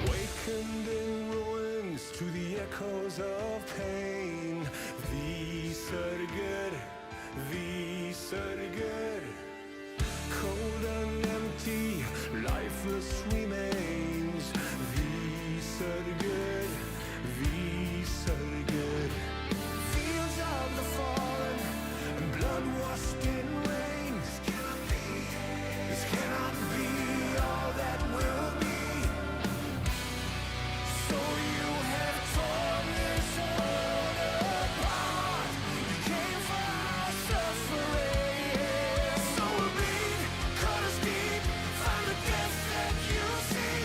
Awakened in ruins to the echoes of pain. Vi sörger, vi sörger. Cold and empty, lifeless remains. Vi sörger, vi sörger. Fields of the fallen and blood washed in rain. This cannot be all that will be. So you have torn this world apart. You came for our suffering. So we'll bleed, cut us deep, find the death that you see.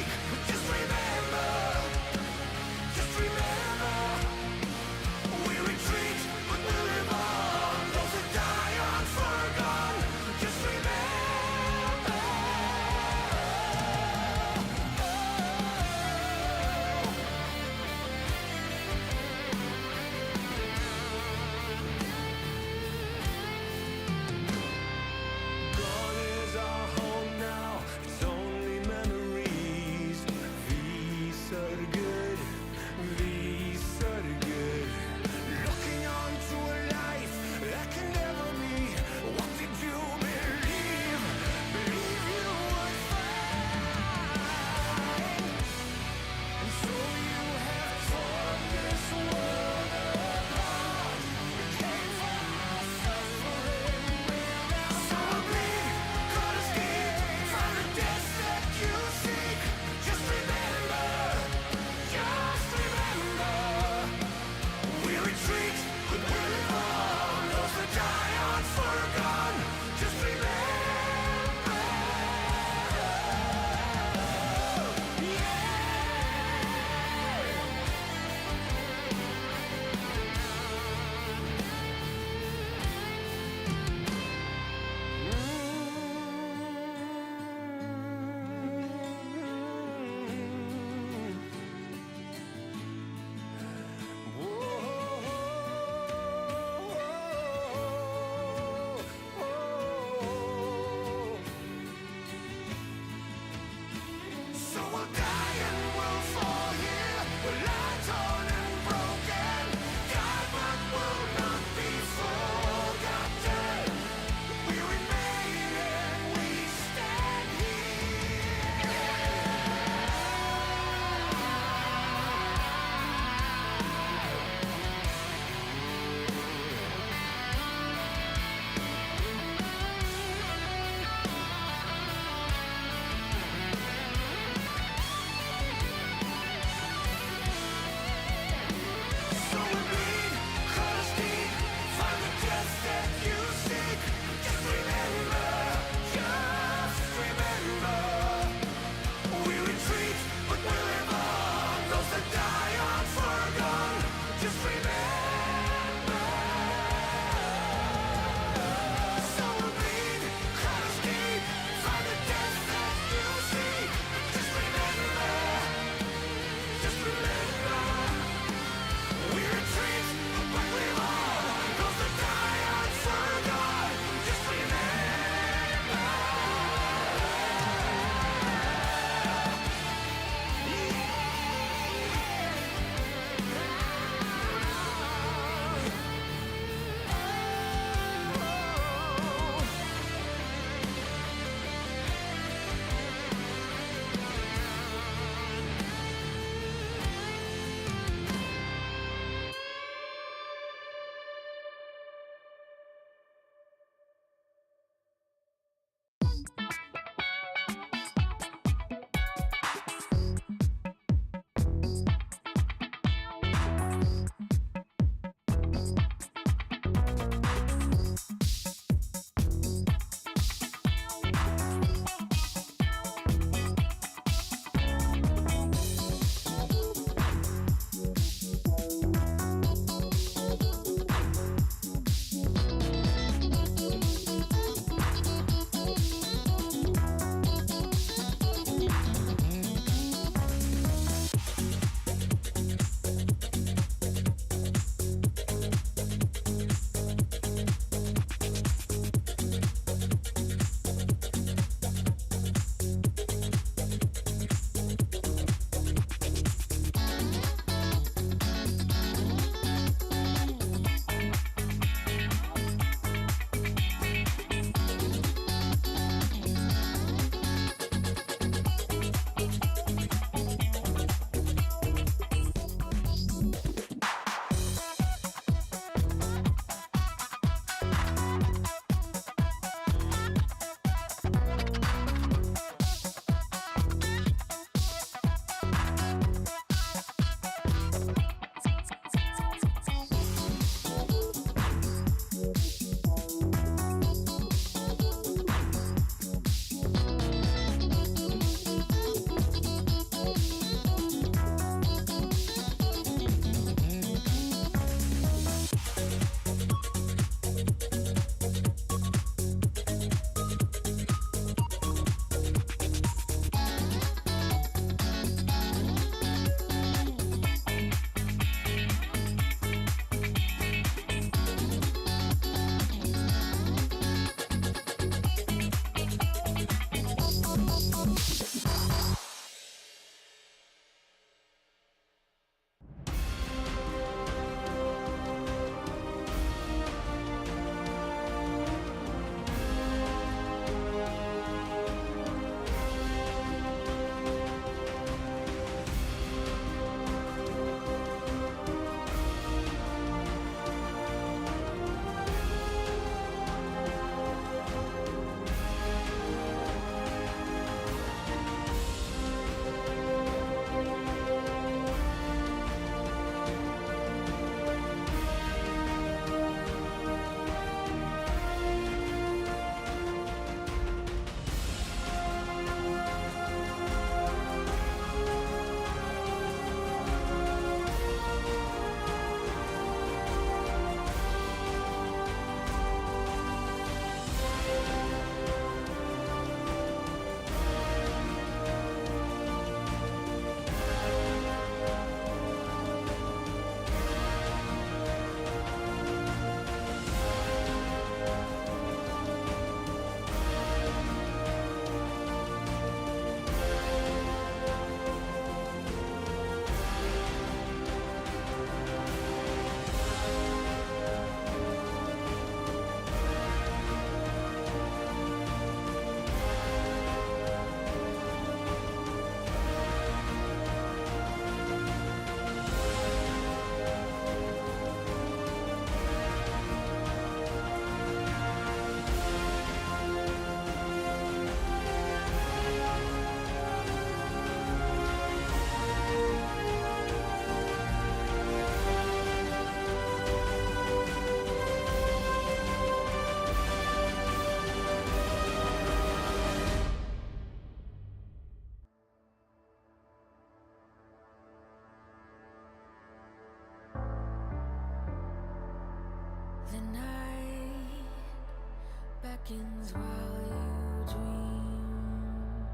seconds while you dream.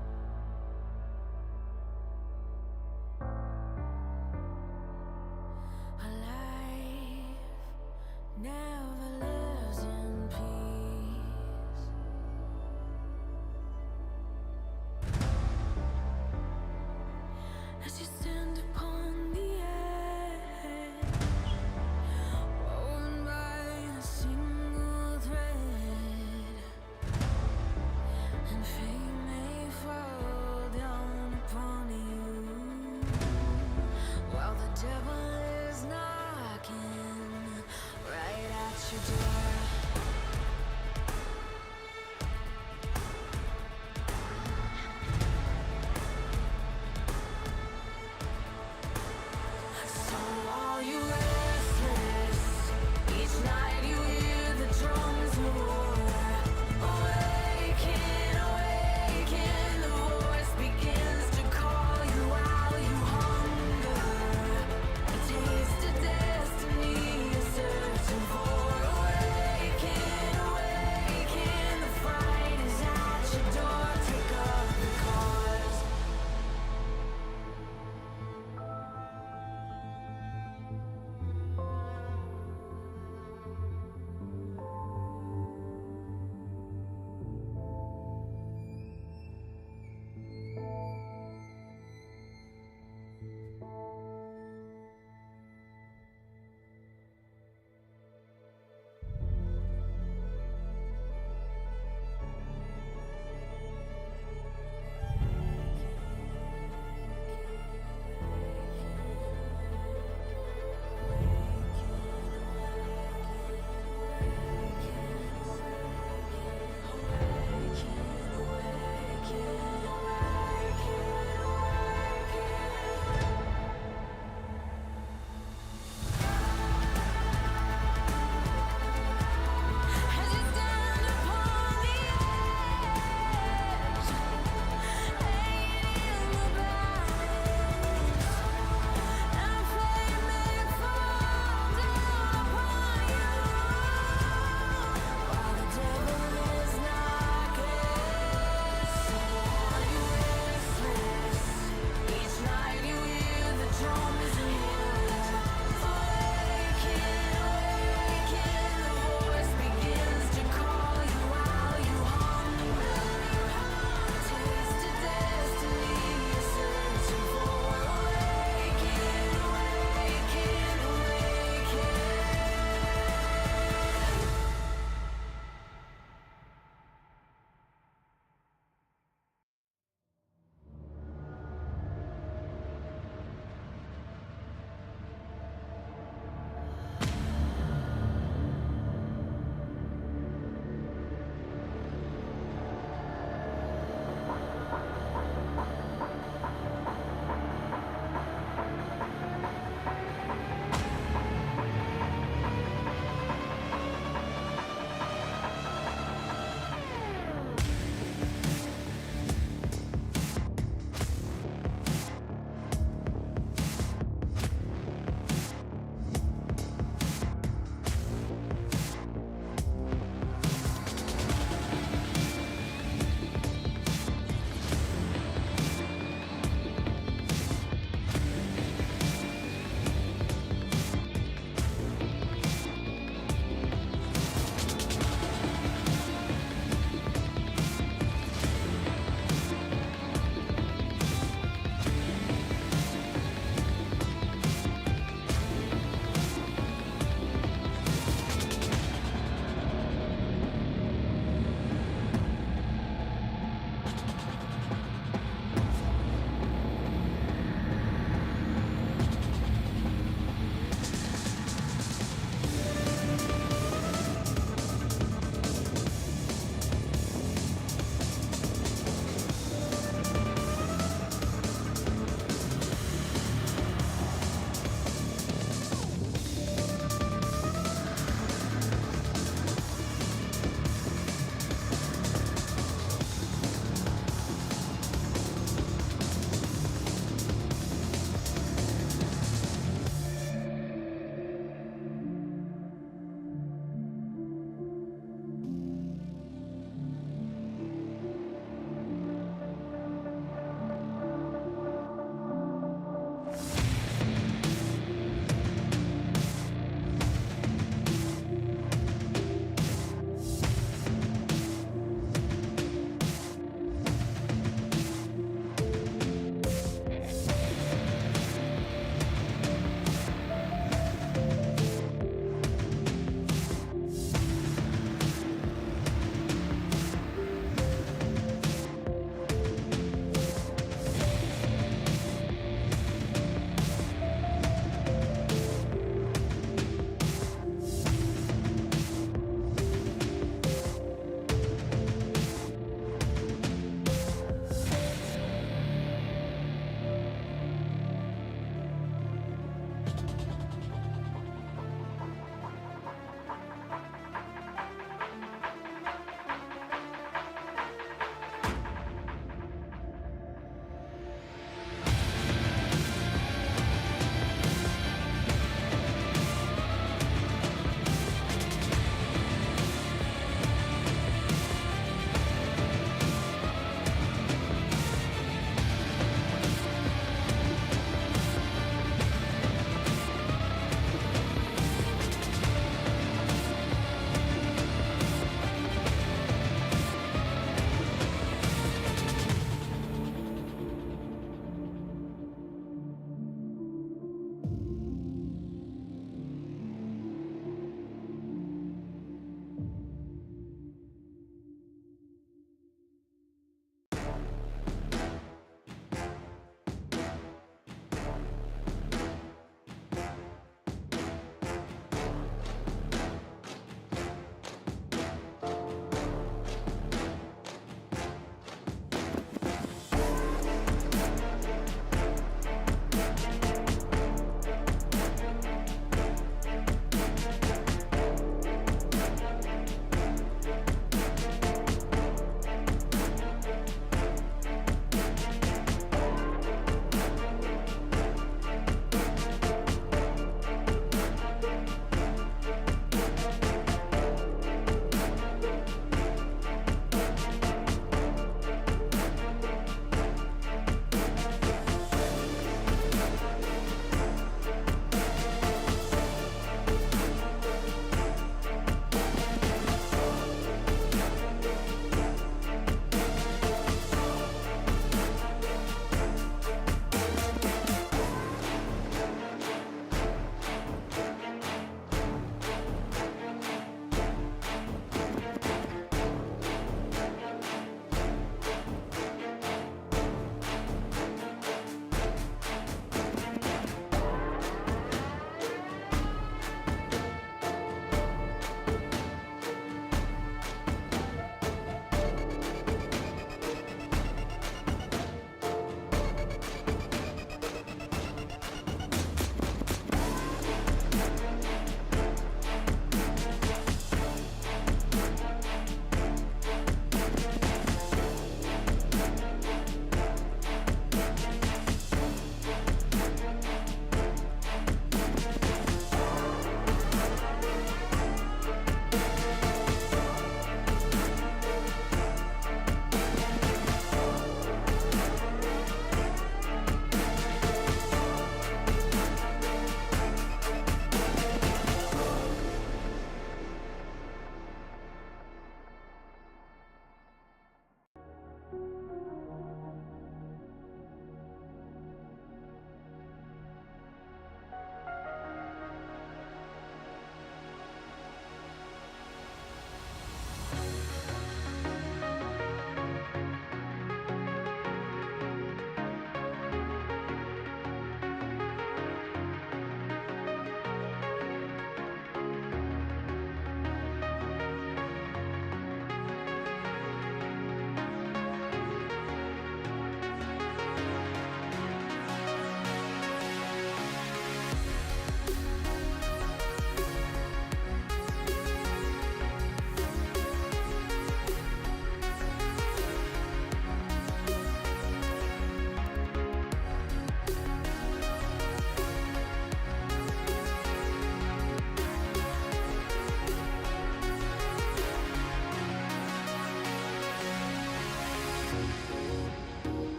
A life never lives in peace. As you stand upon the edge, woven by a single thread,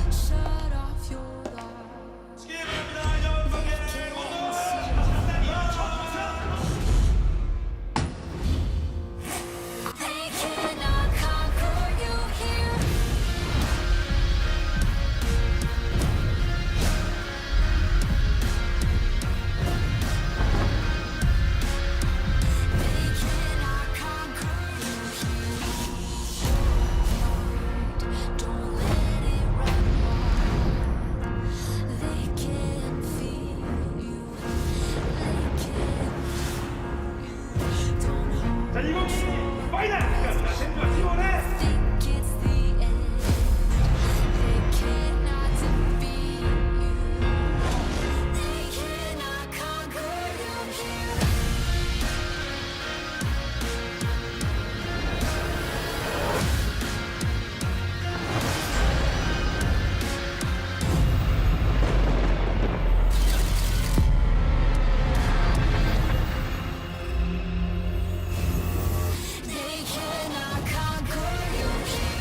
Shut off your light. They cannot conquer you here. They cannot conquer you here. Don't let it run wild. They can feel you. They can feel you. Don't hold 자, 2022 파이널 챔피언 지원해. think it's the end. They cannot defeat you. They cannot conquer you here. They cannot conquer you here.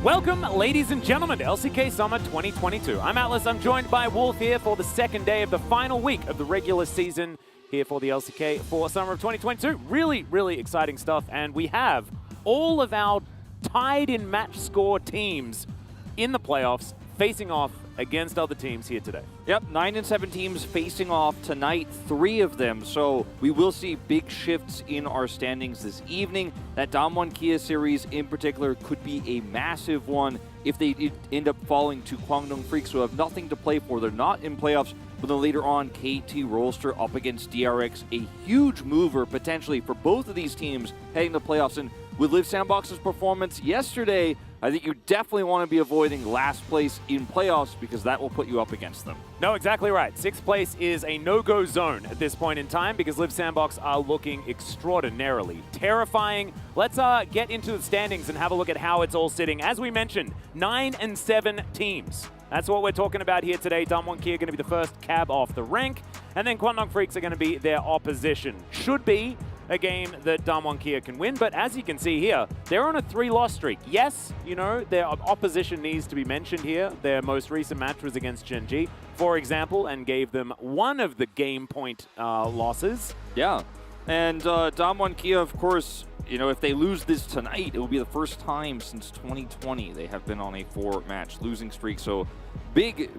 Welcome, ladies and gentlemen, to LCK Summer 2022. I'm Atlas. I'm joined by Wolf here for the second day of the final week of the regular season here for the LCK for Summer of 2022. Really, really exciting stuff. And we have all of our tied in match score teams in the playoffs facing off against other teams here today. Yep, 9 and 7 teams facing off tonight, 3 of them. So we will see big shifts in our standings this evening. That Damwon Kia series in particular could be a massive one if they end up falling to Kwangdong Freaks, who have nothing to play for. They're not in playoffs. But then later on, KT Rolster up against DRX, a huge mover potentially for both of these teams heading to playoffs. And with Liv Sandbox's performance yesterday, I think you definitely want to be avoiding last place in playoffs because that will put you up against them. No, exactly right. Sixth place is a no-go zone at this point in time because Liv Sandbox are looking extraordinarily terrifying. Let's get into the standings and have a look at how it's all sitting. As we mentioned, 9 and 7 teams. That's what we're talking about here today. Damwon Kia are going to be the first cab off the rank, and then Kwangdong Freaks are going to be their opposition. Should be a game that Damwon Kia can win, but as you can see here, they're on a 3-loss streak. Yes, you know, their opposition needs to be mentioned here. Their most recent match was against Genji, for example, and gave them one of the game point losses. Yeah, and Damwon Kia, of course, you know, if they lose this tonight, it will be the first time since 2020 they have been on a 4-match losing streak. So big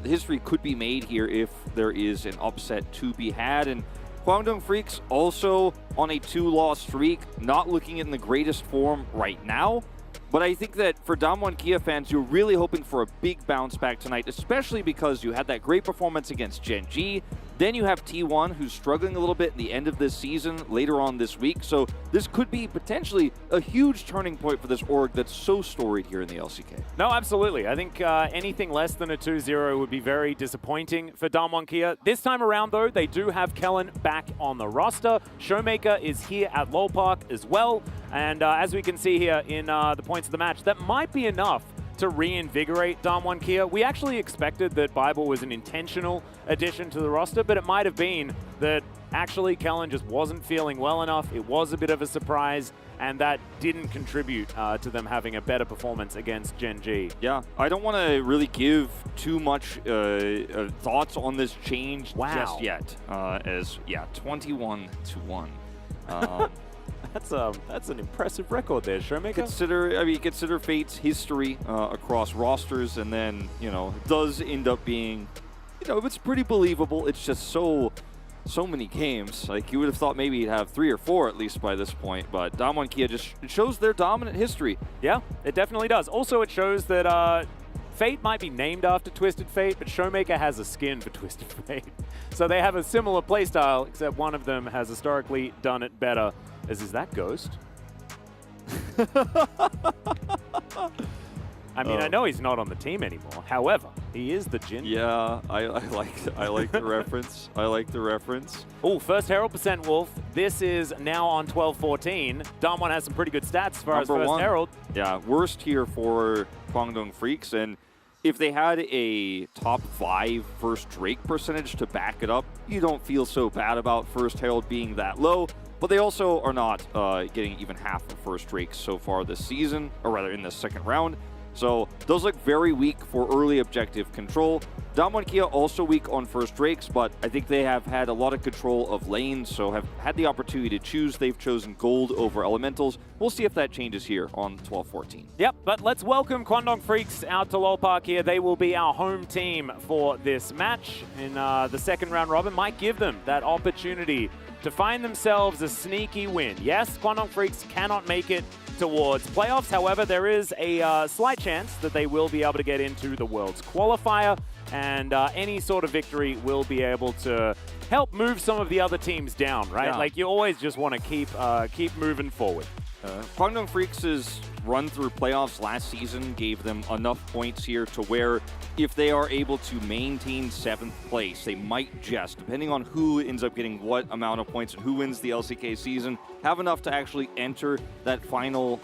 history could be made here if there is an upset to be had. And Kwangdong Freaks also on a 2-loss streak, not looking in the greatest form right now. But I think that for Damwon Kia fans, you're really hoping for a big bounce back tonight, especially because you had that great performance against Genji. Then you have T1, who's struggling a little bit in the end of this season, later on this week. So this could be potentially a huge turning point for this org that's so storied here in the LCK. No, absolutely. I think anything less than a 2-0 would be very disappointing for Damwon Kia. This time around, though, they do have Kellen back on the roster. Showmaker is here at Lol Park as well. And as we can see here in the points of the match, that might be enough to reinvigorate Damwon Kia. We actually expected that Bible was an intentional addition to the roster, but it might have been that actually Kellen just wasn't feeling well enough. It was a bit of a surprise, and that didn't contribute to them having a better performance against Genji. Yeah, I don't want to really give too much thoughts on this change just yet, as, yeah, 21-1. That's an impressive record there, Showmaker. Consider Fate's history across rosters, and then, you know, it does end up being, you know, it's pretty believable. It's just so many games. Like, you would have thought maybe you'd have 3 or 4 at least by this point, but Damwon Kia just shows their dominant history. Yeah, it definitely does. Also, it shows that Fate might be named after Twisted Fate, but Showmaker has a skin for Twisted Fate. So they have a similar playstyle, except one of them has historically done it better. Is that Ghost? I mean, I know he's not on the team anymore. However, he is the Jin. Yeah, I like the reference. I like the reference. Oh, first Herald percent, Wolf. This is now on 12-14. Damwon has some pretty good stats as far as Number first one. Herald. Yeah, worst here for Guangdong Freaks. And if they had a top 5 first Drake percentage to back it up, you don't feel so bad about first Herald being that low. But they also are not getting even half of first Drakes so far this season, or rather in the second round. So those look very weak for early objective control. Damwon Kia also weak on first Drakes, but I think they have had a lot of control of lanes, so have had the opportunity to choose. They've chosen gold over elementals. We'll see if that changes here on 12-14. Yep, but let's welcome Guangdong Freaks out to LoL Park here. They will be our home team for this match in the second round robin. Might give them that opportunity to find themselves a sneaky win. Yes, Guangdong Freaks cannot make it towards playoffs. However, there is a slight chance that they will be able to get into the Worlds qualifier, and any sort of victory will be able to help move some of the other teams down, right? Yeah. Like, you always just want to keep moving forward. Guangdong Freaks' run through playoffs last season gave them enough points here to where if they are able to maintain 7th place, they might just, depending on who ends up getting what amount of points and who wins the LCK season, have enough to actually enter that final,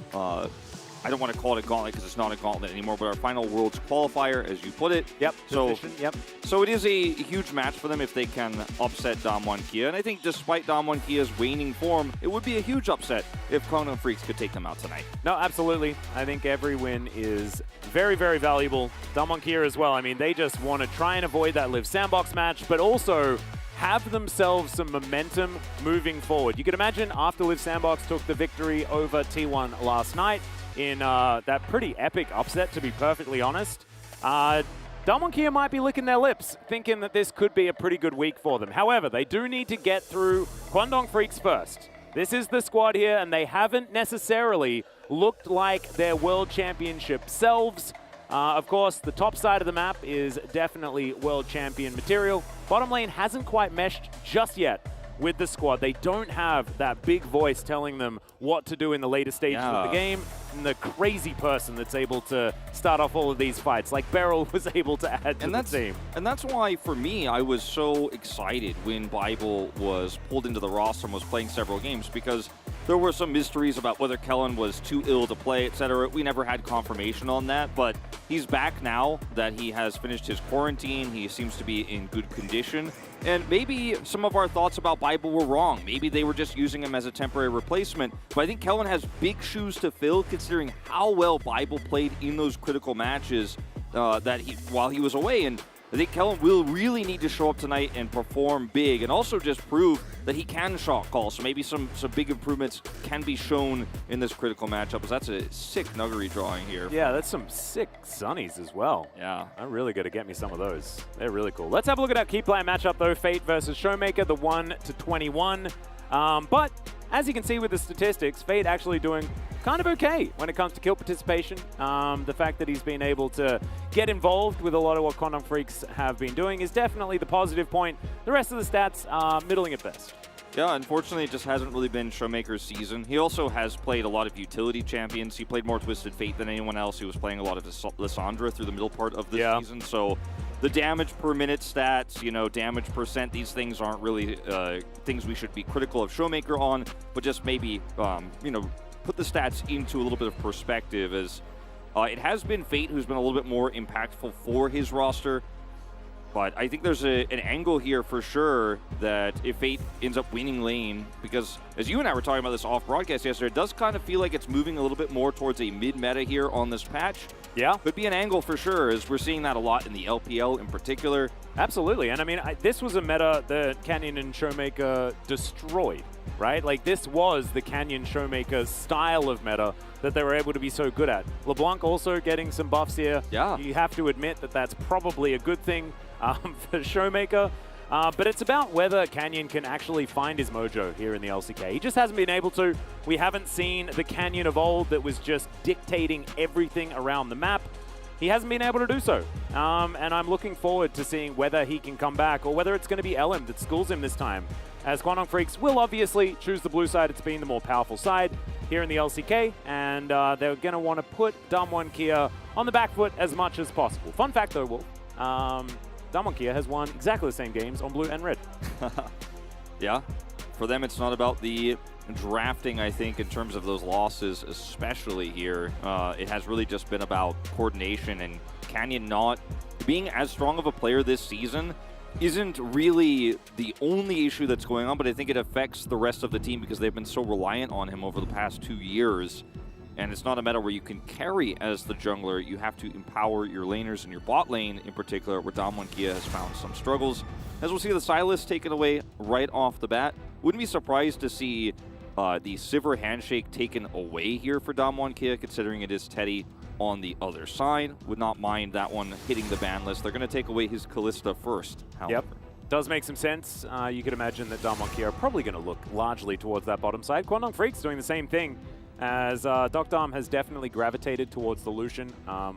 I don't want to call it a gauntlet because it's not a gauntlet anymore, but our final Worlds qualifier, as you put it. Yep, So, yep. so it is a huge match for them if they can upset Damwon Kia. And I think despite Damwon Kia's waning form, it would be a huge upset if Guangdong Freaks could take them out tonight. No, absolutely. I think every win is very, very valuable. Damwon Kia as well. I mean, they just want to try and avoid that Live Sandbox match, but also have themselves some momentum moving forward. You can imagine after Live Sandbox took the victory over T1 last night in that pretty epic upset, to be perfectly honest, Damwon Kia might be licking their lips, thinking that this could be a pretty good week for them. However, they do need to get through Guangdong Freaks first. This is the squad here, and they haven't necessarily looked like their World Championship selves. Of course, the top side of the map is definitely World Champion material. Bottom lane hasn't quite meshed just yet with the squad. They don't have that big voice telling them what to do in the later stages of the game, and the crazy person that's able to start off all of these fights, like Beryl was able to add to the team. And that's why, for me, I was so excited when Bible was pulled into the roster and was playing several games, because there were some mysteries about whether Kellen was too ill to play, etc. We never had confirmation on that, but he's back now that he has finished his quarantine. He seems to be in good condition. And maybe some of our thoughts about Bible were wrong. Maybe they were just using him as a temporary replacement. But I think Kellen has big shoes to fill, considering how well Bible played in those critical matches while he was away. And I think Kellen will really need to show up tonight and perform big, and also just prove that he can shot call. So maybe some big improvements can be shown in this critical matchup, because that's a sick nuggery drawing here. Yeah, that's some sick sunnies as well. Yeah. I'm really going to get me some of those. They're really cool. Let's have a look at our key player matchup, though. Fate versus Showmaker, the 1-21. But as you can see with the statistics, Fate actually doing kind of okay when it comes to kill participation. The fact that he's been able to get involved with a lot of what Guangdong Freaks have been doing is definitely the positive point. The rest of the stats are middling at best. Yeah, unfortunately, it just hasn't really been Showmaker's season. He also has played a lot of utility champions. He played more Twisted Fate than anyone else. He was playing a lot of Lissandra through the middle part of the season. So the damage per minute stats, damage percent, these things aren't really things we should be critical of Showmaker on, but just maybe, put the stats into a little bit of perspective, as it has been Fate who's been a little bit more impactful for his roster. But I think there's an angle here for sure that if Fate ends up winning lane, because as you and I were talking about this off broadcast yesterday, it does kind of feel like it's moving a little bit more towards a mid-meta here on this patch. Yeah. Could be an angle for sure, as we're seeing that a lot in the LPL in particular. Absolutely. And I mean, this was a meta that Canyon and Showmaker destroyed, right? Like, this was the Canyon Showmaker style of meta that they were able to be so good at. LeBlanc also getting some buffs here. Yeah. You have to admit that that's probably a good thing for Showmaker. But it's about whether Canyon can actually find his mojo here in the LCK. He just hasn't been able to. We haven't seen the Canyon of old that was just dictating everything around the map. He hasn't been able to do so. And I'm looking forward to seeing whether he can come back, or whether it's going to be LM that schools him this time. As Guangdong Freaks will obviously choose the blue side. It's been the more powerful side. here in the LCK, and they're going to want to put Damwon Kia on the back foot as much as possible. Fun fact, though, Wolf, Damwon Kia has won exactly the same games on blue and red. Yeah, for them it's not about the drafting, I think, in terms of those losses, especially here. It has really just been about coordination, and Canyon not being as strong of a player this season isn't really the only issue that's going on, but I think it affects the rest of the team because they've been so reliant on him over the past 2 years. And it's not a matter where you can carry as the jungler. You have to empower your laners and your bot lane in particular, where Damwon Kia has found some struggles. As we'll see the Sylas taken away right off the bat. Wouldn't be surprised to see the Sivir handshake taken away here for Damwon Kia, considering it is Teddy on the other side. Would not mind that one hitting the ban list. They're going to take away his Kalista first, however. Yep. Does make some sense. You could imagine that Damwon Kia are probably going to look largely towards that bottom side. Kwangdong Freak's doing the same thing, as Doc Dam has definitely gravitated towards the Lucian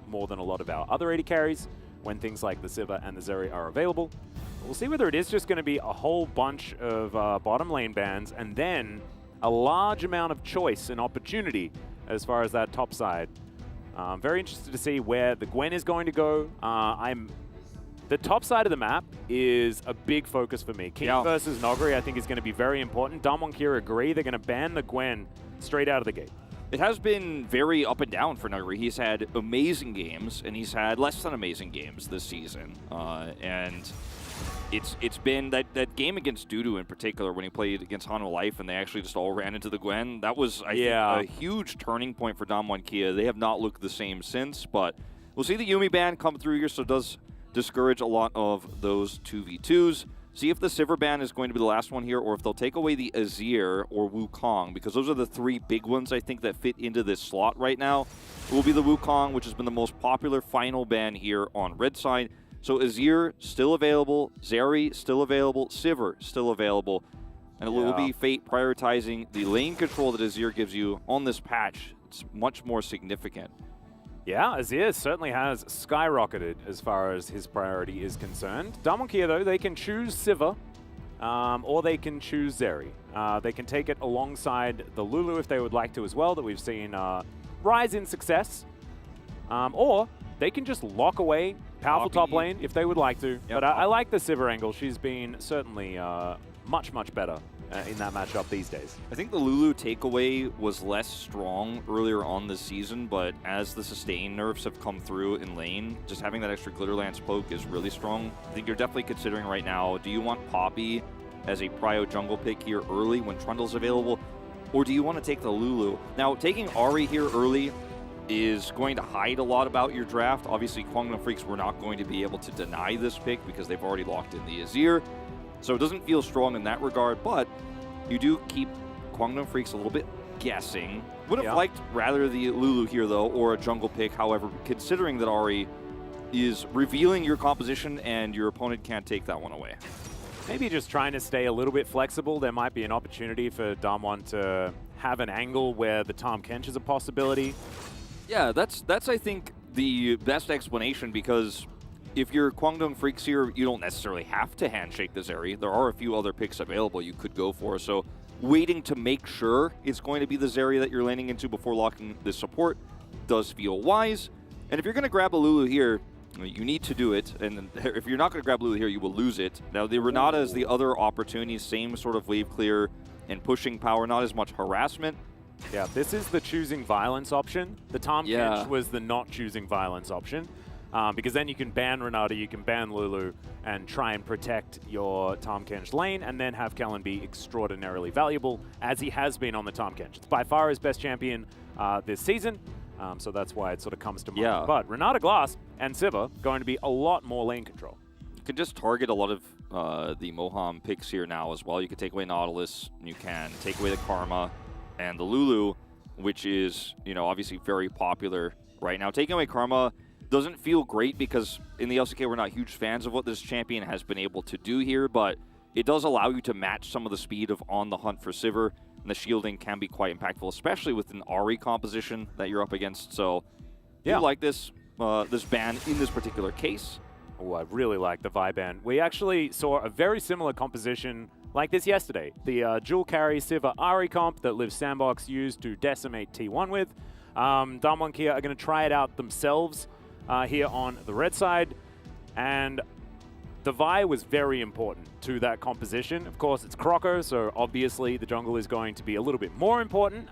more than a lot of our other AD carries when things like the Sivir and the Zeri are available. We'll see whether it is just going to be a whole bunch of bottom lane bans and then a large amount of choice and opportunity as far as that top side. I'm very interested to see where the Gwen is going to go. The top side of the map is a big focus for me. King versus Nogri, I think, is going to be very important. Damwon Kia agree. They're going to ban the Gwen straight out of the gate. It has been very up and down for Nogri. He's had amazing games, and he's had less than amazing games this season. And it's been that game against Dudu in particular, when he played against Hano Life and they actually just all ran into the Gwen. That was, I think, a huge turning point for Damwon Kia. They have not looked the same since, but we'll see the Yuumi ban come through here, so it does discourage a lot of those 2v2s. See if the Sivir ban is going to be the last one here, or if they'll take away the Azir or Wukong, because those are the 3 big ones, I think, that fit into this slot right now. It will be the Wukong, which has been the most popular final ban here on red side. So Azir still available, Zeri still available, Sivir still available, and it will be Fate prioritizing the lane control that Azir gives you on this patch. It's much more significant. Yeah, Azir certainly has skyrocketed as far as his priority is concerned. Damwon Kia, though, they can choose Sivir, or they can choose Zeri. They can take it alongside the Lulu if they would like to as well, that we've seen rise in success. Or they can just lock away powerful top lane if they would like to. But I like the Sivir angle. She's been certainly much, much better in that matchup these days. I think the Lulu takeaway was less strong earlier on this season, but as the sustain nerfs have come through in lane, just having that extra Glitterlance poke is really strong. I think you're definitely considering right now, do you want Poppy as a prio jungle pick here early when Trundle's available, or do you want to take the Lulu? Now, taking Ahri here early is going to hide a lot about your draft. Obviously, Kwangdong Freaks were not going to be able to deny this pick because they've already locked in the Azir. So it doesn't feel strong in that regard, but you do keep Kwangdong Freaks a little bit guessing. Would have liked rather the Lulu here, though, or a jungle pick. However, considering that Ahri is revealing your composition and your opponent can't take that one away. Maybe just trying to stay a little bit flexible. There might be an opportunity for Damwon to have an angle where the Tahm Kench is a possibility. Yeah, that's I think, the best explanation, because if you're Kwangdong Freaks here, you don't necessarily have to handshake the Zeri. There are a few other picks available you could go for, so waiting to make sure it's going to be the Zeri that you're laning into before locking the support does feel wise. And if you're going to grab a Lulu here, you need to do it, and if you're not going to grab Lulu here, you will lose it. Now, the Renata is the other opportunity, same sort of wave clear and pushing power, not as much harassment. Yeah, this is the choosing violence option. The Tahm Kench was the not choosing violence option. Because then you can ban Renata, you can ban Lulu, and try and protect your Tahm Kench lane, and then have Kellen be extraordinarily valuable, as he has been on the Tahm Kench. It's by far his best champion this season, so that's why it sort of comes to mind. Yeah. But Renata Glass and Sivir going to be a lot more lane control. You can just target a lot of the Moham picks here now as well. You can take away Nautilus, you can take away the Karma, and the Lulu, which is, obviously very popular right now. Taking away Karma doesn't feel great because in the LCK we're not huge fans of what this champion has been able to do here, but it does allow you to match some of the speed of On the Hunt for Sivir, and the shielding can be quite impactful, especially with an Ahri composition that you're up against. So you like this this ban in this particular case. Oh, I really like the Vi ban. We actually saw a very similar composition like this yesterday. The dual carry Sivir Ahri comp that Liv Sandbox used to decimate T1 with. Damwon Kia are going to try it out themselves here on the red side. And the Vi was very important to that composition. Of course, it's Croco, so obviously the jungle is going to be a little bit more important,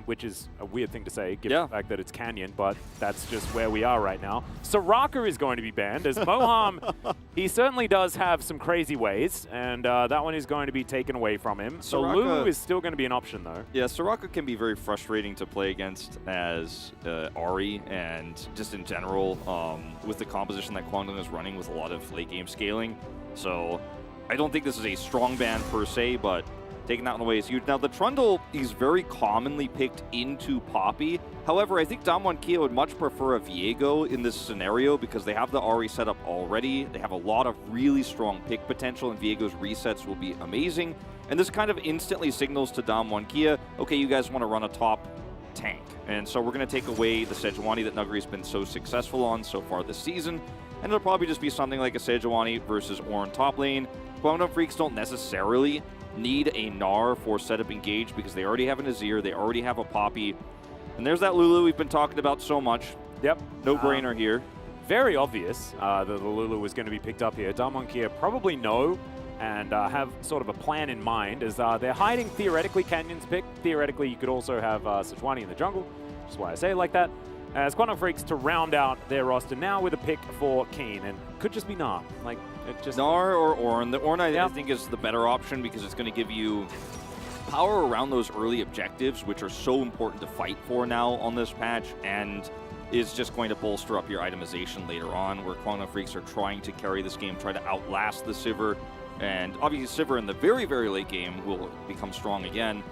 which is a weird thing to say given the fact that it's Canyon, but that's just where we are right now. Soraka is going to be banned, as Moham, he certainly does have some crazy ways, and that one is going to be taken away from him. So Lulu is still going to be an option, though. Yeah, Soraka can be very frustrating to play against as Ahri, and just in general, with the composition that Kwangdong is running with a lot of late game scaling. So I don't think this is a strong ban per se, but taking that in a way is huge. Now, the Trundle is very commonly picked into Poppy. However, I think Damwon Kia would much prefer a Viego in this scenario because they have the Ahri set up already. They have a lot of really strong pick potential, and Viego's resets will be amazing. And this kind of instantly signals to Damwon Kia, okay, you guys want to run a top tank. And so we're going to take away the Sejuani that Nuguri's been so successful on so far this season. And it'll probably just be something like a Sejuani versus Ornn top lane. Kwangdong Freaks don't necessarily need a Gnar for setup engage because they already have an Azir, they already have a Poppy. And there's that Lulu we've been talking about so much. Yep. No-brainer here. Very obvious that the Lulu was going to be picked up here. Damwon Kia probably know and have sort of a plan in mind as they're hiding theoretically Canyon's pick. Theoretically, you could also have Sejuani in the jungle, which is why I say it like that. As Kwangdong Freaks to round out their roster now with a pick for Keen, and could just be Gnar. Like, it just Gnar or Ornn. The Ornn, I think, is the better option because it's going to give you power around those early objectives, which are so important to fight for now on this patch, and is just going to bolster up your itemization later on, where Kwangdong Freaks are trying to carry this game, try to outlast the Sivir, and obviously Sivir in the very, very late game will become strong again.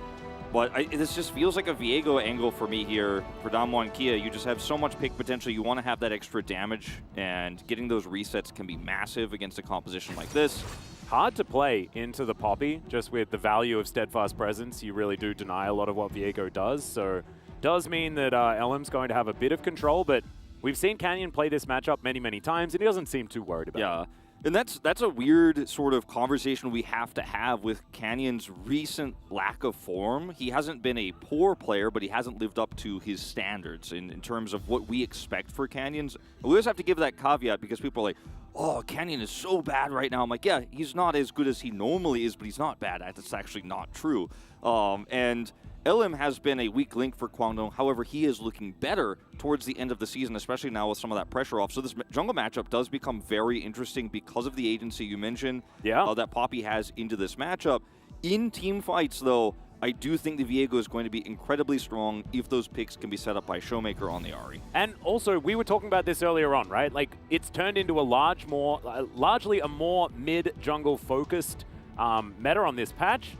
But this just feels like a Viego angle for me here for Damwon Kia. You just have so much pick potential. You want to have that extra damage, and getting those resets can be massive against a composition like this. Hard to play into the Poppy, just with the value of Steadfast Presence. You really do deny a lot of what Viego does. So does mean that LM's going to have a bit of control, but we've seen Canyon play this matchup many, many times, and he doesn't seem too worried about it. And that's a weird sort of conversation we have to have with Canyon's recent lack of form. He hasn't been a poor player, but he hasn't lived up to his standards in terms of what we expect for Canyons. We always have to give that caveat because people are like, oh, Canyon is so bad right now. I'm like, yeah, he's not as good as he normally is, but he's not bad. That's actually not true. And LM has been a weak link for Kwangdong. However, he is looking better towards the end of the season, especially now with some of that pressure off. So this jungle matchup does become very interesting because of the agency you mentioned that Poppy has into this matchup. In team fights, though, I do think the Viego is going to be incredibly strong if those picks can be set up by Showmaker on the Ahri. And also, we were talking about this earlier on, right? Like, it's turned into a largely a more mid-jungle focused meta on this patch,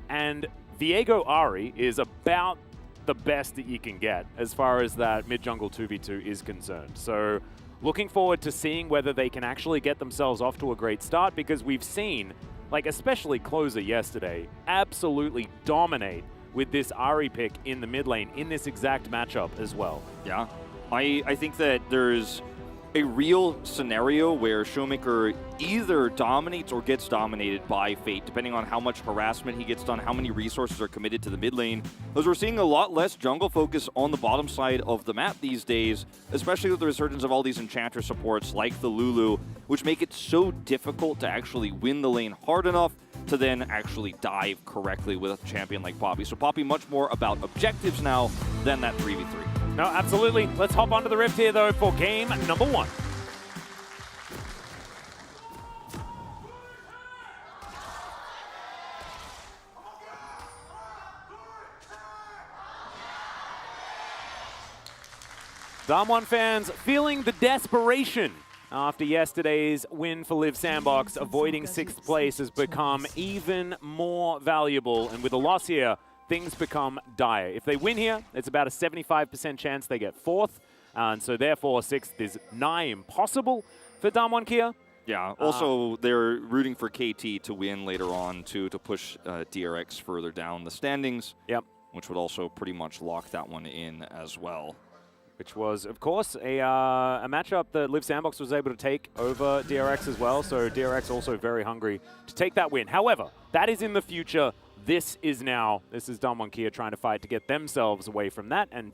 and Viego Ahri is about the best that you can get as far as that mid-jungle 2v2 is concerned. So looking forward to seeing whether they can actually get themselves off to a great start, because we've seen, like especially Closer yesterday, absolutely dominate with this Ahri pick in the mid lane in this exact matchup as well. Yeah, I think that there's a real scenario where Showmaker either dominates or gets dominated by Fate, depending on how much harassment he gets done, how many resources are committed to the mid lane. Because we're seeing a lot less jungle focus on the bottom side of the map these days, especially with the resurgence of all these Enchanter supports like the Lulu, which make it so difficult to actually win the lane hard enough to then actually dive correctly with a champion like Poppy. So Poppy much more about objectives now than that 3v3. No, absolutely. Let's hop onto the Rift here, though, for game number 1. Damwon fans feeling the desperation after yesterday's win for Liv Sandbox. Avoiding 6th place has become even more valuable, and with a loss here, things become dire. If they win here, it's about a 75% chance they get 4th, and so therefore 6th is nigh impossible for Damwon Kia. Yeah, also they're rooting for KT to win later on to push DRX further down the standings, which would also pretty much lock that one in as well. which was, of course, a matchup that Liv Sandbox was able to take over DRX as well. So DRX also very hungry to take that win. However, that is in the future. This is now. This is Damwon Kia trying to fight to get themselves away from that. And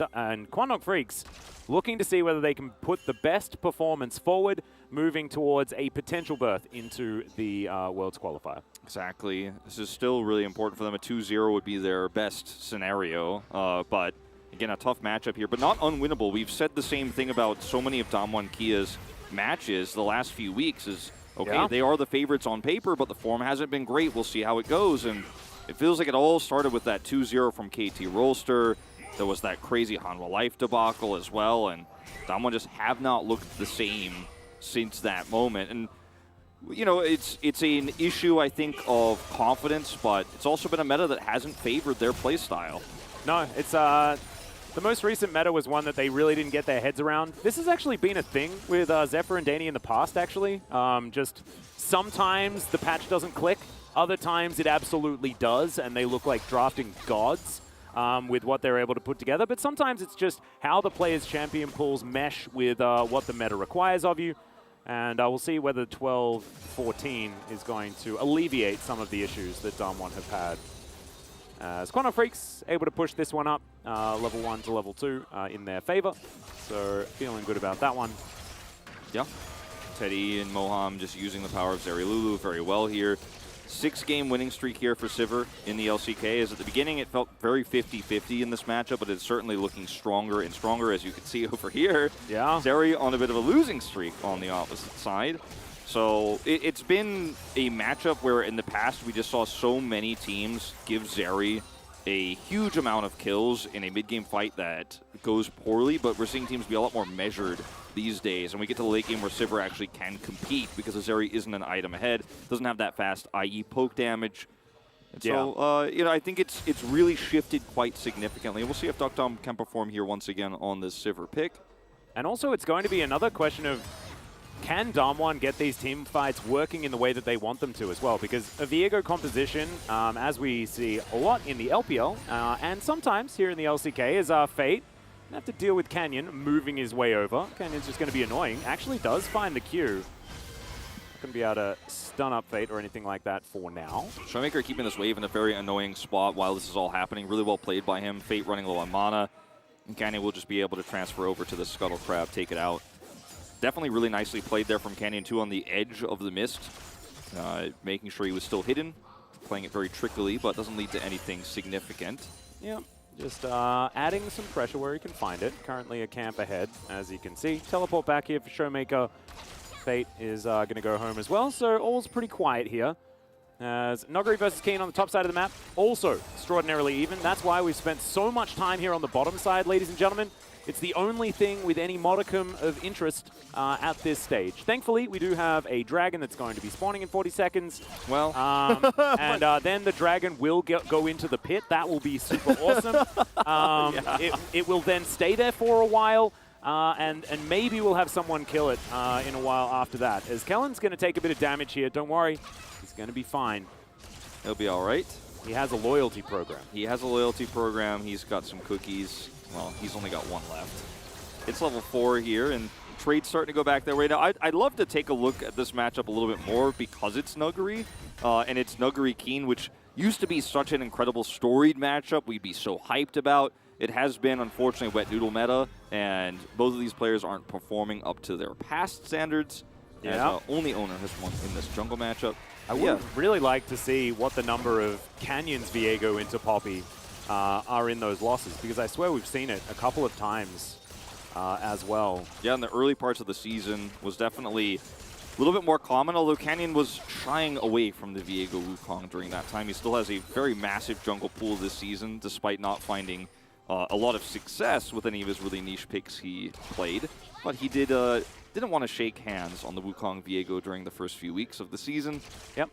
Quandong Freaks looking to see whether they can put the best performance forward, moving towards a potential berth into the Worlds Qualifier. Exactly. This is still really important for them. A 2-0 would be their best scenario. But again, a tough matchup here, but not unwinnable. We've said the same thing about so many of Damwon Kia's matches the last few weeks is, okay, they are the favorites on paper, but the form hasn't been great. We'll see how it goes. And it feels like it all started with that 2-0 from KT Rolster. There was that crazy Hanwha Life debacle as well, and Damwon just have not looked the same since that moment. And, you know, it's an issue, I think, of confidence, but it's also been a meta that hasn't favored their play style. No, it's the most recent meta was one that they really didn't get their heads around. This has actually been a thing with Zephyr and Danny in the past, actually. Just sometimes the patch doesn't click. Other times it absolutely does, and they look like drafting gods with what they're able to put together. But sometimes it's just how the player's champion pools mesh with what the meta requires of you. And we'll see whether 12-14 is going to alleviate some of the issues that Damwon have had. As Quandong Freaks able to push this one up, level 1 to level 2 in their favor. So feeling good about that one. Yeah. Teddy and Moham just using the power of Zerilulu very well here. 6-game winning streak here for Sivir in the LCK. As at the beginning, it felt very 50-50 in this matchup, but it's certainly looking stronger and stronger, as you can see over here. Yeah. Zeri on a bit of a losing streak on the opposite side. So it's been a matchup where in the past we just saw so many teams give Zeri a huge amount of kills in a mid-game fight that goes poorly, but we're seeing teams be a lot more measured these days, and we get to the late game where Sivir actually can compete because Zeri isn't an item ahead, doesn't have that fast IE poke damage. And so, you know, I think it's really shifted quite significantly. We'll see if Duckdom can perform here once again on this Sivir pick. And also it's going to be another question of, can Damwon get these team fights working in the way that they want them to as well? Because a Viego composition, as we see a lot in the LPL, and sometimes here in the LCK, is Fate. Have to deal with Canyon moving his way over. Canyon's just going to be annoying. Actually does find the Q. Not going to be able to stun up Fate or anything like that for now. Showmaker keeping this wave in a very annoying spot while this is all happening. Really well played by him. Fate running low on mana. And Canyon will just be able to transfer over to the Scuttle Crab, take it out. Definitely really nicely played there from Canyon, too, on the edge of the mist. Making sure he was still hidden. Playing it very trickily, but doesn't lead to anything significant. Yeah, just adding some pressure where he can find it. Currently a camp ahead, as you can see. Teleport back here for Showmaker. Fate is going to go home as well, so all's pretty quiet here. As Noguri versus Keen on the top side of the map, also extraordinarily even. That's why we've spent so much time here on the bottom side, ladies and gentlemen. It's the only thing with any modicum of interest at this stage. Thankfully, we do have a dragon that's going to be spawning in 40 seconds. Well, and then the dragon will go into the pit. That will be super awesome. It will then stay there for a while, and maybe we'll have someone kill it in a while after that. As Kellen's going to take a bit of damage here. Don't worry. He's going to be fine. he'll be all right. He has a loyalty program. He has a loyalty program. He's got some cookies. Well, he's only got one left. It's level 4 here, and trade's starting to go back their way. Now, I'd love to take a look at this matchup a little bit more because it's Nuguri, and it's Nuguri Keen, which used to be such an incredible storied matchup we'd be so hyped about. It has been, unfortunately, wet noodle meta, and both of these players aren't performing up to their past standards. Yeah. As only owner has won in this jungle matchup. I would really like to see what the number of Canyons Viego into Poppy are in those losses, because I swear we've seen it a couple of times as well. Yeah, in the early parts of the season was definitely a little bit more common, although Canyon was shying away from the Viego Wukong during that time. He still has a very massive jungle pool this season, despite not finding a lot of success with any of his really niche picks he played. But he didn't want to shake hands on the Wukong Viego during the first few weeks of the season. Yep.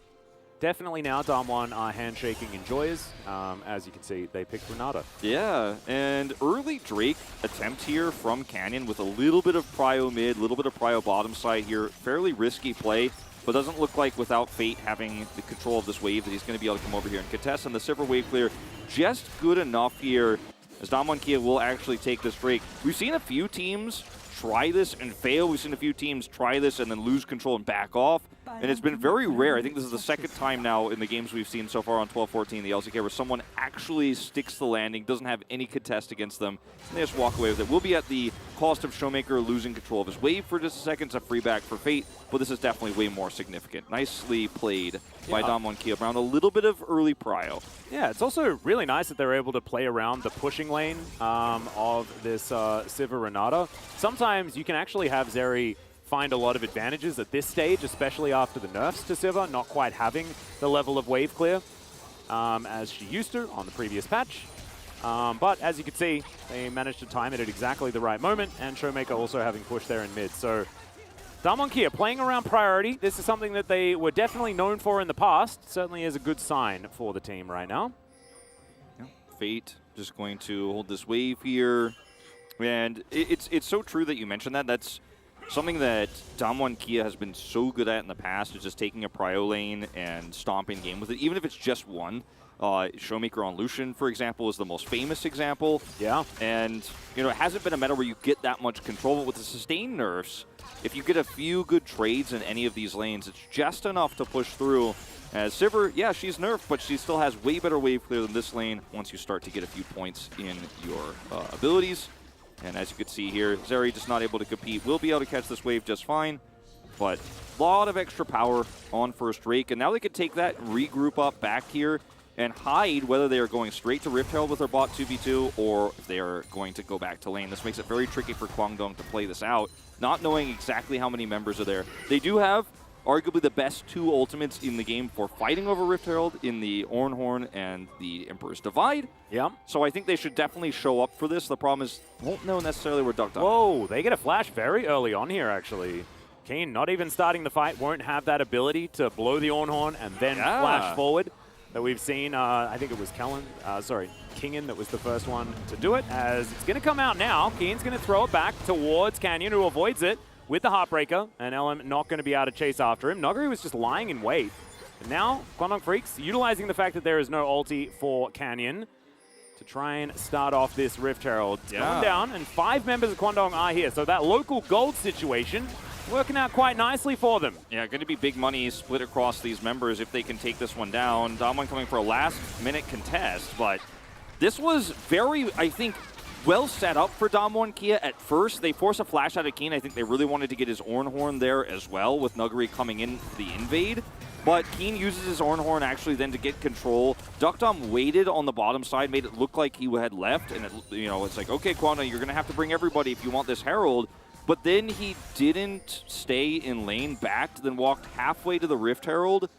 Definitely now Damwon are handshaking enjoyers. As you can see, they picked Renata. Yeah, and early Drake attempt here from Canyon with a little bit of prio mid, a little bit of prio bottom side here. Fairly risky play, but doesn't look like without Fate having the control of this wave that he's going to be able to come over here and contest. And the Sivir wave clear just good enough here as Damwon Kia will actually take this break. We've seen a few teams try this and fail. We've seen a few teams try this and then lose control and back off. And it's been very rare. I think this is the second time now in the games we've seen so far on 12-14, the LCK, where someone actually sticks the landing, doesn't have any contest against them, and they just walk away with it. Will be at the cost of Showmaker losing control of his wave for just a second. It's a free back for Fate, but this is definitely way more significant. Nicely played by Damwon Kia around a little bit of early prio. Yeah, it's also really nice that they're able to play around the pushing lane of this Sivir Renata. Sometimes you can actually have Zeri find a lot of advantages at this stage, especially after the nerfs to Sivir, not quite having the level of wave clear as she used to on the previous patch. But as you can see, they managed to time it at exactly the right moment, and Showmaker also having pushed there in mid. So Damwon Kia playing around priority. This is something that they were definitely known for in the past. Certainly is a good sign for the team right now. Yeah. Fate just going to hold this wave here. And it's so true that you mentioned that. That's something that Damwon Kia has been so good at in the past, is just taking a prio lane and stomping game with it, even if it's just one. Showmaker on Lucian, for example, is the most famous example. Yeah. And, you know, it hasn't been a meta where you get that much control, but with the sustained nerfs, if you get a few good trades in any of these lanes, it's just enough to push through. As Sivir, yeah, she's nerfed, but she still has way better wave clear than this lane once you start to get a few points in your abilities. And as you can see here, Zeri just not able to compete. Will be able to catch this wave just fine, but a lot of extra power on first Drake. And now they can take that, regroup up back here, and hide whether they are going straight to Rift Herald with their bot 2v2 or if they are going to go back to lane. This makes it very tricky for Kwangdong to play this out, not knowing exactly how many members are there. They do have arguably the best two ultimates in the game for fighting over Rift Herald in the Ornhorn and the Emperor's Divide. Yeah. So I think they should definitely show up for this. The problem is, won't know necessarily where Duck Duck. Whoa, they get a flash very early on here, actually. Keen, not even starting the fight, won't have that ability to blow the Ornhorn and then flash forward that we've seen. I think it was Kingen that was the first one to do it, as it's going to come out now. Keen's going to throw it back towards Canyon, who avoids it with the Heartbreaker, and LM not going to be able to chase after him. Nuguri was just lying in wait. And now, Kwangdong Freaks utilizing the fact that there is no ulti for Canyon to try and start off this Rift Herald. Going down, and 5 members of Kwangdong are here. So that local gold situation working out quite nicely for them. Yeah, going to be big money split across these members if they can take this one down. Damwon coming for a last-minute contest, but this was very, I think, well set up for Damwon Kia at first. They force a flash out of Keen. I think they really wanted to get his Ornhorn there as well, with Nuguri coming in for the invade. But Keen uses his Ornhorn actually then to get control. Duckdom waited on the bottom side, made it look like he had left, and it's like, okay, Kwangdong, you're going to have to bring everybody if you want this Herald. But then he didn't stay in lane, backed, then walked halfway to the Rift Herald.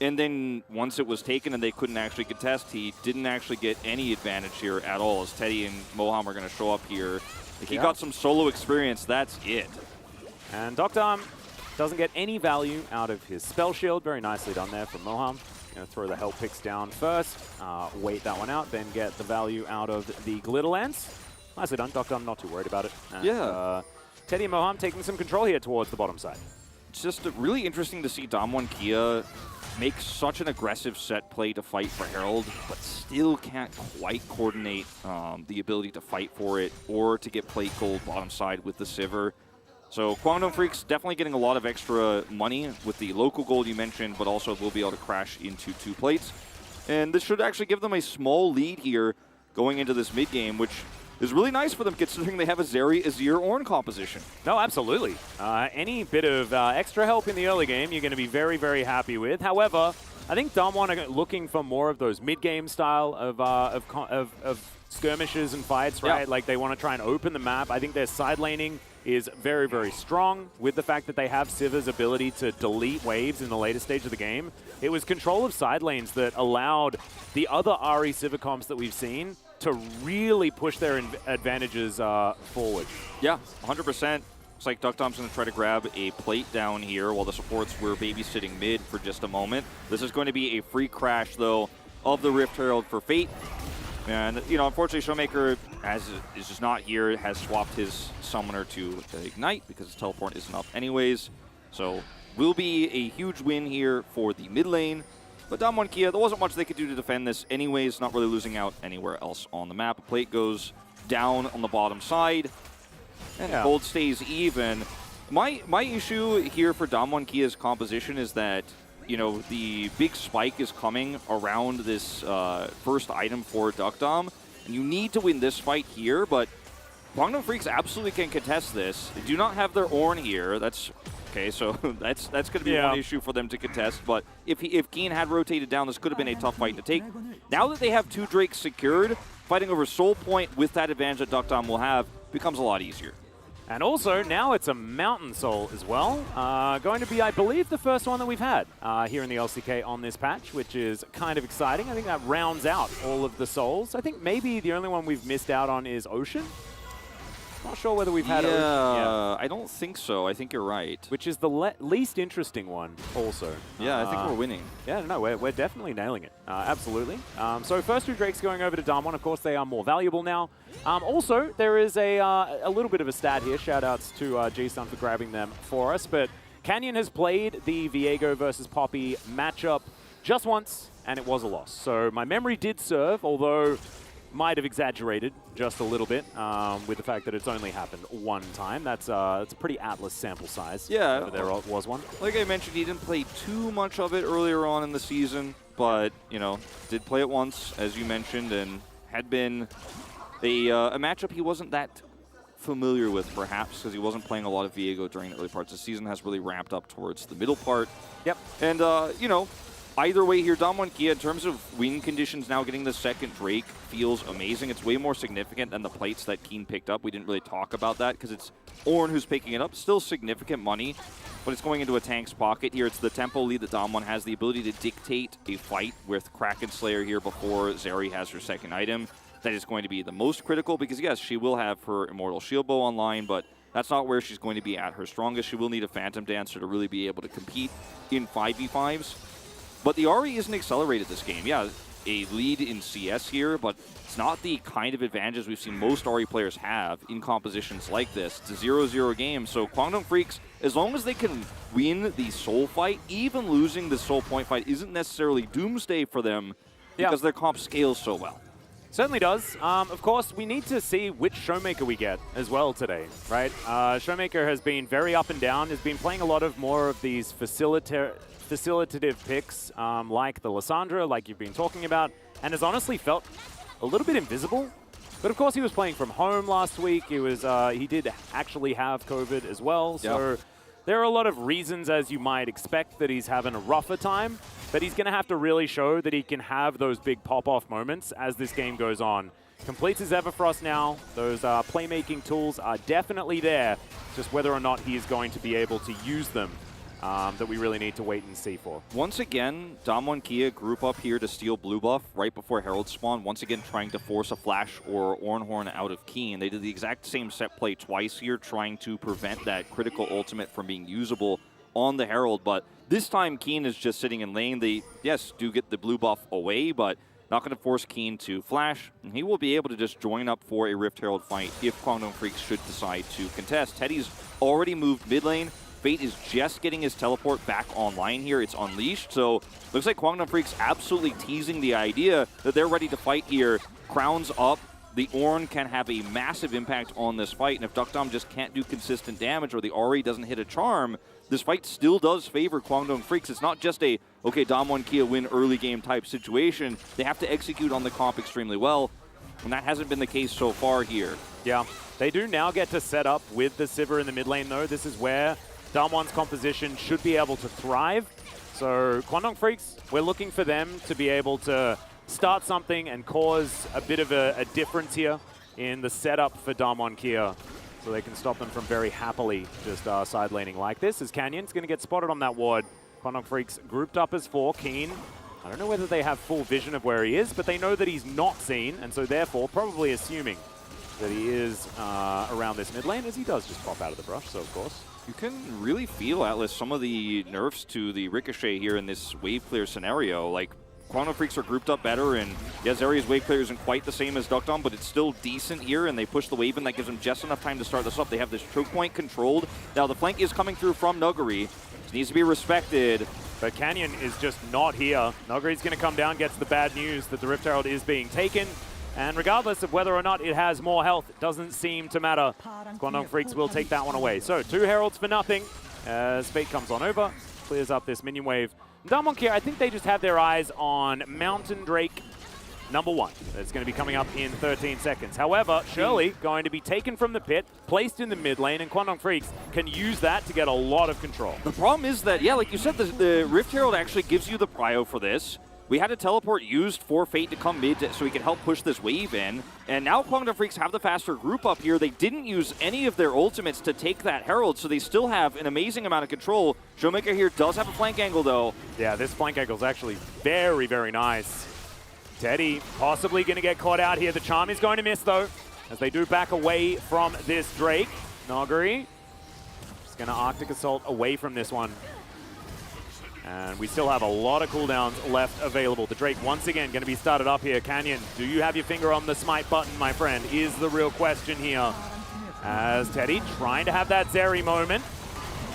And then once it was taken and they couldn't actually contest, he didn't actually get any advantage here at all, as Teddy and Moham are going to show up here. If he got some solo experience, that's it. And Duckdom doesn't get any value out of his spell shield. Very nicely done there from Moham. Going to throw the Hell Picks down first, wait that one out, then get the value out of the Glitter Lance. Nicely done. Duckdom not too worried about it. And, Teddy and Moham taking some control here towards the bottom side. It's just really interesting to see Damwon Kia make such an aggressive set play to fight for Herald, but still can't quite coordinate the ability to fight for it or to get plate gold bottom side with the Sivir. So Kwangdong Freaks definitely getting a lot of extra money with the local gold you mentioned, but also will be able to crash into 2 plates. And this should actually give them a small lead here going into this mid game, which is really nice for them considering they have a Zeri Azir Ornn composition. No, absolutely. Any bit of extra help in the early game, you're going to be very, very happy with. However, I think Damwon are looking for more of those mid-game style of skirmishes and fights, right? Like they want to try and open the map. I think their side laning is very, very strong with the fact that they have Sivir's ability to delete waves in the later stage of the game. It was control of side lanes that allowed the other RE Sivir comps that we've seen to really push their advantages forward. Yeah, 100%. Looks like Duckdom's going to try to grab a plate down here while the supports were babysitting mid for just a moment. This is going to be a free crash, though, of the Rift Herald for Fate. And, unfortunately, Showmaker, as is just not here, has swapped his Summoner to Ignite because his teleport isn't up anyways. So, will be a huge win here for the mid lane. But Damwon Kia, there wasn't much they could do to defend this anyways, not really losing out anywhere else on the map. A plate goes down on the bottom side, and gold stays even. My issue here for Damwon Kia's composition is that, you know, the big spike is coming around this first item for Duck Dom, and you need to win this fight here, but Guangdong Freaks absolutely can contest this. They do not have their Ornn here. That's okay, so that's going to be one issue for them to contest. But if Keen had rotated down, this could have been a tough fight to take. Now that they have 2 Drakes secured, fighting over Soul Point with that advantage that Duck Dom will have becomes a lot easier. And also, now it's a Mountain Soul as well. Going to be, I believe, the first one that we've had here in the LCK on this patch, which is kind of exciting. I think that rounds out all of the Souls. I think maybe the only one we've missed out on is Ocean. Not sure whether we've had Ocean. Yeah, I don't think so. I think you're right. Which is the least interesting one also. Yeah, I think we're winning. Yeah, no, we're definitely nailing it. Absolutely. So first 2 Drakes going over to Damwon. Of course, they are more valuable now. Also, there is a little bit of a stat here. Shout-outs to G-Stun for grabbing them for us. But Canyon has played the Viego versus Poppy matchup just once, and it was a loss. So my memory did serve, although might have exaggerated just a little bit with the fact that it's only happened one time. That's a pretty Atlas sample size. Yeah. There was one. Like I mentioned, he didn't play too much of it earlier on in the season, but, you know, did play it once, as you mentioned, and had been a matchup he wasn't that familiar with, perhaps, because he wasn't playing a lot of Viego during the early parts. The season has really ramped up towards the middle part. Yep. And, you know, either way here, Damwon Kia, in terms of win conditions, now getting the second Drake feels amazing. It's way more significant than the plates that Keen picked up. We didn't really talk about that because it's Ornn who's picking it up. Still significant money, but it's going into a tank's pocket here. It's the tempo lead that Damwon has, the ability to dictate a fight with Kraken Slayer here before Zeri has her second item. That is going to be the most critical because, yes, she will have her Immortal Shield Bow online, but that's not where she's going to be at her strongest. She will need a Phantom Dancer to really be able to compete in 5v5s. But the Ahri isn't accelerated this game. Yeah, a lead in CS here, but it's not the kind of advantages we've seen most Ahri players have in compositions like this. It's a 0-0 game, so Guangdong Freaks, as long as they can win the Soul fight, even losing the Soul Point fight isn't necessarily doomsday for them because their comp scales so well. Certainly does. Of course, we need to see which Showmaker we get as well today, right? Showmaker has been very up and down, has been playing a lot of more of these facilitative picks like the Lissandra, like you've been talking about, and has honestly felt a little bit invisible. But of course, he was playing from home last week. He did actually have COVID as well, so there are a lot of reasons, as you might expect, that he's having a rougher time. But he's going to have to really show that he can have those big pop-off moments as this game goes on. Completes his Everfrost now. Those playmaking tools are definitely there. Just whether or not he is going to be able to use them that we really need to wait and see for. Once again, Damwon Kia group up here to steal blue buff right before Herald spawn. Once again, trying to force a flash or Ornhorn out of Keen. They did the exact same set play twice here, trying to prevent that critical ultimate from being usable on the Herald, but this time Keen is just sitting in lane. They, yes, do get the blue buff away, but not going to force Keen to flash, and he will be able to just join up for a Rift Herald fight if Guangdong Freaks should decide to contest. Teddy's already moved mid lane. Fate is just getting his teleport back online here. It's unleashed, so looks like Guangdong Freaks absolutely teasing the idea that they're ready to fight here. Crowns up. The Ornn can have a massive impact on this fight, and if Duck Dom just can't do consistent damage or the Ahri doesn't hit a charm, this fight still does favor Guangdong Freaks. It's not just a, okay, Damwon Kia win early game type situation. They have to execute on the comp extremely well, and that hasn't been the case so far here. Yeah, they do now get to set up with the Sivir in the mid lane, though. This is where Damwon's composition should be able to thrive. So Guangdong Freaks, we're looking for them to be able to start something and cause a bit of a difference here in the setup for Damwon Kia, so they can stop them from very happily just side laning like this, as Canyon's going to get spotted on that ward. Guangdong Freaks grouped up as 4. Keen, I don't know whether they have full vision of where he is, but they know that he's not seen, and so therefore probably assuming that he is around this mid lane, as he does just pop out of the brush, so of course. You can really feel, Atlas, some of the nerfs to the Ricochet here in this wave clear scenario. Like, Guangdong Freaks are grouped up better, and yeah, Zeri's wave clear isn't quite the same as Duck Dom, but it's still decent here, and they push the wave in. That gives them just enough time to start this up. They have this choke point controlled. Now, the flank is coming through from Nuguri. It needs to be respected. But Canyon is just not here. Nogri's going to come down, gets the bad news that the Rift Herald is being taken. And regardless of whether or not it has more health, it doesn't seem to matter. Guangdong Freaks will take that one away. So 2 Heralds for nothing as Fate comes on over, clears up this minion wave. Damwon here, I think they just have their eyes on Mountain Drake #1. That's going to be coming up in 13 seconds. However, Shirley going to be taken from the pit, placed in the mid lane, and Guangdong Freaks can use that to get a lot of control. The problem is that, yeah, like you said, the Rift Herald actually gives you the prio for this. We had a teleport used for Fate to come mid so he could help push this wave in. And now Guangdong Freaks have the faster group up here. They didn't use any of their ultimates to take that Herald, so they still have an amazing amount of control. Showmaker here does have a flank angle, though. Yeah, this flank angle is actually very, very nice. Teddy possibly going to get caught out here. The charm is going to miss, though, as they do back away from this Drake. Nogri just going to Arctic Assault away from this one. And we still have a lot of cooldowns left available. The Drake once again going to be started up here. Canyon, do you have your finger on the smite button, my friend, is the real question here. As Teddy trying to have that Zeri moment.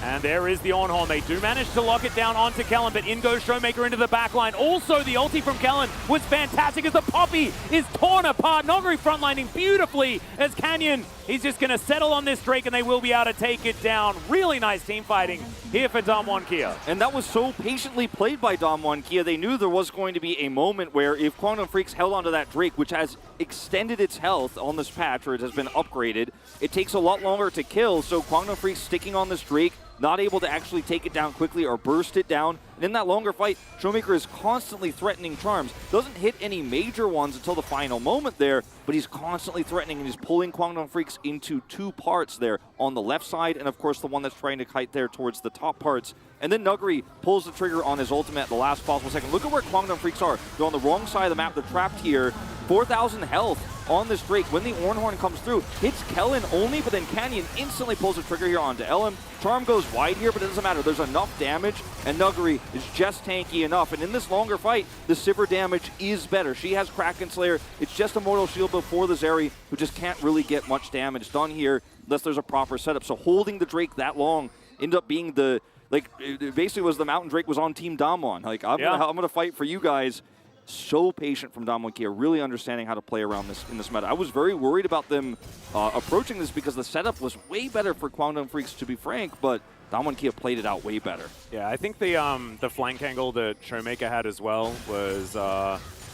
And there is the Ornhorn. They do manage to lock it down onto Kellen, but in goes Showmaker into the backline. Also, the ulti from Kellen was fantastic as the Poppy is torn apart. Nogri frontlining beautifully as Canyon, he's just going to settle on this Drake and they will be able to take it down. Really nice team fighting here for Damwon Kia. And that was so patiently played by Damwon Kia. They knew there was going to be a moment where if Guangdong Freaks held onto that Drake, which has extended its health on this patch, or it has been upgraded, it takes a lot longer to kill. So Guangdong Freaks sticking on this Drake, not able to actually take it down quickly or burst it down. And in that longer fight, Showmaker is constantly threatening charms. Doesn't hit any major ones until the final moment there, but he's constantly threatening and he's pulling Guangdong Freaks into 2 parts there on the left side, and of course the one that's trying to kite there towards the top parts. And then Nugri pulls the trigger on his ultimate at the last possible second. Look at where Guangdong Freaks are. They're on the wrong side of the map. They're trapped here. 4,000 health on this Drake. When the Ornhorn comes through, hits Kellen only, but then Canyon instantly pulls the trigger here onto Ellen. Charm goes wide here, but it doesn't matter. There's enough damage, and Nugri is just tanky enough. And in this longer fight, the Sivir damage is better. She has Kraken Slayer. It's just a Mortal Shield before the Zeri, who just can't really get much damage done here unless there's a proper setup. So holding the Drake that long ended up being the, like, it basically was the Mountain Drake was on Team Damwon. Like, I'm gonna fight for you guys. So patient from Damwon Kia, really understanding how to play around this in this meta. I was very worried about them approaching this because the setup was way better for Guangdong Freaks, to be frank, but Damwon Kia played it out way better. Yeah, I think the flank angle that Showmaker had as well was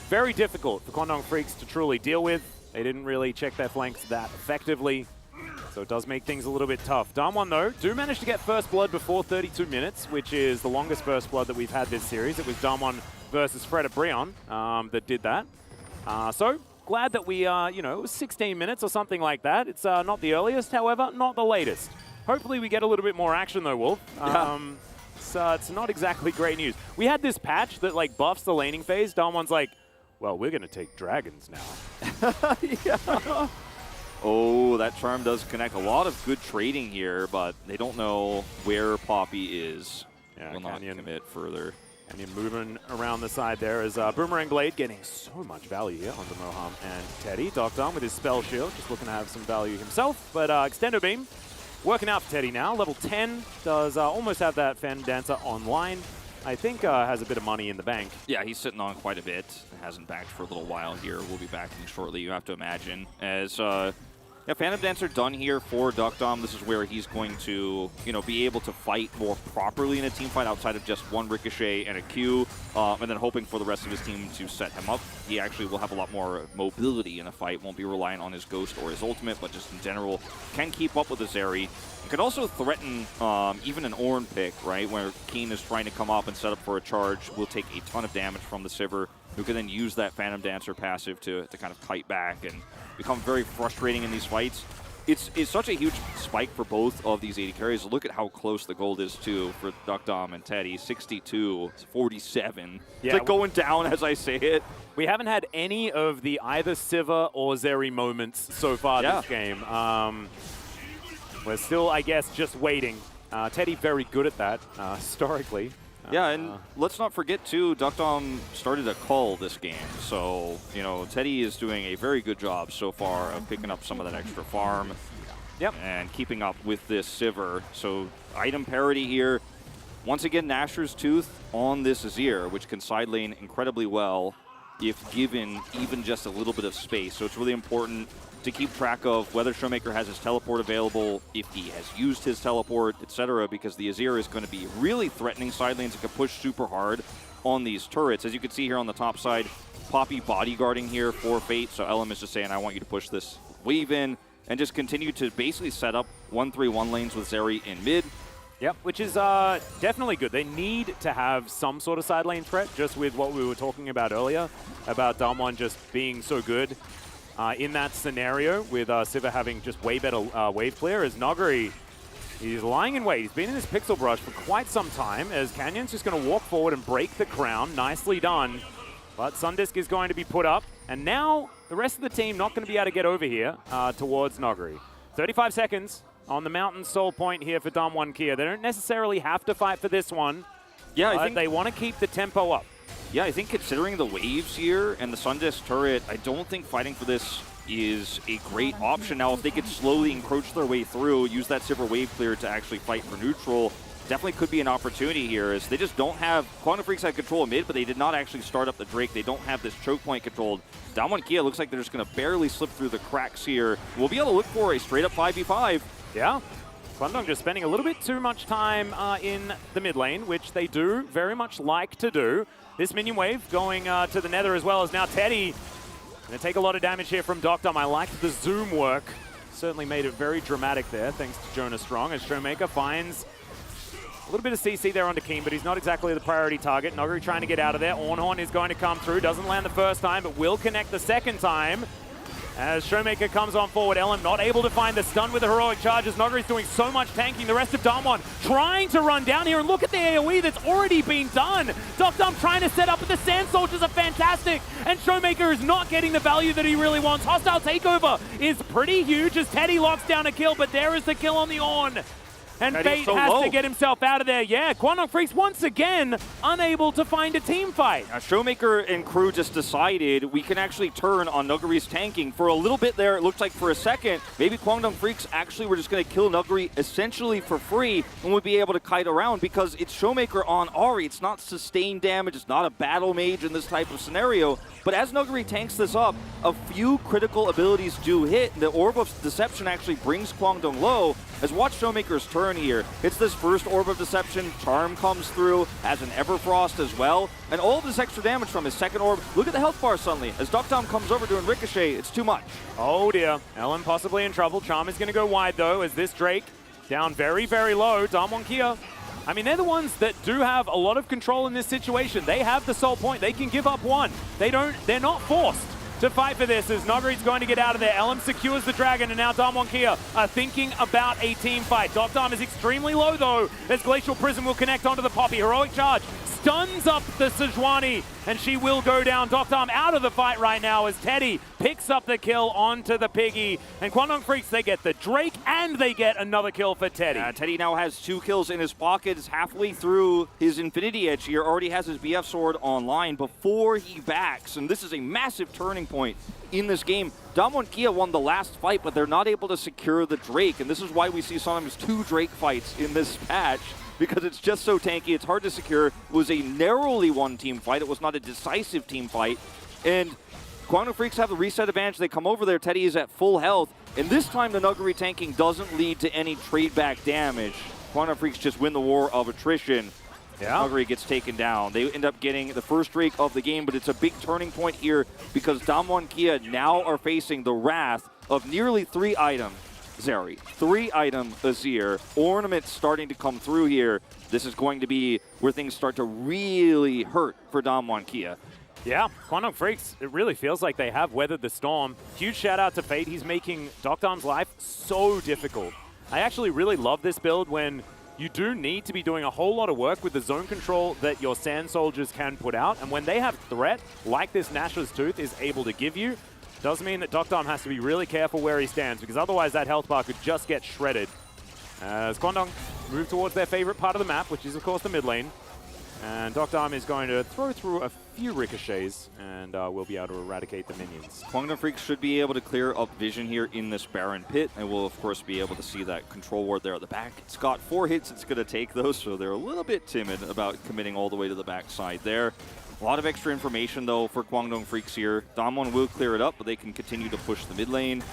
very difficult for Guangdong Freaks to truly deal with. They didn't really check their flanks that effectively, so it does make things a little bit tough. Damwon, though, do manage to get first blood before 32 minutes, which is the longest first blood that we've had this series. It was Damwon versus Fred Brion that did that. So glad that we, it was 16 minutes or something like that. It's not the earliest, however, not the latest. Hopefully we get a little bit more action though, Wolf. So it's not exactly great news. We had this patch that like buffs the laning phase. Damwon's like, well, we're going to take dragons now. Yeah. Oh, that charm does connect. A lot of good trading here, but they don't know where Poppy is. Yeah, will not commit further. And you're moving around the side there as Boomerang Blade getting so much value here onto Moham and Teddy. Docked on with his spell shield, just looking to have some value himself. But Extendo Beam working out for Teddy now. Level 10 does almost have that Phantom Dancer online. I think has a bit of money in the bank. Yeah, he's sitting on quite a bit. Hasn't backed for a little while here. We'll be backing shortly, you have to imagine. As yeah, Phantom Dancer done here for Duckdom. This is where he's going to, be able to fight more properly in a team fight outside of just one Ricochet and a Q, and then hoping for the rest of his team to set him up. He actually will have a lot more mobility in a fight. Won't be reliant on his Ghost or his ultimate, but just in general can keep up with the Zeri. Could also threaten even an Ornn pick, right, where Keen is trying to come up and set up for a charge. Will take a ton of damage from the Sivir, who can then use that Phantom Dancer passive to kind of kite back and become very frustrating in these fights. It's such a huge spike for both of these AD carries. Look at how close the gold is, too, for Duckdom and Teddy. 62, 47. Yeah, it's like going down as I say it. We haven't had any of the either Sivir or Zeri moments so far this game. We're still, I guess, just waiting. Teddy very good at that, historically. Yeah, and let's not forget, too, Duckdom started a cull this game. So, Teddy is doing a very good job so far of picking up some of that extra farm. Yep. And keeping up with this Sivir. So, item parity here. Once again, Nashor's Tooth on this Azir, which can side lane incredibly well if given even just a little bit of space. So it's really important to keep track of whether Showmaker has his teleport available, if he has used his teleport, etc., because the Azir is going to be really threatening side lanes and can push super hard on these turrets. As you can see here on the top side, Poppy bodyguarding here for Fate, so LM is just saying, I want you to push this wave in, and just continue to basically set up 1-3-1 lanes with Zeri in mid. Yep, which is definitely good. They need to have some sort of side lane threat, just with what we were talking about earlier, about Damwon just being so good in that scenario, with Sivir having just way better wave clear, as Noguri, he's lying in wait. He's been in this pixel brush for quite some time, as Canyon's just going to walk forward and break the crown. Nicely done. But Sundisk is going to be put up, and now the rest of the team not going to be able to get over here towards Noguri. 35 seconds on the Mountain Soul point here for Damwon Kia. They don't necessarily have to fight for this one. Yeah, I think they want to keep the tempo up. Yeah, I think considering the waves here and the Sundisk turret, I don't think fighting for this is a great option. Now, if they could slowly encroach their way through, use that Sivir wave clear to actually fight for neutral, definitely could be an opportunity here, as they just don't have... Quantum Freaks had control of mid, but they did not actually start up the Drake. They don't have this choke point controlled. Damwon Kia looks like they're just going to barely slip through the cracks here. We'll be able to look for a straight-up 5v5. Yeah. Kwangdong just spending a little bit too much time in the mid lane, which they do very much like to do. This minion wave going to the nether, as well as now Teddy. Going to take a lot of damage here from Doctom. I like the zoom work. Certainly made it very dramatic there, thanks to Jonah Strong, as Showmaker finds a little bit of CC there onto Keen, but he's not exactly the priority target. Noguri trying to get out of there. Ornhorn is going to come through. Doesn't land the first time, but will connect the second time. As Showmaker comes on forward, Ellen not able to find the stun with the heroic charges. Noguri's doing so much tanking. The rest of Damwon trying to run down here, and look at the AoE that's already been done. Doctom trying to set up, but the Sand Soldiers are fantastic, and Showmaker is not getting the value that he really wants. Hostile takeover is pretty huge as Teddy locks down a kill, but there is the kill on the Ornn. And Fate has to get himself out of there. Yeah, Quantum Freaks once again unable to find a team fight. Now, Showmaker and crew just decided we can actually turn on Nuguri's tanking. For a little bit there, it looked like for a second, maybe Kwangdong Freaks actually were just going to kill Nuguri essentially for free and would be able to kite around, because it's Showmaker on Ahri. It's not sustained damage. It's not a battle mage in this type of scenario. But as Nuguri tanks this up, a few critical abilities do hit. The Orb of Deception actually brings Kwangdong low. As watch Showmaker's turn here. It's this first Orb of Deception. Charm comes through, as an Everfrost as well. And all of this extra damage from his second Orb. Look at the health bar suddenly. As Doctom comes over doing Ricochet, it's too much. Oh dear. Ellen possibly in trouble. Charm is going to go wide though, as this Drake down very, very low. Damwon Kia. I mean, they're the ones that do have a lot of control in this situation. They have the soul point. They can give up one. They're not forced to fight for this, as Noguri's going to get out of there. Ellen secures the dragon, and now Damwon Kia are thinking about a team fight. Doctom is extremely low though, as Glacial Prism will connect onto the Poppy. Heroic Charge stuns up the Sejuani, and she will go down. Doctom out of the fight right now, as Teddy picks up the kill onto the Piggy. And Kwangdong Freaks, they get the Drake, and they get another kill for Teddy. Teddy now has 2 kills in his pocket. Is halfway through his Infinity Edge here. Already has his BF sword online before he backs. And this is a massive turning point in this game. Damwon Kia won the last fight, but they're not able to secure the Drake. And this is why we see sometimes 2 Drake fights in this patch, because it's just so tanky. It's hard to secure. It was a narrowly won team fight. It was not a decisive team fight. And Quantum Freaks have the reset advantage. They come over there. Teddy is at full health. And this time the Nuguri tanking doesn't lead to any trade back damage. Quantum Freaks just win the war of attrition. Yeah. Nuguri gets taken down. They end up getting the first Drake of the game, but it's a big turning point here because Damwon Kia now are facing the wrath of nearly 3-item Zeri, 3-item Azir, ornaments starting to come through here. This is going to be where things start to really hurt for Damwon Kia. Yeah, Quantum Freaks, it really feels like they have weathered the storm. Huge shout out to Fate. He's making Doctom's life so difficult. I actually really love this build when you do need to be doing a whole lot of work with the zone control that your Sand Soldiers can put out. And when they have threat, like this Nashor's Tooth is able to give you, does mean that Doctom has to be really careful where he stands, because otherwise that health bar could just get shredded. As Kwangdong move towards their favorite part of the map, which is of course the mid lane. And Dr. is going to throw through a few ricochets, and we'll be able to eradicate the minions. Kwangdong Freaks should be able to clear up vision here in this Baron pit, and we'll of course be able to see that control ward there at the back. It's got 4 hits it's going to take those, so they're a little bit timid about committing all the way to the backside there. A lot of extra information though for Kwangdong Freaks here. Damwon will clear it up, but they can continue to push the mid lane.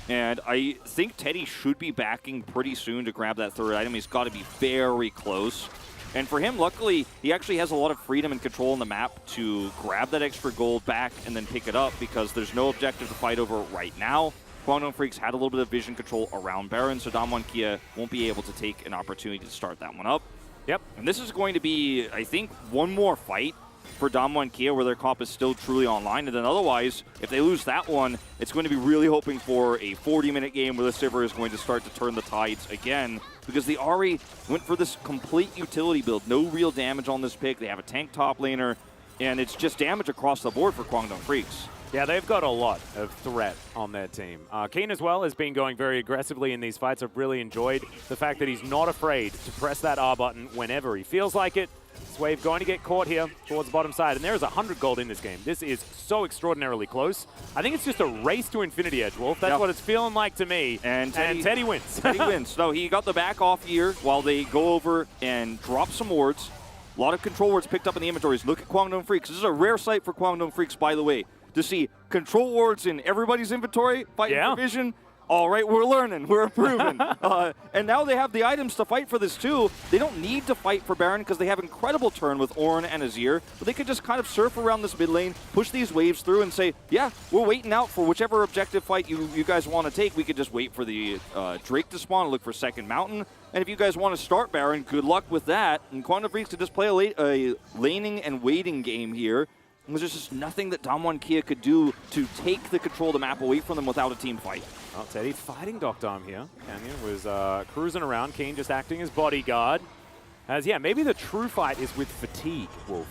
And I think Teddy should be backing pretty soon to grab that 3rd item. He's got to be very close. And for him, luckily, he actually has a lot of freedom and control on the map to grab that extra gold back and then pick it up because there's no objective to fight over right now. Kwangdong Freaks had a little bit of vision control around Baron, so Damwon Kia won't be able to take an opportunity to start that one up. Yep. And this is going to be, I think, one more fight for Damwon Kia where their comp is still truly online. And then otherwise, if they lose that one, it's going to be really hoping for a 40-minute game where the Sivir is going to start to turn the tides again. Because the Ahri went for this complete utility build. No real damage on this pick. They have a tank top laner. And it's just damage across the board for Kwangdong Freaks. Yeah, they've got a lot of threat on their team. Keen as well has been going very aggressively in these fights. I've really enjoyed the fact that he's not afraid to press that R button whenever he feels like it. This wave going to get caught here towards the bottom side, and there is 100 gold in this game. This is so extraordinarily close. I think it's just a race to infinity, Edgewolf. That's what it's feeling like to me. And Teddy wins. Teddy wins. No, he got the back off here while they go over and drop some wards. A lot of control wards picked up in the inventories. Look at Kwangdong Freaks. This is a rare sight for Kwangdong Freaks, by the way, to see control wards in everybody's inventory, fighting for vision. All right, we're learning, we're improving. And now they have the items to fight for this too. They don't need to fight for Baron because they have incredible turn with Ornn and Azir, but they could just kind of surf around this mid lane, push these waves through and say, yeah, we're waiting out for whichever objective fight you guys want to take. We could just wait for the Drake to spawn and look for second mountain. And if you guys want to start Baron, good luck with that. And Kwangdong Freaks could just play a laning and waiting game here. And there's just nothing that Damwon Kia could do to take the control of the map away from them without a team fight. Well, Teddy fighting Dr. here. Canyon was cruising around. Keen just acting as bodyguard. As, yeah, maybe the true fight is with fatigue, Wolf.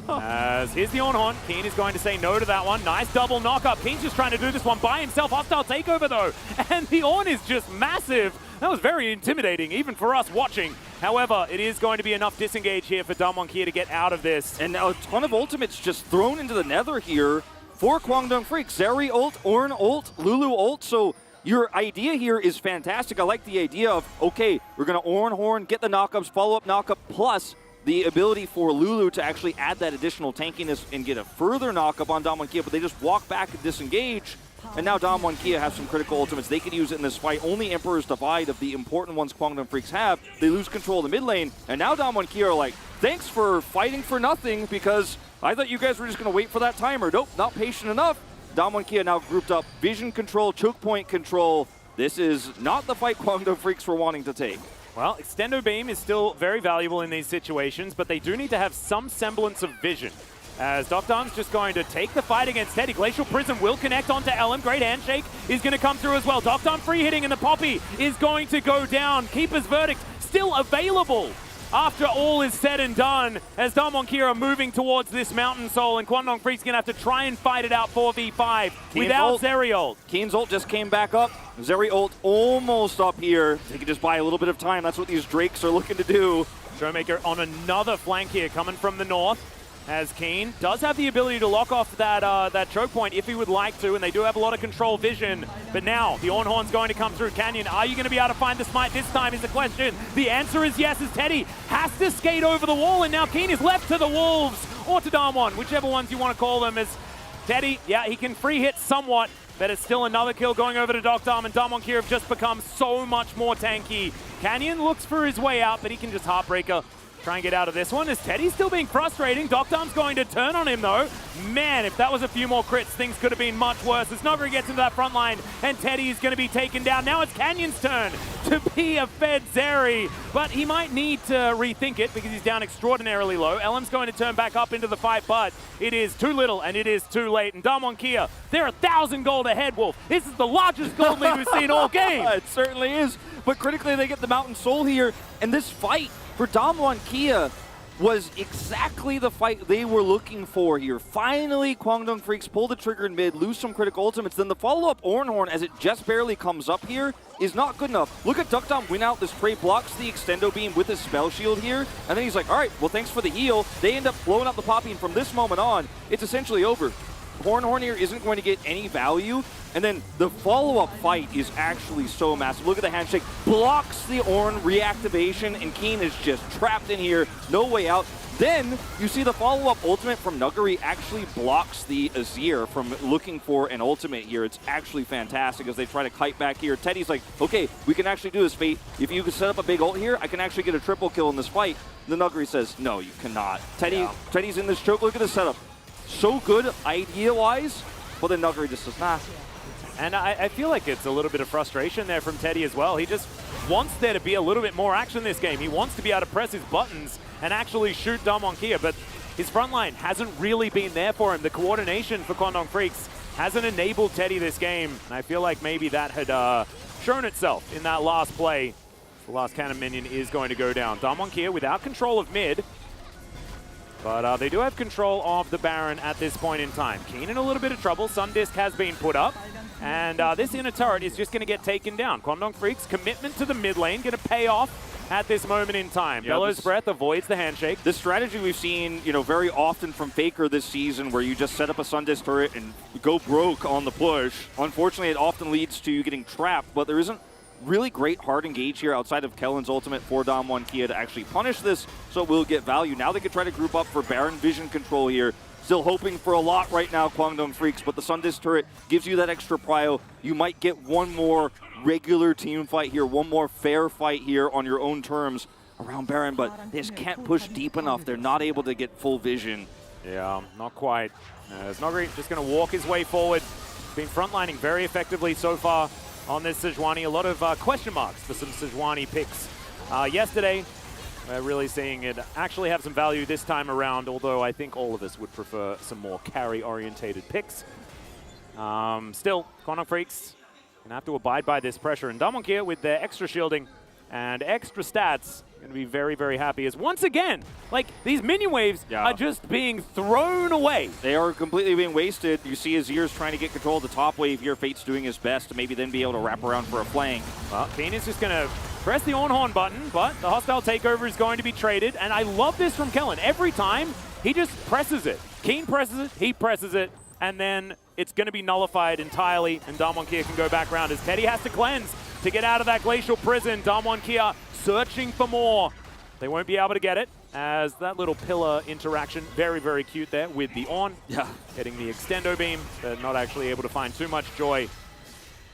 As here's the Ornn. Keen is going to say no to that one. Nice double knock-up. Keen's just trying to do this one by himself. Hostile takeover, though. And the Ornn is just massive. That was very intimidating, even for us watching. However, it is going to be enough disengage here for Damwon Kia to get out of this. And a ton of ultimates just thrown into the nether here for Kwangdong Freaks. Zeri ult, Ornn ult, Lulu ult. So your idea here is fantastic. I like the idea of, okay, we're going to Ornn Horn, get the knockups, follow-up knockup, plus the ability for Lulu to actually add that additional tankiness and get a further knockup on Damwon Kia, but they just walk back and disengage. And now Damwon Kia have some critical ultimates. They can use it in this fight. Only Emperor's Divide of the important ones Kwangdong Freaks have. They lose control of the mid lane. And now Damwon Kia are like, thanks for fighting for nothing because I thought you guys were just going to wait for that timer. Nope, not patient enough. Damwon Kia now grouped up vision control, choke point control. This is not the fight Kwangdong Freaks were wanting to take. Well, Extendo Beam is still very valuable in these situations, but they do need to have some semblance of vision. As Doctor's just going to take the fight against Teddy. Glacial Prism will connect onto Ellen. Great handshake is going to come through as well. Doctor free hitting and the Poppy is going to go down. Keeper's Verdict still available after all is said and done, as Damwon Kia are moving towards this Mountain Soul, and Kwangdong Freaks going to have to try and fight it out 4v5 without Zeri ult. Keen's ult just came back up. Zeri ult almost up here. They can just buy a little bit of time. That's what these Drakes are looking to do. Showmaker on another flank here coming from the north. As Keen does have the ability to lock off that choke point if he would like to, and they do have a lot of control vision. But now the Ornhorn's going to come through. Canyon, are you going to be able to find the smite this time is the question. The answer is yes, as Teddy has to skate over the wall, and now Keen is left to the Wolves, or to Damwon, whichever ones you want to call them. As Teddy, yeah, he can free hit somewhat, but it's still another kill going over to Dr. and Damwon Kia have just become so much more tanky. Canyon looks for his way out, but he can just Heartbreaker. Try and get out of this one, as Teddy's still being frustrating. Doctor's going to turn on him, though. Man, if that was a few more crits, things could have been much worse. As Nogri gets into that front line, and Teddy is going to be taken down. Now it's Canyon's turn to be a fed Zeri, but he might need to rethink it because he's down extraordinarily low. Ellen's going to turn back up into the fight, but it is too little and it is too late. And Damwon Kia, they're 1,000 gold ahead, Wolf. This is the largest gold lead we've seen all game. It certainly is, but critically they get the Mountain Soul here, and this fight for Damwon Kia, was exactly the fight they were looking for here. Finally, Kwangdong Freaks pull the trigger in mid, lose some critical ultimates. Then the follow-up Ornhorn, as it just barely comes up here, is not good enough. Look at Duckdom win out this trade, blocks the extendo beam with his spell shield here, and then he's like, all right, well, thanks for the heal. They end up blowing up the Poppy, and from this moment on, it's essentially over. Horn here isn't going to get any value, and then the follow-up fight is actually so massive. Look at the handshake, blocks the Ornn reactivation, and Keen is just trapped in here, no way out. Then you see the follow-up ultimate from Nuggery actually blocks the Azir from looking for an ultimate here. It's actually fantastic as they try to kite back here. Teddy's like, okay, we can actually do this, Fate. If you can set up a big ult here, I can actually get a triple kill in this fight. The Nuggery says, no, you cannot. Teddy's in this choke. Look at the setup. So good idea-wise, but then Nuggery just says, nah. And I feel like it's a little bit of frustration there from Teddy as well. He just wants there to be a little bit more action this game. He wants to be able to press his buttons and actually shoot Damwon Kia, but his front line hasn't really been there for him. The coordination for Kwangdong Freaks hasn't enabled Teddy this game, and I feel like maybe that had shown itself in that last play. The last cannon minion is going to go down. Damwon Kia without control of mid, but they do have control of the Baron at this point in time. Keen in a little bit of trouble. Sundisk has been put up, and this inner turret is just going to get taken down. Kwangdong Freaks' commitment to the mid lane going to pay off at this moment in time. Bellow's Breath avoids the handshake. This strategy we've seen, very often from Faker this season, where you just set up a Sundisk turret and go broke on the push. Unfortunately, it often leads to you getting trapped, but there isn't really great hard engage here outside of Kellen's ultimate for Damwon Kia to actually punish this, so it will get value. Now they could try to group up for Baron vision control here. Still hoping for a lot right now, Kwangdong Freaks, but the Sundisk turret gives you that extra prio. You might get one more regular team fight here, one more fair fight here on your own terms around Baron, but they just can't push deep enough. They're not able to get full vision. Yeah, not quite. Nuggery just going to walk his way forward. Been frontlining very effectively so far on this Sejuani. A lot of question marks for some Sejuani picks yesterday. We're really seeing it actually have some value this time around, although I think all of us would prefer some more carry-orientated picks. Still, Kwangdong Freaks gonna have to abide by this pressure, and Damwon Kia with their extra shielding and extra stats gonna be very, very happy as once again, like, these minion waves are just being thrown away. They are completely being wasted. You see Azir's trying to get control of the top wave here. Fate's doing his best to maybe then be able to wrap around for a flank. Well, Keen is just gonna press the Ornhorn button, but the hostile takeover is going to be traded, and I love this from Kellen. Every time, he just presses it. Keen presses it, he presses it, and then it's going to be nullified entirely, and Damwon Kia can go back around as Teddy has to cleanse to get out of that glacial prison. Damwon Kia searching for more. They won't be able to get it, as that little pillar interaction, very, very cute there with the Ornn. Yeah. Getting the extendo beam, but not actually able to find too much joy.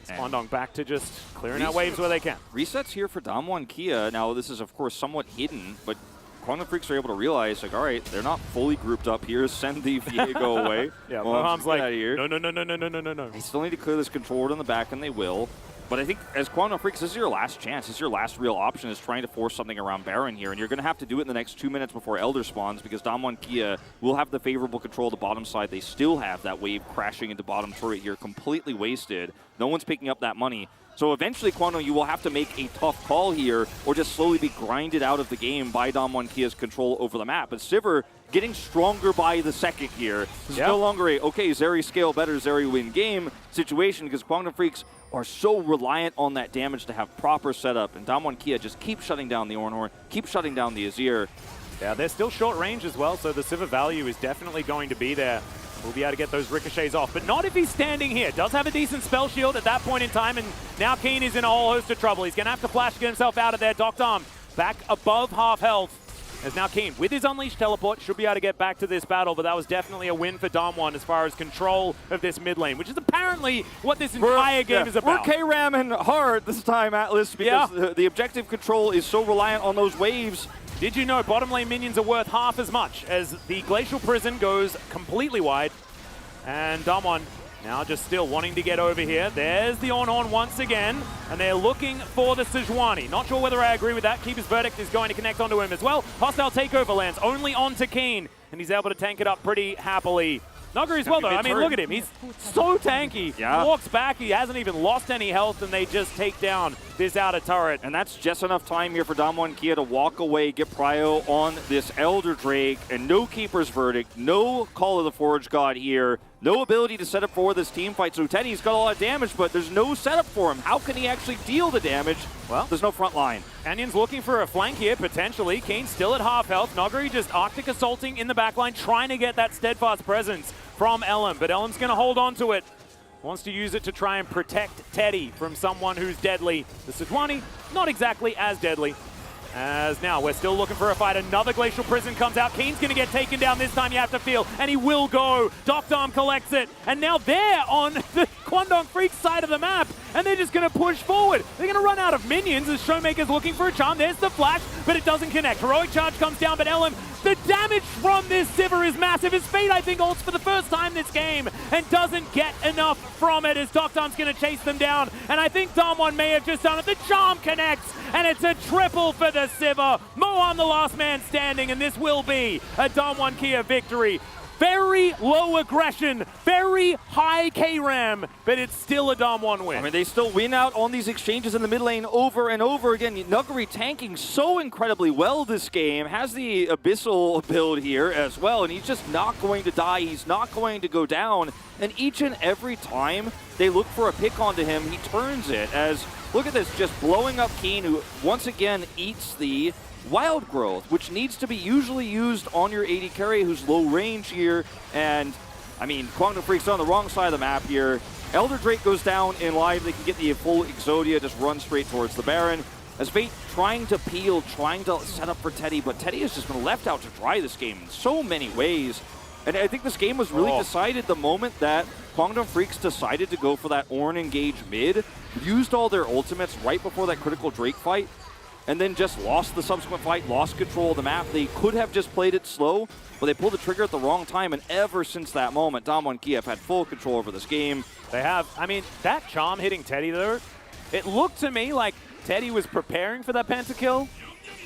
Kwangdong back to just clearing out waves where they can. Resets here for Damwon Kia. Now, this is, of course, somewhat hidden, but Kwangdong Freaks are able to realize, like, all right, they're not fully grouped up here. Send the Viego away. Yeah, Moham's like, out of here. No. They still need to clear this control in the back, and they will. But I think as Kwangdong Freaks, this is your last chance. This is your last real option, is trying to force something around Baron here. And you're going to have to do it in the next 2 minutes before Elder spawns, because Damwon Kia will have the favorable control of the bottom side. They still have that wave crashing into bottom turret here, completely wasted. No one's picking up that money. So eventually, Kwangdong, you will have to make a tough call here, or just slowly be grinded out of the game by Damwon Kia's control over the map. But Sivir getting stronger by the second here. This is no longer a, okay, Zeri scale better, Zeri win game situation, because Kwangdong Freaks are so reliant on that damage to have proper setup. And Damwon Kia just keeps shutting down the Ornhorn, keeps shutting down the Azir. Yeah, they're still short range as well, so the Sivir value is definitely going to be there. We'll be able to get those ricochets off, but not if he's standing here. Does have a decent spell shield at that point in time, and now Keen is in a whole host of trouble. He's going to have to flash to get himself out of there. Docked Arm back above half health. As now Keen, with his Unleashed teleport, should be able to get back to this battle, but that was definitely a win for Damwon as far as control of this mid lane, which is apparently what this entire game is about. We're K-ramming hard this time, Atlas, because the objective control is so reliant on those waves. Did you know bottom lane minions are worth half as much, as the Glacial Prison goes completely wide, and Damwon now just still wanting to get over here. There's the Ornhorn once again, and they're looking for the Sejuani. Not sure whether I agree with that. Keeper's Verdict is going to connect onto him as well. Hostile takeover lands only onto Keen, and he's able to tank it up pretty happily. Nuguri as well, though. I mean, look at him. He's so tanky. Yeah. Walks back. He hasn't even lost any health, and they just take down this outer turret. And that's just enough time here for Damwon Kia to walk away, get prio on this Elder Drake, and no Keeper's Verdict, no Call of the Forge God here, no ability to set up for this team fight. So Teddy's got a lot of damage, but there's no setup for him. How can he actually deal the damage? Well, there's no front line. Canyon's looking for a flank here, potentially. Kane's still at half health. Nuguri just Arctic assaulting in the backline, trying to get that steadfast presence from Elm, but Elm's going to hold on to it. Wants to use it to try and protect Teddy from someone who's deadly. The Sejuani, not exactly as deadly. As now, we're still looking for a fight. Another Glacial Prison comes out. Kane's going to get taken down this time, you have to feel, and he will go. Doctarm collects it, and now they're on the Kwangdong Freak side of the map, and they're just going to push forward. They're going to run out of minions as Showmaker's looking for a charm. There's the flash, but it doesn't connect. Heroic Charge comes down, but Ellen, the damage from this Sivir is massive. His Fate, I think, ults for the first time this game and doesn't get enough from it as Doctarm's going to chase them down. And I think Damwon may have just done it. The charm connects, and it's a triple for the Sivir. Mohan the last man standing, and this will be a Damwon Kia victory. Very low aggression, very high K-Ram, but it's still a Damwon win. I mean, they still win out on these exchanges in the mid lane over and over again. Nuguri tanking so incredibly well this game, has the Abyssal build here as well, and he's just not going to die. He's not going to go down. And each and every time they look for a pick onto him, he turns it as, look at this, just blowing up Keen, who once again eats the Wild Growth, which needs to be usually used on your AD carry who's low range here. And, I mean, Kwangdong Freak's on the wrong side of the map here. Elder Drake goes down in live. They can get the full Exodia, just run straight towards the Baron. As Fate trying to peel, trying to set up for Teddy, but Teddy has just been left out to dry this game in so many ways. And I think this game was really decided the moment that Kwangdong Freaks decided to go for that Ornn engage mid, used all their ultimates right before that critical Drake fight, and then just lost the subsequent fight, lost control of the map. They could have just played it slow, but they pulled the trigger at the wrong time, and ever since that moment, Damwon Kia have had full control over this game. They have. I mean, that charm hitting Teddy there, it looked to me like Teddy was preparing for that pentakill,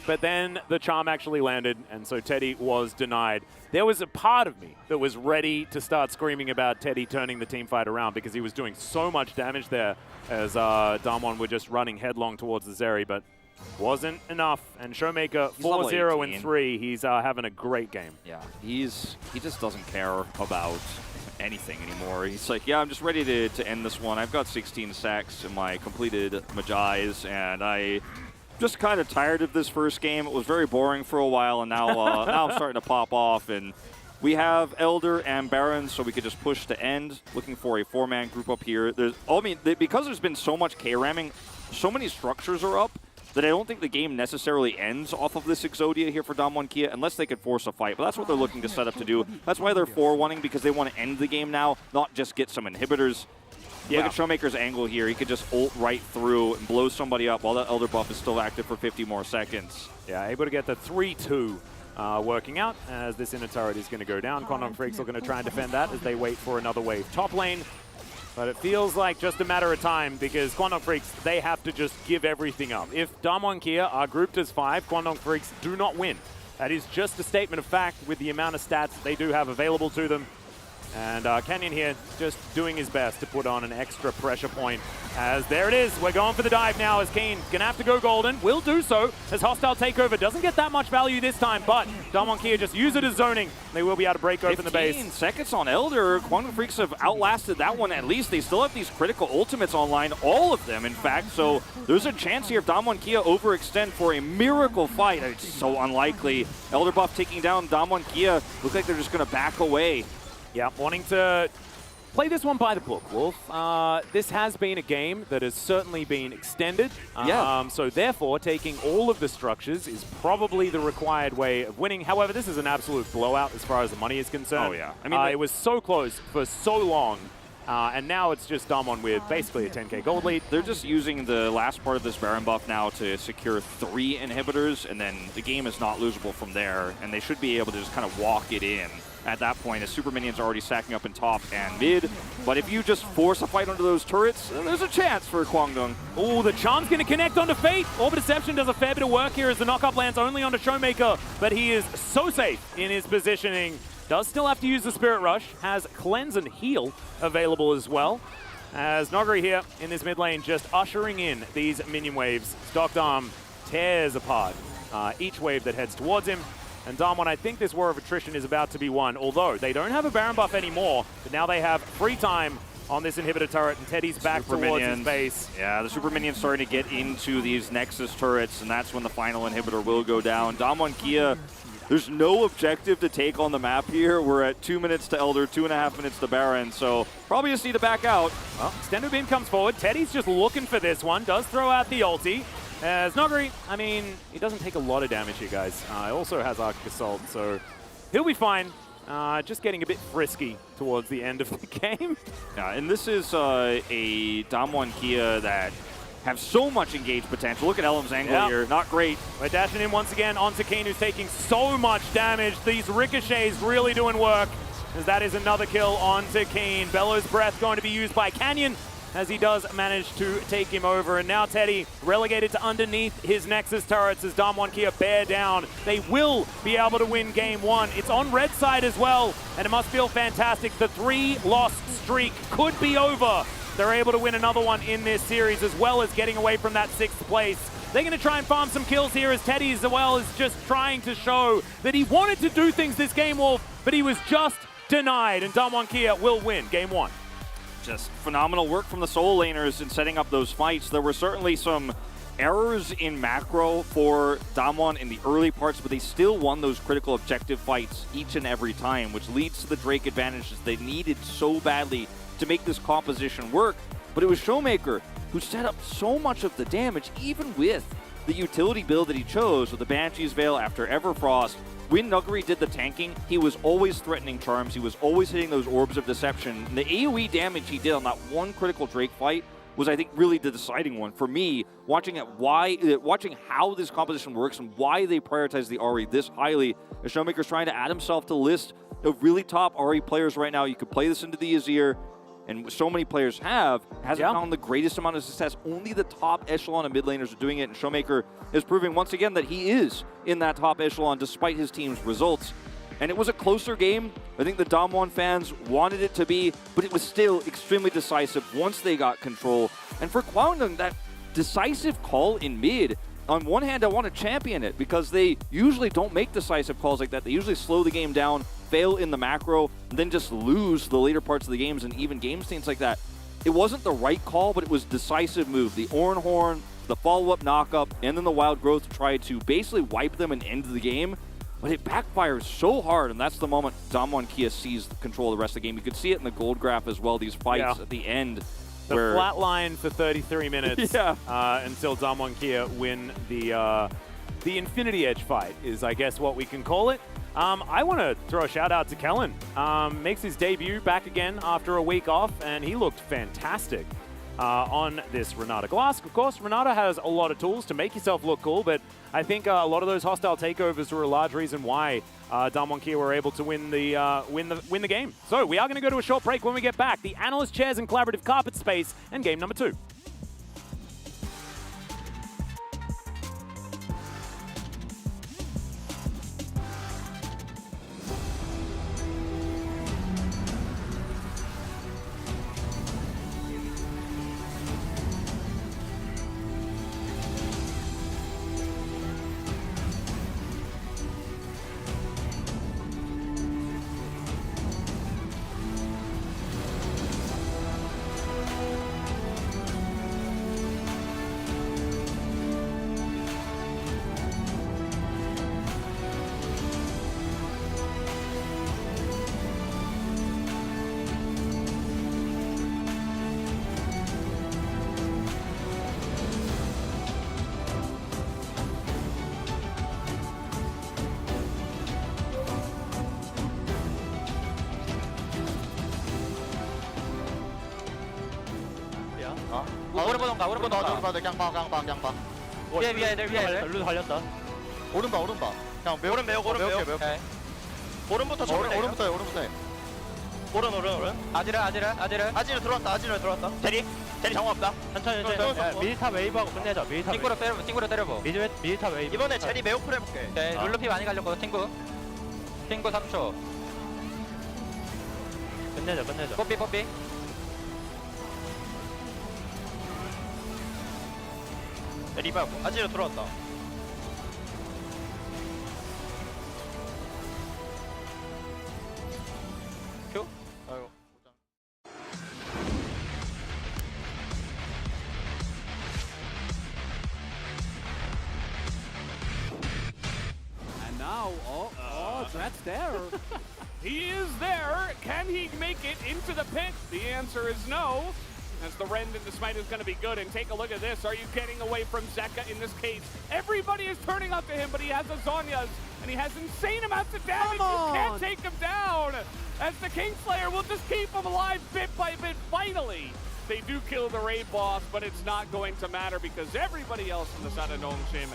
but then the charm actually landed, and so Teddy was denied. There was a part of me that was ready to start screaming about Teddy turning the team fight around because he was doing so much damage there as Damwon were just running headlong towards the Zeri, but wasn't enough. And Showmaker 4-0 and 3. He's having a great game. Yeah, he just doesn't care about anything anymore. He's like, yeah, I'm just ready to end this one. I've got 16 sacks in my completed Majais, and I just kind of tired of this first game. It was very boring for a while, and now now I'm starting to pop off. And we have Elder and Baron, so we could just push to end. Looking for a 4-man group up here. Because there's been so much K-ramming, so many structures are up that I don't think the game necessarily ends off of this Exodia here for Damwon Kia, unless they could force a fight. But that's what they're looking to set up to do. That's why they're 4-1-ing, because they want to end the game now, not just get some inhibitors. Yeah. Look at Showmaker's angle here. He could just ult right through and blow somebody up while that Elder buff is still active for 50 more seconds. Yeah, able to get the 3-2 working out as this inner turret is going to go down. Kwangdong Freaks are going to try and defend that as they wait for another wave top lane. But it feels like just a matter of time because Kwangdong Freaks, they have to just give everything up. If Damwon Kia are grouped as 5, Kwangdong Freaks do not win. That is just a statement of fact with the amount of stats they do have available to them. And Canyon here just doing his best to put on an extra pressure point. As there it is, we're going for the dive now as Kane gonna have to go golden. Will do so as hostile takeover doesn't get that much value this time, but Damwon Kia just use it as zoning. They will be able to break open the base. 15 seconds on Elder. Kwangdong Freaks have outlasted that one at least. They still have these critical ultimates online, all of them in fact, so there's a chance here if Damwon Kia overextend for a miracle fight. It's so unlikely. Elder buff taking down Damwon Kia. Look like they're just gonna back away. Yeah, wanting to play this one by the book, Wolf. This has been a game that has certainly been extended. So therefore, taking all of the structures is probably the required way of winning. However, this is an absolute blowout as far as the money is concerned. Oh, yeah. I mean, it was so close for so long. And now it's just Damwon with basically a 10k gold lead. They're just using the last part of this Baron buff now to secure 3 inhibitors, and then the game is not losable from there, and they should be able to just kind of walk it in at that point, as super minions are already stacking up in top and mid. But if you just force a fight onto those turrets, then there's a chance for Kwangdong. Oh, the charm's going to connect onto Fate. Orbit Deception does a fair bit of work here as the knockup lands only onto Showmaker, but he is so safe in his positioning. Does still have to use the Spirit Rush. Has Cleanse and Heal available as well. As Noguri here in this mid lane just ushering in these minion waves. Stocked Arm tears apart each wave that heads towards him. And Damwon, I think this war of attrition is about to be won, although they don't have a Baron buff anymore, but now they have free time on this inhibitor turret, and Teddy's back towards his base. Yeah, the super minions starting to get into these Nexus turrets, and that's when the final inhibitor will go down. Damwon Kia, there's no objective to take on the map here. We're at 2 minutes to Elder, 2.5 minutes to Baron, so probably just need to back out. Well, Extendo Beam comes forward. Teddy's just looking for this one, does throw out the ulti. As Noguri, I mean, he doesn't take a lot of damage here, guys. He also has Arctic Assault, so he'll be fine. Just getting a bit frisky towards the end of the game. Yeah, and this is a Damwon Kia that have so much engaged potential. Look at Elam's angle here. Not great. We're dashing in once again onto Keen, who's taking so much damage. These ricochets really doing work, as that is another kill onto Keen. Bellow's Breath going to be used by Canyon, as he does manage to take him over. And now Teddy relegated to underneath his Nexus turrets as Damwon Kia bear down. They will be able to win game one. It's on red side as well, and it must feel fantastic. The 3-loss streak could be over. They're able to win another one in this series, as well as getting away from that 6th place. They're going to try and farm some kills here, as Teddy as well is just trying to show that he wanted to do things this game, Wolf, but he was just denied, and Damwon Kia will win game one. Just phenomenal work from the Soul Laners in setting up those fights. There were certainly some errors in macro for Damwon in the early parts, but they still won those critical objective fights each and every time, which leads to the Drake advantages they needed so badly to make this composition work. But it was Showmaker who set up so much of the damage, even with the utility build that he chose with the Banshee's Veil after Everfrost. When Nuguri did the tanking, he was always threatening charms. He was always hitting those orbs of deception. And the AoE damage he did on that one critical Drake fight was, I think, really the deciding one for me. Watching how this composition works and why they prioritize the RE this highly. As Showmaker's trying to add himself to the list of really top RE players right now. You could play this into the Azir, and so many players hasn't found the greatest amount of success. Only the top echelon of mid laners are doing it, and Showmaker is proving once again that he is in that top echelon despite his team's results. And it was a closer game. I think the Damwon fans wanted it to be, but it was still extremely decisive once they got control. And for Kwangdong, that decisive call in mid, on one hand, I want to champion it because they usually don't make decisive calls like that. They usually slow the game down, fail in the macro, and then just lose the later parts of the games and even game states like that. It wasn't the right call, but it was decisive move. The Oran Horn, the follow-up knock-up, and then the Wild Growth to try to basically wipe them and end the game. But it backfires so hard, and that's the moment Damwon Kia seized control of the rest of the game. You could see it in the gold graph as well, these fights at the end. The flat line for 33 minutes until Damwon Kia win the Infinity Edge fight is, I guess, what we can call it. I want to throw a shout out to Kellen. Makes his debut back again after a week off, and he looked fantastic on this Renata Glask. Of course, Renata has a lot of tools to make yourself look cool, but I think a lot of those hostile takeovers were a large reason why Damwon Kia were able to win the game. So we are going to go to a short break. When we get back, the analyst chairs and collaborative carpet space and game number 2. 오른번 넣어줘. 그냥 봐. 위에 루드 걸렸다. 오른 봐. 그냥 매우. 오른 매우. 오케이. 오른부터 쳐볼래. 오른부터 해. 오른. 아지르 들어왔다. 대리 정화 없다. 천천히. 밀타 웨이브하고 끝내자. 밀타 팅구로 때려봐. 밀타 웨이브. 이번에 제리 매우 풀 해볼게. 네, 룰루피 많이 갈렸거든. 팅구 3초. 끝내자. 뽀삐. 리바 아지르 들어왔다. 큐? 아이고. And now, that's there. He is there. Can he make it into the pit? The answer is no. As the Rend and the Smite is going to be good. And take a look at this. Are you getting away from Zeka in this case? Everybody is turning up to him, but he has a Zhonya's, and he has insane amounts of damage. Come You on. can't take him down. As the Kingslayer will just keep him alive bit by bit. Finally, they do kill the raid boss, but it's not going to matter because everybody else on the side of Nongshim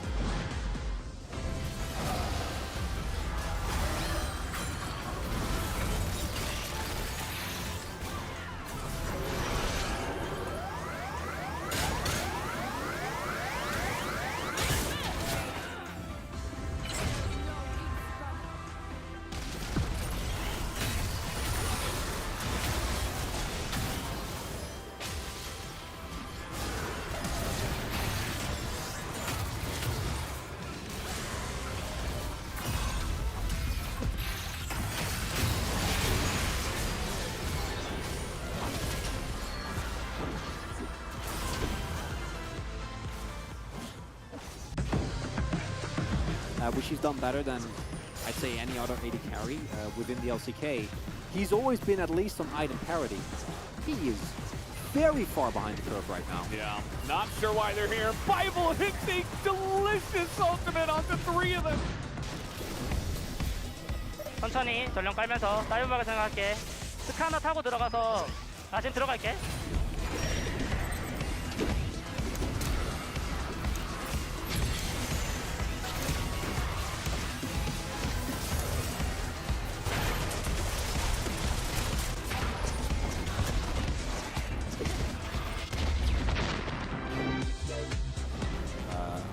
Which he's done better than, I'd say, any other AD carry within the LCK. He's always been at least on item parity. He is very far behind the curve right now. Yeah, not sure why they're here. Bible hits a delicious ultimate onto 3 of them. 천천히 전령 깔면서 다이브박을 생각할게. 스카 하나 타고 들어가서 아진 들어갈게.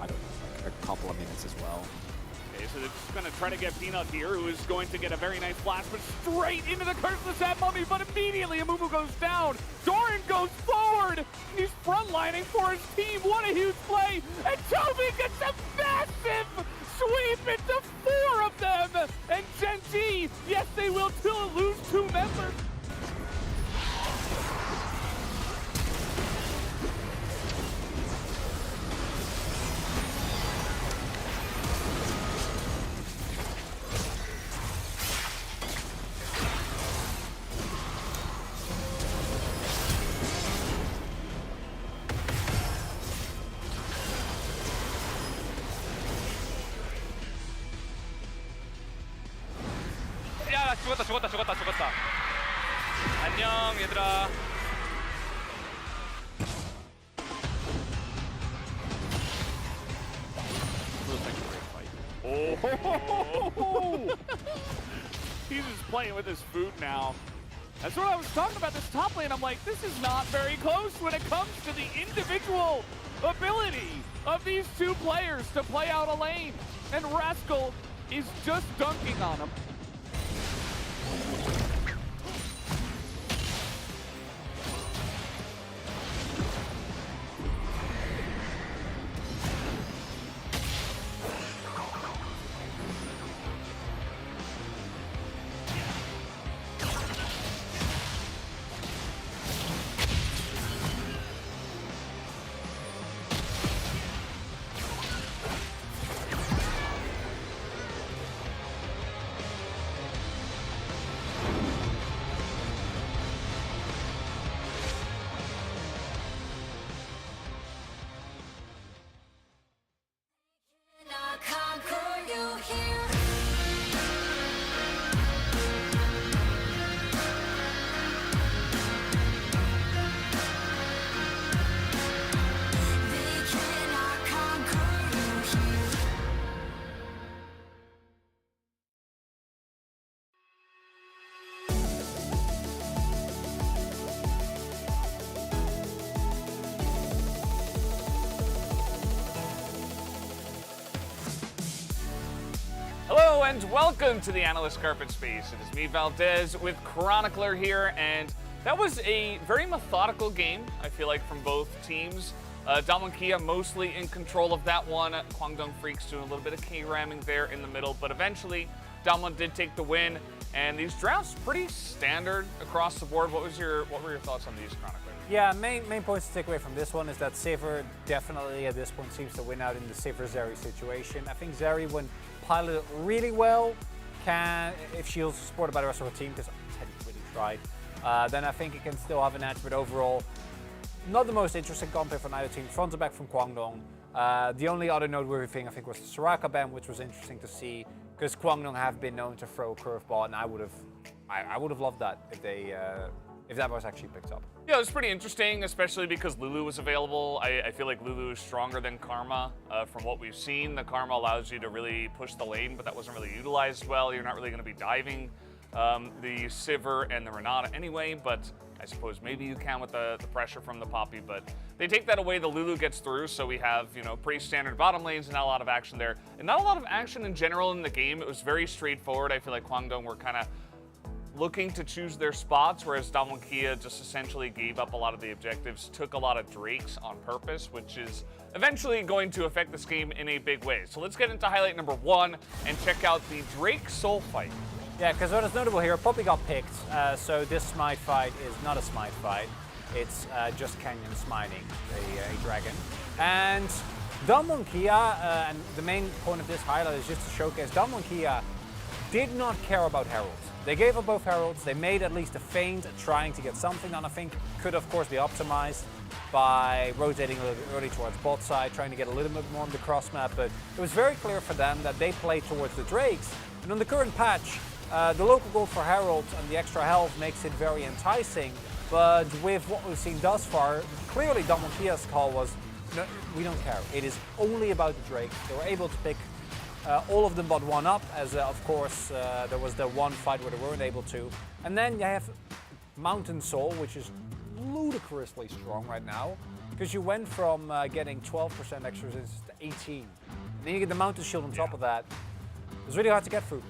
I don't know, a couple of minutes as well. Okay, so they're just going to try to get Peanut here, who is going to get a very nice blast, but straight into the Curseless Hat Mummy, but immediately Amumu goes down. Doran goes forward, and he's frontlining for his team. What a huge play, and Toby gets a massive sweep into 4 of them. And Gen G, yes, they will still lose 2 members. 야 죽었다. 안녕 얘들아. Oh, he's just playing with his food now. That's what I was talking about, this top lane. I'm like, this is not very close when it comes to the individual ability of these 2 players to play out a lane. And Rascal is just dunking on him. Hello and welcome to the Analyst Carpet Space. It is me, Valdez, with Chronicler here, and that was a very methodical game, I feel like, from both teams. Damwon Kia mostly in control of that one. Kwangdong Freaks doing a little bit of K-ramming there in the middle, but eventually Damwon did take the win, and these drafts pretty standard across the board. What were your thoughts on these, Chronicler? Yeah, main points to take away from this one is that Sivir definitely at this point seems to win out in the Sivir-Zeri situation. I think Zeri, when piloted really well, if she's supported by the rest of her team, because Teddy really tried, then I think it can still have an edge, but overall, not the most interesting comp for either team. Front to back from Kwangdong. The only other noteworthy thing I think was the Soraka ban, which was interesting to see, because Kwangdong have been known to throw a curveball, and I would have loved that if that was actually picked up. Yeah, it was pretty interesting, especially because Lulu was available. I feel like Lulu is stronger than Karma from what we've seen. The Karma allows you to really push the lane, but that wasn't really utilized well. You're not really going to be diving the Sivir and the Renata anyway, but I suppose maybe you can with the pressure from the Poppy, but they take that away. The Lulu gets through, so we have, pretty standard bottom lanes and not a lot of action there. And not a lot of action in general in the game. It was very straightforward. I feel like Kwangdong were kind of looking to choose their spots, whereas Damwon Kia just essentially gave up a lot of the objectives, took a lot of Drakes on purpose, which is eventually going to affect this game in a big way. So let's get into highlight number 1 and check out the Drake Soul fight. Yeah, because what is notable here, Poppy got picked, so this Smite fight is not a Smite fight. It's just Canyon smiting a dragon. And Damwon Kia, and the main point of this highlight is just to showcase Damwon Kia did not care about Heralds. They gave up both Heralds. They made at least a feint trying to get something on. I think could, of course, be optimized by rotating a little bit early towards bot side, trying to get a little bit more on the cross map. But it was very clear for them that they played towards the Drakes. And on the current patch, the local gold for Herald and the extra health makes it very enticing. But with what we've seen thus far, clearly Damwon Kia's call was, no, we don't care. It is only about the Drake. They were able to pick all of them but one up, as of course there was the one fight where they weren't able to. And then you have Mountain Soul, which is ludicrously strong right now, because you went from getting 12% extra resistance to 18. And then you get the Mountain Shield on top of that. It was really hard to get through.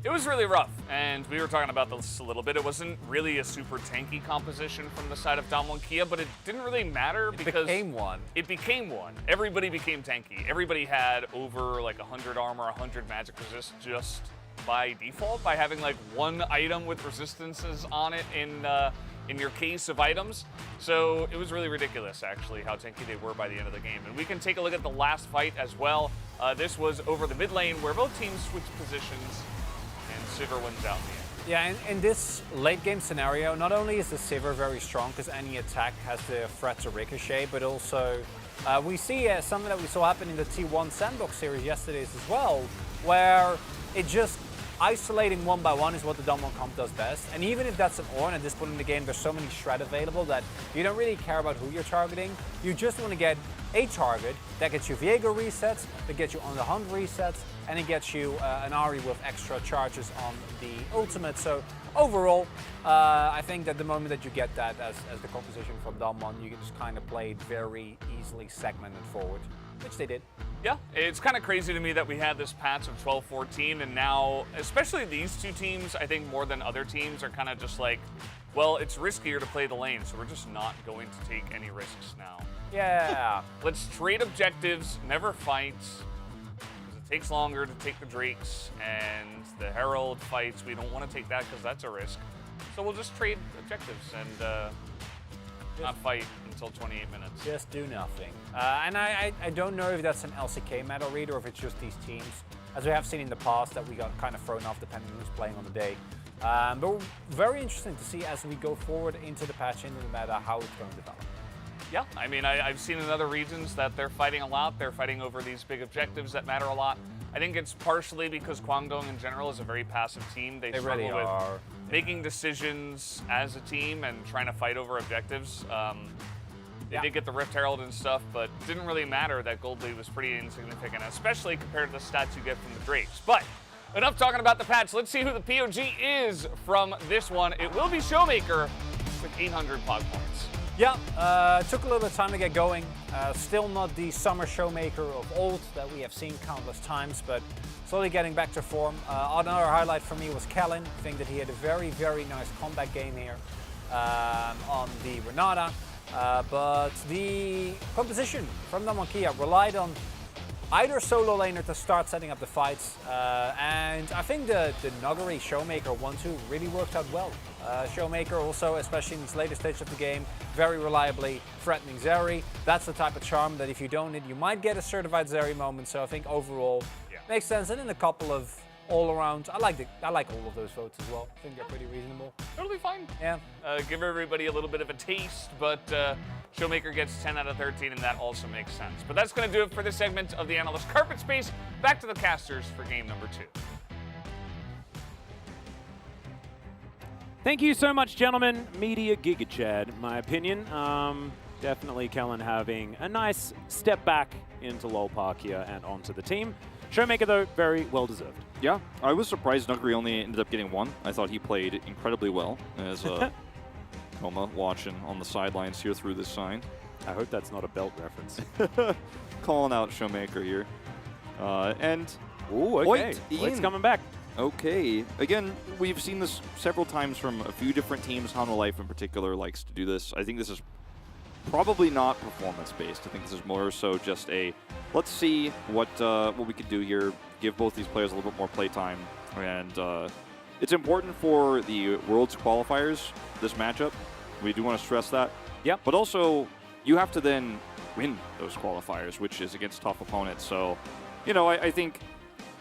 It was really rough, and we were talking about this a little bit. It wasn't really a super tanky composition from the side of Damwon Kia, but it didn't really matter because it became one. Everybody became tanky. Everybody had over like 100 armor, 100 magic resist just by default, by having like one item with resistances on it in your case of items. So it was really ridiculous, actually, how tanky they were by the end of the game. And we can take a look at the last fight as well. This was over the mid lane, where both teams switched positions, and Sivir wins out in the end. Yeah, in this late game scenario, not only is the Sivir very strong because any attack has the threat to ricochet, but also we see something that we saw happen in the T1 Sandbox series yesterday as well, where it just isolating one by one is what the Damwon comp does best. And even if that's an Ornn at this point in the game, there's so many Shred available that you don't really care about who you're targeting. You just want to get a target that gets you Viego resets, that gets you on the Hunt resets, and it gets you an Ahri with extra charges on the ultimate. So overall, I think that the moment that you get that as the composition from Damwon, you can just kind of play it very easily segmented forward, which they did. Yeah, it's kind of crazy to me that we had this patch of 12-14, and now, especially these two teams, I think more than other teams, are kind of just like, well, it's riskier to play the lane, so we're just not going to take any risks now. Yeah. Let's trade objectives, never fight, because it takes longer to take the Drakes, and the Herald fights, we don't want to take that because that's a risk. So we'll just trade objectives and not fight until 28 minutes. Just do nothing. And I don't know if that's an LCK meta read or if it's just these teams. As we have seen in the past that we got kind of thrown off depending on who's playing on the day. But very interesting to see as we go forward into the patch, into the meta, how it's going to develop. Yeah, I mean, I've seen in other regions that they're fighting a lot. They're fighting over these big objectives that matter a lot. I think it's partially because Kwangdong in general is a very passive team. They struggle really with are. making decisions as a team and trying to fight over objectives. They did get the Rift Herald and stuff, but it didn't really matter that Gold Lead was pretty insignificant, especially compared to the stats you get from the Drakes. But enough talking about the patch. Let's see who the POG is from this one. It will be Showmaker with 800 pod points. Yeah, took a little bit of time to get going. Still not the summer showmaker of old that we have seen countless times, but slowly getting back to form. Another highlight for me was Kellen. I think that he had a very, very nice comeback game here on the Renata. But the composition from Damonkia relied on either solo laner to start setting up the fights, and I think the Nuggery Showmaker 1-2 really worked out well. Showmaker also, especially in this later stage of the game, very reliably threatening Zeri. That's the type of charm that if you don't hit, you might get a certified Zeri moment, so I think overall makes sense. And then a couple of all-around, I like all of those votes as well. I think they're pretty reasonable. Totally fine. Yeah. Give everybody a little bit of a taste, but Showmaker gets 10 out of 13, and that also makes sense. But that's going to do it for this segment of the Analyst Carpet Space. Back to the casters for game number 2. Thank you so much, gentlemen. Media Giga Chad, in my opinion. Definitely Kellen having a nice step back into LoL Park here and onto the team. Showmaker, though, very well deserved. Yeah, I was surprised Nuggery only ended up getting 1. I thought he played incredibly well as Coma watching on the sidelines here through this sign. I hope that's not a belt reference. Calling out Showmaker here. And Ooh, okay. It's coming back. Okay. Again, we've seen this several times from a few different teams. Hanwha Life in particular likes to do this. I think this is probably not performance-based. I think this is more so just a, let's see what we could do here, give both these players a little bit more playtime. And it's important for the Worlds qualifiers, this matchup. We do want to stress that. Yep. But also, you have to then win those qualifiers, which is against tough opponents. So, you know, I think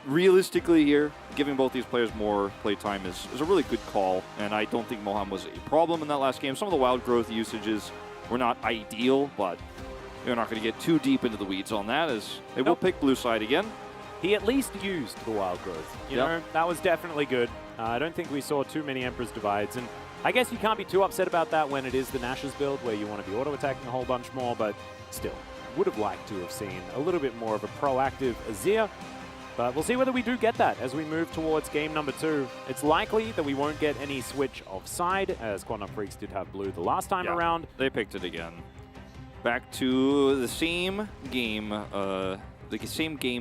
realistically here, giving both these players more playtime is a really good call. And I don't think Moham was a problem in that last game. Some of the wild growth usages were not ideal, but we're not going to get too deep into the weeds on that, as they will pick blue side again. He at least used the wild growth. You know, that was definitely good. I don't think we saw too many Emperor's Divides, and I guess you can't be too upset about that when it is the Nash's build where you want to be auto-attacking a whole bunch more, but still, would have liked to have seen a little bit more of a proactive Azir. But we'll see whether we do get that as we move towards game number 2. It's likely that we won't get any switch of side, as Quantum Freaks did have blue the last time around. They picked it again. Back to the same game,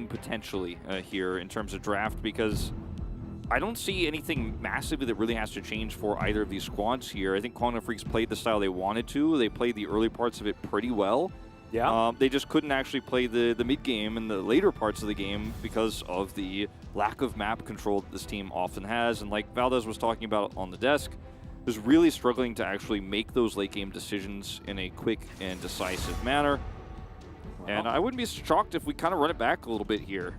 potentially here in terms of draft, because I don't see anything massively that really has to change for either of these squads here. I think Quantum Freaks played the style they wanted to. They played the early parts of it pretty well. Yeah. They just couldn't actually play the mid game and the later parts of the game because of the lack of map control that this team often has. And like Valdez was talking about on the desk, is really struggling to actually make those late game decisions in a quick and decisive manner. And I wouldn't be shocked if we kind of run it back a little bit here.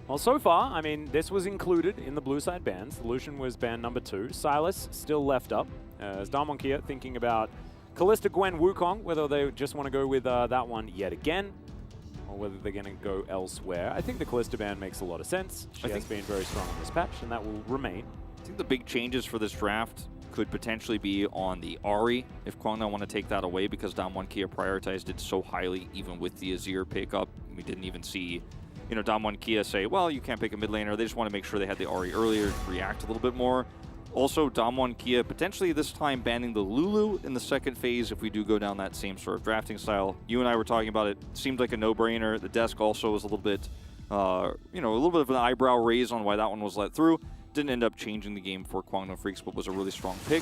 Well, so far, I mean, this was included in the blue side bans. The Lucian was ban number 2. Silas still left up. As Damonkia thinking about Kalista, Gwen, Wukong, whether they just want to go with that one yet again, or whether they're going to go elsewhere. I think the Kalista ban makes a lot of sense. She has been very strong on this patch, and that will remain. I think the big changes for this draft could potentially be on the Ahri, if Kwangna want to take that away, because Damonkia prioritized it so highly, even with the Azir pickup. We didn't even see, you know, Damonkia say, well, you can't pick a mid laner. They just want to make sure they had the Ahri earlier to react a little bit more. Also, Damonkia potentially this time banning the Lulu in the second phase if we do go down that same sort of drafting style. You and I were talking about it. Seemed like a no-brainer. The desk also was a little bit, you know, a little bit of an eyebrow raise on why that one was let through. Didn't end up changing the game for Kwangno Freaks, but was a really strong pick.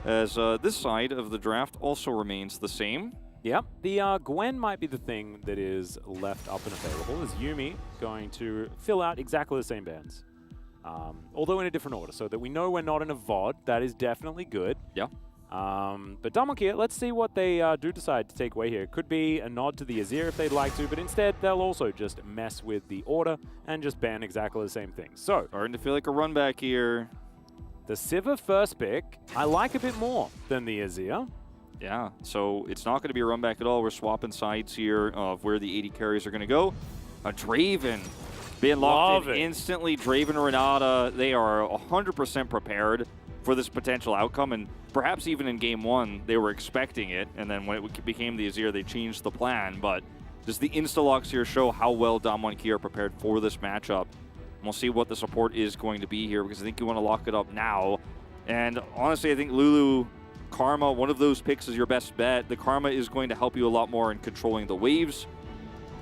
As this side of the draft also remains the same. Yep, the Gwen might be the thing that is left up and available. Is Yuumi going to fill out exactly the same bans? Although in a different order, so that we know we're not in a VOD. That is definitely good. Yeah. But Damonkia, let's see what they do decide to take away here. It could be a nod to the Azir if they'd like to, but instead they'll also just mess with the order and just ban exactly the same thing. So, starting to feel like a run back here. The Sivir first pick, I like a bit more than the Azir. Yeah, so it's not going to be a run back at all. We're swapping sides here of where the 80 carries are going to go. A Draven being locked in instantly. Draven Renata, they are 100% prepared for this potential outcome, and perhaps even in game 1 they were expecting it, and then when it became the Azir they changed the plan. But just the insta-locks here show how well Damonkia are prepared for this matchup. And we'll see what the support is going to be here, because I think you want to lock it up now. And honestly, I think Lulu Karma, one of those picks is your best bet. The Karma is going to help you a lot more in controlling the waves.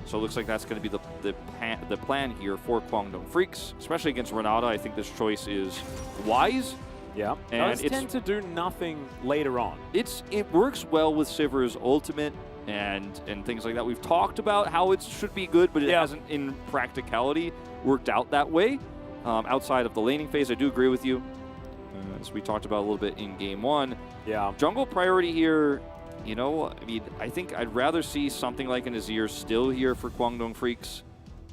So it looks like that's going to be the plan here for Kwangdong Freaks, especially against Renata. I think this choice is wise. Yeah, and those tend to do nothing later on. It works well with Sivir's ultimate and things like that. We've talked about how it should be good, but it hasn't in practicality worked out that way. Outside of the laning phase, I do agree with you. As we talked about a little bit in game 1. Yeah. Jungle priority here, you know, I mean, I think I'd rather see something like an Azir still here for Kwangdong Freaks,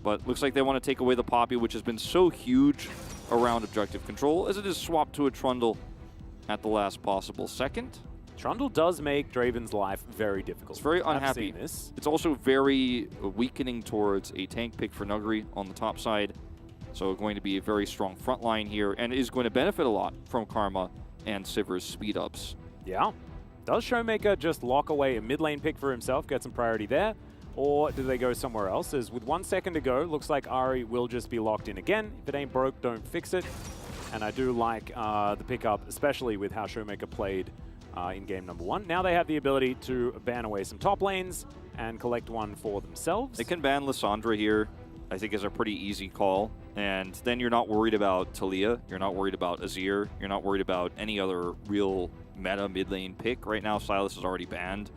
but looks like they want to take away the Poppy, which has been so huge around objective control, as it is swapped to a Trundle at the last possible second. Trundle does make Draven's life very difficult. It's very I've unhappy. seen this. It's also very weakening towards a tank pick for Nuguri on the top side. So going to be a very strong front line here, and is going to benefit a lot from Karma and Sivir's speed ups. Yeah. Does Showmaker just lock away a mid lane pick for himself, get some priority there? Or do they go somewhere else? As with 1 second to go, looks like Ahri will just be locked in again. If it ain't broke, don't fix it. And I do like the pickup, especially with how Showmaker played in game number 1. Now they have the ability to ban away some top lanes and collect one for themselves. They can ban Lissandra here, I think is a pretty easy call. And then you're not worried about Talia, you're not worried about Azir, you're not worried about any other real meta mid lane pick. Right now, Sylas is already banned.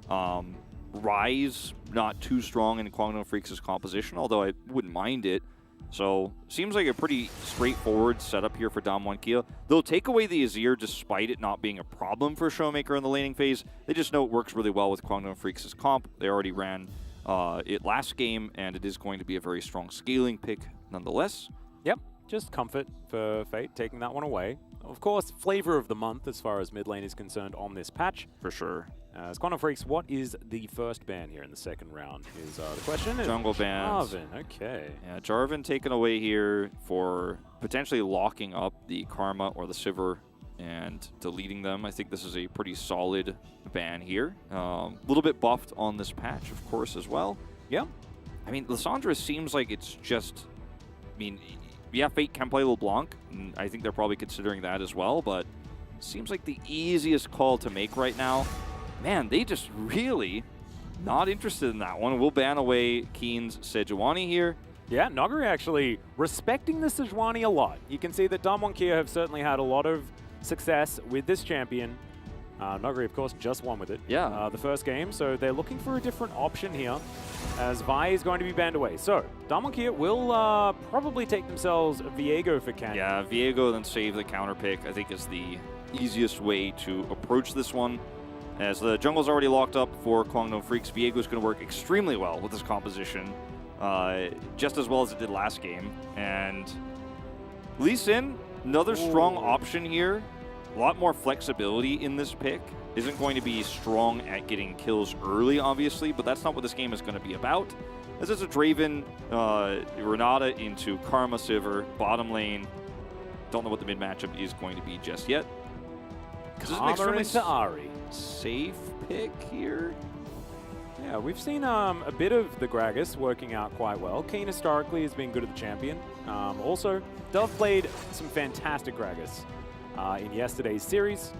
Ryze, not too strong in Kwangdong Freaks' composition, although I wouldn't mind it. So, seems like a pretty straightforward setup here for Damwon Kia. They'll take away the Azir despite it not being a problem for Showmaker in the laning phase. They just know it works really well with Kwangdong Freaks' comp. They already ran it last game, and it is going to be a very strong scaling pick nonetheless. Yep, just comfort for Fate, taking that one away. Of course, flavor of the month as far as mid lane is concerned on this patch. For sure. As Kwangdong Freaks, what is the first ban here in the second round is the question. Jungle bans. Jarvan, okay. Yeah, Jarvan taken away here for potentially locking up the Karma or the Sivir and deleting them. I think this is a pretty solid ban here. A little bit buffed on this patch, of course, as well. Yeah. I mean, Lissandra seems like it's just... I mean, yeah, Fate can play LeBlanc, and I think they're probably considering that as well, but seems like the easiest call to make right now. Man, they just really not interested in that one. We'll ban away Keen's Sejuani here. Yeah, Nuguri actually respecting the Sejuani a lot. You can see that Damwon Kia have certainly had a lot of success with this champion. Nuguri, of course, just won with it. Yeah. The first game, so they're looking for a different option here, as Vi is going to be banned away. So, Damwon Kia will probably take themselves Viego for Canyon. Yeah, Viego then save the counter pick, I think is the easiest way to approach this one. As the jungle's already locked up for Kwangdong Freaks, Viego's going to work extremely well with this composition, just as well as it did last game. And Lee Sin, another strong option here. A lot more flexibility in this pick. Isn't going to be strong at getting kills early, obviously, but that's not what this game is going to be about. This is a Draven, Renata into Karma Sivir, bottom lane. Don't know what the mid matchup is going to be just yet. This is an extremely into Ahri. safe pick here. Yeah, we've seen a bit of the Gragas working out quite well. Keen historically has been good at the champion. Also, Dove played some fantastic Gragas in yesterday's series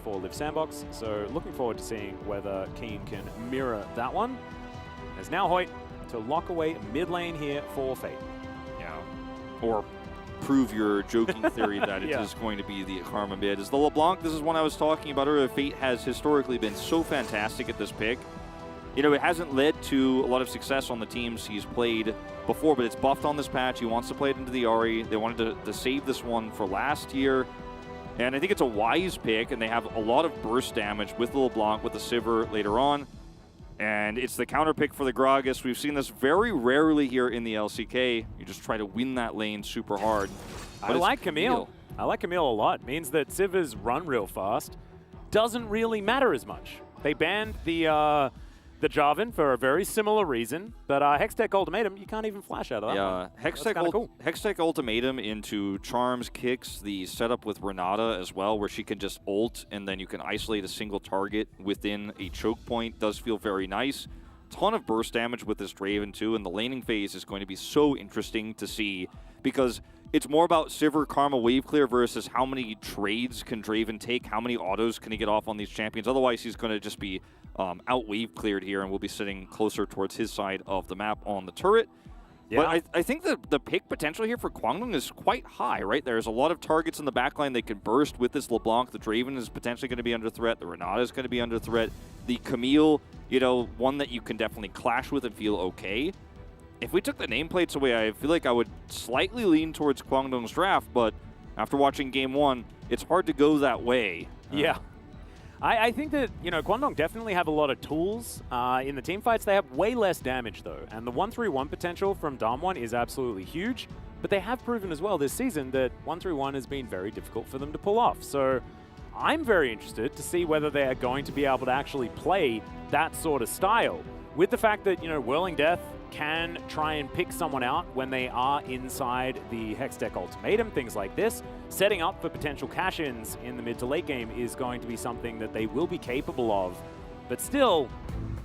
for Live Sandbox, so looking forward to seeing whether Keen can mirror that one. There's now Hoyt to lock away mid lane here for Fate. Yeah. Or prove your joking theory that it is going to be the Karma mid. Is the LeBlanc, this is one I was talking about earlier. Fate has historically been so fantastic at this pick. You know, it hasn't led to a lot of success on the teams he's played before, but it's buffed on this patch. He wants to play it into the Ahri. They wanted to save this one for last year. And I think it's a wise pick, and they have a lot of burst damage with the LeBlanc, with the Sivir later on. And it's the counter pick for the Gragas. We've seen this very rarely here in the LCK. You just try to win that lane super hard. I like Camille. I like Camille a lot. Means that Sivers run real fast. Doesn't really matter as much. They banned the Jarvan for a very similar reason, but Hextech Ultimatum, you can't even flash out of that. Yeah, Hextech Ultimatum into Charms kicks the setup with Renata as well, where she can just ult and then you can isolate a single target within a choke point. Does feel very nice. Ton of burst damage with this Draven too, and the laning phase is going to be so interesting to see because it's more about Sivir Karma wave clear versus how many trades can Draven take, how many autos can he get off on these champions. Otherwise, he's going to just be out wave cleared here, and we'll be sitting closer towards his side of the map on the turret. Yeah. But I think the pick potential here for Kwangdong is quite high, right? There's a lot of targets in the backline they can burst with this LeBlanc. The Draven is potentially going to be under threat. The Renata is going to be under threat. The Camille, you know, one that you can definitely clash with and feel okay. If we took the nameplates away, I feel like I would slightly lean towards Kwangdong's draft, but after watching Game 1, it's hard to go that way. Yeah. I think that, you know, Kwangdong definitely have a lot of tools. In the team fights, they have way less damage, though. And the 1-3-1 potential from Damwon is absolutely huge. But they have proven as well this season that 1-3-1 has been very difficult for them to pull off. So I'm very interested to see whether they are going to be able to actually play that sort of style. With the fact that, you know, Whirling Death can try and pick someone out when they are inside the Hex Deck Ultimatum, things like this. Setting up for potential cash-ins in the mid to late game is going to be something that they will be capable of. But still,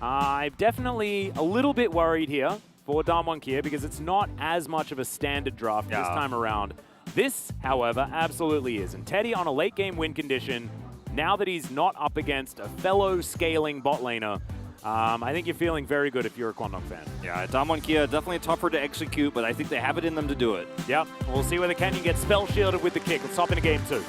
I'm definitely a little bit worried here for Damwon Kia because it's not as much of a standard draft this time around. This, however, absolutely is. And Teddy on a late game win condition, now that he's not up against a fellow scaling bot laner, I think you're feeling very good if you're a Kwangdong fan. Yeah, Damwon Kia definitely tougher to execute, but I think they have it in them to do it. Yep. We'll see whether Canyon gets spell shielded with the kick. Let's hop into game 2.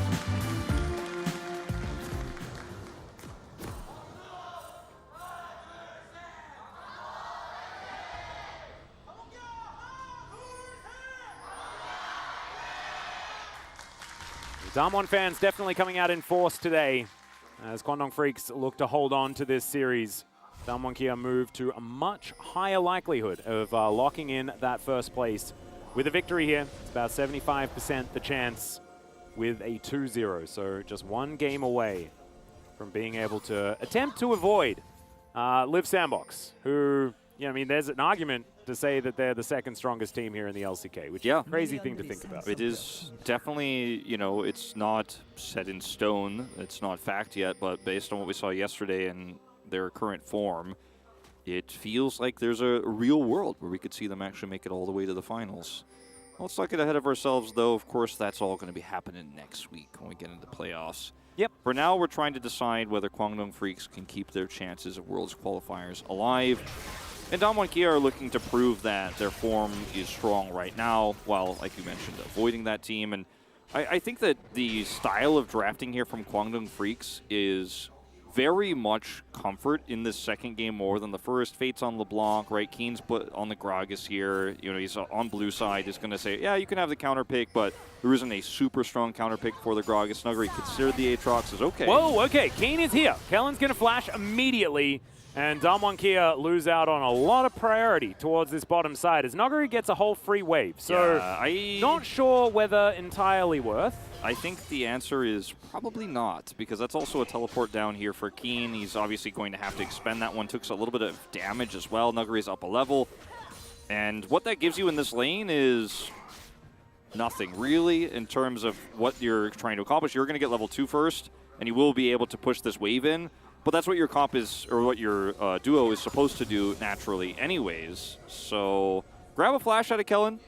Damwon fans definitely coming out in force today as Kwangdong Freaks look to hold on to this series. Damwon Kia move to a much higher likelihood of locking in that first place. With a victory here, it's about 75% the chance with a 2-0. So just one game away from being able to attempt to avoid Liv Sandbox, who, you know, I mean, there's an argument to say that they're the second strongest team here in the LCK, which is a crazy thing to think about. It is definitely, you know, it's not set in stone. It's not fact yet, but based on what we saw yesterday and their current form, it feels like there's a real world where we could see them actually make it all the way to the finals. Well, let's not get ahead of ourselves, though. Of course, that's all going to be happening next week when we get into playoffs. Yep. For now, we're trying to decide whether Kwangdong Freaks can keep their chances of Worlds qualifiers alive. And Damwon Kia are looking to prove that their form is strong right now, while, like you mentioned, avoiding that team. And I think that the style of drafting here from Kwangdong Freaks is very much comfort in this second game more than the first. Fate's on LeBlanc, right? Keen's put on the Gragas here. You know, he's on blue side. He's going to say, yeah, you can have the counter pick, but there isn't a super strong counter pick for the Gragas. Snuggery considered the Aatrox is okay. Whoa, okay. Keen is here. Kellen's going to flash immediately. And Damwon Kia lose out on a lot of priority towards this bottom side as Noguri gets a whole free wave. So, not sure whether entirely worth. I think the answer is probably not, because that's also a teleport down here for Keen. He's obviously going to have to expend that one. Took a little bit of damage as well. Nuguri's up a level. And what that gives you in this lane is nothing, really, in terms of what you're trying to accomplish. You're going to get level 2 first, and you will be able to push this wave in. But that's what your comp is, or what your duo is supposed to do naturally anyways. So grab a flash out of Kellen.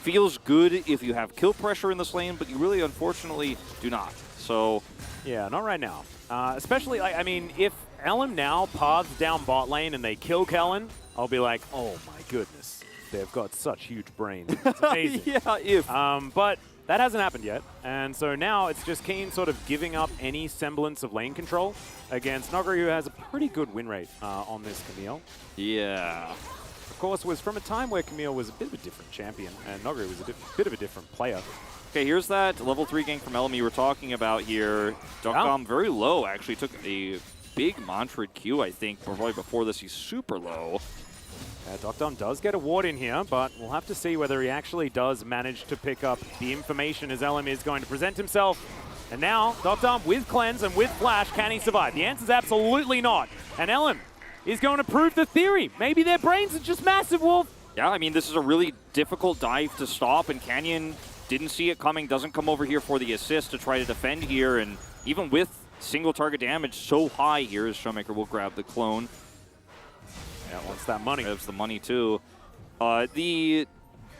Feels good if you have kill pressure in this lane, but you really, unfortunately, do not. So yeah, not right now. Especially, I mean, if Ellen now paths down bot lane and they kill Kellen, I'll be like, oh my goodness, they've got such huge brains. It's amazing. Yeah, if. But that hasn't happened yet, and so now it's just Keen sort of giving up any semblance of lane control against Noguri, who has a pretty good win rate on this Camille. Yeah. Of course, was from a time where Camille was a bit of a different champion, and Noguri was a bit of a different player. Okay, here's that level 3 gank from Elmi we're talking about here. Dokdom very low, actually. Took a big Mantrid Q, I think, probably before this. He's super low. Dokdom does get a ward in here, but we'll have to see whether he actually does manage to pick up the information as Elam is going to present himself. And now, Dokdom with Cleanse and with Flash, can he survive? The answer is absolutely not. And Elam is going to prove the theory. Maybe their brains are just massive, Wolf. Yeah, I mean, this is a really difficult dive to stop, and Canyon didn't see it coming, doesn't come over here for the assist to try to defend here, and even with single target damage so high here, as Showmaker will grab the clone. Yeah, wants that money. Grabs the money, too. The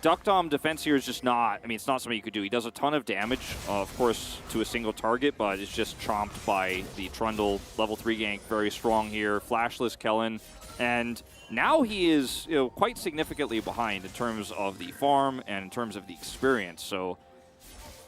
Duck Dom defense here is just not, I mean, it's not something you could do. He does a ton of damage, of course, to a single target, but it's just chomped by the Trundle. Level 3 gank, very strong here. Flashless Kellen. And now he is, you know, quite significantly behind in terms of the farm and in terms of the experience. So,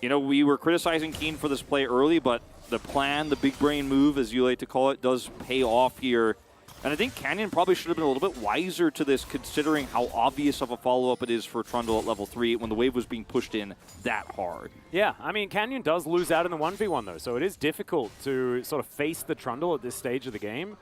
you know, we were criticizing Keen for this play early, but the plan, the big brain move, as you like to call it, does pay off here. And I think Canyon probably should have been a little bit wiser to this, considering how obvious of a follow-up it is for Trundle at level 3 when the wave was being pushed in that hard. Yeah, I mean, Canyon does lose out in the 1v1, though, so it is difficult to sort of face the Trundle at this stage of the game.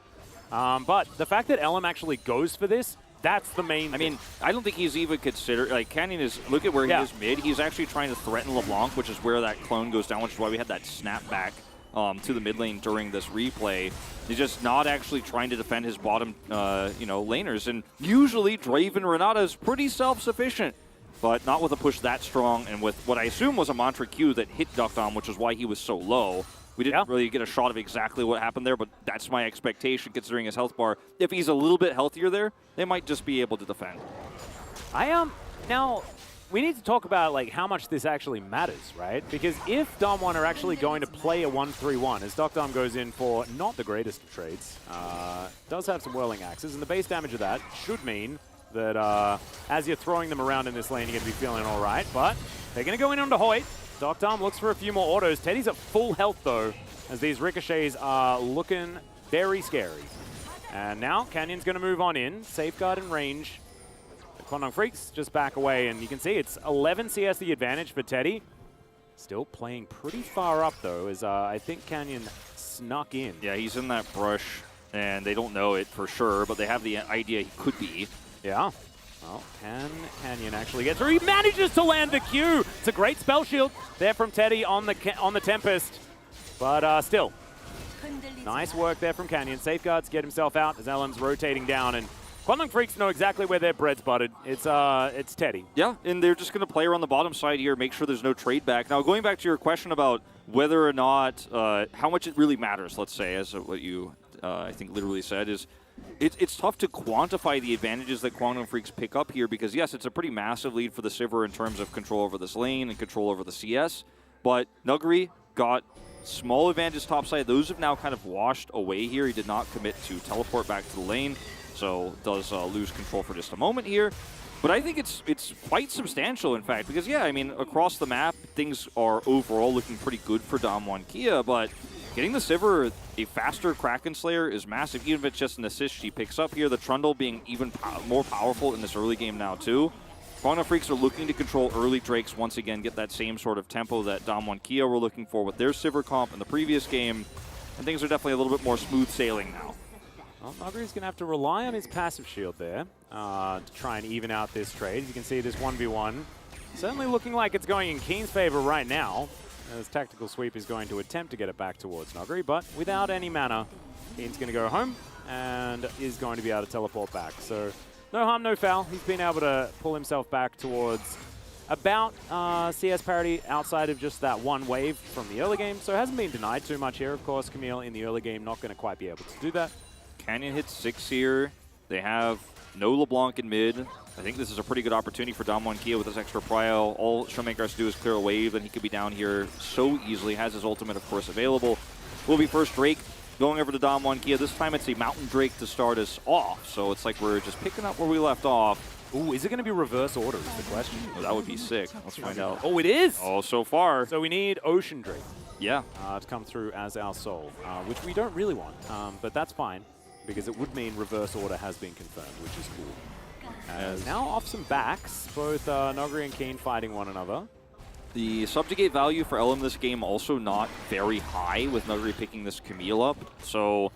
But the fact that LM actually goes for this, that's the main I mean, I don't think he's even considered, like, Canyon is, look at where he is mid. He's actually trying to threaten LeBlanc, which is where that clone goes down, which is why we had that snapback to the mid lane during this replay. He's just not actually trying to defend his bottom, you know, laners. And usually Draven Renata is pretty self-sufficient, but not with a push that strong and with what I assume was a Mantra Q that hit Duck Dom, which is why he was so low. We didn't really get a shot of exactly what happened there, but that's my expectation considering his health bar. If he's a little bit healthier there, they might just be able to defend. Now, we need to talk about like how much this actually matters, right? Because if Dom1 are actually going to play a 1-3-1, as Duck Dom goes in for not the greatest of trades, does have some whirling axes, and the base damage of that should mean that as you're throwing them around in this lane, you're going to be feeling all right. But they're going to go in onto Hoyt. Duck Dom looks for a few more autos. Teddy's at full health, though, as these ricochets are looking very scary. And now Canyon's going to move on in, safeguard in range. Kwangdong Freaks just back away, and you can see it's 11 CS the advantage for Teddy. Still playing pretty far up, though, as I think Canyon snuck in. Yeah, he's in that brush, and they don't know it for sure, but they have the idea he could be. Yeah. Well, can Canyon actually get through? He manages to land the Q. It's a great spell shield there from Teddy on the Tempest, but still. Nice work there from Canyon. Safeguards get himself out as LM's rotating down, and Kwangdong Freaks know exactly where their bread's buttered. It's Teddy. Yeah, and they're just going to play around the bottom side here, make sure there's no trade back. Now, going back to your question about whether or not, how much it really matters, let's say, as what you, I think, literally said, is it's tough to quantify the advantages that Kwangdong Freaks pick up here because, yes, it's a pretty massive lead for the Sivir in terms of control over this lane and control over the CS, but Nuguri got small advantages topside. Those have now kind of washed away here. He did not commit to teleport back to the lane, so does lose control for just a moment here. But I think it's quite substantial, in fact, because, yeah, I mean, across the map, things are overall looking pretty good for Dam1 Kia, but getting the Sivir a faster Kraken Slayer is massive, even if it's just an assist she picks up here. The Trundle being even more powerful in this early game now, too. Kwangdong Freaks are looking to control early Drakes once again, get that same sort of tempo that Dam1 Kia were looking for with their Sivir comp in the previous game, and things are definitely a little bit more smooth sailing now. Well, Nuguri's going to have to rely on his passive shield there to try and even out this trade. You can see this 1v1 certainly looking like it's going in Keen's favor right now, as Tactical Sweep is going to attempt to get it back towards Nuguri, but without any mana, Keen's going to go home and is going to be able to teleport back. So no harm, no foul. He's been able to pull himself back towards about CS parity outside of just that one wave from the early game, so hasn't been denied too much here. Of course, Camille in the early game not going to quite be able to do that. Canyon hits 6 here. They have no LeBlanc in mid. I think this is a pretty good opportunity for Dam1 Kia with his extra prio. All Showmaker has to do is clear a wave, and he could be down here so easily. Has his ultimate, of course, available. Will be first Drake going over to Dam1 Kia. This time it's a Mountain Drake to start us off, so it's like we're just picking up where we left off. Ooh, is it going to be reverse order is the question? Oh, that would be sick. Let's find out. Oh, it is! Oh, so far. So we need Ocean Drake Yeah. to come through as our soul, which we don't really want, but that's fine, because it would mean reverse order has been confirmed, which is cool. Now off some backs, both Nuguri and Keen fighting one another. The subjugate value for LM this game also not very high, with Nuguri picking this Camille up. So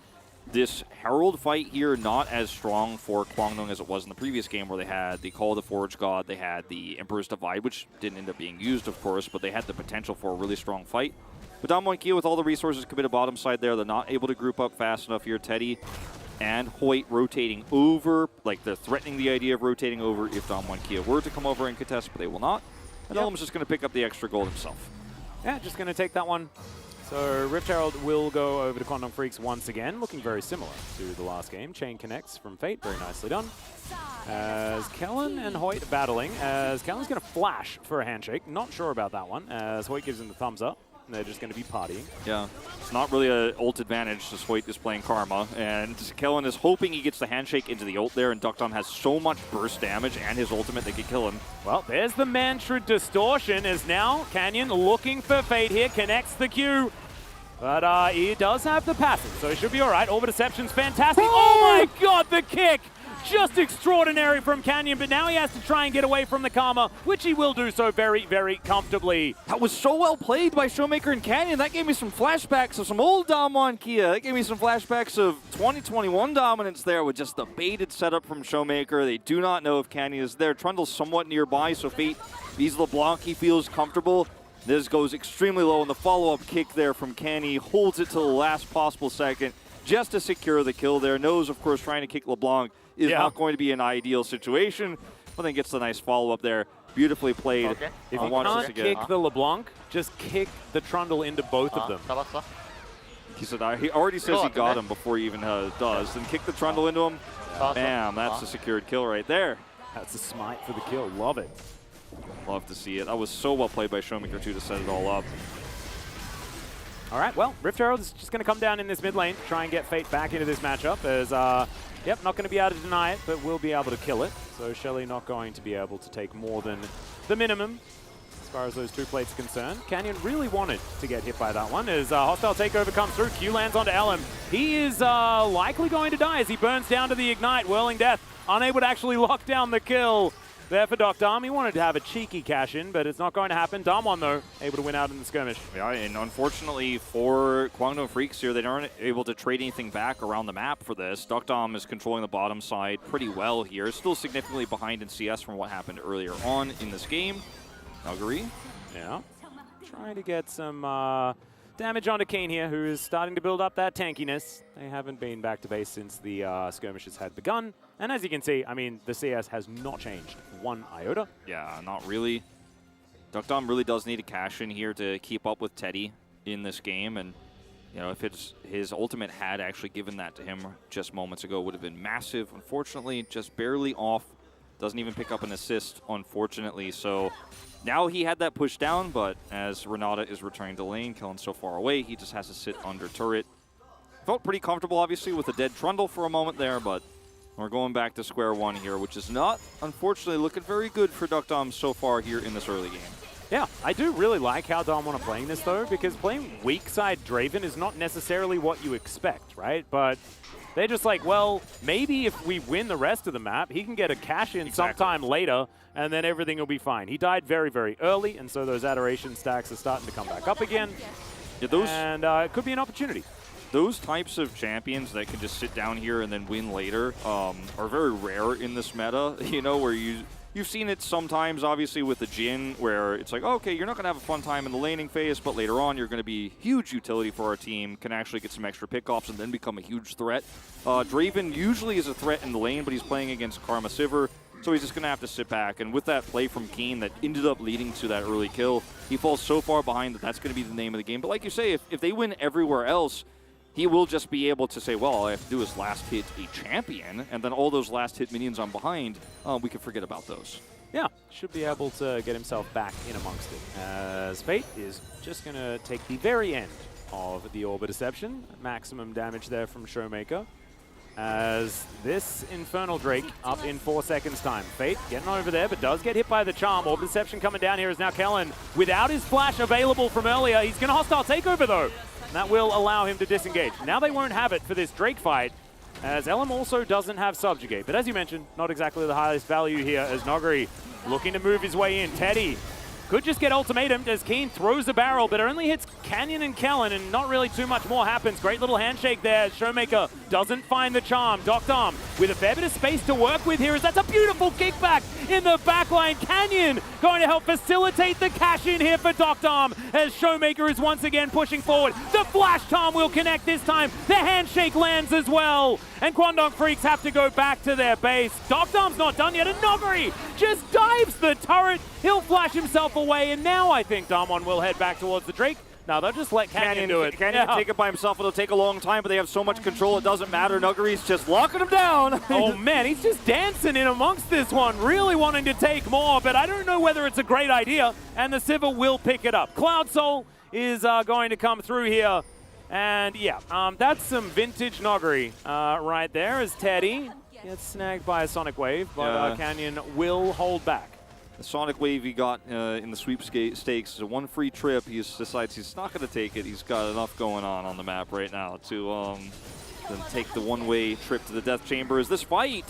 this Herald fight here not as strong for Kwangdong as it was in the previous game, where they had the Call of the Forge God, they had the Emperor's Divide, which didn't end up being used, of course, but they had the potential for a really strong fight. But Dam1 Kia, with all the resources committed bottom side there, they're not able to group up fast enough here. Teddy and Hoyt rotating over, like they're threatening the idea of rotating over if Dam1 Kia were to come over and contest, but they will not. And LM's just going to pick up the extra gold himself. Yeah, just going to take that one. So Rift Herald will go over to Quantum Freaks once again, looking very similar to the last game. Chain connects from Fate, very nicely done. As Kellen and Hoyt battling, as Kellen's going to flash for a handshake. Not sure about that one, as Hoyt gives him the thumbs up. And they're just going to be partying. Yeah, it's not really an ult advantage, just Hoyt is playing Karma, and Kellen is hoping he gets the handshake into the ult there, and Duckdom has so much burst damage and his ultimate that could kill him. Well, there's the Mantra Distortion, as now Canyon looking for Fate here, connects the Q. But he does have the passive, so he should be all right. Orb Deception's fantastic. Oh my god, the kick! Just extraordinary from Canyon, but now he has to try and get away from the Karma, which he will do so very, very comfortably. That was so well played by Showmaker and Canyon. That gave me some flashbacks of some old Damwon Kia. That gave me some flashbacks of 2021 dominance there with just the baited setup from Showmaker. They do not know if Canyon is there. Trundle's somewhat nearby, so Fate beats LeBlanc. He feels comfortable. This goes extremely low, and the follow-up kick there from Canny holds it to the last possible second just to secure the kill there. Knows, of course, trying to kick LeBlanc is not going to be an ideal situation, but then gets the nice follow-up there. Beautifully played. Okay. If you can't kick the LeBlanc, just kick the Trundle into both of them. 잡았어. He said he already says he got him before he even does. Then kick the Trundle into him. Bam, that's a secured kill right there. That's a smite for the kill. Love it. Love to see it. That was so well played by Showmaker too to set it all up. All right, well, Rift Herald is just going to come down in this mid lane, try and get Fate back into this matchup as, yep, not going to be able to deny it, but will be able to kill it. So Shelly not going to be able to take more than the minimum as far as those two plates are concerned. Canyon really wanted to get hit by that one as hostile takeover comes through. Q lands onto Ellum. He is likely going to die as he burns down to the Ignite, Whirling Death, unable to actually lock down the kill. There for Dom. He wanted to have a cheeky cash-in, but it's not going to happen. Damwon, though, able to win out in the skirmish. Yeah, and unfortunately for Kwangdong Freaks here, they aren't able to trade anything back around the map for this. Dom is controlling the bottom side pretty well here. Still significantly behind in CS from what happened earlier on in this game. Calgary. Yeah. Trying to get some damage onto Kane here, who is starting to build up that tankiness. They haven't been back to base since the skirmishes had begun. And as you can see, I mean, the CS has not changed one iota. Yeah, not really. Dom really does need a cash in here to keep up with Teddy in this game. And, you know, if his ultimate had actually given that to him just moments ago, would have been massive. Unfortunately, just barely off. Doesn't even pick up an assist, unfortunately. So now he had that push down, but as Renata is returning to lane, Kellen's so far away, he just has to sit under turret. Felt pretty comfortable, obviously, with a dead Trundle for a moment there, but we're going back to square one here, which is not, unfortunately, looking very good for Dom so far here in this early game. Yeah, I do really like how Damwon are playing this, though, because playing weak side Draven is not necessarily what you expect, right? But they're just like, well, maybe if we win the rest of the map, he can get a cash-in sometime later, and then everything will be fine. He died very, very early, and so those adoration stacks are starting to come back up again. Yeah, and it could be an opportunity. Those types of champions that can just sit down here and then win later are very rare in this meta, you know, where you've seen it sometimes, obviously, with the Jhin, where it's like, okay, you're not going to have a fun time in the laning phase, but later on you're going to be huge utility for our team, can actually get some extra pickoffs and then become a huge threat. Draven usually is a threat in the lane, but he's playing against Karma Sivir, so he's just going to have to sit back. And with that play from Keen that ended up leading to that early kill, he falls so far behind that that's going to be the name of the game. But like you say, if they win everywhere else, he will just be able to say, well, all I have to do is last hit a champion, and then all those last hit minions I'm behind, we can forget about those. Yeah, should be able to get himself back in amongst it. As Fate is just going to take the very end of the Orb of Deception. Maximum damage there from Showmaker. As this Infernal Drake up in 4 seconds time. Fate getting over there, but does get hit by the charm. Orb of Deception coming down here is now Kellen. Without his flash available from earlier, he's going to hostile takeover though. And that will allow him to disengage. Now they won't have it for this Drake fight, as Ellum also doesn't have Subjugate. But as you mentioned, not exactly the highest value here, as Nogari looking to move his way in. Teddy could just get ultimatumed as Keen throws the barrel, but it only hits Canyon and Kellen, and not really too much more happens. Great little handshake there. Showmaker doesn't find the charm. Dom with a fair bit of space to work with here, as that's a beautiful kickback in the backline. Canyon going to help facilitate the cash in here for Dom, as Showmaker is once again pushing forward. The flash charm will connect this time. The handshake lands as well, and Quandong Freaks have to go back to their base. Dom's not done yet, and Nogari just dives the turret. He'll flash himself away, and now I think Damwon will head back towards the Drake. No, they'll just let Canyon do it. Canyon can take it by himself. It'll take a long time, but they have so much control, it doesn't matter. Nuggery's just locking him down. Oh, man, he's just dancing in amongst this one, really wanting to take more, but I don't know whether it's a great idea, and the Sivir will pick it up. Cloud Soul is going to come through here, and yeah, that's some vintage Nuggery right there as Teddy gets snagged by a Sonic Wave, but Canyon will hold back. The Sonic Wave he got in the sweepstakes is a one free trip. He decides he's not going to take it. He's got enough going on the map right now to then take the one-way trip to the Death Chambers. This fight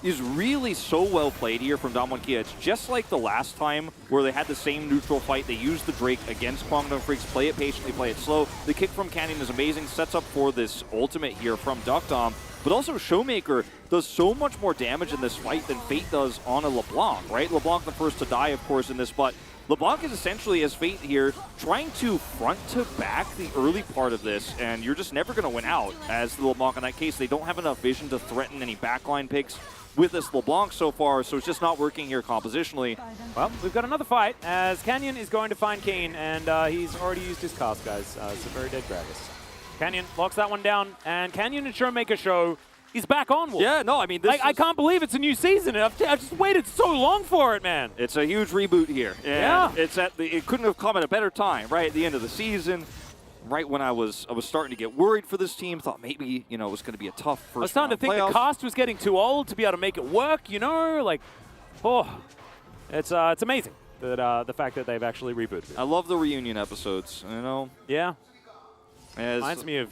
is really so well played here from Damwon-Kia. It's just like the last time where they had the same neutral fight. They used the Drake against Kwangdong Freaks, play it patiently, play it slow. The kick from Canyon is amazing, sets up for this ultimate here from Duckdom. But also Showmaker does so much more damage in this fight than Fate does on a LeBlanc, right? LeBlanc the first to die, of course, in this, but LeBlanc is essentially, as Fate here, trying to front to back the early part of this, and you're just never going to win out as the LeBlanc in that case. They don't have enough vision to threaten any backline picks with this LeBlanc so far, so it's just not working here compositionally. Well, we've got another fight as Canyon is going to find Keen, and he's already used his cast, guys. It's a very dead Gragas. Canyon locks that one down, and Canyon and Showmaker show he's back on. Yeah, no, I mean, this I can't believe it's a new season. I've just waited so long for it, man. It's a huge reboot here. And yeah. It couldn't have come at a better time, right at the end of the season. Right when I was starting to get worried for this team, thought maybe, it was going to be a tough first round. I was starting to think playoffs. the cast was getting too old to be able to make it work, like, it's amazing that the fact that they've actually rebooted it. I love the reunion episodes, Yeah. Reminds me of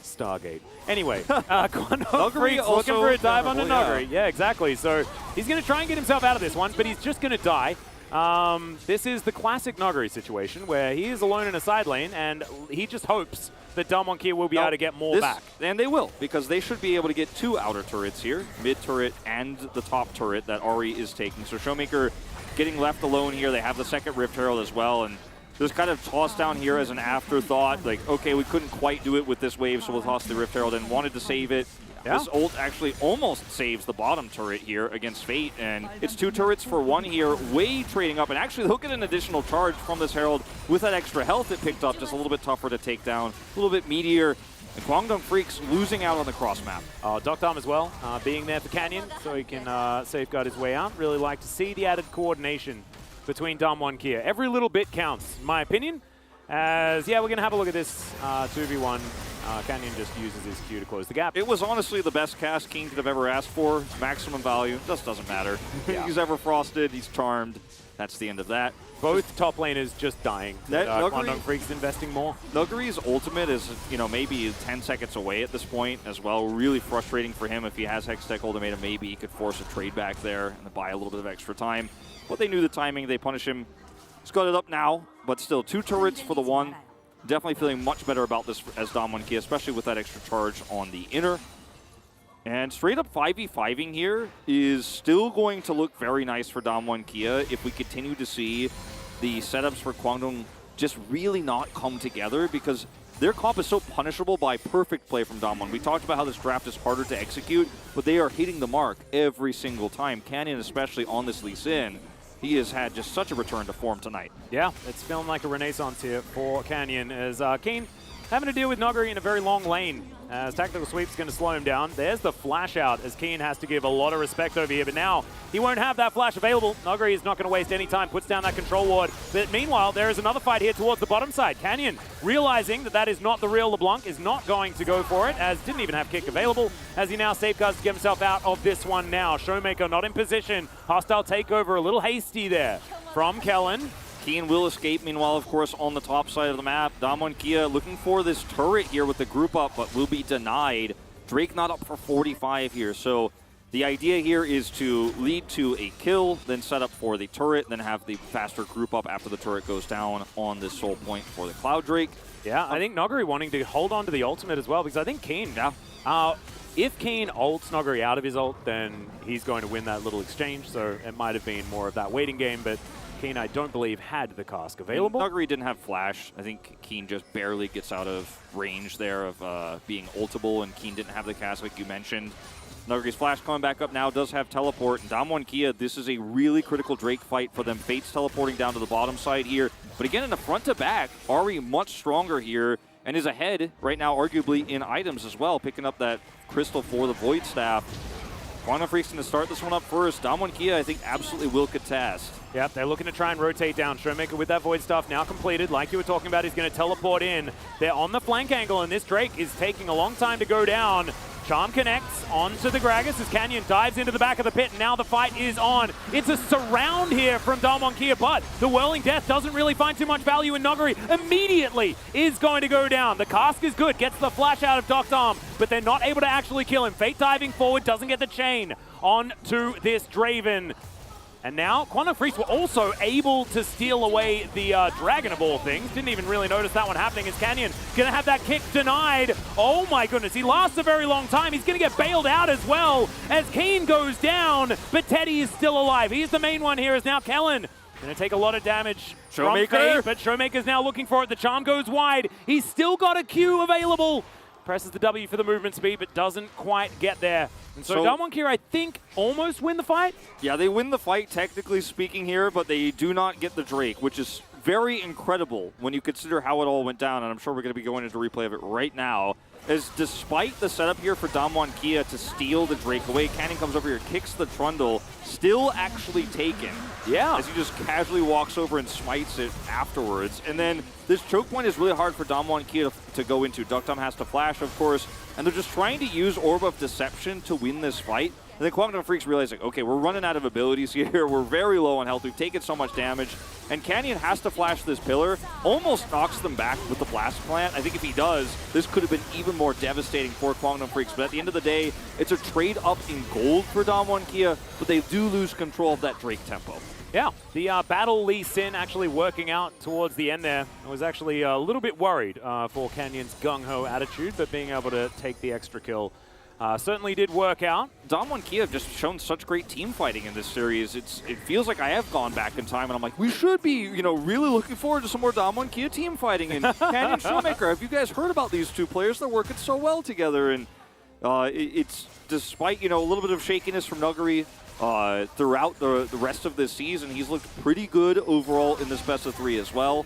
Stargate. Anyway, Kwangdong Freaks looking for a dive onto Nuggery. Yeah, exactly. So he's going to try and get himself out of this one, but he's just going to die. This is the classic Nuggery situation where he is alone in a side lane, and he just hopes that Damwon-Kia will be able to get more back. And they will, because they should be able to get 2 outer turrets here, mid turret and the top turret that Ari is taking. So Showmaker getting left alone here. They have the second Rift Herald as well, and just kind of tossed down here as an afterthought, like, okay, we couldn't quite do it with this wave, so we'll toss the Rift Herald and wanted to save it. Yeah. This ult actually almost saves the bottom turret here against Fate, and it's 2 turrets for 1 here, way trading up, and actually they'll get an additional charge from this Herald with that extra health it picked up, just a little bit tougher to take down, a little bit meatier. And Kwangdong Freaks losing out on the cross map. Duckdom as well, being there for Canyon, so he can safeguard his way out. Really like to see the added coordination between Damwon-Kia. Every little bit counts, in my opinion. As, yeah, we're going to have a look at this 2v1. Canyon just uses his Q to close the gap. It was honestly the best cast King could have ever asked for. Maximum value, just doesn't matter. Yeah. He's ever frosted, he's charmed. That's the end of that. Both top laners just dying. Kwangdong Freaks investing more. Nuggery's ultimate is, maybe 10 seconds away at this point as well. Really frustrating for him. If he has Hextech Ultimatum, maybe he could force a trade back there and buy a little bit of extra time. But they knew the timing. They punish him. He's got it up now, but still 2 turrets for the 1. Definitely feeling much better about this as Damwon-Kia, especially with that extra charge on the inner. And straight up 5v5ing here is still going to look very nice for Damwon-Kia if we continue to see the setups for Kwangdong just really not come together, because their comp is so punishable by perfect play from Damwon. We talked about how this draft is harder to execute, but they are hitting the mark every single time. Canyon, especially on this Lee Sin, he has had just such a return to form tonight. Yeah, it's feeling like a renaissance here for Canyon as Keen having to deal with Nuggery in a very long lane. As Tactical Sweep's going to slow him down. There's the flash out as Keen has to give a lot of respect over here, but now he won't have that flash available. Nuggery is not going to waste any time, puts down that control ward. But meanwhile, there is another fight here towards the bottom side. Canyon, realizing that that is not the real LeBlanc, is not going to go for it, as didn't even have kick available, as he now safeguards to get himself out of this one now. Showmaker not in position. Hostile takeover, a little hasty there from Kellen. Keen will escape, meanwhile, of course, on the top side of the map. Damwon-Kia looking for this turret here with the group up, but will be denied. Drake not up for 45 here, so the idea here is to lead to a kill, then set up for the turret, then have the faster group up after the turret goes down on this soul point for the Cloud Drake. Yeah, I think Nuggery wanting to hold on to the ultimate as well, because I think Keen, if Keen ults Nuggery out of his ult, then he's going to win that little exchange, so it might have been more of that waiting game, but Keen, I don't believe, had the cask available. Nuggery didn't have flash. I think Keen just barely gets out of range there of being ultable, and Keen didn't have the cask like you mentioned. Nuggery's flash coming back up now, does have teleport, and Damwon-Kia, this is a really critical Drake fight for them. Fate's teleporting down to the bottom side here. But again, in the front to back, Ari much stronger here and is ahead right now, arguably in items as well, picking up that crystal for the Void Staff. Quantum Freak's going to start this one up first. Damwon Kia, I think, absolutely will contest. Yep, they're looking to try and rotate down. Showmaker with that Void Staff now completed. Like you were talking about, he's going to teleport in. They're on the flank angle, and this Drake is taking a long time to go down. Charm connects onto the Gragas as Canyon dives into the back of the pit, and now the fight is on. It's a surround here from Damwon Kia, but the Whirling Death doesn't really find too much value in Nuguri. Immediately is going to go down. The cask is good, gets the flash out of Dr. but they're not able to actually kill him. Fate diving forward, doesn't get the chain onto this Draven. And now, Quantum Freaks were also able to steal away the Dragon of all things. Didn't even really notice that one happening as Canyon gonna have that kick denied. Oh my goodness, he lasts a very long time. He's gonna get bailed out as well as Keen goes down, but Teddy is still alive. He's the main one here, is now Kellen. Gonna take a lot of damage from Fate, but Showmaker's now looking for it. The charm goes wide. He's still got a Q available. Presses the W for the movement speed, but doesn't quite get there. And so Damwon Kia, I think, almost win the fight? Yeah, they win the fight, technically speaking here, but they do not get the Drake, which is very incredible when you consider how it all went down, and I'm sure we're going to be going into replay of it right now. As despite the setup here for Damwon Kia to steal the Drake away, Canyon comes over here, kicks the Trundle, still actually taken. Yeah. As he just casually walks over and smites it afterwards. And then this choke point is really hard for Damwon Kia to go into. Dukdom has to flash, of course, and they're just trying to use Orb of Deception to win this fight. And then Quantum Freaks realize, like, okay, we're running out of abilities here. We're very low on health. We've taken so much damage. And Canyon has to flash this pillar. Almost knocks them back with the Blast Plant. I think if he does, this could have been even more devastating for Quantum Freaks. But at the end of the day, it's a trade up in gold for Damwon Kia, but they do lose control of that Drake tempo. Yeah, the battle Lee Sin actually working out towards the end there. I was actually a little bit worried for Canyon's gung-ho attitude, but being able to take the extra kill certainly did work out. Damwon Kia have just shown such great team fighting in this series. It feels like I have gone back in time, and I'm like, we should be, really looking forward to some more Damwon Kia team fighting. And Canyon Showmaker, have you guys heard about these two players? They're working so well together, and it's despite a little bit of shakiness from Nuguri throughout the rest of this season, he's looked pretty good overall in this best of 3 as well.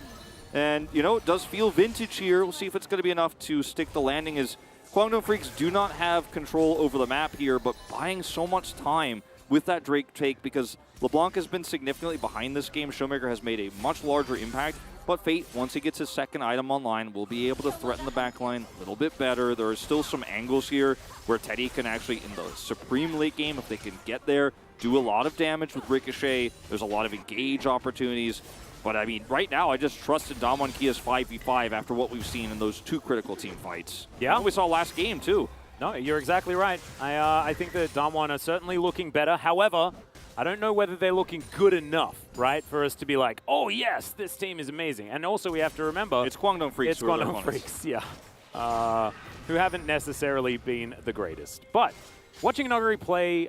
And it does feel vintage here. We'll see if it's going to be enough to stick the landing, as Quantum Freaks do not have control over the map here, but buying so much time with that Drake take because LeBlanc has been significantly behind this game. Showmaker has made a much larger impact, but Fate, once he gets his second item online, will be able to threaten the backline a little bit better. There are still some angles here where Teddy can actually, in the Supreme late game, if they can get there, do a lot of damage with Ricochet. There's a lot of engage opportunities. But, I mean, right now, I just trusted Damwon Kia's 5v5 after what we've seen in those 2 critical team fights. Yeah. We saw last game, too. No, you're exactly right. I think that Damwon are certainly looking better. However, I don't know whether they're looking good enough, right, for us to be like, oh, yes, this team is amazing. And also, we have to remember... It's Guangdong Freaks. It's Guangdong Freaks, yeah. Who haven't necessarily been the greatest. But watching Nuguri play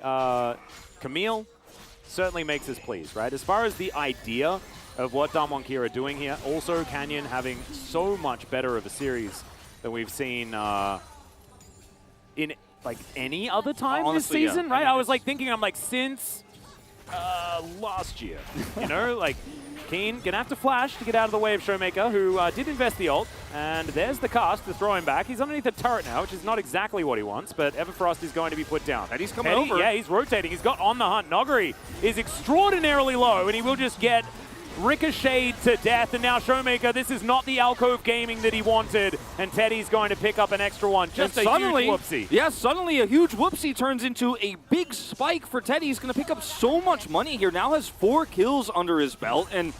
Camille certainly makes us pleased, right? As far as the idea of what Damwon Kia are doing here. Also, Canyon having so much better of a series than we've seen in like any other time Honestly, this season, yeah. right? I was like thinking, I'm like, since last year, like Keen gonna have to flash to get out of the way of Showmaker, who did invest the ult, and there's the cast to throw him back. He's underneath the turret now, which is not exactly what he wants, but Everfrost is going to be put down. And he's coming over. Yeah, he's rotating. He's got on the hunt. Nuguri is extraordinarily low, and he will just get ricocheted to death. And now Showmaker, this is not the alcove gaming that he wanted, and Teddy's going to pick up an extra one. Just and a suddenly, huge whoopsie. Yeah, suddenly a huge whoopsie turns into a big spike for Teddy. He's going to pick up so much money here. Now has 4 kills under his belt, and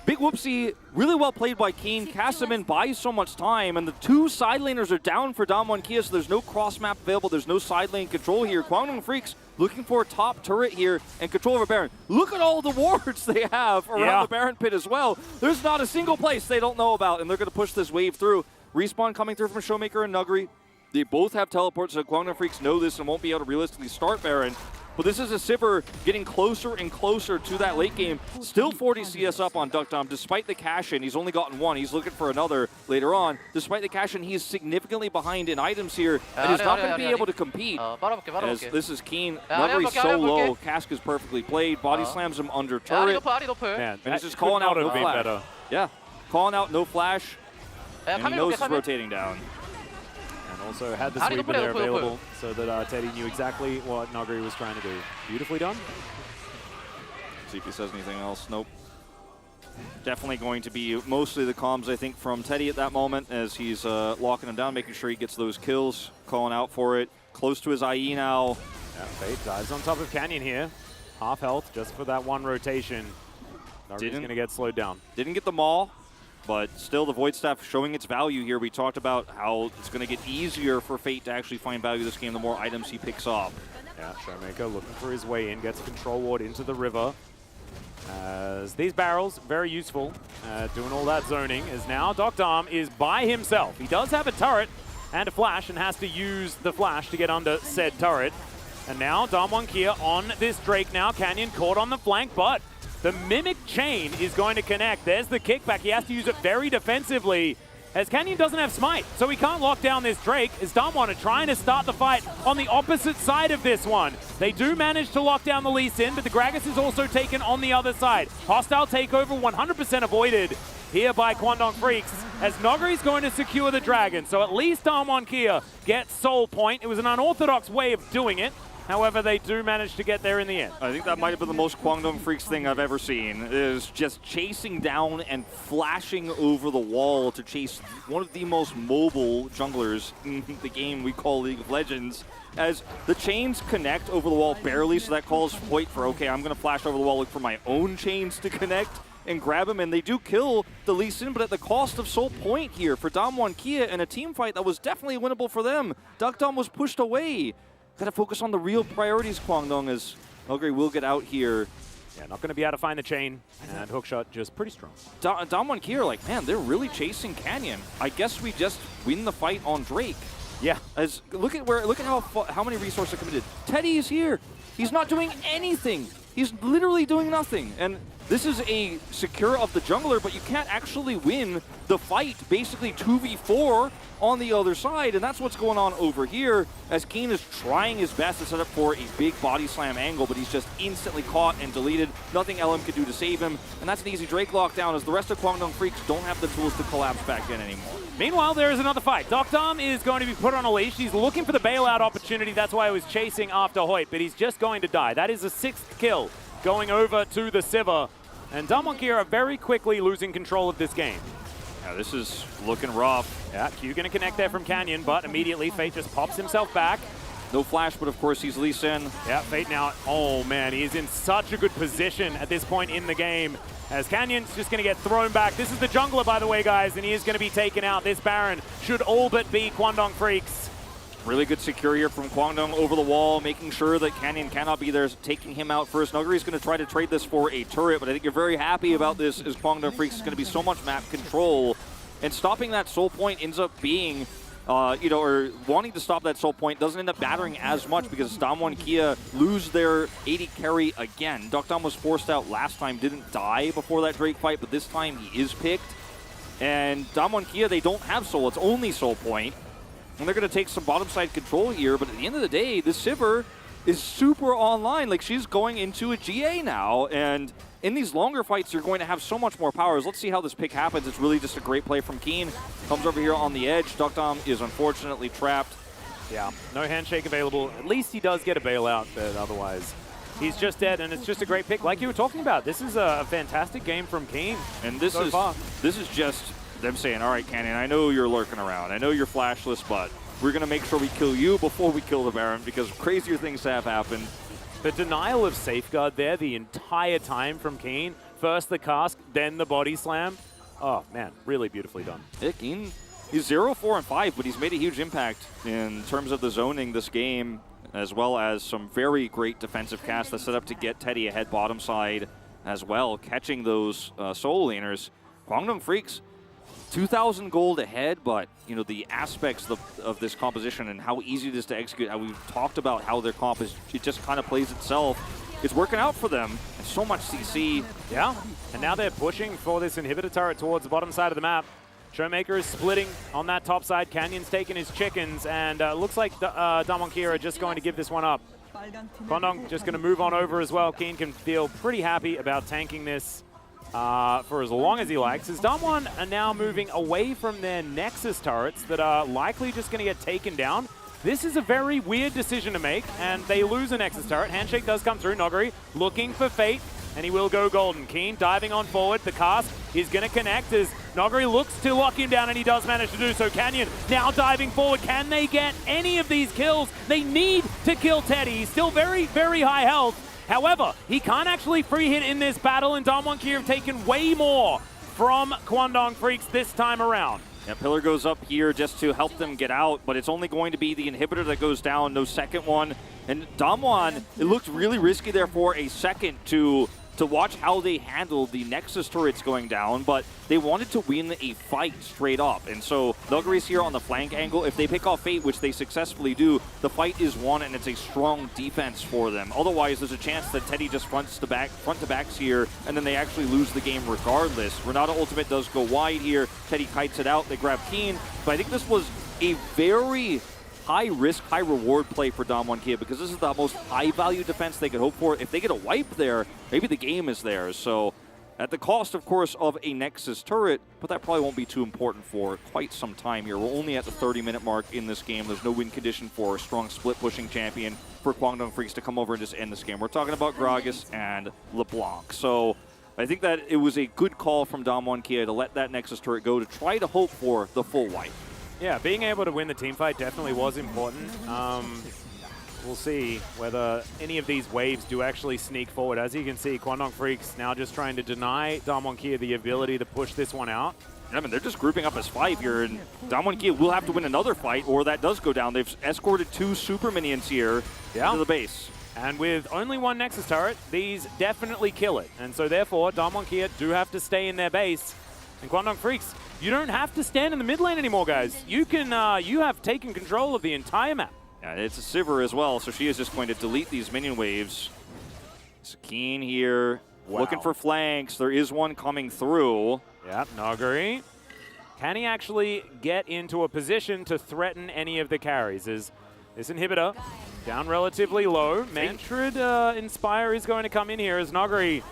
big whoopsie, really well played by Keen. Casamin buys so much time, and the 2 side laners are down for Damwon Kia, so there's no cross map available. There's no side lane control here. Guangdong Freaks looking for a top turret here and control over Baron. Look at all the wards they have around the Baron pit as well. There's not a single place they don't know about, and they're going to push this wave through. Respawn coming through from Showmaker and Nuguri. They both have teleports, so Guangdong Freaks know this and won't be able to realistically start Baron. But this is a Sivir getting closer and closer to that late game. Still 40 CS up on Dukdom, despite the cash-in. He's only gotten 1. He's looking for another later on. Despite the cash-in, he's significantly behind in items here, and is not going to be able to compete. As this is Keen. Nuguri's so low. Cask is perfectly played. Body slams him under turret. Man, And it's just calling out no no flash. better. Yeah. calling out no flash, 야, and he 카밀 knows 볼게, it's 카밀. rotating down. And also had the 아리 sweeper 높으래, there 높고, 높고. available so that Teddy knew exactly what Noguri was trying to do. Beautifully done. See if he says anything else. Nope. Definitely going to be mostly the comms, I think, from Teddy at that moment as he's locking him down, making sure he gets those kills, calling out for it. Close to his IE now. Yeah, Fate dives on top of Canyon here. Half health just for that one rotation. Noguri's going to get slowed down. Didn't get the maul, but still the Void Staff showing its value here. We talked about how it's going to get easier for Fate to actually find value this game the more items he picks up. Yeah, Showmaker looking for his way in, gets a control ward into the river. As these barrels, very useful, doing all that zoning, as now Dom is by himself. He does have a turret and a flash and has to use the flash to get under said turret. And now Damwon Kia on this Drake now. Canyon caught on the flank, but the Mimic Chain is going to connect. There's the kickback. He has to use it very defensively as Canyon doesn't have smite, so he can't lock down this Drake as Damwon are trying to start the fight on the opposite side of this one. They do manage to lock down the Lee Sin, but the Gragas is also taken on the other side. Hostile takeover 100% avoided here by Kwangdong Freaks as Noguri's going to secure the Dragon. So at least Damwon Kia gets Soul Point. It was an unorthodox way of doing it. However, they do manage to get there in the end. I think that might have been the most Kwangdong Freaks thing I've ever seen, is just chasing down and flashing over the wall to chase one of the most mobile junglers in the game we call League of Legends. As the chains connect over the wall barely, so that calls point for, okay, I'm going to flash over the wall, look for my own chains to connect and grab him, and they do kill the Lee Sin, but at the cost of Soul Point here for Damwon Kia in a team fight that was definitely winnable for them. Dum was pushed away. Got to focus on the real priorities, Kwangdong, as Noguri will get out here. Yeah, not going to be able to find the chain, and hookshot just pretty strong. Damwon Kia are like, man, they're really chasing Canyon. I guess we just win the fight on Drake. Yeah. As look at how many resources are committed. Teddy is here. He's not doing anything. He's literally doing nothing. And this is a secure of the jungler, but you can't actually win the fight, basically 2v4 on the other side, and that's what's going on over here as Keen is trying his best to set up for a big body slam angle, but he's just instantly caught and deleted. Nothing LM can do to save him, and that's an easy Drake lockdown as the rest of Kwangdong Freaks don't have the tools to collapse back in anymore. Meanwhile, there is another fight. Dom is going to be put on a leash. He's looking for the bailout opportunity. That's why he was chasing after Hoyt, but he's just going to die. That is the 6th kill going over to the Sivir. And Damwon Kia are very quickly losing control of this game. Yeah, this is looking rough. Yeah, Q going to connect there from Canyon, but immediately Fate just pops himself back. No flash, but of course he's Lee Sin. Yeah, Fate now, oh man, he is in such a good position at this point in the game as Canyon's just going to get thrown back. This is the jungler, by the way, guys, and he is going to be taken out. This Baron should all but be Kwangdong Freaks. Really good secure here from Kwangdong over the wall, making sure that Canyon cannot be there, taking him out first. Noguri's going to try to trade this for a turret, but I think you're very happy about this as Kwangdong Freaks is going to be so much map control. And stopping that Soul Point ends up being, or wanting to stop that Soul Point doesn't end up mattering as much because Damwon Kia lose their AD carry again. Dum was forced out last time, didn't die before that Drake fight, but this time he is picked. And Damwon Kia, they don't have Soul, it's only Soul Point. And they're going to take some bottom side control here, but at the end of the day, this Sivir is super online. Like, she's going into a GA now, and in these longer fights, you're going to have so much more powers. Let's see how this pick happens. It's really just a great play from Keen. Comes over here on the edge. Dum is unfortunately trapped. Yeah, no handshake available. At least he does get a bailout, but otherwise he's just dead, and it's just a great pick. Like you were talking about, this is a fantastic game from Keen. And this is just them saying, all right, Canyon, I know you're lurking around. I know you're flashless, but we're going to make sure we kill you before we kill the Baron because crazier things have happened. The denial of safeguard there the entire time from Keen. First the cask, then the body slam. Oh, man, really beautifully done. Yeah, Keen, he's 0-4-5, but he's made a huge impact in terms of the zoning this game, as well as some very great defensive casts that set up to get Teddy ahead bottom side as well, catching those solo laners. Kwangdong Freaks, 2,000 gold ahead, but you know the aspects of this composition and how easy it is to execute. How we've talked about how their comp is, it just kind of plays itself. It's working out for them. And so much CC. Yeah, and now they're pushing for this inhibitor turret towards the bottom side of the map. Showmaker is splitting on that top side. Canyon's taking his chickens, and looks like Damwon Kia are just going to give this one up. Kwangdong just going to move on over as well. Keen can feel pretty happy about tanking this for as long as he likes, as Damwon are now moving away from their Nexus turrets that are likely just going to get taken down. This is a very weird decision to make, and they lose a Nexus turret. Handshake does come through. Noguri looking for Fate, and he will go golden. Keen diving on forward. The cast is going to connect as Noguri looks to lock him down, and he does manage to do so. Canyon now diving forward. Can they get any of these kills? They need to kill Teddy. He's still very, very high health. However, he can't actually free hit in this battle, and Damwon Kia have taken way more from Kwangdong Freaks this time around. Yeah, Pillar goes up here just to help them get out, but it's only going to be the inhibitor that goes down, no second one. And Damwon, it looked really risky there for a second to watch how they handled the Nexus turrets going down, but they wanted to win a fight straight up. And so Nuguri's here on the flank angle. If they pick off Fate, which they successfully do, the fight is won, and it's a strong defense for them. Otherwise, there's a chance that Teddy just front to backs here, and then they actually lose the game regardless. Renata ultimate does go wide here. Teddy kites it out. They grab Keen. But I think this was a very high risk, high reward play for Damwon Kia, because this is the most high value defense they could hope for. If they get a wipe there, maybe the game is theirs. So at the cost, of course, of a Nexus turret, but that probably won't be too important for quite some time here. We're only at the 30-minute mark in this game. There's no win condition for a strong split pushing champion for Kwangdong Freaks to come over and just end this game. We're talking about Gragas and LeBlanc. So I think that it was a good call from Damwon Kia to let that Nexus turret go to try to hope for the full wipe. Yeah, being able to win the team fight definitely was important. We'll see whether any of these waves do actually sneak forward. As you can see, Kwangdong Freaks now just trying to deny Damwon Kia the ability to push this one out. I mean, they're just grouping up as 5 here, and Damwon Kia will have to win another fight, or that does go down. They've escorted 2 super minions here to the base. And with only 1 Nexus turret, these definitely kill it. And so therefore, Damwon Kia do have to stay in their base. And Kwangdong Freaks, you don't have to stand in the mid lane anymore, guys. You can, you have taken control of the entire map. Yeah, it's a Sivir as well, so she is just going to delete these minion waves. Keen here, looking for flanks. There is one coming through. Yep, Noguri. Can he actually get into a position to threaten any of the carries? Is this inhibitor down relatively low? Mantrid Inspire is going to come in here as Noguri.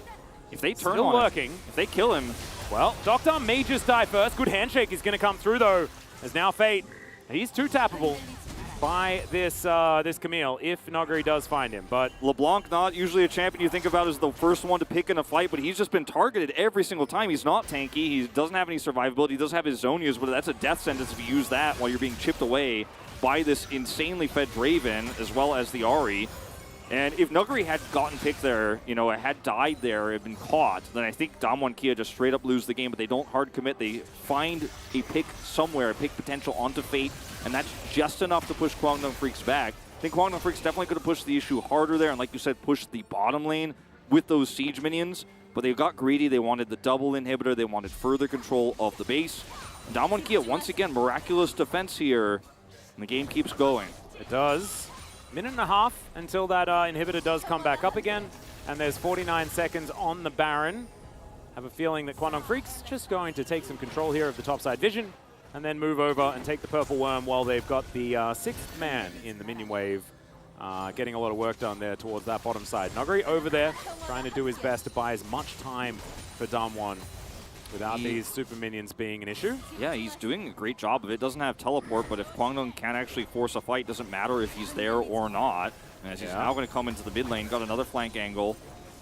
If they turn still on working. If they kill him. Well, Doctor may just die first. Good handshake is going to come through, though, as now Fate. He's too tappable by this this Camille if Noguri does find him. But LeBlanc, not usually a champion you think about as the first one to pick in a fight, but he's just been targeted every single time. He's not tanky. He doesn't have any survivability. He does have his Zonias, but that's a death sentence if you use that while you're being chipped away by this insanely fed Draven as well as the Ahri. And if Nuguri had gotten picked there, you know, had died there, had been caught, then I think Damwon Kia just straight up lose the game, but they don't hard commit. They find a pick somewhere, a pick potential onto Fate, and that's just enough to push Kwangdong Freaks back. I think Kwangdong Freaks definitely could have pushed the issue harder there, and like you said, pushed the bottom lane with those siege minions, but they got greedy. They wanted the double inhibitor. They wanted further control of the base. And Damwon Kia, once again, miraculous defense here, and the game keeps going. it does. Minute and a half until that inhibitor does come back up again. And there's 49 seconds on the Baron. Have a feeling that Kwangdong Freaks just going to take some control here of the topside vision and then move over and take the purple worm while they've got the 6th man in the minion wave. Getting a lot of work done there towards that bottom side. Noguri over there trying to do his best to buy as much time for Damwon without these super minions being an issue. Yeah, he's doing a great job of it. Doesn't have teleport, but if Kwangdong can actually force a fight, doesn't matter if he's there or not. As he's now going to come into the mid lane, got another flank angle.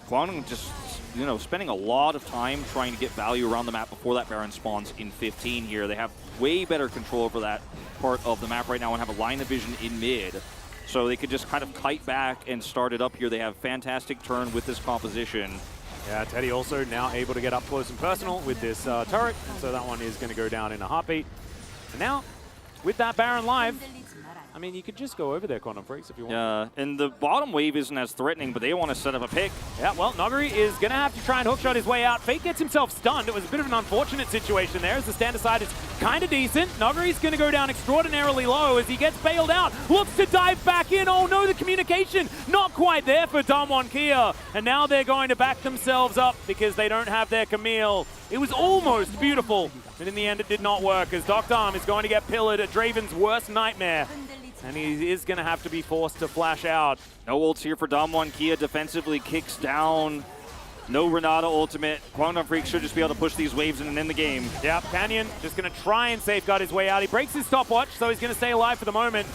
Kwangdong just, you know, spending a lot of time trying to get value around the map before that Baron spawns in 15 here. They have way better control over that part of the map right now and have a line of vision in mid. So they could just kind of kite back and start it up here. They have fantastic turn with this composition. Yeah, Teddy also now able to get up close and personal with this turret. So that one is going to go down in a heartbeat. And now, with that Baron live, I mean, you could just go over there, Kwangdong Freaks, if you want. Yeah, and the bottom wave isn't as threatening, but they want to set up a pick. Yeah, well, Noguri is going to have to try and hookshot his way out. Fate gets himself stunned. It was a bit of an unfortunate situation there as the stand aside is kind of decent. Noguri's going to go down extraordinarily low as he gets bailed out. Looks to dive back in. Oh no, the communication not quite there for Damwon Kia. And now they're going to back themselves up because they don't have their Camille. It was almost beautiful, but in the end it did not work as Doctarm is going to get pillared at Draven's worst nightmare. And he is going to have to be forced to flash out. No ults here for Damwon Kia. Defensively kicks down. No Renata ultimate. Guangdong Freaks should just be able to push these waves in and end the game. Yep, Canyon just going to try and safeguard his way out. He breaks his stopwatch, so he's going to stay alive for the moment.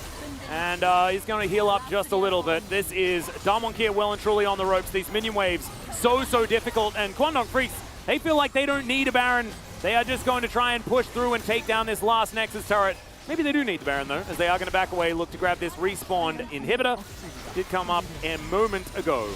And he's going to heal up just a little bit. This is Damwon Kia well and truly on the ropes. These minion waves, so difficult. And Guangdong Freaks, they feel like they don't need a Baron. They are just going to try and push through and take down this last Nexus turret. Maybe they do need the Baron, though, as they are going to back away, look to grab this respawned inhibitor. Did come up a moment ago.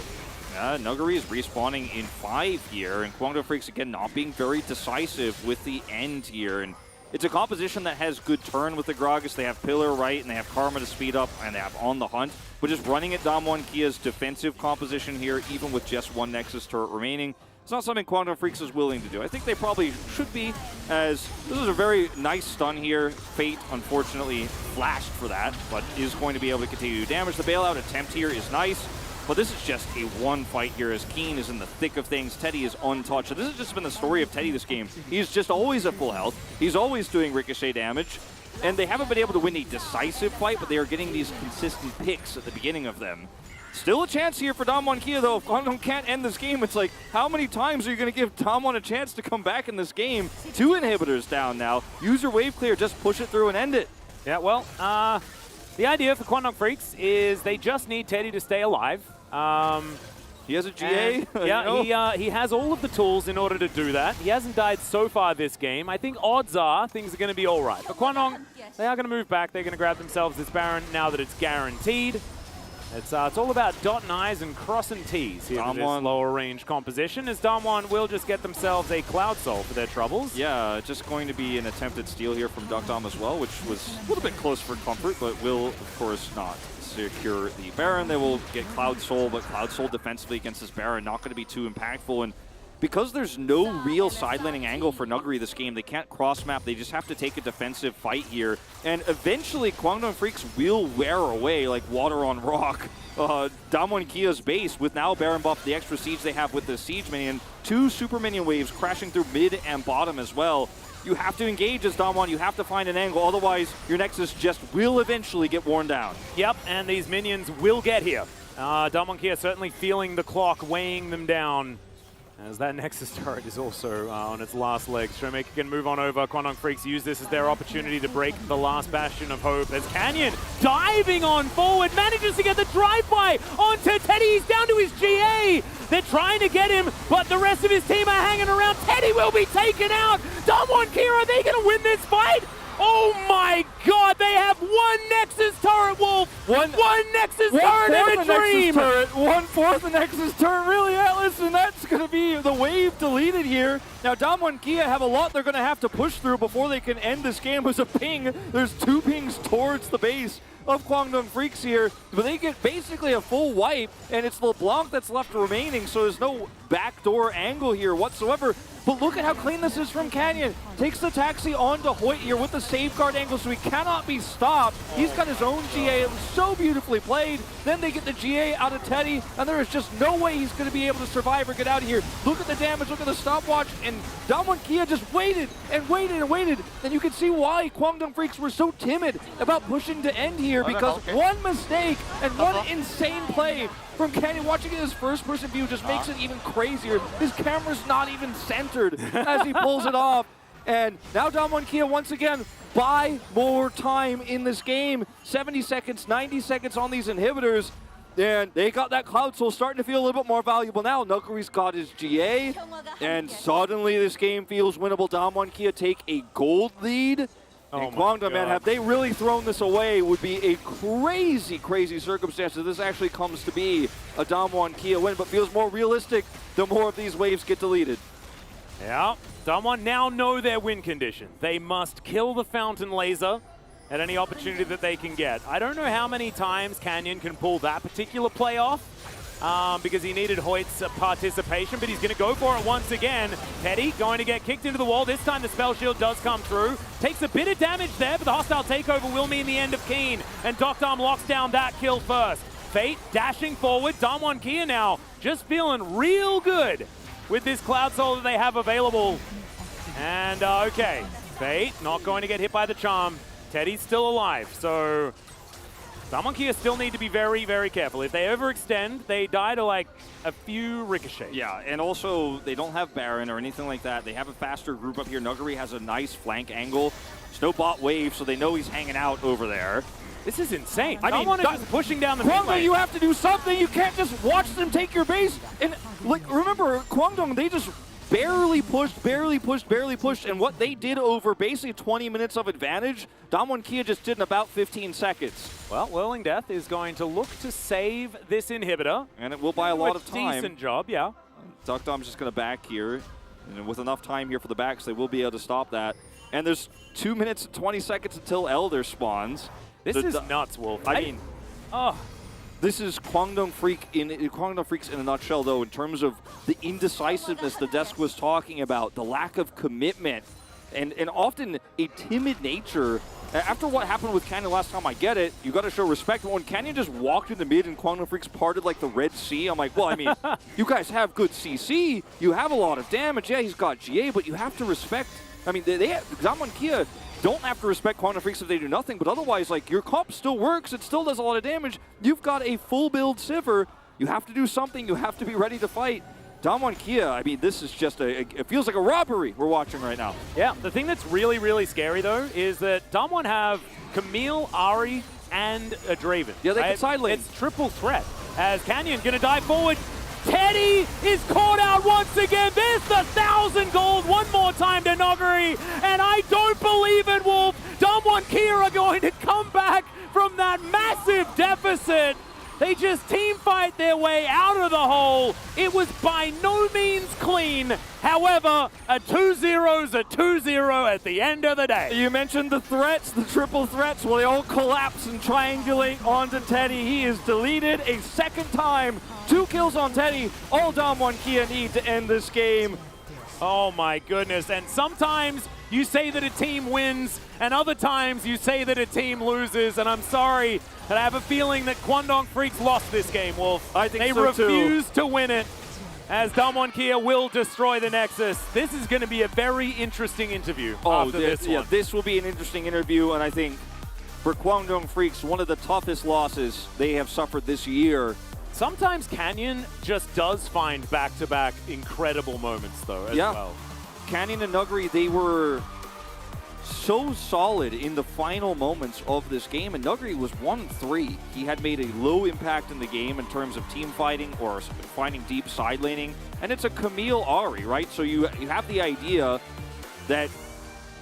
Nuguri is respawning in 5 here, and Guangdong Freaks, again, not being very decisive with the end here. And it's a composition that has good turn with the Gragas. They have Pillar right, and they have Karma to speed up, and they have On the Hunt. But just running at Damwon Kia's defensive composition here, even with just one Nexus turret remaining, it's not something Guangdong Freaks is willing to do. I think they probably should be, as this is a very nice stun here. Fate, unfortunately, flashed for that, but is going to be able to continue to do damage. The bailout attempt here is nice, but this is just a one fight here as Keen is in the thick of things. Teddy is untouched. So this has just been the story of Teddy this game. He's just always at full health. He's always doing ricochet damage. And they haven't been able to win a decisive fight, but they are getting these consistent picks at the beginning of them. Still a chance here for Damwon Kia, though. If Guangdong can't end this game, it's like, how many times are you going to give Damwon a chance to come back in this game? 2 inhibitors down now. Use your wave clear, just push it through and end it. Yeah, well, the idea for Guangdong Freaks is they just need Teddy to stay alive. He has a GA? Yeah, he has all of the tools in order to do that. He hasn't died so far this game. I think odds are things are going to be all right. But Guangdong, they are going to move back. They're going to grab themselves this Baron now that it's guaranteed. It's all about dotting I's and crossing T's here in this lower range composition, as Damwon will just get themselves a Cloud Soul for their troubles. Yeah, just going to be an attempted steal here from Duckdom as well, which was a little bit close for comfort, but will, of course, not secure the Baron. They will get Cloud Soul, but Cloud Soul defensively against this Baron not going to be too impactful. And because there's no real side laning angle for Nuguri this game, they can't cross-map. They just have to take a defensive fight here. And eventually, Guangdong Freaks will wear away like water on rock Damwon Kia's base with now Baron buff, the extra siege they have with the siege minion. 2 super minion waves crashing through mid and bottom as well. You have to engage as Damwon. You have to find an angle. Otherwise, your Nexus just will eventually get worn down. Yep, and these minions will get here. Damwon Kia certainly feeling the clock weighing them down, as that Nexus turret is also on its last legs. Showmaker can move on over. Guangdong Freaks use this as their opportunity to break the last bastion of hope. There's Canyon diving on forward, manages to get the drive-by onto Teddy. He's down to his GA. They're trying to get him, but the rest of his team are hanging around. Teddy will be taken out. Damwon Kia, are they going to win this fight? Oh my god, they have 1 Nexus turret, Wolf! One Nexus turret and a dream! 1/4 the Nexus turret, really, Atlas, and that's going to be the wave deleted here. Now, Damwon Kia have a lot they're going to have to push through before they can end this game. There's a ping. There's 2 pings towards the base of Guangdong Freaks here, but they get basically a full wipe, and it's LeBlanc that's left remaining, so there's no backdoor angle here whatsoever. But look at how clean this is from Canyon. Takes the taxi onto Hoyt here with the safeguard angle, so he cannot be stopped. He's got his own GA. It was so beautifully played. Then they get the GA out of Teddy, and there is just no way he's going to be able to survive or get out of here. Look at the damage. Look at the stopwatch. And Damwon Kia just waited and waited and waited. And you can see why Guangdong Freaks were so timid about pushing to end here, because one mistake and one insane play from Canyon, watching it in his first-person view just makes it even crazier. His camera's not even centered as he pulls it off. And now Damwon Kia once again buy more time in this game. 70 seconds, 90 seconds on these inhibitors. And they got that Cloud Soul starting to feel a little bit more valuable now. Nuguri's got his GA. And suddenly this game feels winnable. Damwon Kia take a gold lead. And Guangdong, man, have they really thrown this away would be a crazy, crazy circumstance that this actually comes to be a Damwon Kia win, but feels more realistic the more of these waves get deleted. Yeah, Damwon now know their win condition. They must kill the Fountain Laser at any opportunity that they can get. I don't know how many times Canyon can pull that particular play off, because he needed Hoyt's participation, but he's going to go for it once again. Teddy going to get kicked into the wall. This time the spell shield does come through. Takes a bit of damage there, but the hostile takeover will mean the end of Keen. And Duckdom locks down that kill first. Fate dashing forward. Damwon Kia now just feeling real good with this Cloud Soul that they have available. And okay, Fate not going to get hit by the charm. Teddy's still alive, so Damonkia still need to be very, very careful. If they overextend, they die to like a few ricochets. Yeah, and also they don't have Baron or anything like that. They have a faster group up here. Nuguri has a nice flank angle. There's no bot wave, so they know he's hanging out over there. This is insane. I mean, Someone is just pushing down the mid Kwangdong, lane. you have to do something. You can't just watch them take your base. And like, remember, Kwangdong, they just barely pushed, and what they did over basically 20 minutes of advantage, Damwon Kia just did in about 15 seconds. Well, Whirling Death is going to look to save this inhibitor. And it will buy a lot of time. Decent job, yeah. Duckdom's just going to back here. And with enough time here for the backs, they will be able to stop that. And there's 2 minutes and 20 seconds until Elder spawns. This is nuts, Wolf. I mean, this is Kwangdong Freaks in a nutshell, though, in terms of the indecisiveness the desk was talking about, the lack of commitment, and often a timid nature. After what happened with Canyon last time, I get it. You got to show respect. But when Canyon just walked in the mid and Kwangdong Freaks parted like the Red Sea, I'm like, well, I mean, you guys have good CC. You have a lot of damage. Yeah, he's got GA, but you have to respect. I mean, Damwon Kia don't have to respect Kwangdong Freaks if they do nothing, but otherwise, like, your comp still works. It still does a lot of damage. You've got a full build Sivir. You have to do something. You have to be ready to fight. Damwon Kia, I mean, this is just it feels like a robbery we're watching right now. Yeah, the thing that's really, really scary, though, is that Damwon have Camille, Ahri, and a Draven. Yeah, they can side lane. It's triple threat, as Canyon going to dive forward. Teddy is caught out once again. There's the 1,000 gold one more time to Noguri, and I don't believe it, Wolf. Damwon Kia are going to come back from that massive deficit. They just team fight their way out of the hole. It was by no means clean. However, a 2-0 is a 2-0 at the end of the day. You mentioned the threats, the triple threats. Well, they all collapse and triangulate onto Teddy. He is deleted a second time. 2 kills on Teddy. All Damwon Kia need to end this game. Oh my goodness. And sometimes you say that a team wins, and other times you say that a team loses. And I'm sorry, but I have a feeling that Kwangdong Freaks lost this game, Wolf. I think they so refused to win it, as Damwon Kia will destroy the Nexus. This is going to be a very interesting interview after this one. Yeah, this will be an interesting interview, and I think for Kwangdong Freaks, one of the toughest losses they have suffered this year. Sometimes Canyon just does find back-to-back incredible moments, though, as well. Canyon and Nuguri, they were so solid in the final moments of this game, and Nuguri was 1-3. He had made a low impact in the game in terms of team fighting or finding deep side laning, and it's a Camille Ahri, right? So you have the idea that,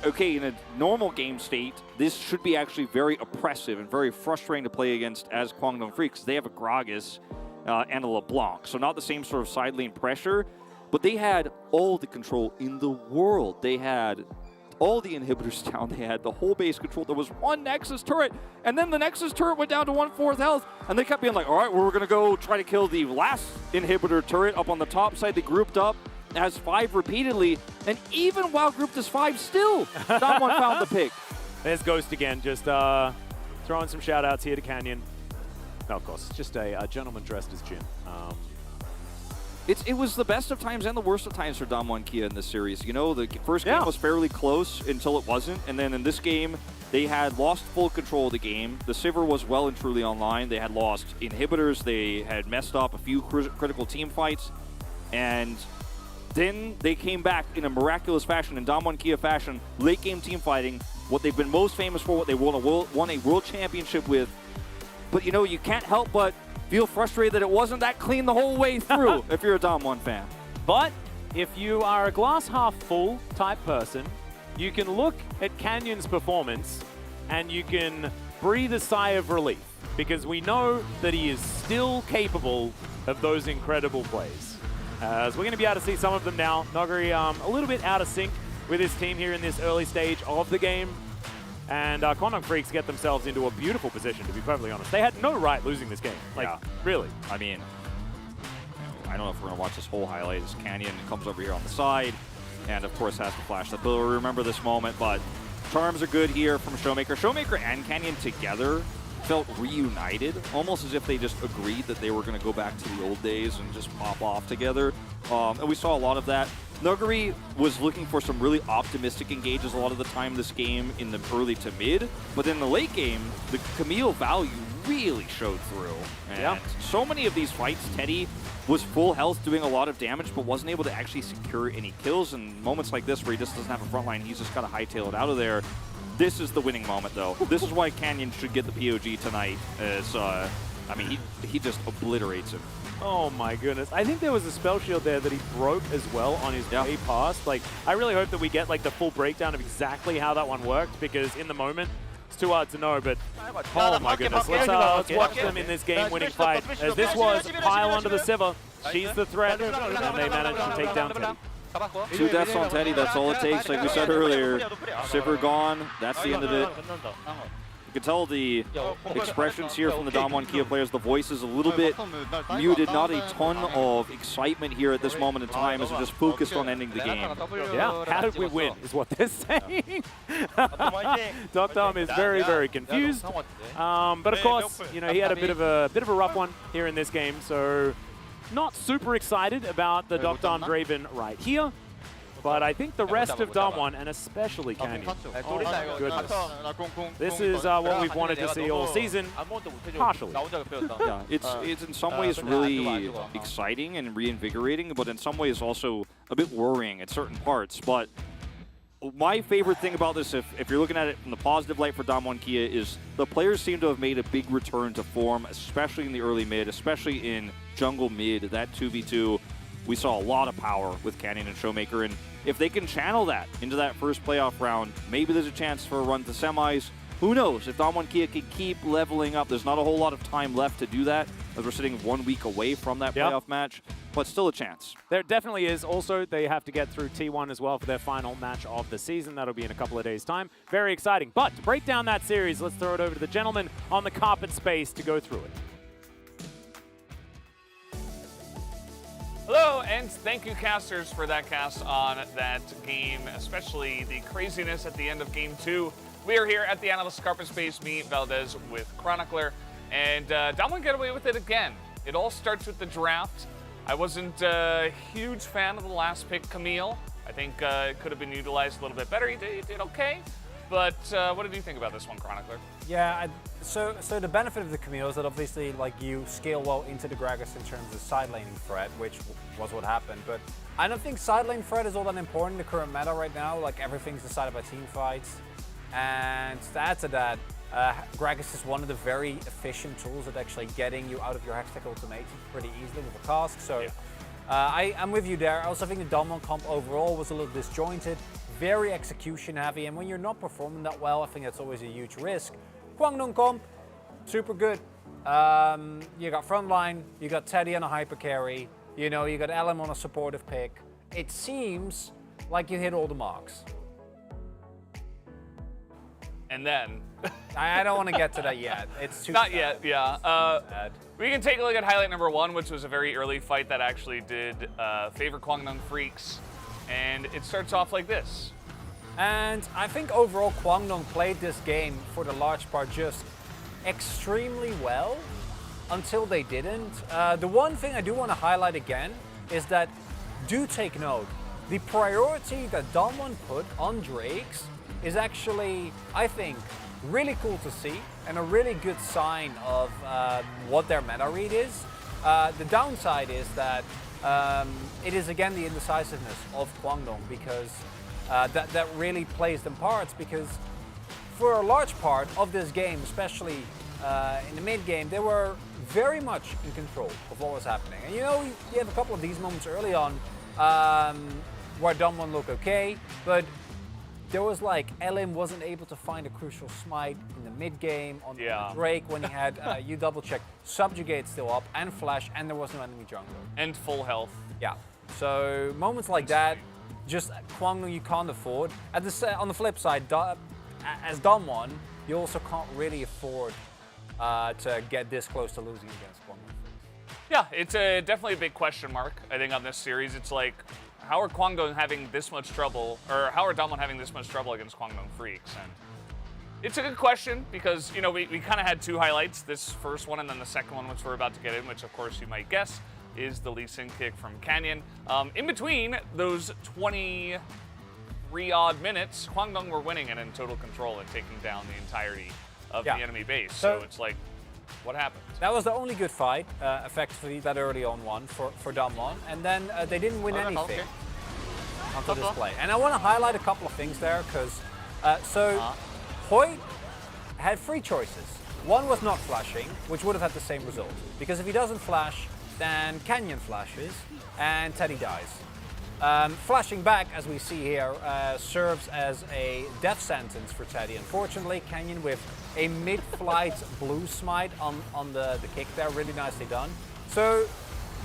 okay, in a normal game state, this should be actually very oppressive and very frustrating to play against as Kwangdong Freaks. They have a Gragas and a LeBlanc, so not the same sort of side lane pressure, but they had all the control in the world. They had all the inhibitors down. They had the whole base control. There was one Nexus turret, and then the Nexus turret went down to 1/4 health, and they kept being like, all right, well, we're going to go try to kill the last inhibitor turret up on the top side. They grouped up as 5 repeatedly, and even while grouped as 5, still, Damwon found the pick. There's Ghost again, just throwing some shout-outs here to Canyon. No, of course, just a gentleman dressed as Jin. It was the best of times and the worst of times for Damwon Kia in this series. You know, the first game was fairly close until it wasn't, and then in this game, they had lost full control of the game. The Sivir was well and truly online. They had lost inhibitors. They had messed up a few critical team fights, and then they came back in a miraculous fashion, in Damwon Kia fashion, late game team fighting, what they've been most famous for, what they won a world championship with. But you know, you can't help but feel frustrated that it wasn't that clean the whole way through if you're a Damwon fan. But if you are a glass half full type person, you can look at Canyon's performance and you can breathe a sigh of relief, because we know that he is still capable of those incredible plays. So we're going to be able to see some of them now. Noguri a little bit out of sync with his team here in this early stage of the game. And Kwangdong Freaks get themselves into a beautiful position, to be perfectly honest. They had no right losing this game. Like, really. I mean, I don't know if we're going to watch this whole highlight as Canyon comes over here on the side, and of course has to flash the bill. Remember this moment, but charms are good here from Showmaker. Showmaker and Canyon together felt reunited, almost as if they just agreed that they were going to go back to the old days and just pop off together. And we saw a lot of that. Nuguri was looking for some really optimistic engages a lot of the time this game in the early to mid, but in the late game, the Camille value really showed through. And so many of these fights, Teddy was full health, doing a lot of damage, but wasn't able to actually secure any kills. And moments like this where he just doesn't have a front line, he's just got to hightail it out of there. This is the winning moment, though. This is why Canyon should get the POG tonight. I mean, he just obliterates him. Oh my goodness. I think there was a spell shield there that he broke as well on his way past. Like, I really hope that we get like the full breakdown of exactly how that one worked, because in the moment, it's too hard to know, but oh my goodness. Let's watch them in this game-winning fight, as this was pile onto the Sivir. She's the threat, and they managed to take down Teddy. 2 deaths on Teddy, that's all it takes. Like we said earlier, Sivir gone, that's the end of it. You can tell the expressions here from the Damwon Kia players, the voice is a little bit muted, not a ton of excitement here at this moment in time as they're just focused on ending the game. Yeah, how did we win is what they're saying. Dr. is very, very confused. But of course, you know, he had a bit of a rough one here in this game, so not super excited about the Dr. Draven right here. But I think the rest of Damwon, and especially Canyon, oh my goodness. This is what we've wanted to see all season, partially. Yeah, it's in some ways really exciting and reinvigorating, but in some ways also a bit worrying at certain parts. But my favorite thing about this, if you're looking at it from the positive light for Damwon Kia, is the players seem to have made a big return to form, especially in the early mid, especially in jungle mid, that 2v2. We saw a lot of power with Canyon and Showmaker, and if they can channel that into that first playoff round, maybe there's a chance for a run to semis. Who knows? If Damwon Kia can keep leveling up, there's not a whole lot of time left to do that, as we're sitting 1 week away from that playoff match, but still a chance. There definitely is. Also, they have to get through T1 as well for their final match of the season. That'll be in a couple of days' time. Very exciting. But to break down that series, let's throw it over to the gentleman on the carpet space to go through it. Hello, and thank you, casters, for that cast on that game, especially the craziness at the end of Game 2. We are here at the Analyst Carpet Space, me, Valdez, with Chronicler, and Damwon get away with it again. It all starts with the draft. I wasn't a huge fan of the last pick, Camille. I think it could have been utilized a little bit better. He did okay. But what did you think about this one, Chronicler? Yeah, so the benefit of the Camille is that obviously, like, you scale well into the Gragas in terms of side laning threat, which was what happened. But I don't think side lane threat is all that important in the current meta right now. Like, everything's decided by team fights. And to add to that, Gragas is one of the very efficient tools at actually getting you out of your Hextech ultimate pretty easily with a cask. So I'm with you there. I also think the Damwon comp overall was a little disjointed. Very execution heavy, and when you're not performing that well, I think that's always a huge risk. Kwangdong comp, super good. You got frontline, you got Teddy on a hyper carry, you know, you got LM on a supportive pick. It seems like you hit all the marks. And then... I don't want to get to that yet. It's too Not sad. yet, yeah. We can take a look at highlight number 1, which was a very early fight that actually did favor Kwangdong Freaks. And it starts off like this. And I think overall Kwangdong played this game for the large part just extremely well until they didn't. The one thing I do want to highlight again is that do take note. The priority that Damwon put on Drakes is actually, I think, really cool to see and a really good sign of what their meta read is. The downside is that it is again the indecisiveness of Kwangdong, because that really plays them parts, because for a large part of this game, especially in the mid game, they were very much in control of what was happening. And you know, you have a couple of these moments early on where Damwon looked okay, but there was like LM wasn't able to find a crucial smite in the mid game on Drake when he had you double check Subjugate still up and Flash, and there was no enemy jungle. And full health. Yeah. So moments like that, just Kwangdong you can't afford. On the flip side, as Damwon, you also can't really afford to get this close to losing against Kwangdong. Yeah, it's definitely a big question mark, I think, on this series. It's like, how are Kwangdong having this much trouble, or how are Damwon having this much trouble against Kwangdong Freaks? And it's a good question, because, you know, we kind of had 2 highlights, this first one and then the second one, which we're about to get in, which of course you might guess is the Lee Sin kick from Canyon. In between those 23-odd minutes, Kwangdong were winning and in total control and taking down the entirety of the enemy base. So it's like, What happened? That was the only good fight, effectively, that early on one for Damwon. And then they didn't win anything until this play. And I want to highlight a couple of things there, because Hoyt had three choices. One was not flashing, which would have had the same result. Because if he doesn't flash, then Canyon flashes, and Teddy dies. Flashing back, as we see here, serves as a death sentence for Teddy. Unfortunately, Canyon with a mid-flight blue smite on the kick there, really nicely done. So,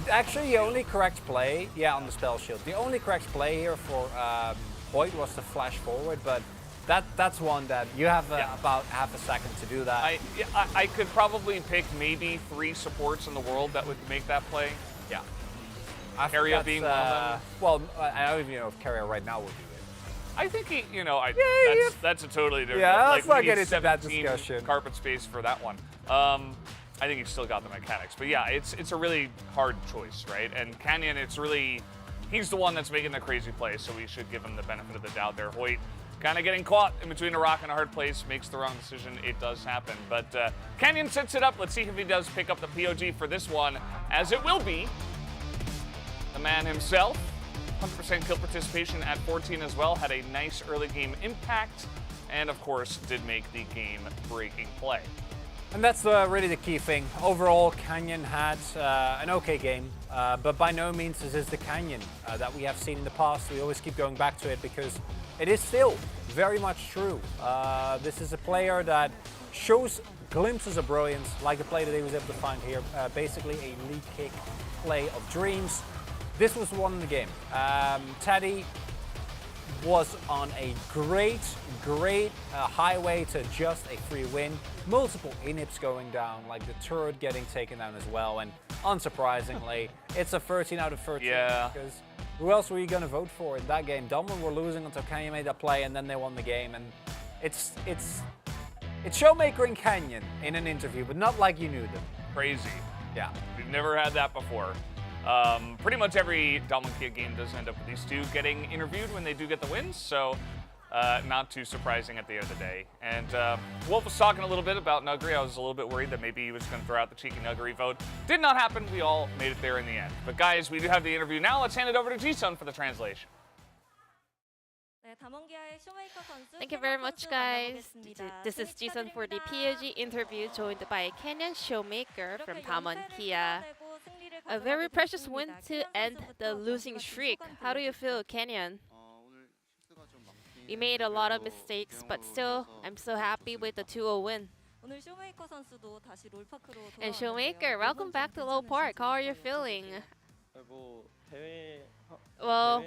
actually the only correct play, on the spell shield, the only correct play here for Hoyt was to flash forward, but that's one that you have about half a second to do that. I could probably pick maybe 3 supports in the world that would make that play. Yeah. Carrier being one of them. Well, I don't even know if Carrier right now would do it. I think he, that's a totally different. Yeah, let's not we get need into that 17 discussion. Carpet space for that one. I think he's still got the mechanics, but yeah, it's a really hard choice, right? And Canyon, he's the one that's making the crazy play, so we should give him the benefit of the doubt there. Hoyt kind of getting caught in between a rock and a hard place, makes the wrong decision. It does happen, but Canyon sets it up. Let's see if he does pick up the POG for this one, as it will be the man himself. 100% kill participation at 14 as well, had a nice early game impact, and of course did make the game-breaking play. And that's really the key thing. Overall, Canyon had an okay game, but by no means this is the Canyon that we have seen in the past. We always keep going back to it because it is still very much true. This is a player that shows glimpses of brilliance, like the play that he was able to find here. Basically a lead kick play of dreams. This was one in the game. Teddy was on a great highway to just a free win. Multiple inhibits going down, like the turret getting taken down as well. And unsurprisingly, it's a 13 out of 13. Yeah. Because who else were you going to vote for in that game? Damwon were losing until Canyon made that play, and then they won the game. And it's Showmaker and Canyon in an interview, but not like you knew them. Crazy. Yeah. We've never had that before. Pretty much every Damwon Kia game does end up with these two getting interviewed when they do get the wins, so not too surprising at the end of the day. And Wolf was talking a little bit about Nuggery. I was a little bit worried that maybe he was going to throw out the cheeky Nuggery vote. Did not happen. We all made it there in the end. But guys, we do have the interview now. Let's hand it over to Ji-sun for the translation. Thank you very much, guys. This is Ji-sun for the POG interview, joined by Canyon Showmaker from Damwon Kia. A very precious win to end the losing streak. How do you feel, Canyon? We made a lot of mistakes, but still, I'm so happy with the 2-0 win. And Showmaker, welcome back to Low Park. How are you feeling? Well,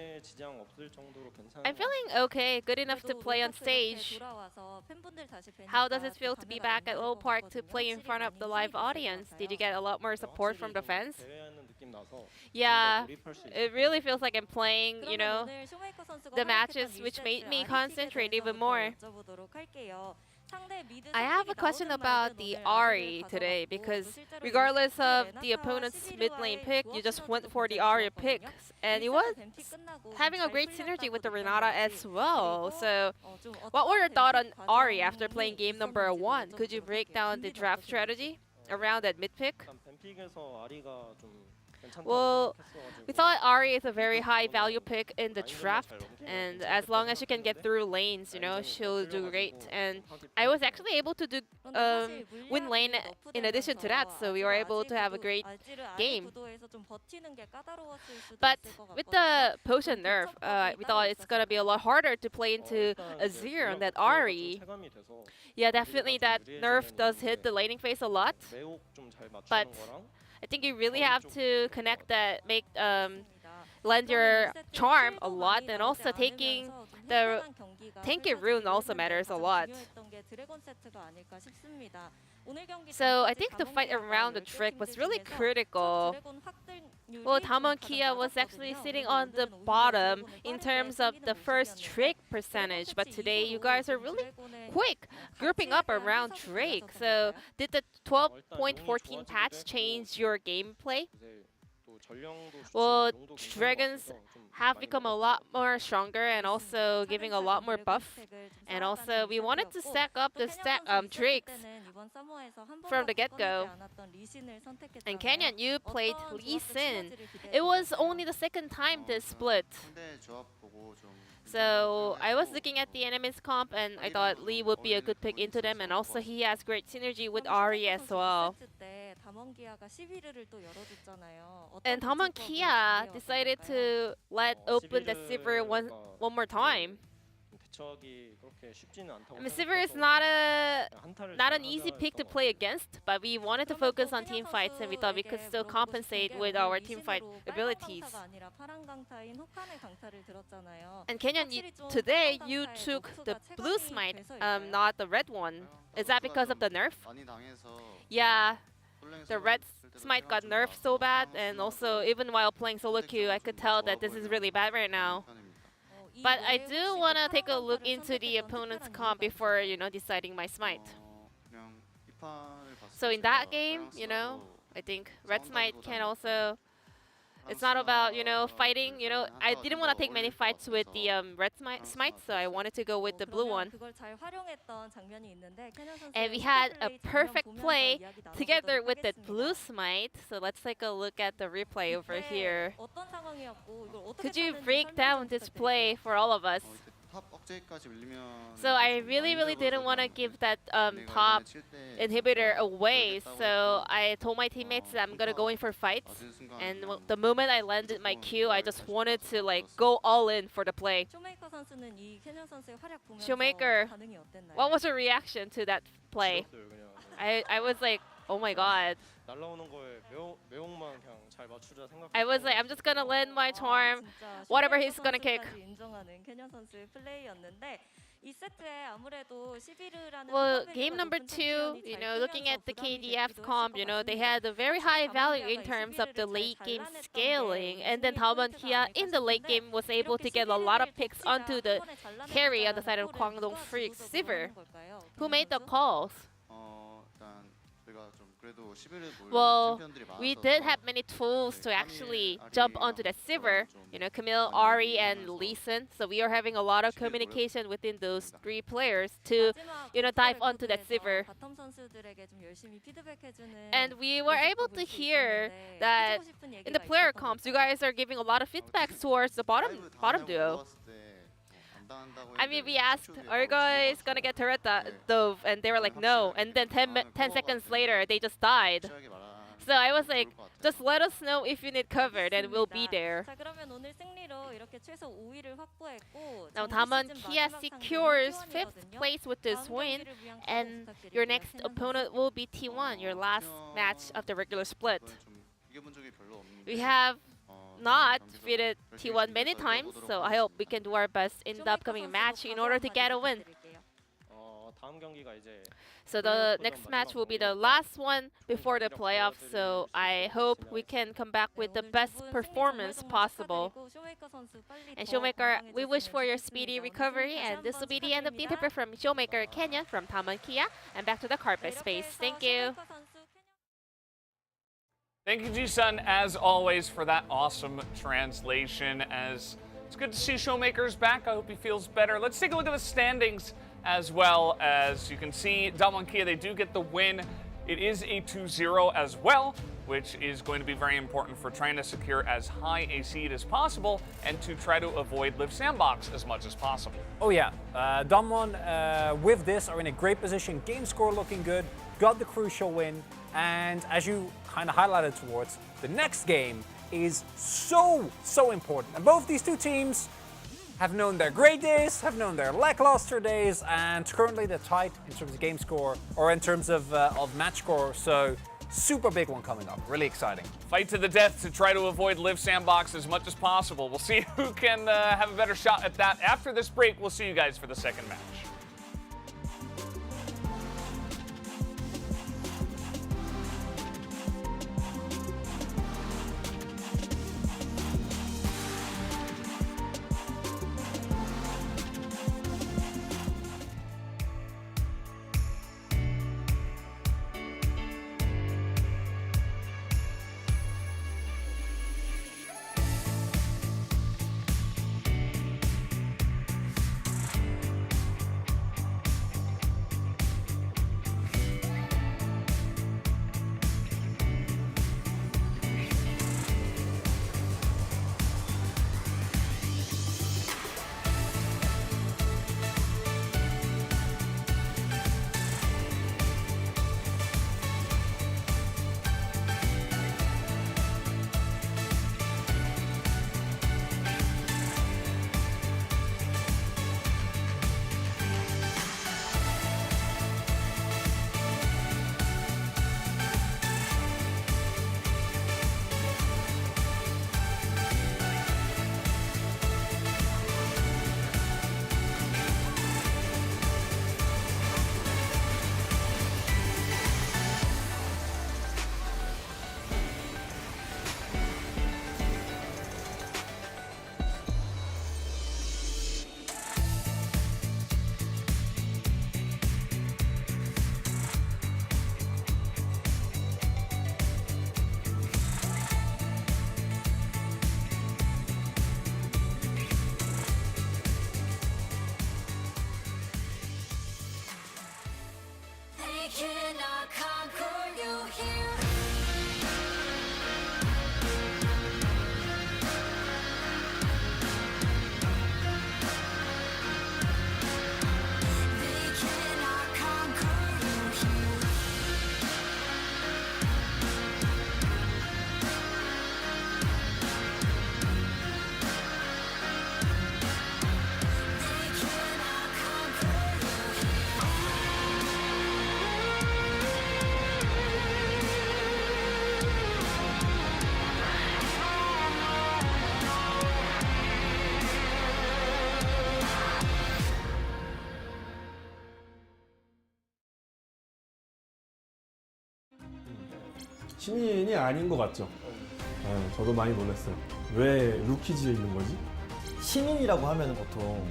I'm feeling okay, good enough to play on stage. How does it feel to be back at Low Park to play in front of the live audience? Did you get a lot more support from the fans? Yeah, it really feels like I'm playing, the matches, which made me concentrate even more. I have a question about the Ahri today, because regardless of the opponent's mid lane pick, you just went for the Ahri pick, and it was having a great synergy with the Renata as well. So what were your thoughts on Ahri after playing game number 1? Could you break down the draft strategy around that mid pick? Well, we thought Ahri is a very high value pick in the draft, and as long as she can get through lanes, she'll do great. And I was actually able to do win lane in addition to that, so we were able to have a great game. But with the potion nerf, we thought it's gonna be a lot harder to play into Azir on that Ahri. Yeah, definitely that nerf does hit the laning phase a lot, but I think you really have to connect that, lend your charm a lot, and also taking the tanky rune also matters a lot. So I think the fight around the trick was really critical. Well, Damwon Kia was actually sitting on the bottom in terms of the first Drake percentage, but today you guys are really quick grouping up around Drake. So did the 12.14 patch change your gameplay? Well, Dragons have become a lot more stronger and also giving a lot more buff. And also, we wanted to stack up the Drakes from the get-go. And Canyon, you played Lee Sin. It was only the second time this split. 상대 조합 보고 좀 So I was looking at the enemies comp and I thought Lee would be a good pick into them, and also he has great synergy with Ari as well. And Damwon Kia decided to let open the Sivir one more time. I mean, Sivir is not an easy pick to play against, but we wanted to focus on team fights, and we thought we could still compensate with our team fight abilities. And Kenyon, today you took the blue smite, not the red one. Is that because of the nerf? 많이 당해서 Yeah, the red smite got nerfed so bad, and also even while playing solo queue, I could tell that this is really bad right now. 편입니다. But I do want to take a look into the opponent's comp before, deciding my smite. 그냥 이 판을 봤을 So in 때 that 제가 game, 밸런스하고 I think red smite can also. It's not about fighting. I didn't want to take many fights with the red smite, so I wanted to go with the blue one. And we had a perfect play together with the blue smite. So let's take a look at the replay over here. Could you break down this play for all of us? 탑 억제까지 밀리면 So I really didn't want to give that top inhibitor away. So I told my teammates that I'm gonna go in for fights. And the moment I landed my Q, I just wanted to go all in for the play. Showmaker, what was your reaction to that play? I was like, oh my god. I was like, I'm just gonna land my charm, whatever he's gonna kick. Well, game number 2, looking at the KDF comp, they had a very high value in terms of the late game scaling, and then Damwon Kia in the late game was able to get a lot of picks onto the carry on the side of Kwangdong Freaks Sivir. Who made the calls? 일단 저희가 좀 그래도 11을 볼 Well, 챔피언들이 많아서 we did have many tools to actually jump onto the Sivir, Camille, Ari, and Lee Sin. So we are having a lot of communication within those 3 players to, dive onto that Sivir. And we were able to hear that in the player comps, you guys are giving a lot of feedback towards the bottom duo. I mean, we asked, are you guys gonna get turret dove? And they were like, no. And then 10 seconds later, they just died. So I was like, just let us know if you need cover, and we'll be there. Now Damwon Kia secures 5th place with this win, and your next opponent will be T1, your last match of the regular split. 좀 이겨본 적이 별로 없는데 We have not defeated T1 many times, so I hope we can do our best in the upcoming match in order to get a win. So the next match will be the last one before the playoffs, so I hope we can come back with the best performance possible. And Showmaker, we wish for your speedy recovery, and this will be the end of the interview from Showmaker Kenya from Damwon Kia, and back to the carpet space. Thank you. Thank you, Ji-Sun, as always, for that awesome translation. As it's good to see Showmaker's back. I hope he feels better. Let's take a look at the standings as well. As you can see, Damwon Kia, they do get the win. It is a 2-0 as well, which is going to be very important for trying to secure as high a seed as possible and to try to avoid Live Sandbox as much as possible. Oh yeah, Damwon with this are in a great position. Game score looking good, got the crucial win, and as you kind of highlighted towards, the next game is so important. And both these two teams have known their great days, have known their lackluster days, and currently they're tied in terms of game score or in terms of match score. So super big one coming up, really exciting. Fight to the death to try to avoid Live Sandbox as much as possible. We'll see who can have a better shot at that. After this break, we'll see you guys for the second match. 신인이 아닌 것 같죠? 네, 저도 많이 놀랐어요. 왜 루키즈에 있는 거지? 신인이라고 하면 보통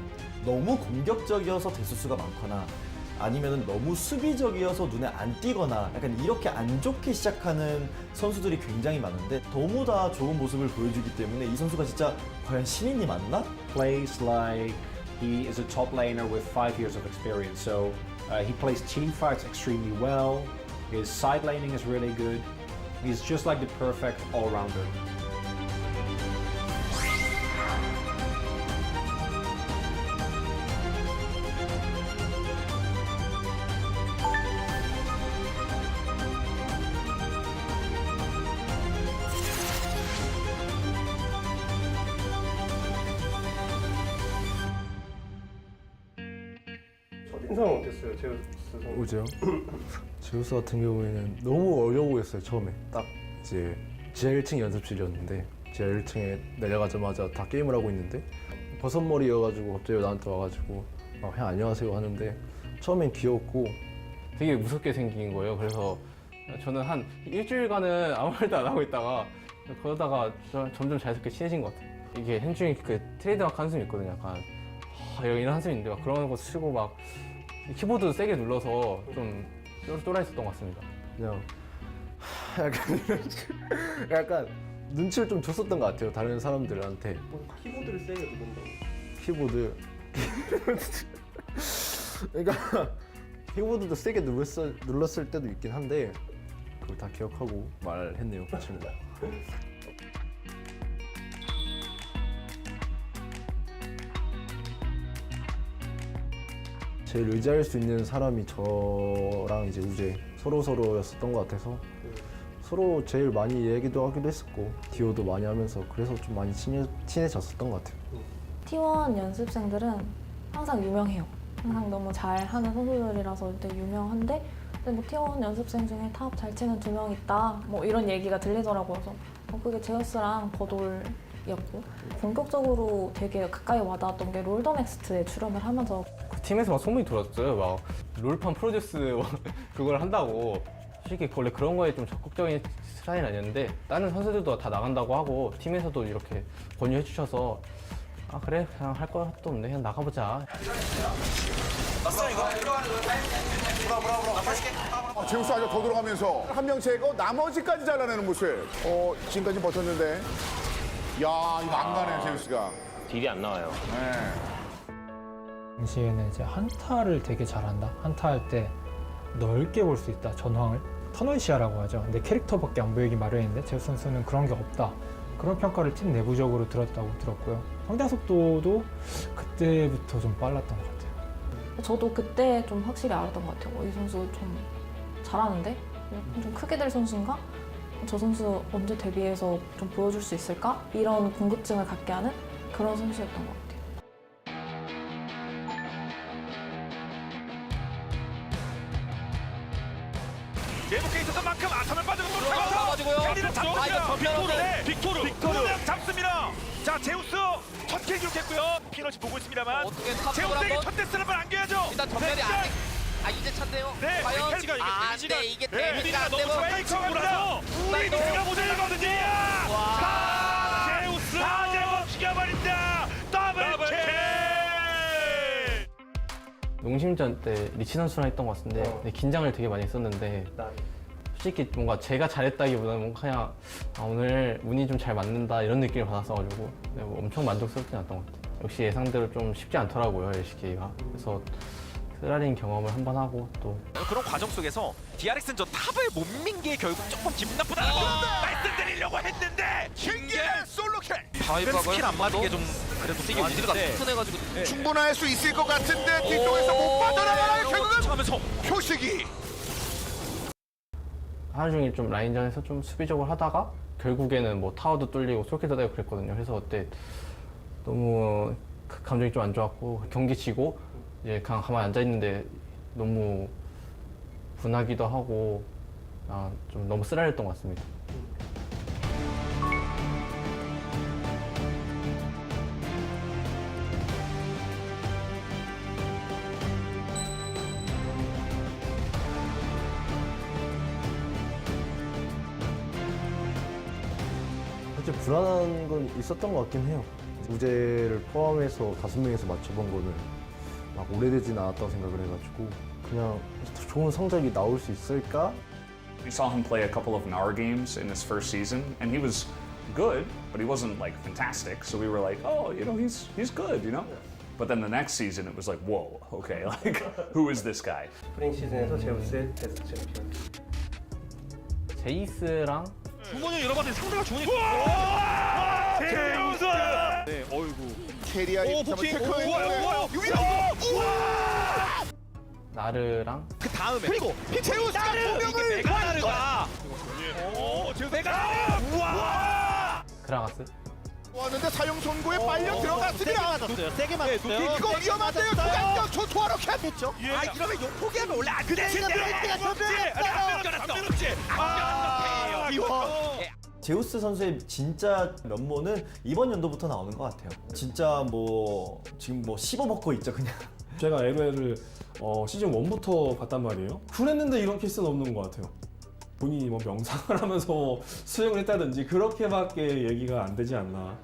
너무 공격적이어서 데스수가 많거나 아니면 너무 수비적이어서 눈에 안 띄거나 약간 이렇게 안 좋게 시작하는 선수들이 굉장히 많은데 너무 다 좋은 모습을 보여주기 때문에 이 선수가 진짜 과연 신인이 맞나? Plays like he is a top laner with 5 years of experience. So he plays team fights extremely well. His side laning is really good. He's just like the perfect all-rounder. 인상은 어땠어요, 제우스 선수? 어제요? 제우스 같은 경우에는 너무 어려워 보였어요, 처음에. 딱 이제 지하 1층 연습실이었는데 지하 1층에 내려가자마자 다 게임을 하고 있는데 버섯머리여가지고 갑자기 나한테 와가지고 형 안녕하세요 하는데 처음엔 귀엽고 되게 무섭게 생긴 거예요. 그래서 저는 한 일주일간은 아무 말도 안 하고 있다가 그러다가 점점 자연스럽게 친해진 것 같아요. 이게 현중이 그 트레이드마크 한숨이 있거든요. 약간 이런 한숨이 있는데 막 그런 거 치고 막 키보드 세게 눌러서 좀 쫄아 있었던 것 같습니다. 그냥 약간 눈치를 좀 줬었던 것 같아요, 다른 사람들한테. 키보드를 세게 누른다고? 키보드 그러니까 키보드도 세게 눌렀을 때도 있긴 한데 그걸 다 기억하고 말했네요, 그 친구가. 제일 의지할 수 있는 사람이 저랑 이제 우재 서로였었던 것 같아서 서로 제일 많이 얘기도 하기도 했었고 디오도 많이 하면서 그래서 좀 많이 친해졌었던 것 같아요. T1 연습생들은 항상 유명해요. 항상 너무 잘하는 선수들이라서 되게 유명한데 근데 뭐 T1 연습생 중에 탑 잘 치는 2명 있다 뭐 이런 얘기가 들리더라고요. 그래서 그게 제우스랑 버돌이었고 본격적으로 되게 가까이 와닿았던 게 롤더넥스트에 출연을 하면서 그 팀에서 막 소문이 돌았어요. 막 롤판 프로듀스 그걸 한다고. 솔직히 원래 그런 거에 좀 적극적인 스타일은 아니었는데 다른 선수들도 다 나간다고 하고 팀에서도 이렇게 권유해 주셔서 아 그래 그냥 할 것도 없네 그냥 나가보자. 났어 이거. 제우스 아주 더 들어가면서 한 명 제거 나머지까지 잘라내는 모습. 지금까지 버텼는데 야 이거 안 가네 제우스가. 딜이 안 나와요. 네. 당시에는 이제 한타를 되게 잘한다. 한타 할 때 넓게 볼 수 있다. 전황을 터널 시야라고 하죠. 근데 캐릭터밖에 안 보이기 마련인데 제우스 선수는 그런 게 없다. 그런 평가를 팀 내부적으로 들었다고 들었고요. 성장 속도도 그때부터 좀 빨랐던 것 같아요. 저도 그때 좀 확실히 알았던 것 같아요. 이 선수 좀 잘하는데? 좀 크게 될 선수인가? 저 선수 언제 데뷔해서 좀 보여줄 수 있을까? 이런 궁금증을 갖게 하는 그런 선수였던 것 같아요. 내복에 있었던 만큼 아선을 빠지고 또 잡아서 캐리를 잡습니다. 빅토르 잡습니다. 자 제우스 첫 킬 기록했고요. 피너치 보고 있습니다만 제우스에게 첫 데스를 안겨야죠. 일단 전멸이 아직 이제 찬데요. 네, 과연 네, 이게 데미지가 안 되고 스파이크입니다. 우리 누가 모델이거든요. 제우스 다제거 죽여버린다. 더블킬. 농심전 때 리치 선수랑 했던 것 같은데 근데 긴장을 되게 많이 했었는데 솔직히 뭔가 제가 잘했다기보다는 뭔가 그냥 오늘 운이 좀 잘 맞는다 이런 느낌을 받았어가지고 뭐 엄청 만족스럽진 않았던 것 같아요. 역시 예상대로 좀 쉽지 않더라고요, LCK가. 그래서 쓰라린 경험을 한번 하고 또 그런 과정 속에서 DRX는 저 탑을 못 민 게 결국 조금 기분 나쁘다는 거 말씀드리려고 했는데 신기해 솔로킬. 스킬 안 맞은 게 좀 그래도 이게 위드가 튼튼해가지고 충분할 수 있을 것 같은데 뒤쪽에서 못 빠져나가요. 결국은 하면서 표식이. 하루 종일 좀 라인전에서 좀 수비적으로 하다가 결국에는 뭐 타워도 뚫리고 솔킬도 되고 그랬거든요. 그래서 그때 너무 감정이 좀 안 좋았고 경기 지고 이제 그냥 가만히 앉아 있는데 너무 분하기도 하고 좀 너무 쓰라렸던 것 같습니다. 불안한 건 있었던 것 같긴 해요. 우재를 포함해서 5명에서 맞춰본 거는 막 오래되진 않았다고 생각을 해가지고 그냥 좋은 성적이 나올 수 있을까? We saw him play a couple of NAR games in his first season, and he was good, but he wasn't like fantastic. So we were like, oh, you know, he's good, you know. But then the next season, it was like, whoa, okay, like who is this guy? 스프링 시즌에서 제우스의 데스 챔피언. 제이스랑 주머니 열어봤는데 상대가 주머니. 제우스. 네, 어이구. 캐리아의 복싱. 우와, 나르랑 그 다음에 그리고 제우스가 공격을 나르가. 제우스가. 우와. 그라가스. 왔는데 사용 선고에 빨려 들어갔습니다. 세게 맞았어요. 이거 위험한데요. 도gan경 초토화로 캡했죠. 아 이러면 용 포기하면 원래 안 돼. 제우스 선수의 진짜 면모는 이번 연도부터 나오는 것 같아요. 진짜 뭐 지금 뭐 씹어먹고 있죠 그냥. 제가 LOL을 시즌 1부터 봤단 말이에요. 그랬는데 이런 케이스는 없는 것 같아요. 본인이 뭐 명상을 하면서 수영을 했다든지 그렇게밖에 얘기가 안 되지 않나.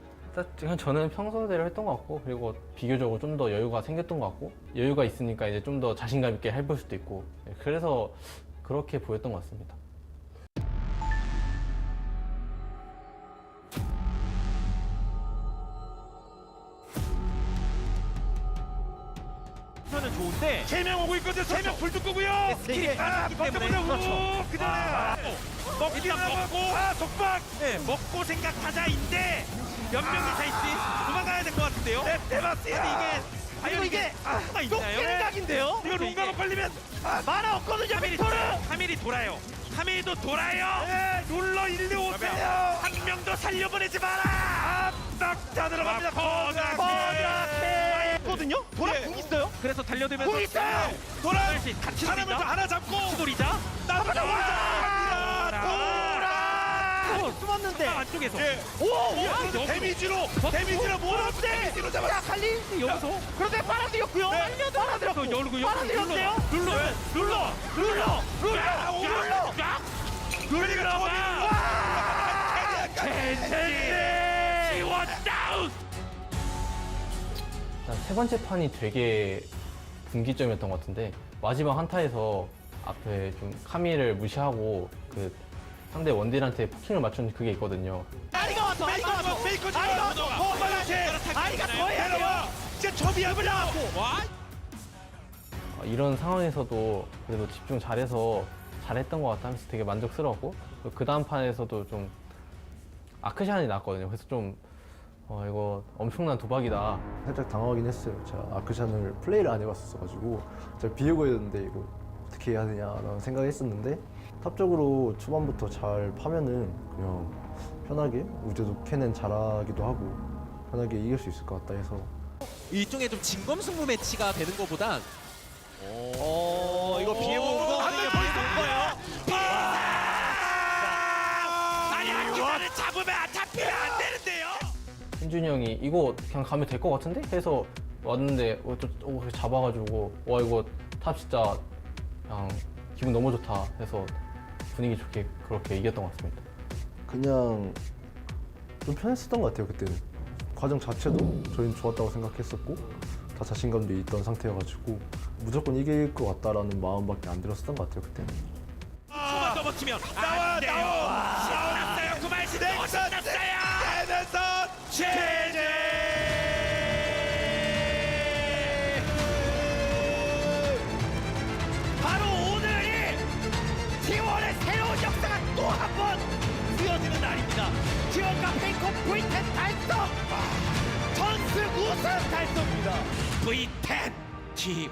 그냥 저는 평소대로 했던 것 같고, 그리고 비교적으로 좀 더 여유가 생겼던 것 같고, 여유가 있으니까 이제 좀 더 자신감 있게 해볼 수도 있고, 그래서 그렇게 보였던 것 같습니다. 는 좋은데 3명 오고 있거든요. 3명 불도 끄고요. 스킬이 먹자마자 그 전에 먹기만 먹고 독박 먹고 생각하자인데 몇 명이 차 있지? 도망가야 될 것 같은데요. 네 맞습니다. 이게 이게 생각인데요. 이거 롱가만 걸리면 만화 없거든요. 카밀이 돌아요. 카밀도 돌아요. 눌러 1, 2, 5 오세요. 한 명도 살려보내지 마라. 딱 들어갑니다. 거drake 있거든요. 도라 궁 있어요. 그래서 달려들면서 궁 있어요. 도라 같이 하나면서 하나 잡고 치돌이자 나보다 도라 숨었는데 안쪽에서 오 데미지로 몰았대. 데미지로 잡아. 야 칼리 여기서 그런데 빨아들였고요. 빨아들였고 열고요. 빨아들였대요. 눌러 세 번째 판이 되게 분기점이었던 것 같은데, 마지막 한타에서 앞에 좀 카밀을 무시하고 그 상대 원딜한테 포킹을 맞춘 그게 있거든요. 아리가 왔어. 아리가 더 해야 돼요. 진짜 초비압을 나왔고. 이런 상황에서도 그래도 집중 잘해서 잘했던 것 같다 하면서 되게 만족스러웠고, 그 다음 판에서도 좀 아크샨이 나왔거든요. 그래서 좀 이거 엄청난 도박이다. 살짝 당황하긴 했어요. 제가 아크샨을 플레이를 안 해봤었어가지고 제가 비에고였는데 이거 어떻게 해야 되냐라는 생각했었는데, 탑적으로 초반부터 잘 파면은 그냥 편하게 우재도 캐는 잘하기도 하고 편하게 이길 수 있을 것 같다 해서. 일종의 좀 진검승부 매치가 되는 것보단 이거 비에고 우거거든요. 거예요. 아니 아크샨을 잡으면 잡히면 안 되는데요. 현준이 형이 이거 그냥 가면 될 것 같은데? 해서 왔는데 잡아가지고 와 이거 탑 진짜 그냥 기분 너무 좋다 해서 분위기 좋게 그렇게 이겼던 것 같습니다. 그냥 좀 편했었던 것 같아요. 그때는 과정 자체도 저희는 좋았다고 생각했었고 다 자신감도 있던 상태여가지고 무조건 이길 것 같다라는 마음밖에 안 들었었던 것 같아요. 그때는. 조금만 더 버티면 나와 신났어요. 그만 신났어요. 에면서 제재. 바로 오늘이 T1의 새로운 역사가 또 한 번 쓰여지는 날입니다. T1과 페이커 V10 달성! 전승 우승 달성입니다. V10 T1.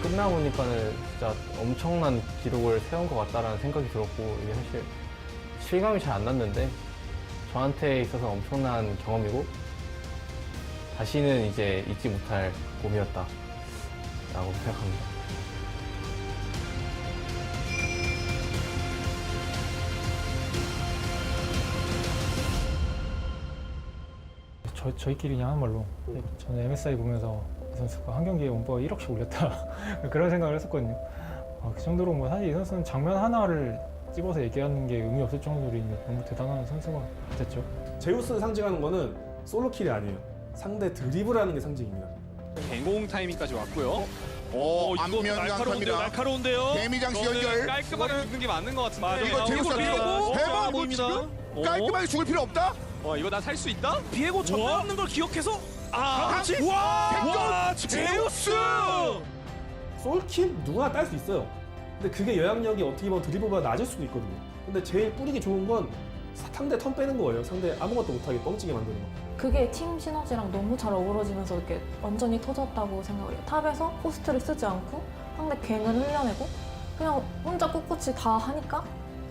끝나고 보니까는 진짜 엄청난 기록을 세운 것 같다라는 생각이 들었고, 이게 사실 실감이 잘 안 났는데 저한테 있어서 엄청난 경험이고 다시는 이제 잊지 못할 봄이었다라고 생각합니다. 저희끼리 그냥 하는 말로 저는 MSI 보면서 이 선수가 한 경기에 원버가 1억씩 올렸다 그런 생각을 했었거든요. 그 정도로 뭐 사실 이 선수는 장면 하나를 집어서 얘기하는 게 의미 없을 정도로 너무 대단한 선수가 됐죠. 제우스를 상징하는 거는 솔로킬이 아니에요. 상대 드리블하는 게 상징입니다. 갱공 타이밍까지 왔고요. 안면 강타입니다. 날카로운데요. 데미장식 연결. 깔끔하게 죽는 게 맞는 것 같은데. 이거 제우스가 밀고 대박 뭐 지금 깔끔하게 죽을 필요 없다. 이거 나 살 수 있다? 비에고 전면 없는 걸 기억해서 그렇지. 와 제우스 솔킬 누구나 딸 수 있어요. 근데 그게 영향력이 어떻게 보면 드리블보다 낮을 수도 있거든요. 근데 제일 뿌리기 좋은 건 상대 턴 빼는 거예요. 상대 아무것도 못하게 뻥치게 만드는 거. 그게 팀 시너지랑 너무 잘 어우러지면서 이렇게 완전히 터졌다고 생각을 해요. 탑에서 호스트를 쓰지 않고 상대 갱을 흘려내고 그냥 혼자 꿋꿋이 다 하니까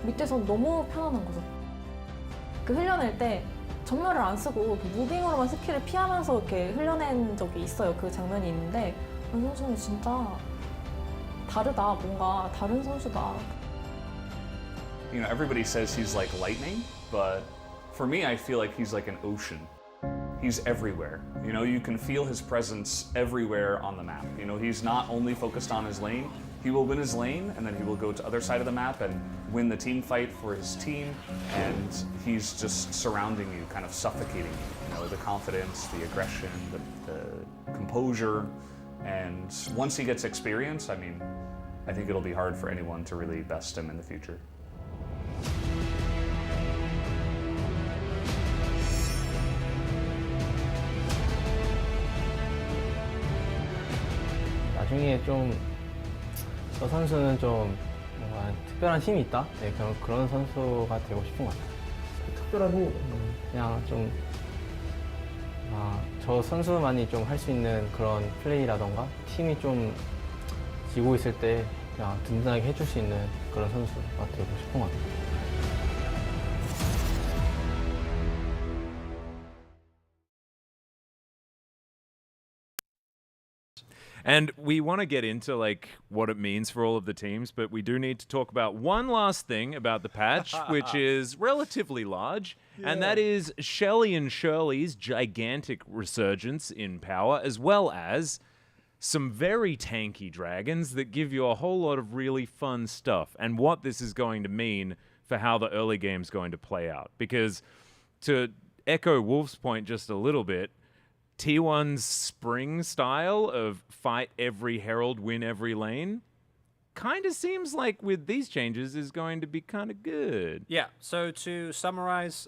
밑에서 너무 편안한 거죠. 그 흘려낼 때 전멸을 안 쓰고 무빙으로만 스킬을 피하면서 이렇게 흘려낸 적이 있어요. 그 장면이 있는데 이 선수는 진짜 다르다. 뭔가 다른 선수다. You know, everybody says he's like lightning, but for me, I feel like he's like an ocean. He's everywhere. You know, you can feel his presence everywhere on the map. You know, he's not only focused on his lane, he will win his lane and then he will go to other side of the map and win the team fight for his team, and he's just surrounding you, kind of suffocating you. You know, the confidence, the aggression, the composure, and once he gets experience, I mean, I think it'll be hard for anyone to really best him in the future. 나중에 좀 저 선수는 좀 뭔가 특별한 힘이 있다? 네, 그런 선수가 되고 싶은 것 같아요. 특별한 힘? 그냥 좀 저 선수만이 좀 할 수 있는 그런 플레이라던가 팀이 좀 지고 있을 때 그냥 든든하게 해줄 수 있는 그런 선수가 되고 싶은 것 같아요. And we want to get into like what it means for all of the teams, but we do need to talk about one last thing about the patch, which is relatively large, and that is Shelly and Shirley's gigantic resurgence in power, as well as some very tanky dragons that give you a whole lot of really fun stuff, and what this is going to mean for how the early game's going to play out. Because to echo Wolf's point just a little bit, T1's spring style of fight every herald, win every lane, kind of seems like with these changes is going to be kind of good. Yeah, so to summarize,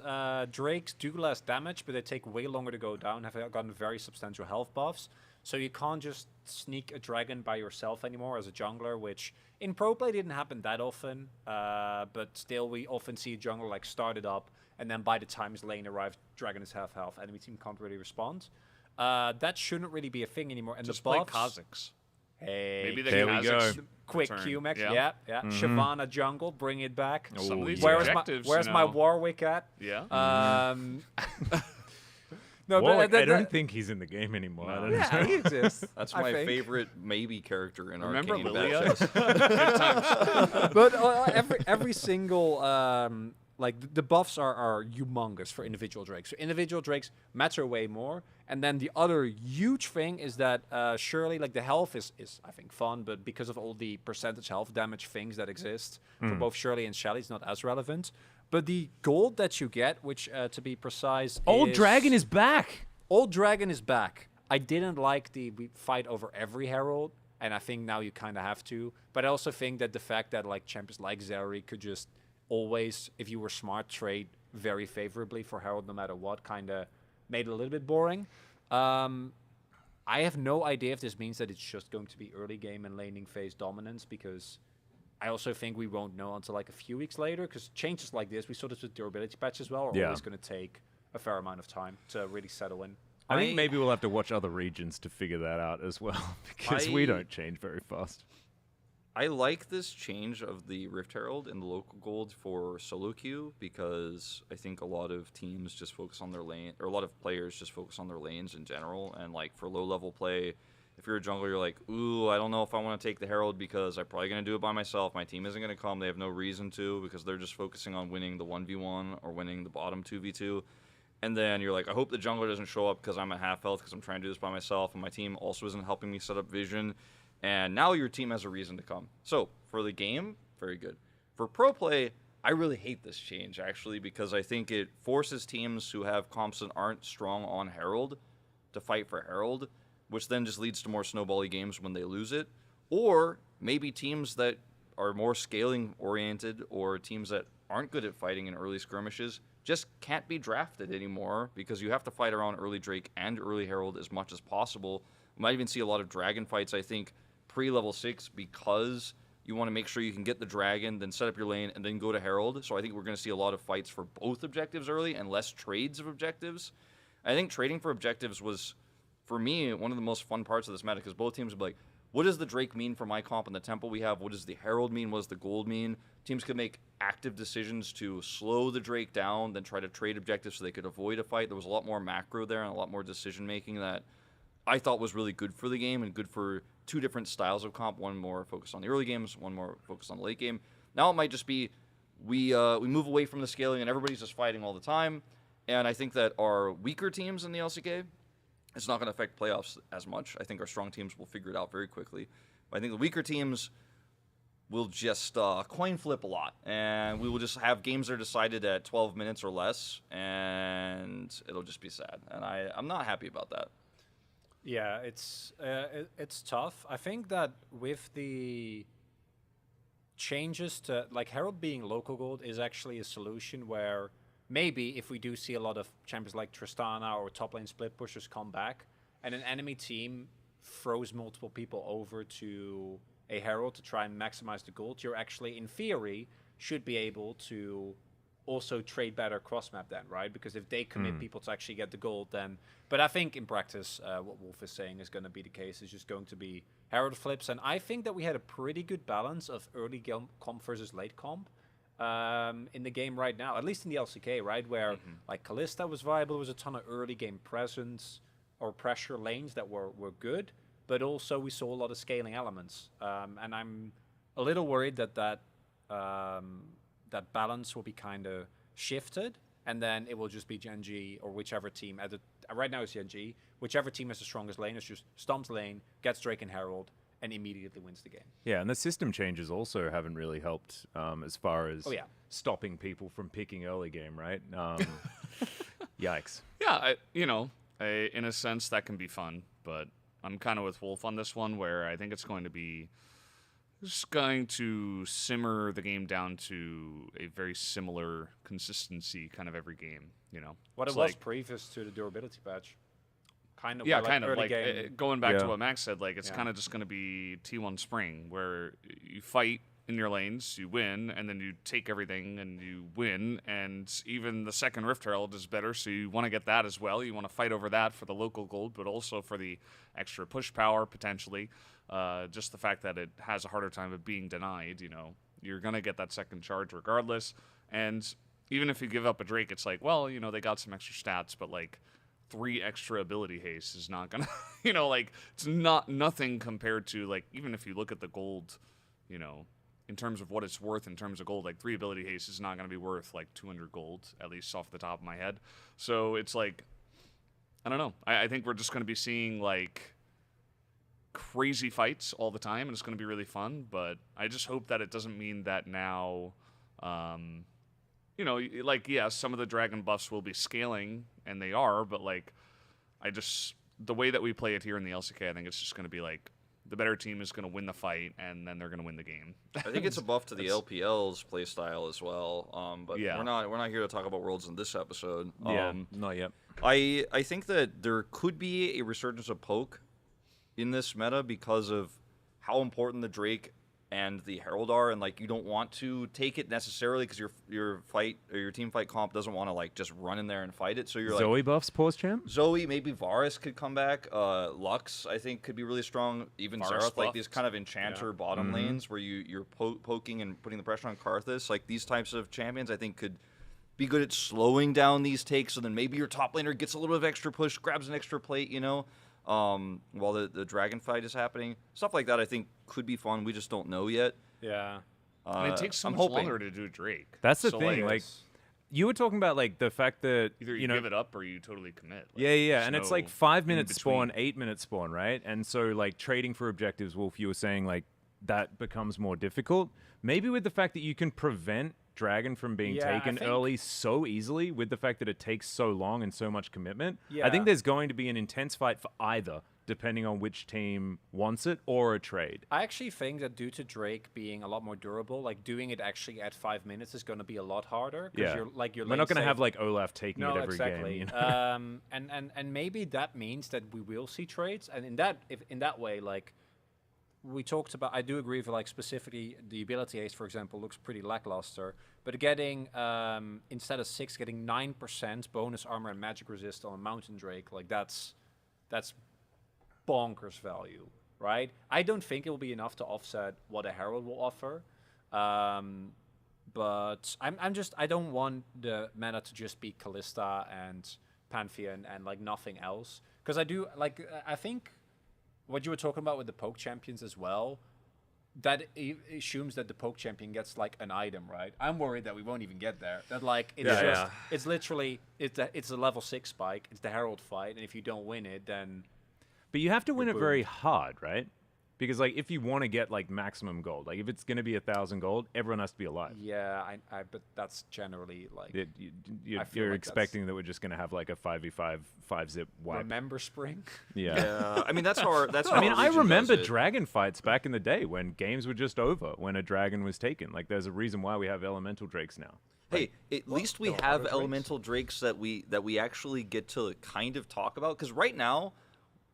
Drakes do less damage, but they take way longer to go down, have gotten very substantial health buffs. So you can't just sneak a dragon by yourself anymore as a jungler, which in pro play didn't happen that often, but still we often see a jungler like start it up, and then by the time his lane arrives, dragon is half health, enemy team can't really respond. That shouldn't really be a thing anymore. And just the play buffs, Kazakhs. Hey, Maybe the there we go. Quick return. Q-Mech, Yeah. yeah. Mhm. Shyvana jungle, bring it back. Some of these Where's objectives, where's you my know. Warwick at? Yeah. No, Warwick, but I don't think he's in the game anymore. I don't know. Yeah, he exists. That's I my think. favorite maybe character in Remember Arcane Lilia? Battle. But every single like the buffs are humongous for individual drakes. So individual drakes matter way more. And then the other huge thing is that surely like the health is I think fun, but because of all the percentage health damage things that exist for both Shirley and Shelly, it's not as relevant. But the gold that you get, which to be precise, Old Dragon is back. Old Dragon is back. I didn't like the fight over every herald, and I think now you kind of have to. But I also think that the fact that like champions like Zeri could just always, if you were smart, trade very favorably for herald no matter what, kind of made it a little bit boring. I have no idea if this means that it's just going to be early game and laning phase dominance, because I also think we won't know until like a few weeks later, because changes like this, we saw this with durability patch as well, are always going to take a fair amount of time to really settle in. I think maybe we'll have to watch other regions to figure that out as well, because we don't change very fast. I like this change of the Rift Herald and the local gold for solo queue, because I think a lot of teams just focus on their lane, or a lot of players just focus on their lanes in general, and like for low level play, if you're a jungler, you're like, ooh, I don't know if I want to take the Herald because I'm probably going to do it by myself. My team isn't going to come. They have no reason to, because they're just focusing on winning the 1v1 or winning the bottom 2v2. And then you're like, I hope the jungler doesn't show up because I'm at half health because I'm trying to do this by myself, and my team also isn't helping me set up vision. And now your team has a reason to come. So for the game, very good. For pro play, I really hate this change, actually, because I think it forces teams who have comps that aren't strong on Herald to fight for Herald, which then just leads to more snowbally games when they lose it. Or maybe teams that are more scaling oriented or teams that aren't good at fighting in early skirmishes just can't be drafted anymore because you have to fight around early Drake and early Herald as much as possible. We might even see a lot of dragon fights, I think, pre-level 6 because you want to make sure you can get the dragon, then set up your lane, and then go to Herald. So I think we're going to see a lot of fights for both objectives early and less trades of objectives. I think trading for objectives was, for me, one of the most fun parts of this meta because both teams would be like, what does the Drake mean for my comp and the tempo we have? What does the Herald mean? What does the gold mean? Teams could make active decisions to slow the Drake down, then try to trade objectives so they could avoid a fight. There was a lot more macro there and a lot more decision-making that I thought was really good for the game and good for two different styles of comp. One more focused on the early games, one more focused on the late game. Now it might just be we move away from the scaling and everybody's just fighting all the time. And I think that our weaker teams in the LCK, it's not going to affect playoffs as much. I think our strong teams will figure it out very quickly. But I think the weaker teams will just coin flip a lot. And we will just have games that are decided at 12 minutes or less. And it'll just be sad. And I'm not happy about that. Yeah, it's tough. I think that with the changes to, like, Herald being local gold is actually a solution where maybe if we do see a lot of champions like Tristana or top lane split pushers come back and an enemy team throws multiple people over to a Herald to try and maximize the gold, you're actually, in theory, should be able to also trade better cross-map then, right? Because if they commit people to actually get the gold, then... But I think in practice, what Wolf is saying is going to be the case. It's just going to be Herald flips. And I think that we had a pretty good balance of early comp versus late comp in the game right now, at least in the LCK, right? Where, like, Kalista was viable. There was a ton of early game presence or pressure lanes that were good. But also we saw a lot of scaling elements. And I'm a little worried that balance will be kind of shifted, and then it will just be Gen.G or whichever team. Right now it's Gen.G. Whichever team has the strongest lane is just stomps lane, gets Drake and Herald, and immediately wins the game. Yeah, and the system changes also haven't really helped as far as stopping people from picking early game, right? Yikes. Yeah, in a sense that can be fun, but I'm kind of with Wolf on this one, where I think it's going to be just going to simmer the game down to a very similar consistency kind of every game, What it was previous to the durability patch. Kind of. Yeah, like kind of. early Like, game. going back to what Max said, like, it's kind of just going to be T1 Spring, where you fight in your lanes, you win, and then you take everything and you win, and even the second Rift Herald is better, so you want to get that as well. You want to fight over that for the local gold, but also for the extra push power, potentially. Just the fact that it has a harder time of being denied, you're going to get that second charge regardless. And even if you give up a Drake, it's like, well, they got some extra stats, but, like, 3 extra ability haste is not going to, like, it's nothing compared to, like, even if you look at the gold, in terms of what it's worth in terms of gold, like 3 ability haste is not going to be worth like 200 gold, at least off the top of my head. So it's like, I don't know. I think we're just going to be seeing like crazy fights all the time, and it's going to be really fun. But I just hope that it doesn't mean that now, like, yeah, some of the dragon buffs will be scaling, and they are, but like, the way that we play it here in the LCK, I think it's just going to be like, the better team is going to win the fight, and then they're going to win the game. I think it's a buff to the LPL's playstyle as well. But we're not here to talk about Worlds in this episode. Not yet. I think that there could be a resurgence of poke in this meta because of how important the Drake and the Herald are, and like, you don't want to take it necessarily because your fight or your team fight comp doesn't want to like just run in there and fight it. So you're Zoe like, buffs pause champ. Zoe, maybe Varus could come back. Lux, I think, could be really strong. Even Xerath, like these kind of enchanter bottom lanes where you're poking and putting the pressure on Karthus. Like, these types of champions, I think, could be good at slowing down these takes. So then maybe your top laner gets a little bit of extra push, grabs an extra plate, while the dragon fight is happening. Stuff like that, I think, could be fun. We just don't know yet. Yeah. And it takes so much longer to do Drake. That's the thing. Like, you were talking about like the fact that Either you, know, give it up or you totally commit. Like, yeah, and it's like 5 minute in-between. spawn, 8 minute spawn, right? And so like trading for objectives, Wolf, you were saying like that becomes more difficult. Maybe with the fact that you can prevent Dragon from being taken early so easily, with the fact that it takes so long and so much commitment. I think there's going to be an intense fight for either, depending on which team wants it or a trade. I actually think that due to Drake being a lot more durable, like doing it actually at 5 minutes is going to be a lot harder. Yeah, you're we're not going to have like Olaf taking it every exactly. game. You know? And maybe that means that we will see trades, and in that way, like we talked about, I do agree with like specifically the ability haste, for example, looks pretty lackluster. But getting instead of 6, getting 9% bonus armor and magic resist on a Mountain Drake, like that's bonkers value, right? I don't think it will be enough to offset what a Herald will offer. But I don't want the meta to just be Kalista and Pantheon and like nothing else. Because I think what you were talking about with the poke champions as well, that assumes that the poke champion gets like an item, right? I'm worried that we won't even get there. That like it's literally it's a level 6 spike, it's the Herald fight, and if you don't win it, then But you have to win it very hard, right? Because like if you want to get like maximum gold, like if it's going to be 1,000 gold, everyone has to be alive. Yeah, but that's generally like you're expecting that we're just going to have like a 5v5 5-zip wipe. Remember Spring? Yeah. I mean that's how. I mean, I remember dragon fights back in the day when games were just over when a dragon was taken. Like there's a reason why we have elemental drakes now. Hey, at least we have elemental drakes that we actually get to kind of talk about, because right now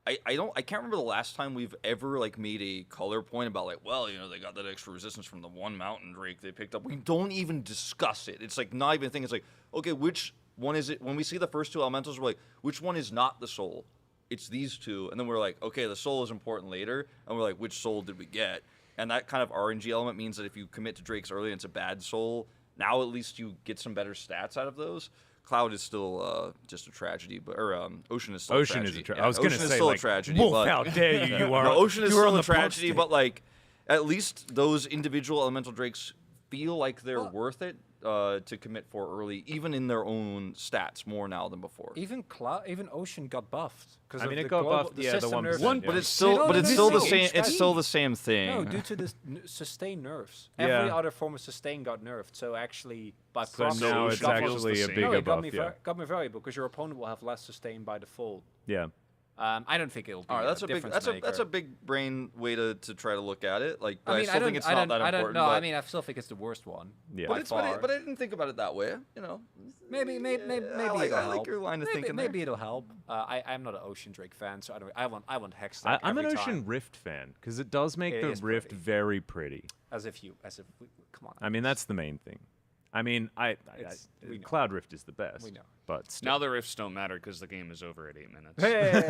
I can't remember the last time we've ever like made a color point about like, well, you know, they got that extra resistance from the one mountain drake they picked up. We don't even discuss it. It's like not even a thing. It's like, okay, which one is it? When we see the first two elementals, we're like, which one is not the soul? It's these two. And then we're like, okay, the soul is important later. And we're like, which soul did we get? And that kind of RNG element means that if you commit to drakes early and it's a bad soul, now at least you get some better stats out of those. Cloud is still just a tragedy, but Ocean is still a tragedy. I was going to say, still like, a tragedy. Wolf, but, how dare you? You are. No, Ocean is you are still on a the tragedy, post-it. but like, at least those individual elemental drakes feel like they're worth it to commit for early, even in their own stats more now than before. Even Ocean got buffed. I mean, it got buffed. Yeah, the 1%. But it's still, the same. It's still the same thing. No, due to the sustain nerfs. Every other form of sustain got nerfed. So actually, by proxy, now it's actually a bigger buff. Got me valuable because your opponent will have less sustain by default. Yeah. I don't think it'll be. All right, that's a big brain way to try to look at it. Like, I still think it's not that important. No, I mean, I still think it's the worst one. Yeah. But I didn't think about it that way. You know. Maybe it'll help. I like your line of thinking. Maybe it'll help. I'm not an Ocean Drake fan, so I want Hex. I'm an Ocean Rift fan because it does make the Rift very pretty. As if come on. I mean, that's the main thing. I mean, Cloud Rift is the best. We know. But still. Now the rifts don't matter because the game is over at 8 minutes. Hey.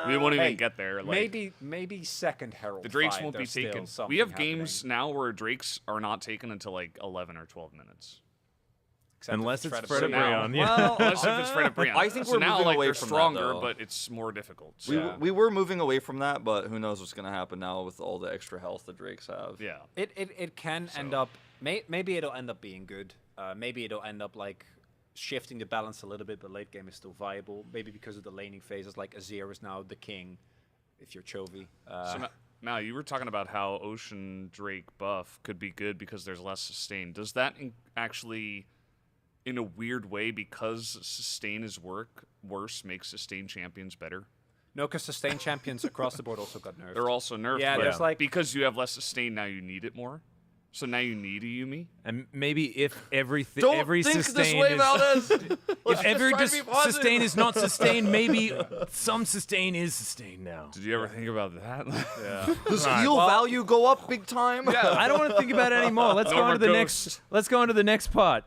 We won't even get there. Like, maybe second Herald. The drakes fight, won't be taken. Still We have happening. games now where drakes are not taken until like 11 or 12 minutes. Unless it's Fred Brion. Well, unless if it's Fred Brion. I think so we're now, moving like, away they're from stronger, that, though. but it's more difficult. So. We were moving away from that, but who knows what's going to happen now with all the extra health the drakes have. Yeah. It can end up. Maybe it'll end up being good. Maybe it'll end up like shifting the balance a little bit, but late game is still viable. Maybe because of the laning phases, like Azir is now the king. If you're Chovy. So now you were talking about how Ocean Drake buff could be good because there's less sustain. Does that actually, in a weird way, because sustain is worse, make sustain champions better? No, because sustain champions across the board also got nerfed. They're also nerfed. Yeah, there's like because you have less sustain now, you need it more. So now you need a Yumi, and maybe if every think sustain this way, is Valdez. if every sustain is not sustained, maybe some sustain is sustained now. Did you ever think about that? Yeah. Does heal value go up big time? Yeah, I don't want to think about it anymore. Let's go on to the next. Let's go on to the next part.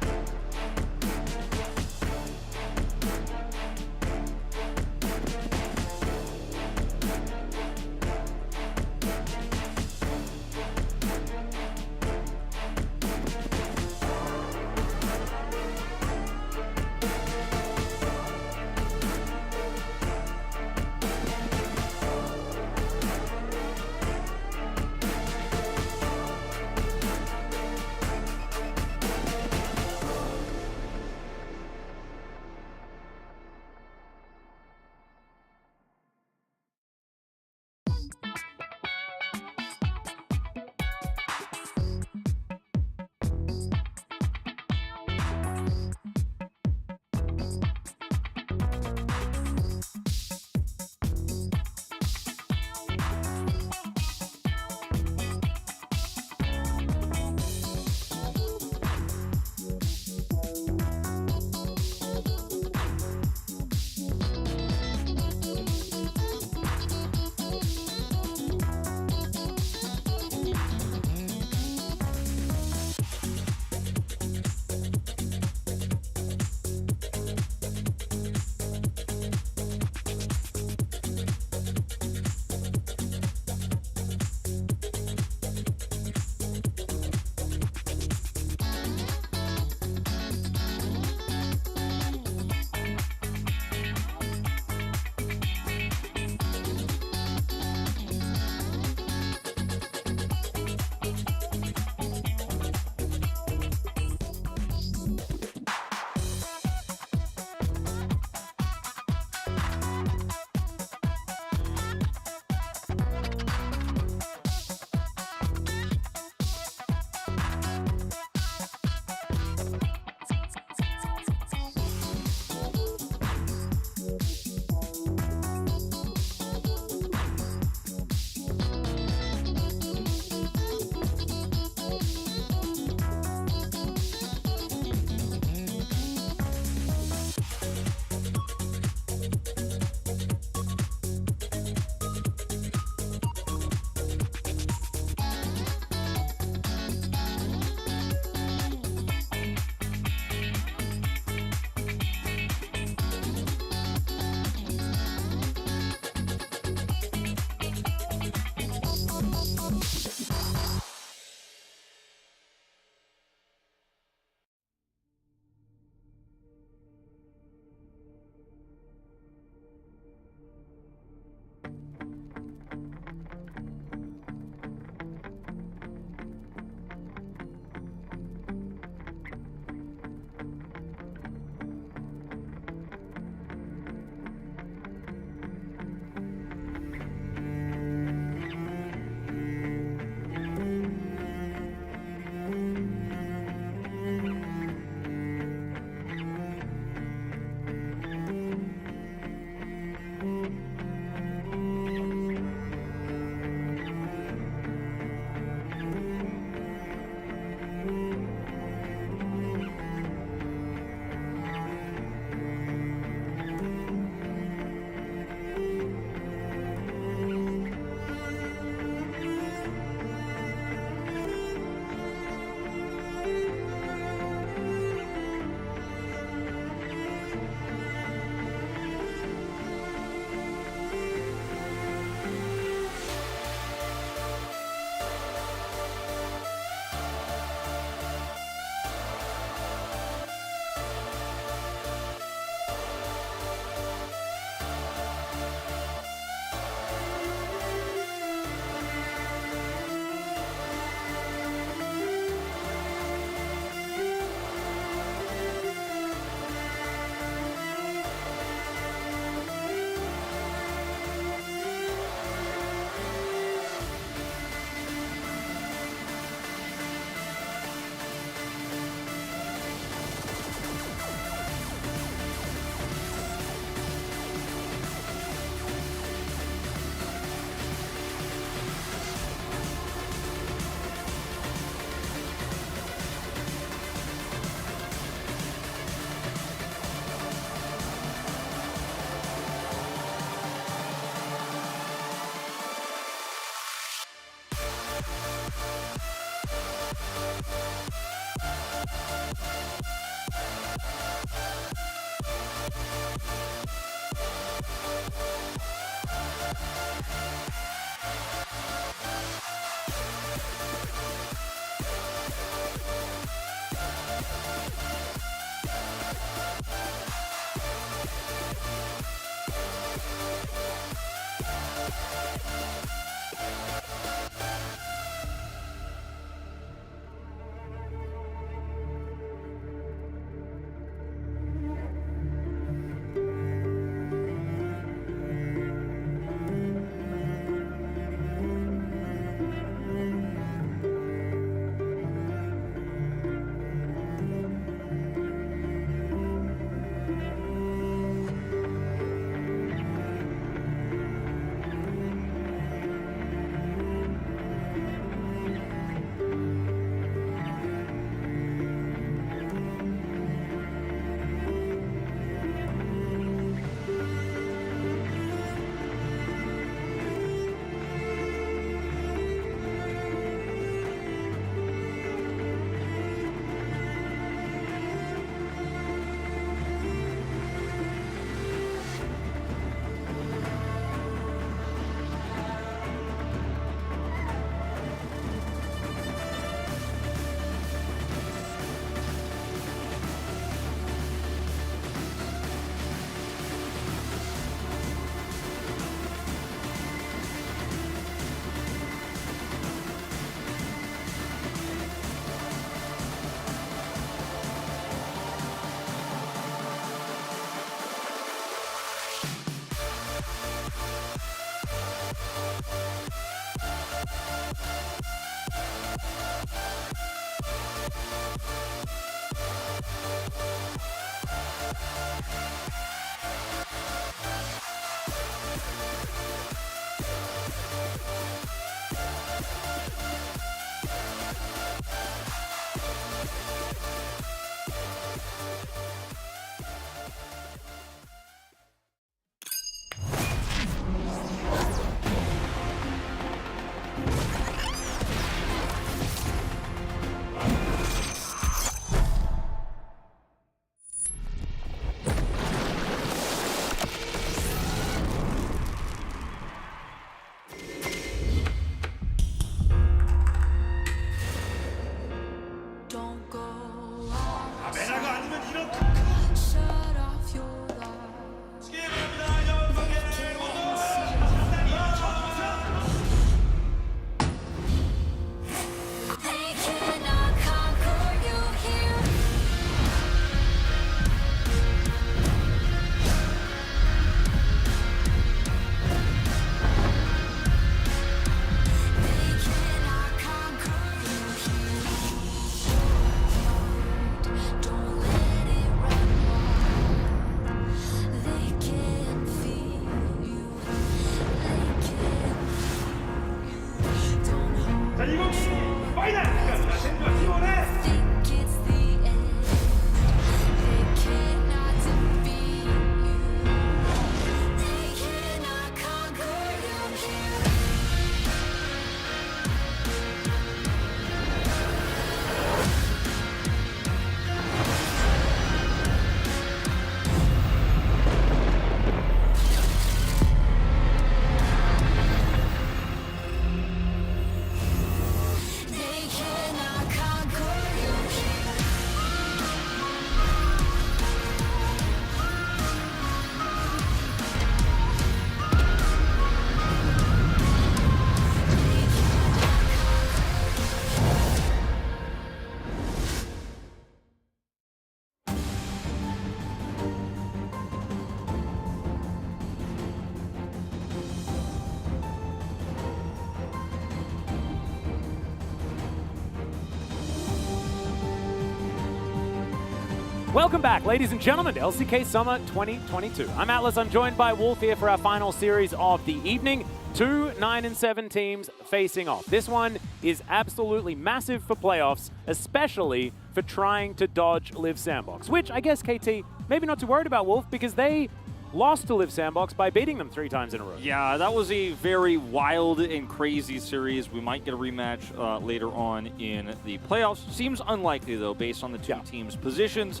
Welcome back, ladies and gentlemen, to LCK Summer 2022. I'm Atlas. I'm joined by Wolf here for our final series of the evening. 2 9-7 teams facing off. This one is absolutely massive for playoffs, especially for trying to dodge Live Sandbox, which I guess, KT, maybe not too worried about, Wolf, because they lost to Live Sandbox by beating them 3 times in a row. Yeah, that was a very wild and crazy series. We might get a rematch later on in the playoffs. Seems unlikely, though, based on the two teams' positions.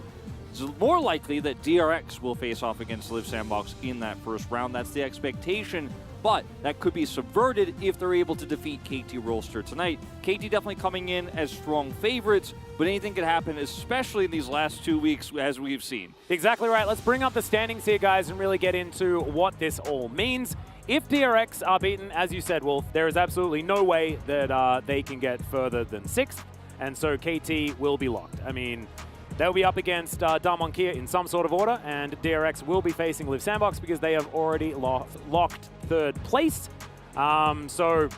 It's more likely that DRX will face off against Live Sandbox in that first round. That's the expectation but that could be subverted if they're able to defeat KT Rolster tonight. KT definitely coming in as strong favorites, but anything could happen, especially in these last 2 weeks, as we've seen. Exactly right. Let's bring up the standings here, guys, and really get into what this all means. If DRX are beaten, as you said, Wolf, there is absolutely no way that they can get further than 6th, and so KT will be locked. I mean, they'll be up against Damwon Kia in some sort of order, and DRX will be facing Liv Sandbox because they have already locked 3rd place. So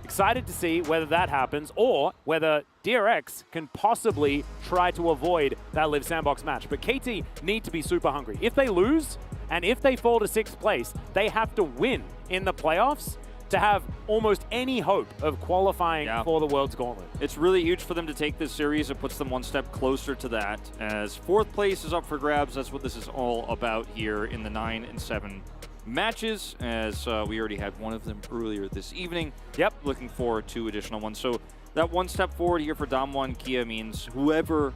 excited to see whether that happens or whether DRX can possibly try to avoid that Liv Sandbox match. But KT need to be super hungry. If they lose, and if they fall to 6th place, they have to win in the playoffs to have almost any hope of qualifying for the World's Gauntlet. It's really huge for them to take this series. It puts them one step closer to that, as 4th place is up for grabs. That's what this is all about here in the 9 and 7 matches, as we already had one of them earlier this evening. Yep, looking forward to additional ones. So that one step forward here for Damwon Kia means whoever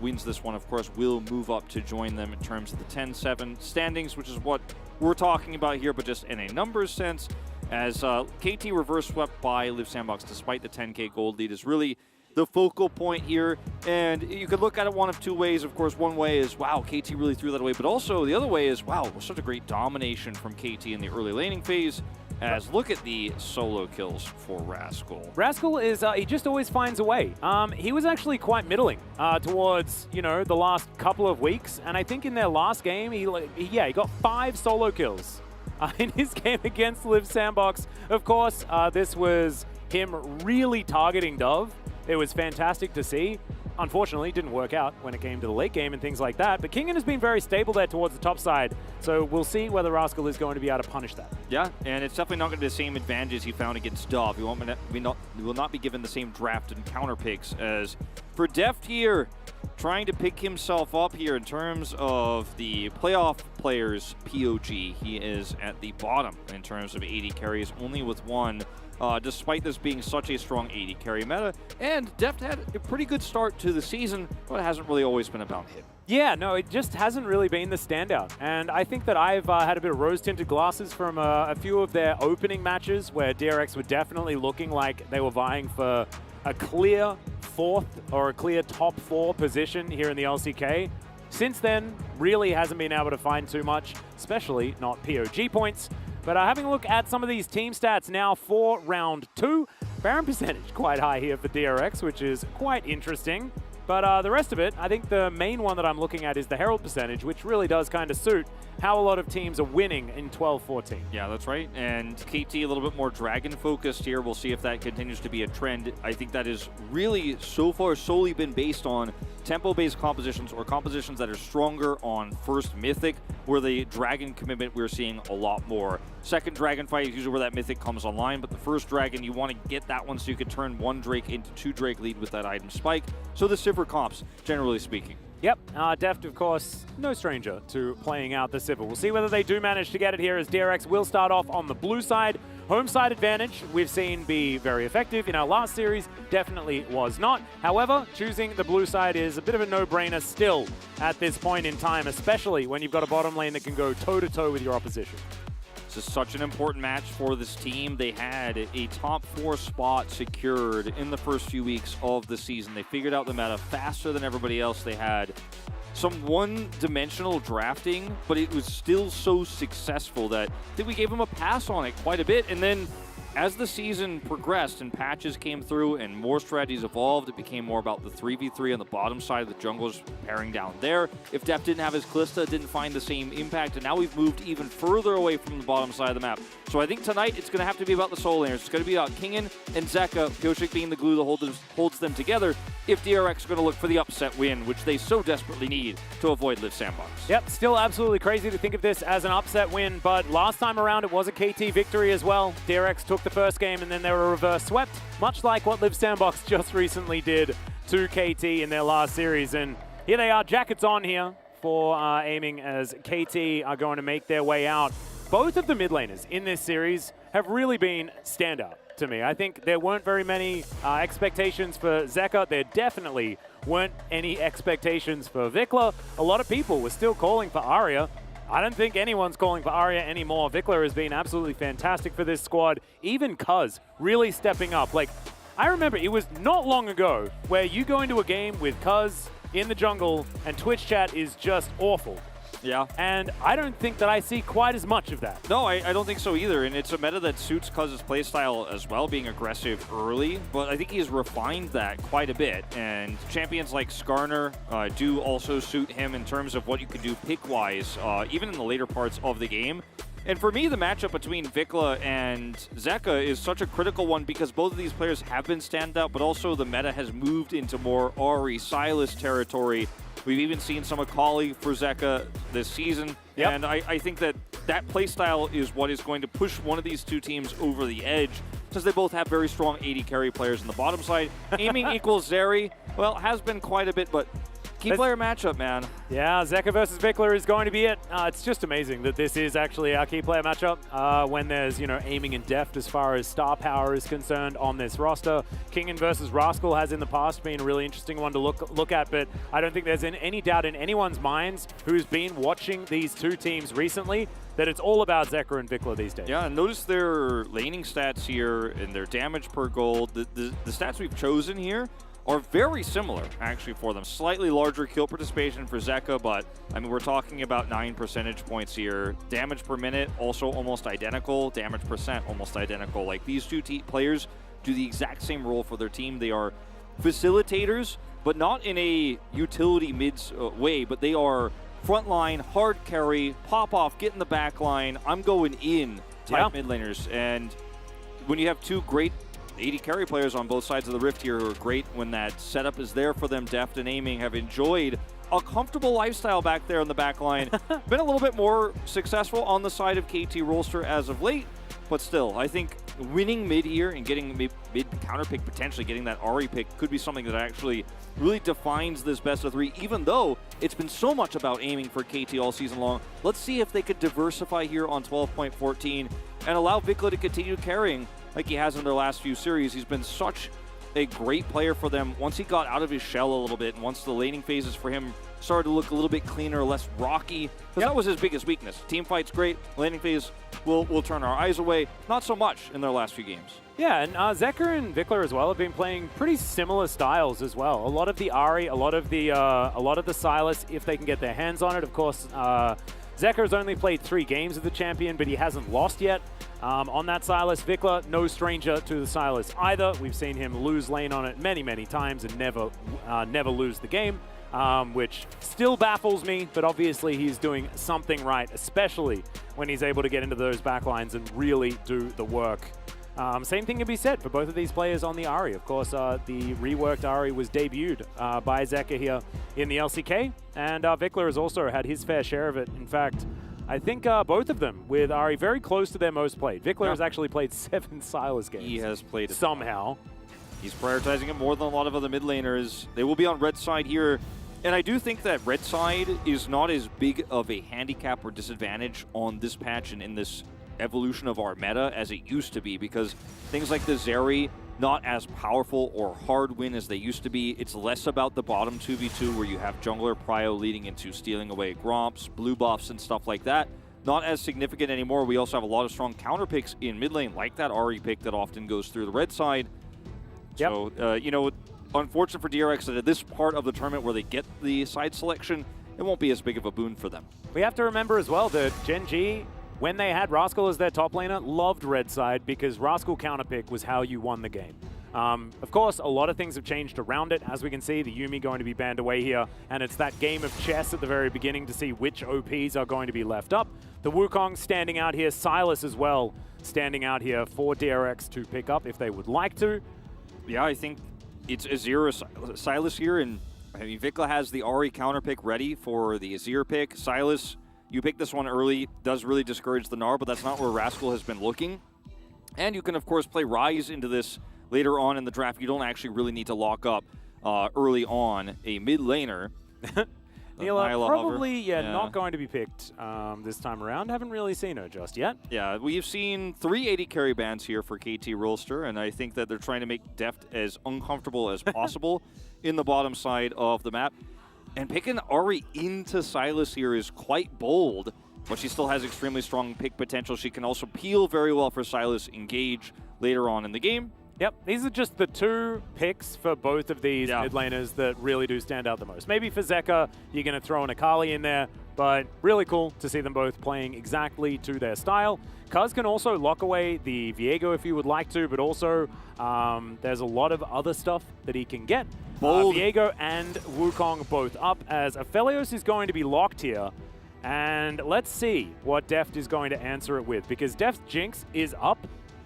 wins this one, of course, will move up to join them in terms of the 10-7 standings, which is what we're talking about here, but just in a numbers sense, as KT reverse swept by Liv Sandbox despite the 10K gold lead is really the focal point here. And you could look at it one of 2 ways. Of course, one way is, wow, KT really threw that away, but also the other way is, wow, it was such a great domination from KT in the early laning phase. As look at the solo kills for Rascal. Rascal is, he just always finds a way. He was actually quite middling towards, you know, the last couple of weeks. And I think in their last game, he got 5 solo kills in his game against Liv Sandbox. Of course, this was him really targeting Dove. It was fantastic to see. Unfortunately, it didn't work out when it came to the late game and things like that. But Kingen has been very stable there towards the top side. So we'll see whether Rascal is going to be able to punish that. Yeah, and it's definitely not going to be the same advantages he found against Dove. He will not be given the same draft and counter picks as for Deft here, trying to pick himself up here in terms of the playoff players POG. He is at the bottom in terms of 80 carries, only with 1. Despite this being such a strong 80 carry meta. And Deft had a pretty good start to the season, but it hasn't really always been about him. Yeah, no, it just hasn't really been the standout. And I think that I've had a bit of rose-tinted glasses from a few of their opening matches where DRX were definitely looking like they were vying for a clear 4th or a clear top 4 position here in the LCK. Since then, really hasn't been able to find too much, especially not POG points. But having a look at some of these team stats now for round 2, Baron percentage quite high here for DRX, which is quite interesting. But the rest of it, I think the main one that I'm looking at is the Herald percentage, which really does kind of suit how a lot of teams are winning in 12-14. Yeah, that's right. And KT a little bit more Dragon focused here. We'll see if that continues to be a trend. I think that is really so far solely been based on tempo-based compositions or compositions that are stronger on first Mythic, where the Dragon commitment we're seeing a lot more. Second Dragon fight is usually where that Mythic comes online, but the first Dragon, you want to get that one so you could turn 1 Drake into 2 Drake lead with that item spike. So the Sivir comps, generally speaking. Yep, Deft, of course, no stranger to playing out the Sivir. We'll see whether they do manage to get it here, as DRX will start off on the blue side. Home side advantage we've seen be very effective in our last series, definitely was not. However, choosing the blue side is a bit of a no-brainer still at this point in time, especially when you've got a bottom lane that can go toe-to-toe with your opposition. This is such an important match for this team. They had a top 4 spot secured in the first few weeks of the season. They figured out the meta faster than everybody else. They had some one-dimensional drafting, but it was still so successful that I think we gave them a pass on it quite a bit. And then as the season progressed and patches came through and more strategies evolved, it became more about the 3v3 on the bottom side of the junglers pairing down there. If Deft didn't have his Kalista, it didn't find the same impact, and now we've moved even further away from the bottom side of the map. So I think tonight it's going to have to be about the solo laners. It's going to be about Kingen and Zeka, Pyosik being the glue that holds them together, if DRX are going to look for the upset win, which they so desperately need to avoid Liv Sandbox. Yep, still absolutely crazy to think of this as an upset win, but last time around it was a KT victory as well. DRX took the first game and then they were reverse swept, much like what Liv Sandbox just recently did to KT in their last series. And here they are, jackets on here for aiming, as KT are going to make their way out. Both of the mid laners in this series have really been standout to me. I think there weren't very many expectations for Zeka. There definitely weren't any expectations for Vikla. A lot of people were still calling for Arya. I don't think anyone's calling for Arya anymore. Vikla has been absolutely fantastic for this squad. Even Cuz really stepping up. Like, I remember it was not long ago where you go into a game with Cuz in the jungle and Twitch chat is just awful. Yeah. And I don't think that I see quite as much of that. No, I don't think so either. And it's a meta that suits Cuz's playstyle as well, being aggressive early. But I think he's refined that quite a bit. And champions like Skarner do also suit him in terms of what you can do pick-wise, even in the later parts of the game. And for me, the matchup between Vikla and Zeka is such a critical one because both of these players have been standout, but also the meta has moved into more Ahri, Sylas territory. We've even seen some Akali for Zeka this season. Yep. And I think that playstyle is what is going to push one of these two teams over the edge because they both have very strong AD carry players on the bottom side. Aiming equals Zeri, well, has been quite a bit, but key player matchup, man. Yeah, Zeka versus Vikla is going to be it. It's just amazing that this is actually our key player matchup when there's, aiming and deft as far as star power is concerned on this roster. Kingen versus Rascal has in the past been a really interesting one to look at, but I don't think there's any doubt in anyone's minds who's been watching these two teams recently that it's all about Zeka and Vikla these days. Yeah, and notice their laning stats here and their damage per gold. The stats we've chosen here are very similar, actually, for them. Slightly larger kill participation for Zeka, but, I mean, we're talking about 9 percentage points here. Damage per minute, also almost identical. Damage percent, almost identical. Like, these two players do the exact same role for their team. They are facilitators, but not in a utility mids way, but they are frontline, hard carry, pop off, get in the back line, I'm going in type mid laners. And when you have two great AD carry players on both sides of the rift here who are great when that setup is there for them, deft and aiming, have enjoyed a comfortable lifestyle back there on the back line. Been a little bit more successful on the side of KT Rolster as of late, but still, I think winning mid here and getting mid counter pick, potentially getting that Ahri pick, could be something that actually really defines this best of 3, even though it's been so much about aiming for KT all season long. Let's see if they could diversify here on 12.14 and allow Vikla to continue carrying like he has in their last few series. He's been such a great player for them once he got out of his shell a little bit, and once the laning phases for him started to look a little bit cleaner, less rocky, because that was his biggest weakness. Team fight's great, laning phase will turn our eyes away. Not so much in their last few games. Yeah, and Zeka and Vikla as well have been playing pretty similar styles as well. A lot of the Ahri, a lot of the Sylas, if they can get their hands on it. Of course, Zeka has only played 3 games of the champion, but he hasn't lost yet. On that Sylas, Vikla, no stranger to the Sylas either. We've seen him lose lane on it many, many times and never lose the game, which still baffles me, but obviously he's doing something right, especially when he's able to get into those backlines and really do the work. Same thing can be said for both of these players on the Ahri. Of course, the reworked Ahri was debuted by Zeka here in the LCK, and Vikla has also had his fair share of it. In fact, I think both of them with Ahri very close to their most played. Vikla has actually played 7 Sylas games. He has played it somehow. He's prioritizing it more than a lot of other mid laners. They will be on red side here. And I do think that red side is not as big of a handicap or disadvantage on this patch and in this evolution of our meta as it used to be, because things like the Zeri, not as powerful or hard win as they used to be. It's less about the bottom 2v2 where you have jungler prio leading into stealing away Gromps, blue buffs, and stuff like that. Not as significant anymore. We also have a lot of strong counter picks in mid lane, like that Ahri pick that often goes through the red side. Yep. So, unfortunate for DRX that at this part of the tournament where they get the side selection, it won't be as big of a boon for them. We have to remember as well that Gen G, when they had Rascal as their top laner, loved red side because Rascal counterpick was how you won the game. Of course, a lot of things have changed around it. As we can see, the Yuumi going to be banned away here, and it's that game of chess at the very beginning to see which OPs are going to be left up. The Wukong standing out here, Sylas as well standing out here for DRX to pick up if they would like to. Yeah, I think it's Azir or Sylas here, and I mean, Vikla has the Ahri counter pick ready for the Azir pick. Sylas, you pick this one early, does really discourage the Gnar, but that's not where Rascal has been looking. And you can, of course, play Ryze into this later on in the draft. You don't actually really need to lock up early on a mid laner. Neela probably not going to be picked this time around. Haven't really seen her just yet. Yeah, we've seen 3 AD carry bans here for KT Rolster, and I think that they're trying to make Deft as uncomfortable as possible in the bottom side of the map. And picking Ahri into Sylas here is quite bold, but she still has extremely strong pick potential. She can also peel very well for Silas Engage later on in the game. Yep, these are just the 2 picks for both of these mid laners that really do stand out the most. Maybe for Zeka, you're going to throw an Akali in there, but really cool to see them both playing exactly to their style. Kuz can also lock away the Viego if you would like to, but also there's a lot of other stuff that he can get. Viego and Wukong both up, as Aphelios is going to be locked here. And let's see what Deft is going to answer it with, because Deft's Jinx is up,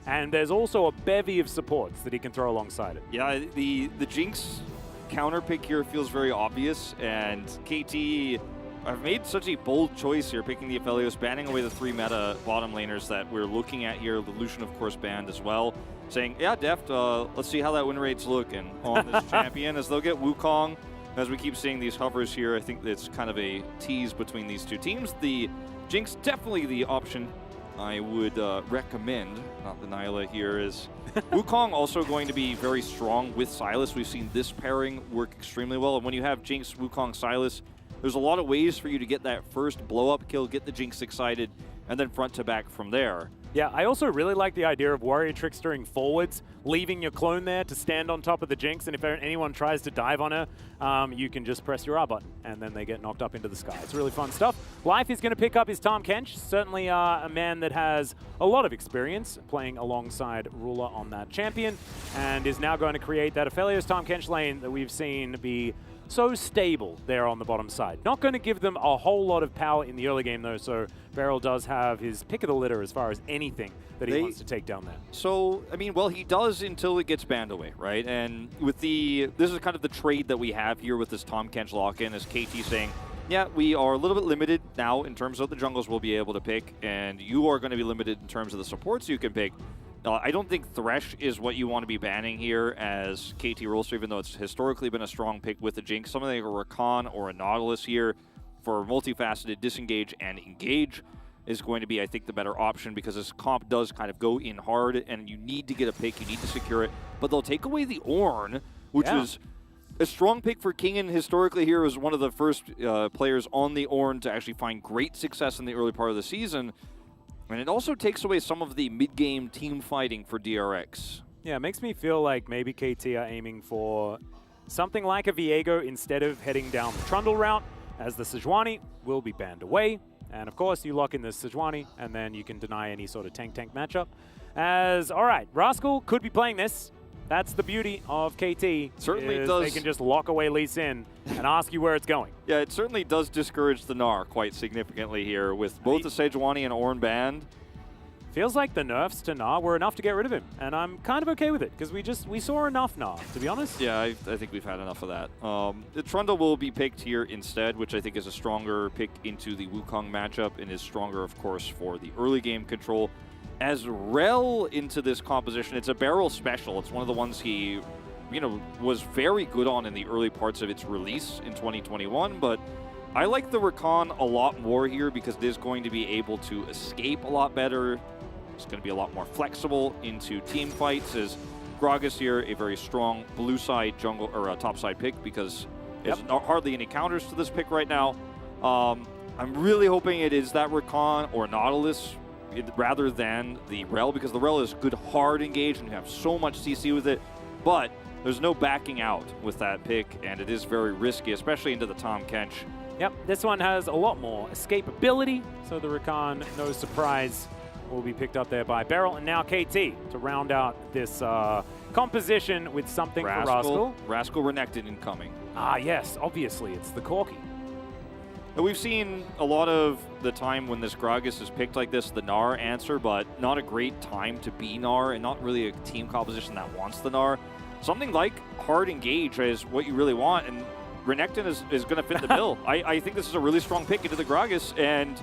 and there's also a bevy of supports that he can throw alongside it. Yeah, the Jinx counter pick here feels very obvious, and KT have made such a bold choice here, picking the Aphelios, banning away the 3 meta bottom laners that we're looking at here. The Lucian, of course, banned as well, saying, yeah, Deft, let's see how that win rate's looking on this champion, as they'll get Wukong. As we keep seeing these hovers here, I think it's kind of a tease between these 2 teams. The Jinx, definitely the option I would recommend, not the Nyla here, is Wukong also going to be very strong with Silas. We've seen this pairing work extremely well, and when you have Jinx, Wukong, Silas, there's a lot of ways for you to get that first blow-up kill, get the Jinx excited, and then front to back from there. Yeah, I also really like the idea of Warrior Trickstering forwards, leaving your clone there to stand on top of the Jinx, and if anyone tries to dive on her, you can just press your R button, and then they get knocked up into the sky. It's really fun stuff. Life is going to pick up his Tahm Kench, certainly a man that has a lot of experience playing alongside Ruler on that champion, and is now going to create that Aphelios Tahm Kench lane that we've seen be so stable there on the bottom side. Not going to give them a whole lot of power in the early game, though, so Beryl does have his pick of the litter as far as anything that he wants to take down there. So, I mean, well, he does until it gets banned away, right? And with this is kind of the trade that we have here with this Tahm Kench lock-in, is KT saying, yeah, we are a little bit limited now in terms of the jungles we'll be able to pick, and you are going to be limited in terms of the supports you can pick. I don't think Thresh is what you want to be banning here as KT Rolster, even though it's historically been a strong pick with the Jinx. Something like a Rakan or a Nautilus here for multifaceted disengage and engage is going to be, I think, the better option, because this comp does kind of go in hard and you need to get a pick, you need to secure it. But they'll take away the Ornn, which was a strong pick for Kingen. Historically here was one of the first players on the Ornn to actually find great success in the early part of the season. And it also takes away some of the mid-game team fighting for DRX. Yeah, it makes me feel like maybe KT are aiming for something like a Viego instead of heading down the Trundle route, as the Sejuani will be banned away. And of course, you lock in the Sejuani, and then you can deny any sort of tank-tank matchup. All right, Rascal could be playing this. That's the beauty of KT. Certainly does. They can just lock away Lee Sin and ask you where it's going. Yeah, it certainly does discourage the Gnar quite significantly here with both the Sejuani and Ornn banned. Feels like the nerfs to Gnar were enough to get rid of him, and I'm kind of okay with it, because we saw enough Gnar, to be honest. Yeah, I think we've had enough of that. The Trundle will be picked here instead, which I think is a stronger pick into the Wukong matchup, and is stronger, of course, for the early game control. As Rel into this composition, it's a Beryl special. It's one of the ones he, was very good on in the early parts of its release in 2021, but I like the Rakan a lot more here because it is going to be able to escape a lot better. It's going to be a lot more flexible into team fights, as Gragas here, a very strong blue side jungle or top side pick, because there's hardly any counters to this pick right now. I'm really hoping it is that Rakan or Nautilus rather than the Rel, because the Rel is good hard engage and you have so much CC with it, but there's no backing out with that pick, and it is very risky, especially into the Tahm Kench. Yep, this one has a lot more escapability, so the Rakan, no surprise, will be picked up there by Beryl. And now KT to round out this composition with something for Rascal. Rascal Renekton incoming. Ah, yes, obviously, it's the Corki. And we've seen a lot of the time when this Gragas is picked like this, the Gnar answer, but not a great time to be Gnar, and not really a team composition that wants the Gnar. Something like hard engage is what you really want, and Renekton is going to fit the bill. I think this is a really strong pick into the Gragas, and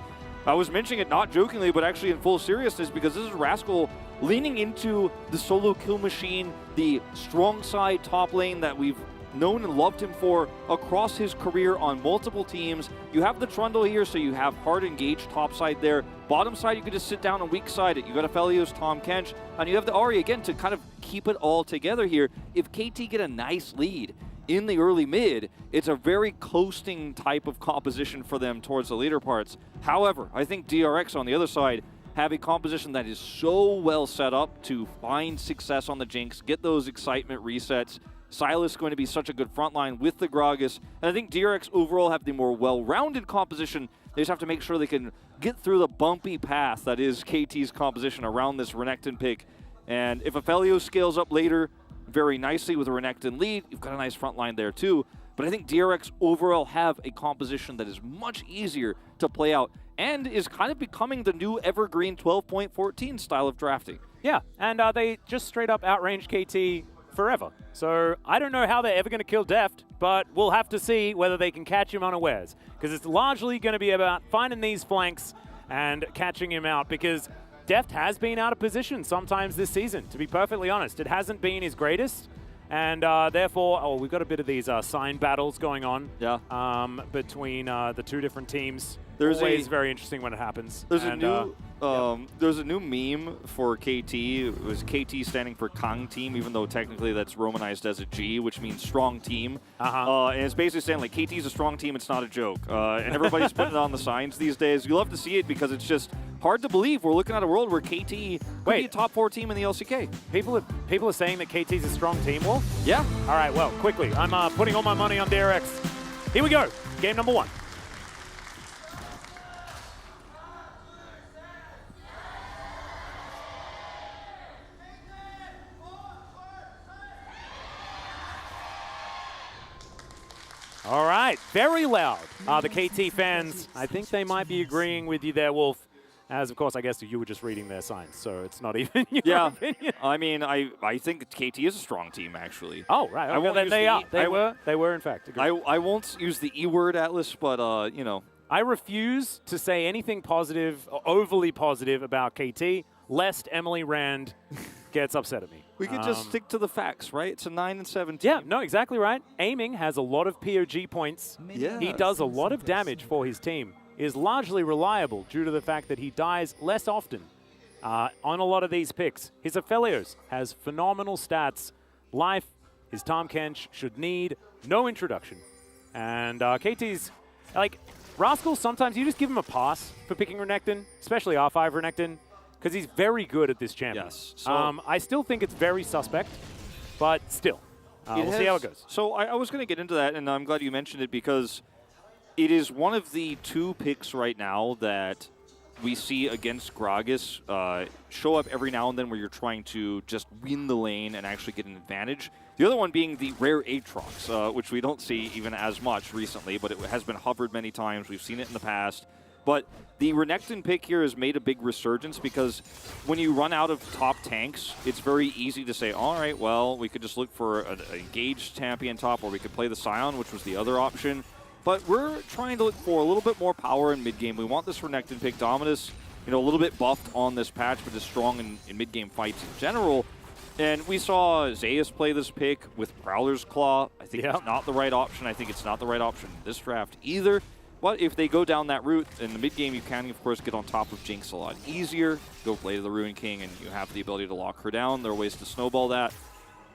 I was mentioning it not jokingly, but actually in full seriousness, because this is Rascal leaning into the solo kill machine, the strong side top lane that we've known and loved him for across his career on multiple teams. You have the Trundle here, so you have hard engage top side there. Bottom side, you can just sit down and weak side it. You got Aphelios, Tahm Kench, and you have the Ahri again to kind of keep it all together here. If KT get a nice lead, in the early mid, it's a very coasting type of composition for them towards the later parts. However, I think DRX on the other side have a composition that is so well set up to find success on the Jinx, get those excitement resets. Silas going to be such a good front line with the Gragas. And I think DRX overall have the more well-rounded composition. They just have to make sure they can get through the bumpy path that is KT's composition around this Renekton pick. And if Aphelios scales up later very nicely with a Renekton lead, you've got a nice front line there too. But I think DRX overall have a composition that is much easier to play out and is kind of becoming the new evergreen 12.14 style of drafting. Yeah, and they just straight up outranged KT forever. So I don't know how they're ever going to kill Deft, but we'll have to see whether they can catch him unawares. Because it's largely going to be about finding these flanks and catching him out, because Deft has been out of position sometimes this season, to be perfectly honest. It hasn't been his greatest, and therefore, we've got a bit of these sign battles going on between the two different teams. There's always very interesting when it happens. There's a new meme for KT. It was KT standing for Kang Team, even though technically that's romanized as a G, which means strong team. And it's basically saying like KT's a strong team. It's not a joke. And everybody's putting it on the signs these days. You love to see it because it's just hard to believe we're looking at a world where KT could be a top 4 team in the LCK. People are saying that KT's a strong team, Wolf? Yeah. All right, well, quickly. I'm putting all my money on DRX. Here we go. Game number 1. All right, very loud. The KT fans, I think they might be agreeing with you there, Wolf. As, of course, I guess you were just reading their signs, so it's not even your opinion. I mean, I think KT is a strong team, actually. Oh, right. Okay, they were, in fact. I won't use the E word, Atlas, but, you know. I refuse to say anything positive or overly positive about KT, lest Emily Rand gets upset at me. We could just stick to the facts, right? It's a 9-7 team. Yeah, no, exactly right. Aiming has a lot of POG points. Yeah. He does a lot of damage for his team. Is largely reliable due to the fact that he dies less often on a lot of these picks. His Aphelios has phenomenal stats. Life, his Tahm Kench should need no introduction. And KT's, like, Rascal, sometimes you just give him a pass for picking Renekton, especially R5 Renekton, because he's very good at this champion. Yes. So I still think it's very suspect, but still. We'll see how it goes. So I was going to get into that, and I'm glad you mentioned it, because it is one of the 2 picks right now that we see against Gragas show up every now and then where you're trying to just win the lane and actually get an advantage. The other one being the rare Aatrox, which we don't see even as much recently, but it has been hovered many times. We've seen it in the past. But the Renekton pick here has made a big resurgence because when you run out of top tanks, it's very easy to say, all right, well, we could just look for an engaged champion top, or we could play the Scion, which was the other option. But we're trying to look for a little bit more power in mid-game. We want this Renekton pick. Dominus, you know, a little bit buffed on this patch, but is strong in mid-game fights in general. And we saw Zeus play this pick with Prowler's Claw. I think it's not the right option. I think it's not the right option in this draft either. But if they go down that route, in the mid-game, you can, of course, get on top of Jinx a lot easier. Go play to the Ruin King, and you have the ability to lock her down. There are ways to snowball that.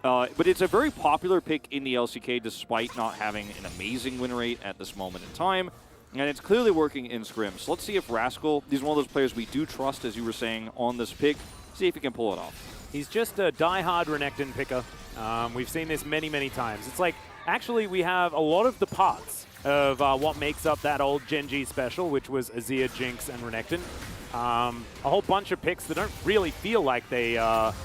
But it's a very popular pick in the LCK, despite not having an amazing win rate at this moment in time. And it's clearly working in scrims. So let's see if Rascal, he's one of those players we do trust, as you were saying, on this pick. See if he can pull it off. He's just a die-hard Renekton picker. We've seen this many, many times. It's like, actually, we have a lot of the parts of what makes up that old Gen G special, which was Azir, Jinx, and Renekton. A whole bunch of picks that don't really feel like they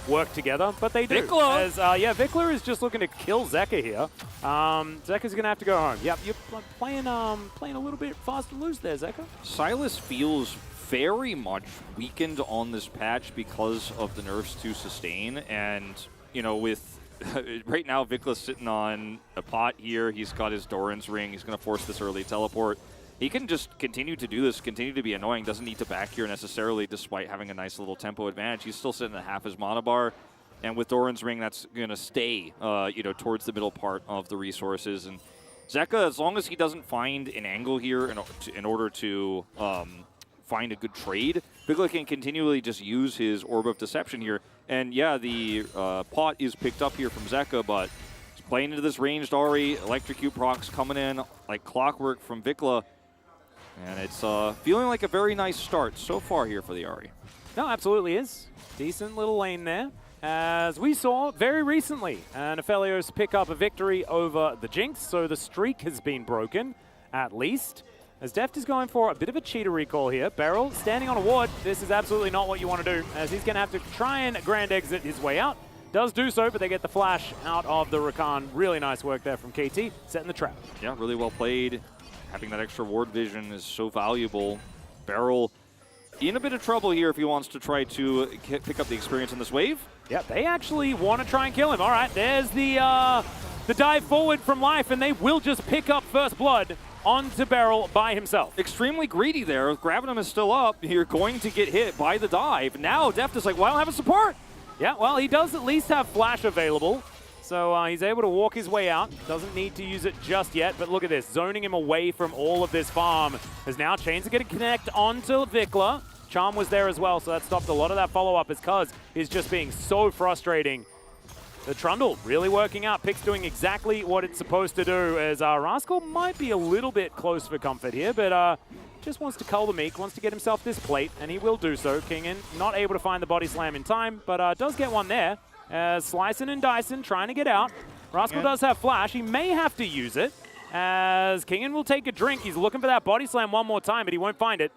work together, but they do. Vikla! As, Vikla is just looking to kill Zeka here. Zeka's going to have to go home. Yep, you're playing a little bit fast and loose there, Zeka. Silas feels very much weakened on this patch because of the nerfs to sustain, and, you know, with right now Vikla's sitting on a pot here. He's got his Doran's ring. He's going to force this early teleport. He can just continue to do this, continue to be annoying, doesn't need to back here necessarily despite having a nice little tempo advantage. He's still sitting at half his mana bar, and with Doran's ring, that's going to stay you know, towards the middle part of the resources. And Zeka, as long as he doesn't find an angle here in order to find a good trade, Vikla can continually just use his Orb of Deception here. And yeah, the pot is picked up here from Zeka, but Playing into this ranged Ahri, Electrocute procs coming in like clockwork from Vikla. And it's feeling like a very nice start so far here for the Ahri. No, absolutely is. Decent little lane there. As we saw very recently, Nephelios pick up a victory over the Jinx, so the streak has been broken, at least. As Deft is going for a bit of a cheater recall here. Beryl standing on a ward. This is absolutely not what you want to do, as he's going to have to try and grand exit his way out. Does do so, but they get the flash out of the Rakan. Really nice work there from KT, setting the trap. Yeah, really well played. Having that extra ward vision is so valuable. Beryl in a bit of trouble here if he wants to try to pick up the experience in this wave. Yeah, they actually want to try and kill him. All right, there's the dive forward from Life, and they will just pick up first blood onto Beryl by himself. Extremely greedy there. Gravitum is still up. You're going to get hit by the dive. Now Deft is like, well, I don't have a support. Yeah, well, he does at least have flash available. So he's able to walk his way out. Doesn't need to use it just yet, but look at this. Zoning him away from all of this farm. As now Chains are going to connect onto Vikla. Charm was there as well, so that stopped a lot of that follow-up as Cuz is just being so frustrating. The Trundle really working out. Pick's doing exactly what it's supposed to do, as Rascal might be a little bit close for comfort here, but just wants to cull the meek, wants to get himself this plate, and he will do so. Kingen not able to find the body slam in time, but does get one there. Slicing and dicing, trying to get out. Rascal does have flash. He may have to use it, as Kingen will take a drink. He's looking for that body slam one more time, but he won't find it.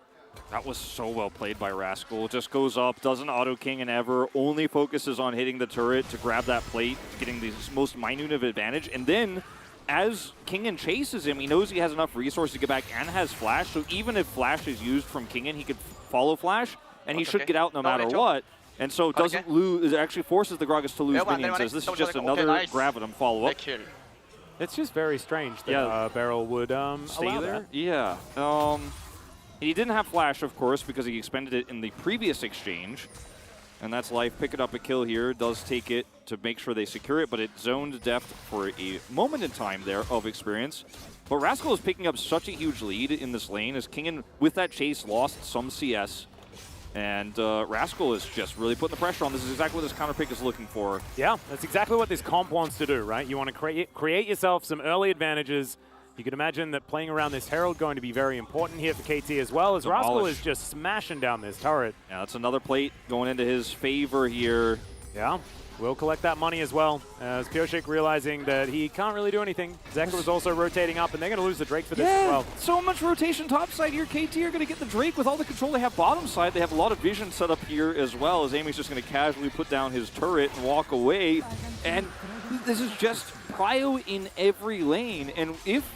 That was so well played by Rascal. Just goes up, doesn't auto King and ever, only focuses on hitting the turret to grab that plate, getting the most minute of advantage. And then, as Kingen chases him, he knows he has enough resources to get back and has flash. So even if flash is used from Kingen, he could follow flash, and he should get out no matter what. And so doesn't lose, it actually forces the Gragas to lose minions, as this is just another Gravitum follow-up. It's just very strange that Beryl would stay allow there. that. Yeah. He didn't have flash, of course, because he expended it in the previous exchange. And that's Life picking up a kill here. Does take it to make sure they secure it, but it zoned Deft for a moment in time there of experience. But Rascal is picking up such a huge lead in this lane as Kingen, with that chase, lost some CS. And Rascal is just really putting the pressure on. This is exactly what this counter pick is looking for. Yeah, that's exactly what this comp wants to do, right? You want to create yourself some early advantages. You can imagine that playing around this Herald going to be very important here for KT, as well as Rascal is just smashing down this turret. Yeah, that's another plate going into his favor here. Yeah, will collect that money as well, as Pioshik realizing that he can't really do anything. Zeka is also rotating up, and they're going to lose the Drake for this as well. So much rotation topside here. KT are going to get the Drake with all the control they have bottom side. They have a lot of vision set up here as well, as Amy's just going to casually put down his turret and walk away. And this is just prio in every lane. And if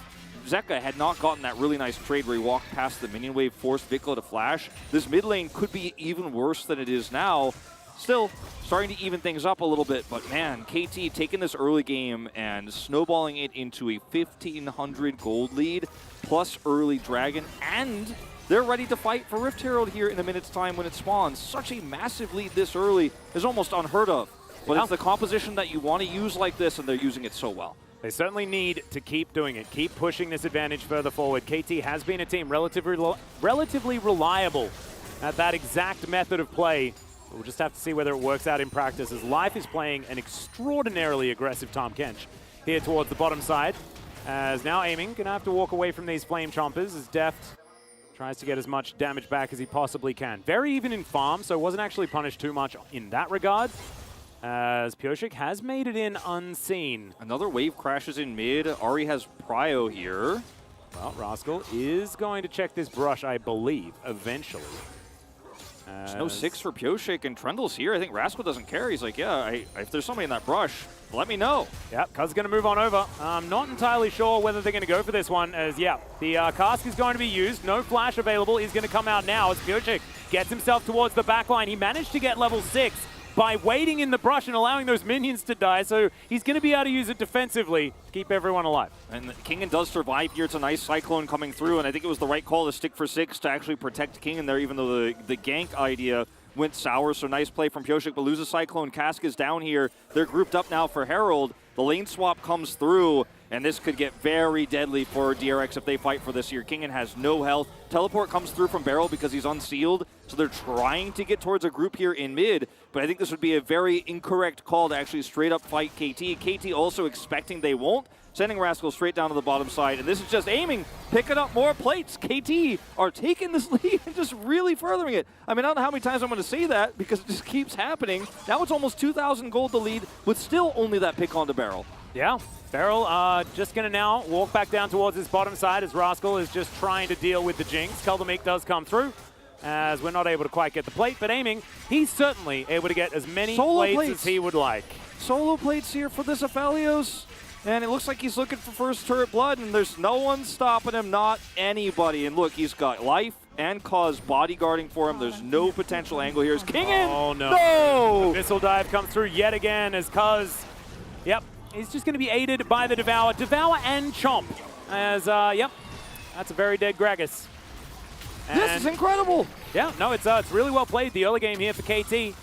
Zeka had not gotten that really nice trade where he walked past the minion wave, forced Vikla to flash, this mid lane could be even worse than it is now. Still starting to even things up a little bit, but man, KT taking this early game and snowballing it into a 1,500 gold lead, plus early Dragon, and they're ready to fight for Rift Herald here in a minute's time when it spawns. Such a massive lead this early is almost unheard of, but it's the composition that you want to use like this, and they're using it so well. They certainly need to keep doing it, keep pushing this advantage further forward. KT has been a team relatively reliable at that exact method of play. We'll just have to see whether it works out in practice, as Life is playing an extraordinarily aggressive Tahm Kench here towards the bottom side. As now aiming, gonna have to walk away from these Flame Chompers as Deft tries to get as much damage back as he possibly can. Very even in farm, so wasn't actually punished too much in that regard, as Pioshik has made it in unseen. Another wave crashes in mid. Ahri has prio here. Well, Rascal is going to check this brush, I believe, eventually. There's no 6 for Pioshik, and Trundle's here. I think Rascal doesn't care. He's like, yeah, if there's somebody in that brush, let me know. Yep, Cuz going to move on over. I'm not entirely sure whether they're going to go for this one, as, yeah, the cask is going to be used. No flash available. He's going to come out now as Pioshik gets himself towards the back line. He managed to get level 6 by waiting in the brush and allowing those minions to die, so he's going to be able to use it defensively to keep everyone alive. And Kingen does survive here. It's a nice Cyclone coming through, and I think it was the right call to stick for 6 to actually protect Kingen there, even though the gank idea went sour. So nice play from Pioshik, but loses Cyclone. Cask is down here. They're grouped up now for Herald. The lane swap comes through, And this could get very deadly for DRX if they fight for this here. Kingen has no health. Teleport comes through from Beryl because he's unsealed, so they're trying to get towards a group here in mid, but I think this would be a very incorrect call to actually straight up fight KT. KT also expecting they won't, sending Rascal straight down to the bottom side, and this is just aiming, picking up more plates. KT are taking this lead and just really furthering it. I mean, I don't know how many times I'm going to say that because it just keeps happening. Now it's almost 2,000 gold to lead, with still only that pick onto Beryl. Yeah, Beryl just going to now walk back down towards his bottom side as Rascal is just trying to deal with the Jinx. Keldermeek does come through as we're not able to quite get the plate, but aiming, he's certainly able to get as many plates as he would like. Solo plates here for this Aphelios, and it looks like he's looking for first turret blood, and there's no one stopping him, not anybody. And look, he's got life and cause bodyguarding for him. There's no potential angle here. Is Kingen? Oh, no. No! Missile dive comes through yet again as Cuz, yep, he's just going to be aided by the Devour. Devour and Chomp as, yep, that's a very dead Gragas. And this is incredible. Yeah, no, it's really well played, the early game here for KT.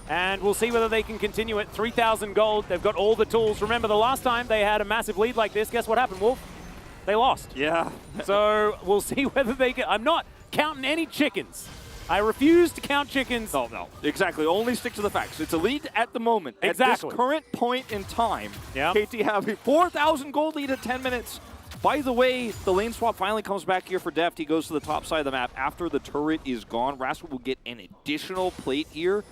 And we'll see whether they can continue it. 3,000 gold. They've got all the tools. Remember, the last time they had a massive lead like this, guess what happened, Wolf? They lost. Yeah. So we'll see whether they can. I'm not counting any chickens. I refuse to count chickens. Oh, no. Exactly. Only stick to the facts. It's a lead at the moment. Exactly. At this current point in time, yep. KT have a 4,000 gold lead at 10 minutes. By the way, the lane swap finally comes back here for Deft. He goes to the top side of the map after the turret is gone. Rascal will get an additional plate here.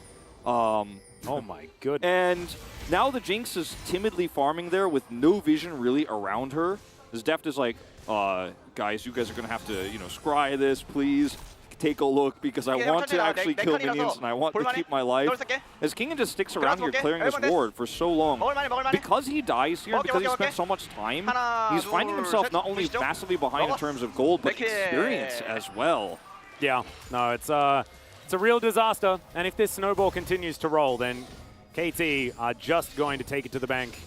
Oh my goodness. And now the Jinx is timidly farming there with no vision really around her. As Deft is like, guys, you guys are going to have to, scry this, please. Take a look because I want to actually kill minions and I want to keep my life. As Kingen just sticks around here clearing this ward for so long, because he dies here, because he spent so much time, he's finding himself not only massively behind in terms of gold, but experience as well. Yeah, no, it's a real disaster. And if this snowball continues to roll, then KT are just going to take it to the bank.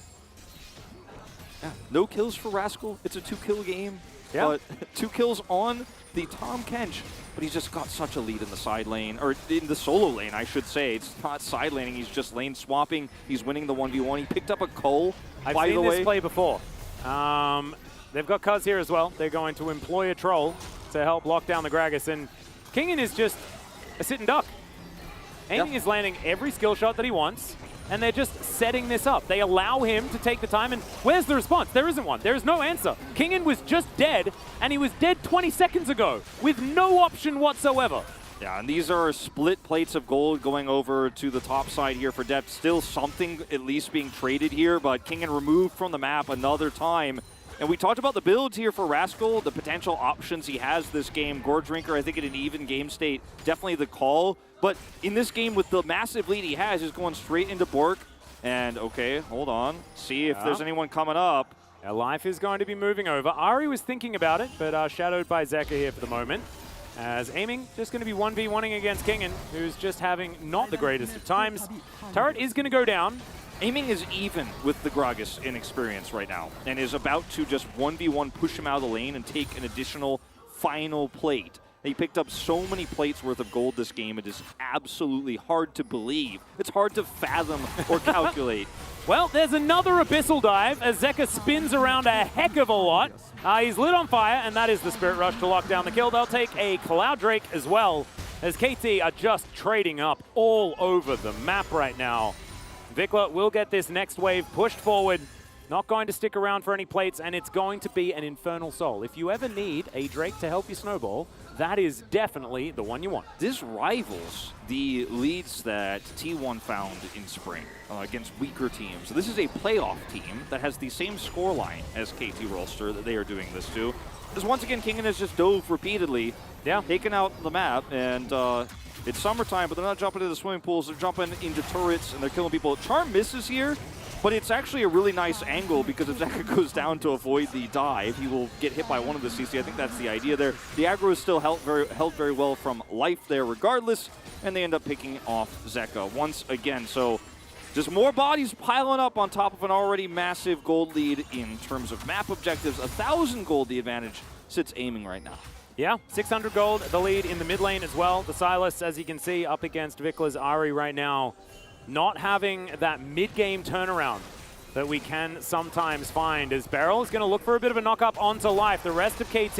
Yeah, no kills for Rascal. It's a 2-kill game. Yeah. 2 kills on the Tom Kench, but he's just got such a lead in the side lane, or in the solo lane, I should say. It's not side laning, he's just lane swapping. He's winning the 1v1. He picked up a Cole, I've by the seen way. this play before. They've got Cuz here as well. They're going to employ a troll to help lock down the Gragas, and Kingen is just a sit and duck. Aiming is landing every skill shot that he wants, and they're just setting this up. They allow him to take the time, and where's the response? There isn't one. There is no answer. Kingen was just dead, and he was dead 20 seconds ago with no option whatsoever. Yeah, and these are split plates of gold going over to the top side here for Depth. Still something at least being traded here, but Kingen removed from the map another time. And we talked about the builds here for Rascal, the potential options he has this game. Gore Drinker, I think in an even game state, definitely the call. But in this game, with the massive lead he has, he's going straight into Bork. And, okay, hold on. See if there's anyone coming up. Now, life is going to be moving over. Ari was thinking about it, but shadowed by Zeka here for the moment. As aiming, just going to be 1v1ing against Kingen, who's just having not the greatest of times. Turret is going to go down. Aiming is even with the Gragas in experience right now, and is about to just 1v1 push him out of the lane and take an additional final plate. He picked up so many plates worth of gold this game, it is absolutely hard to believe. It's hard to fathom or calculate. Well, there's another Abyssal Dive as Zeka spins around a heck of a lot. He's lit on fire, and that is the Spirit Rush to lock down the kill. They'll take a Cloud Drake as well, as KT are just trading up all over the map right now. Vikla will get this next wave pushed forward. Not going to stick around for any plates, and it's going to be an Infernal Soul. If you ever need a Drake to help you snowball, that is definitely the one you want. This rivals the leads that T1 found in spring against weaker teams. This is a playoff team that has the same scoreline as KT Rolster that they are doing this to. Because once again, Kingen has just dove repeatedly, taken out the map, and it's summertime, but they're not jumping into the swimming pools, they're jumping into turrets, and they're killing people. Charm misses here, but it's actually a really nice angle because if Zeka goes down to avoid the dive, he will get hit by one of the CC. I think that's the idea there. The aggro is still held very well from life there regardless, and they end up picking off Zeka once again. So just more bodies piling up on top of an already massive gold lead in terms of map objectives. 1,000 gold the advantage sits aiming right now. Yeah, 600 gold, the lead in the mid lane as well. The Silas, as you can see, up against Vikla's Ari right now, not having that mid-game turnaround that we can sometimes find, as Beryl is going to look for a bit of a knock-up onto life. The rest of KT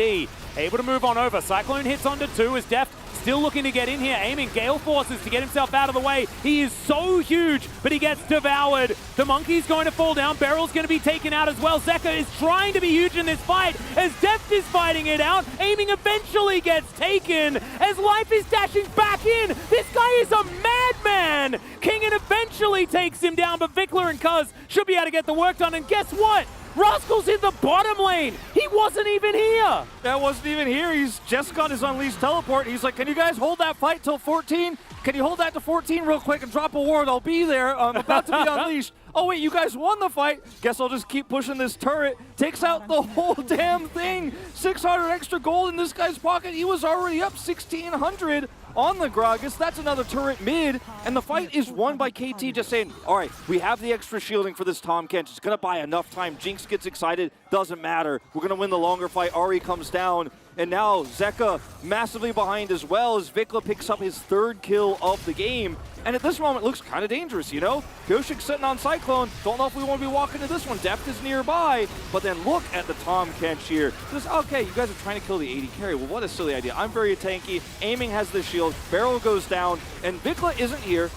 able to move on over. Cyclone hits onto 2 as Deft still looking to get in here, aiming Gale Forces to get himself out of the way. He is so huge, but he gets devoured. The monkey's going to fall down. Beryl's going to be taken out as well. Zeka is trying to be huge in this fight as Deft is fighting it out. Aiming eventually gets taken as Life is dashing back in. This guy is a madman. Kingen eventually takes him down, but Vikler and Cuz should be able to get the work done. And guess what? Rascal's in the bottom lane. He wasn't even here. That wasn't even here. He's just got his unleashed teleport. He's like, can you guys hold that fight till 14? Can you hold that to 14 real quick and drop a ward? I'll be there. I'm about to be unleashed. Oh wait, you guys won the fight. Guess I'll just keep pushing this turret. Takes out the whole damn thing. 600 extra gold in this guy's pocket. He was already up 1,600 on the Gragas. That's another turret mid. And the fight is won by KT just saying, all right, we have the extra shielding for this Tahm Kench. It's going to buy enough time. Jinx gets excited. Doesn't matter. We're going to win the longer fight. Ahri comes down. And now Zeka massively behind as well as Vikla picks up his 3rd kill of the game. And at this moment, it looks kind of dangerous, you know? Pioshik's sitting on Cyclone. Don't know if we want to be walking to this one. Deft is nearby. But then look at the Tahm Kench here. Just, okay, you guys are trying to kill the 80 carry. Well, what a silly idea. I'm very tanky. Aiming has the shield. Barrel goes down. And Vikla isn't here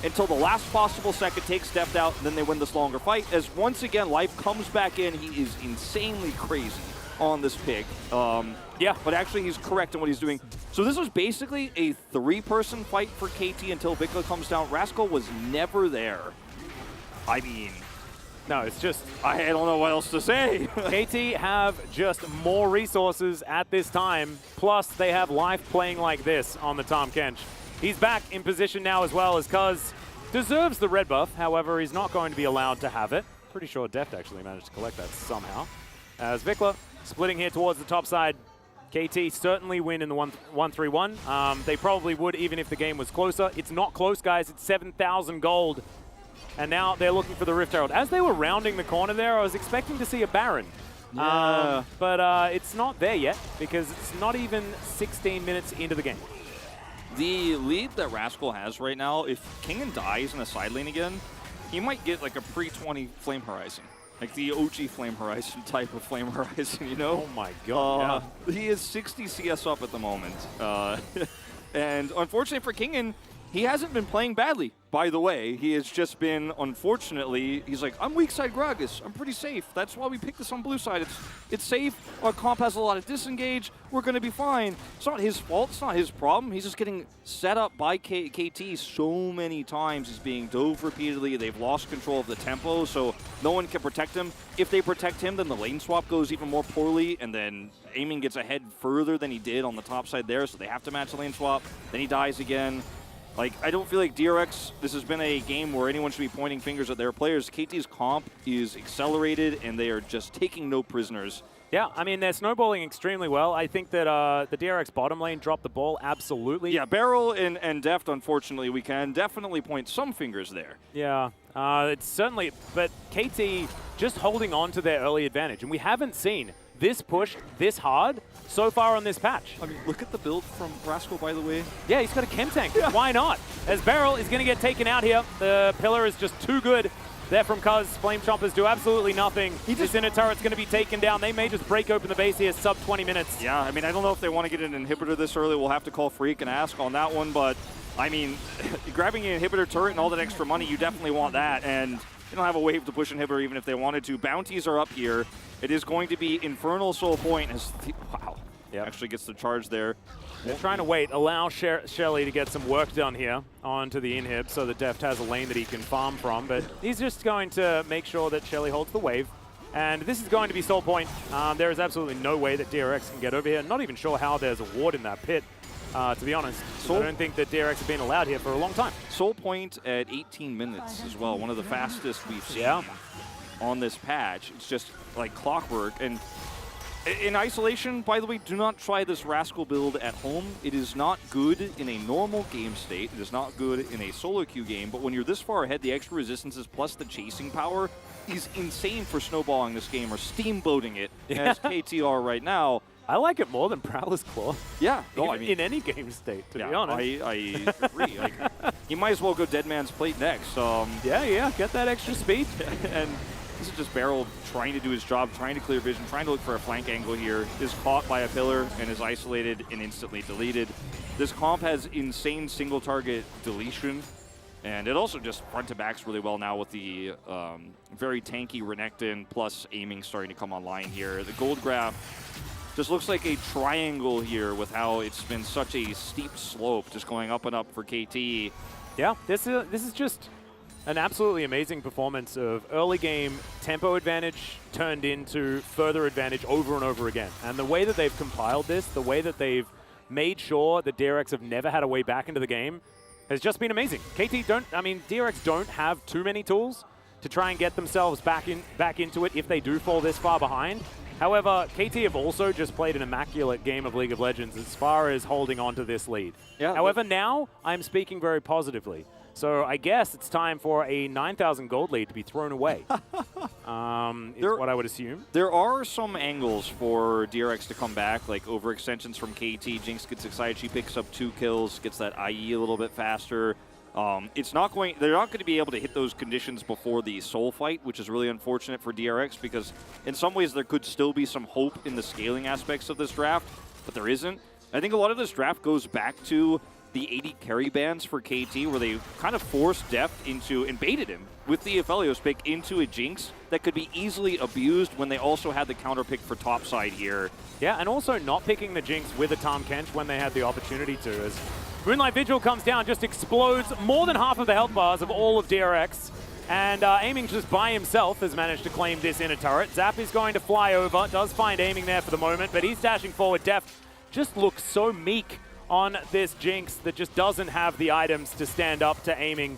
until the last possible second, takes Deft out, and then they win this longer fight. As once again, Life comes back in. He is insanely crazy on this pick. Yeah, but actually he's correct in what he's doing. So this was basically a 3-person fight for KT until Vikla comes down. Rascal was never there. I mean, no, it's just, I don't know what else to say. KT have just more resources at this time, plus they have Life playing like this on the Tahm Kench. He's back in position now as well as Cuz deserves the red buff, however, he's not going to be allowed to have it. Pretty sure Deft actually managed to collect that somehow. As Vikla splitting here towards the top side. KT certainly win in the 1-3-1. They probably would even if the game was closer. It's not close, guys. It's 7,000 gold. And now they're looking for the Rift Herald. As they were rounding the corner there, I was expecting to see a Baron. Yeah. But it's not there yet because it's not even 16 minutes into the game. The lead that Rascal has right now, if Kingen dies in a side lane again, he might get like a pre-20 Flame Horizon. Like the OG Flame Horizon type of Flame Horizon, you know? Oh my god. He is 60 CS up at the moment. And unfortunately for Kingen, he hasn't been playing badly, by the way. He has just been, unfortunately, he's like, I'm weak side Gragas. I'm pretty safe. That's why we picked this on blue side. It's safe. Our comp has a lot of disengage. We're going to be fine. It's not his fault. It's not his problem. He's just getting set up by KT so many times. He's being dove repeatedly. They've lost control of the tempo, so no one can protect him. If they protect him, then the lane swap goes even more poorly, and then Aiming gets ahead further than he did on the top side there, so they have to match the lane swap. Then he dies again. Like, I don't feel like DRX, this has been a game where anyone should be pointing fingers at their players. KT's comp is accelerated, and they are just taking no prisoners. Yeah, I mean, they're snowballing extremely well. I think that the DRX bottom lane dropped the ball absolutely. Yeah, Barrel and Deft, unfortunately, we can definitely point some fingers there. Yeah, it's certainly, but KT just holding on to their early advantage. And we haven't seen this push this hard so far on this patch. I mean, look at the build from Rascal, by the way. Yeah, he's got a chem tank. Yeah. Why not? As Beryl is going to get taken out here. The pillar is just too good. There from Cuz. Flame Chompers do absolutely nothing. This inner turret's going to be taken down. They may just break open the base here sub 20 minutes. Yeah, I mean, I don't know if they want to get an inhibitor this early. We'll have to call Freak and ask on that one. But, I mean, grabbing an inhibitor turret and all that extra money, you definitely want that. And they don't have a wave to push inhibitor even if they wanted to. Bounties are up here. It is going to be Infernal Soul Point. Wow. Yeah, actually gets the charge there. They're trying to wait, allow Shelly to get some work done here onto the inhib so that Deft has a lane that he can farm from, but he's just going to make sure that Shelly holds the wave. And this is going to be Soul Point. There is absolutely no way that DRX can get over here. Not even sure how there's a ward in that pit, to be honest. I don't think that DRX have been allowed here for a long time. Soul Point at 18 minutes as well, one of the fastest we've seen on this patch. It's just like clockwork. And in isolation, by the way, do not try this Rascal build at home. It is not good in a normal game state. It is not good in a solo queue game. But when you're this far ahead, the extra resistances plus the chasing power is insane for snowballing this game or steamboating it as KTR right now. I like it more than Prowler's Claw. Yeah. No, I mean, in any game state, to be honest. I agree. Like, you might as well go Dead Man's Plate next. Yeah, get that extra speed. And This is just Beryl trying to do his job, trying to clear vision, trying to look for a flank angle here. Is caught by a pillar and is isolated and instantly deleted. This comp has insane single target deletion, and it also just front to backs really well now with the very tanky Renekton plus aiming starting to come online here. The gold graph just looks like a triangle here with how it's been such a steep slope just going up and up for KT. Yeah, this is just an absolutely amazing performance of early game tempo advantage turned into further advantage over and over again. And the way that they've compiled this, the way that they've made sure that DRX have never had a way back into the game has just been amazing. DRX don't have too many tools to try and get themselves back into it if they do fall this far behind. However, KT have also just played an immaculate game of League of Legends as far as holding on to this lead. Yeah, however, now I'm speaking very positively. So I guess it's time for a 9,000 gold lead to be thrown away. Is what I would assume. There are some angles for DRX to come back, like overextensions from KT. Jinx gets excited, she picks up 2 kills, gets that IE a little bit faster. They're not going to be able to hit those conditions before the soul fight, which is really unfortunate for DRX because in some ways there could still be some hope in the scaling aspects of this draft, but there isn't. I think a lot of this draft goes back to the 80 carry bans for KT, where they kind of forced Deft into and baited him with the Aphelios pick into a Jinx that could be easily abused when they also had the counter pick for topside here. Yeah, and also not picking the Jinx with a Tahm Kench when they had the opportunity to, as Moonlight Vigil comes down, just explodes more than half of the health bars of all of DRX. And Aiming just by himself has managed to claim this inner turret. Zap is going to fly over, does find Aiming there for the moment, but he's dashing forward. Deft just looks so meek on this Jinx that just doesn't have the items to stand up to Aiming.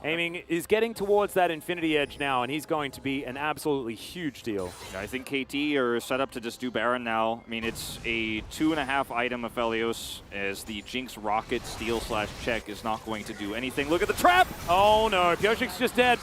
Aiming is getting towards that Infinity Edge now, and he's going to be an absolutely huge deal. I think KT are set up to just do Baron now. I mean, it's a 2.5 item Aphelios, as the Jinx Rocket steal/check is not going to do anything. Look at the trap! Oh no, Pyoshik's just dead.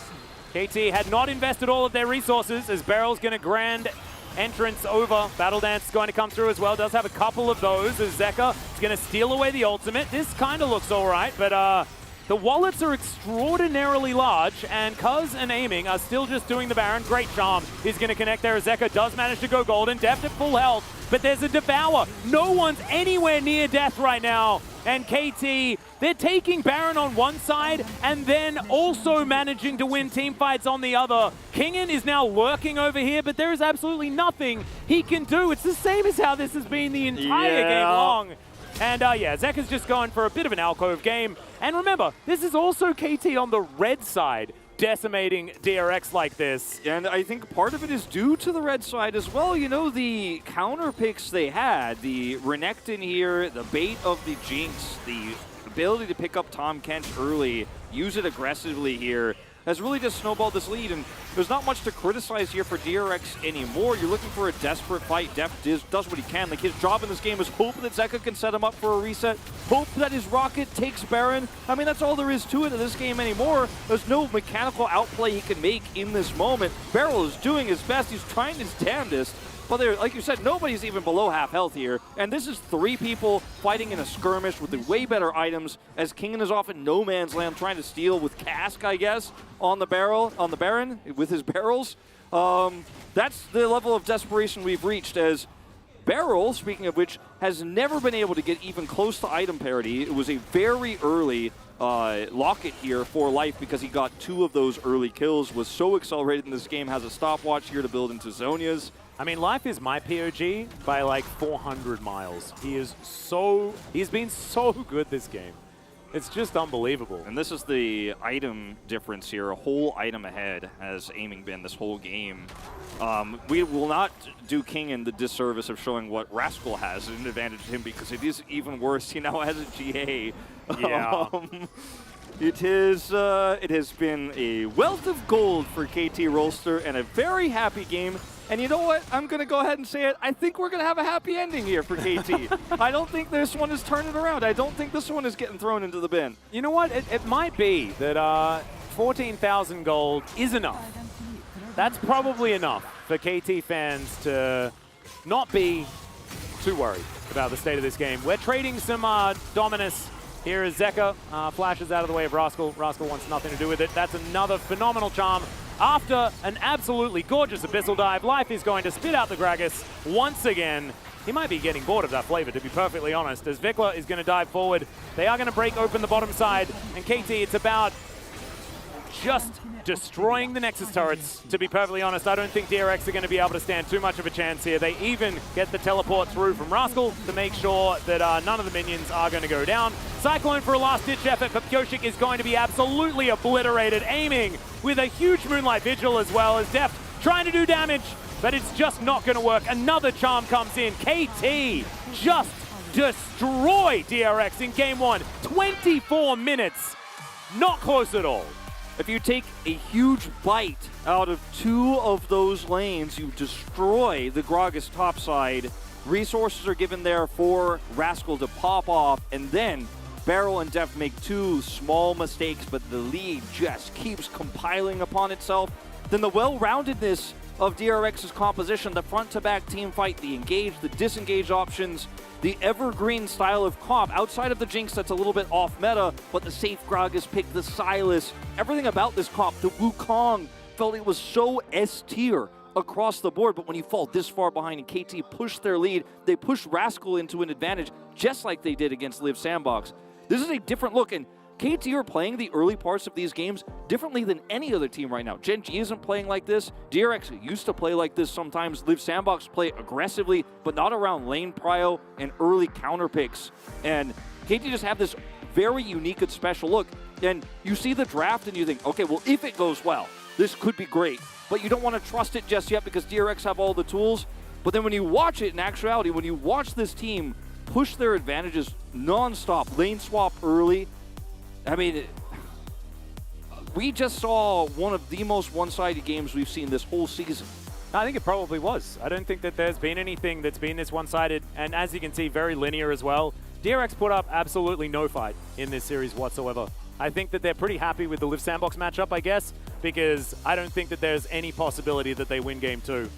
KT had not invested all of their resources, as Barrel's going to grand entrance over. Battle Dance is going to come through as well. Does have a couple of those as Zeka is going to steal away the ultimate. This kind of looks all right, but the wallets are extraordinarily large, and Cuz and Aiming are still just doing the Baron. Great charm is going to connect there as Zeka does manage to go golden. Deft at full health, but there's a Devour. No one's anywhere near death right now. And KT, they're taking Baron on one side and then also managing to win team fights on the other. Kingen is now lurking over here, but there is absolutely nothing he can do. It's the same as how this has been the entire game long. And yeah, Zeka's just going for a bit of an alcove game. And remember, this is also KT on the red side, decimating DRX like this. And I think part of it is due to the red side as well. You know, the counter picks they had, the Renekton here, the bait of the Jinx, the ability to pick up Tahm Kench early, use it aggressively here, has really just snowballed this lead, and there's not much to criticize here for DRX anymore. You're looking for a desperate fight. Deft does what he can. Like, his job in this game is hope that Zeka can set him up for a reset, hope that his Rocket takes Baron. I mean, that's all there is to it in this game anymore. There's no mechanical outplay he can make in this moment. Beryl is doing his best. He's trying his damnedest. But there, like you said, nobody's even below half health here. And this is 3 people fighting in a skirmish with the way better items, as Kingen is off in no man's land trying to steal with Cask, I guess, on the Baron, with his barrels. That's the level of desperation we've reached, as Beryl, speaking of which, has never been able to get even close to item parity. It was a very early Locket here for life because he got 2 of those early kills, was so accelerated in this game, has a stopwatch here to build into Zonia's. I mean, Life is my POG by like 400 miles. He's been so good this game. It's just unbelievable. And this is the item difference here. A whole item ahead has Aiming been this whole game. We will not do Kingen the disservice of showing what Rascal has an advantage to him, because it is even worse. He now has a GA. Yeah. It has been a wealth of gold for KT Rolster and a very happy game. And you know what? I'm going to go ahead and say it. I think we're going to have a happy ending here for KT. I don't think this one is turning around. I don't think this one is getting thrown into the bin. You know what? It might be that 14,000 gold is enough. That's probably enough for KT fans to not be too worried about the state of this game. We're trading some Dominus. Here is Zeka, flashes out of the way of Rascal. Rascal wants nothing to do with it. That's another phenomenal charm After an absolutely gorgeous Abyssal dive, Life is going to spit out the Gragas once again. He might be getting bored of that flavor, to be perfectly honest, as Vikla is going to dive forward. They are going to break open the bottom side, and KT, it's about just destroying the Nexus turrets. To be perfectly honest, I don't think DRX are going to be able to stand too much of a chance here. They even get the teleport through from Rascal to make sure that none of the minions are going to go down. Cyclone for a last-ditch effort, but Pyoshik is going to be absolutely obliterated, aiming with a huge Moonlight Vigil as well as Deft trying to do damage, but it's just not going to work. Another charm comes in. KT just destroy DRX in game 1. 24 minutes. Not close at all. If you take a huge bite out of 2 of those lanes, you destroy the Gragas topside. Resources are given there for Rascal to pop off, and then Barrel and Def make 2 small mistakes, but the lead just keeps compiling upon itself. Then the well-roundedness of DRX's composition, the front-to-back team fight, the engage, the disengage options, the evergreen style of comp, outside of the Jinx that's a little bit off meta, but the safe Gragas pick, the Sylas, everything about this comp, the Wukong, felt it was so S-tier across the board, but when you fall this far behind and KT push their lead, they push Rascal into an advantage, just like they did against Live Sandbox. This is a different look, and KT are playing the early parts of these games differently than any other team right now. Gen G isn't playing like this. DRX used to play like this sometimes. Live Sandbox play aggressively, but not around lane prio and early counter picks. And KT just have this very unique and special look. And you see the draft and you think, okay, well, if it goes well, this could be great. But you don't want to trust it just yet because DRX have all the tools. But then when you watch it in actuality, when you watch this team push their advantages non-stop, lane swap early, I mean, we just saw one of the most one-sided games we've seen this whole season. I think it probably was. I don't think that there's been anything that's been this one-sided, and as you can see, very linear as well. DRX put up absolutely no fight in this series whatsoever. I think that they're pretty happy with the Live Sandbox matchup, I guess, because I don't think that there's any possibility that they win game 2.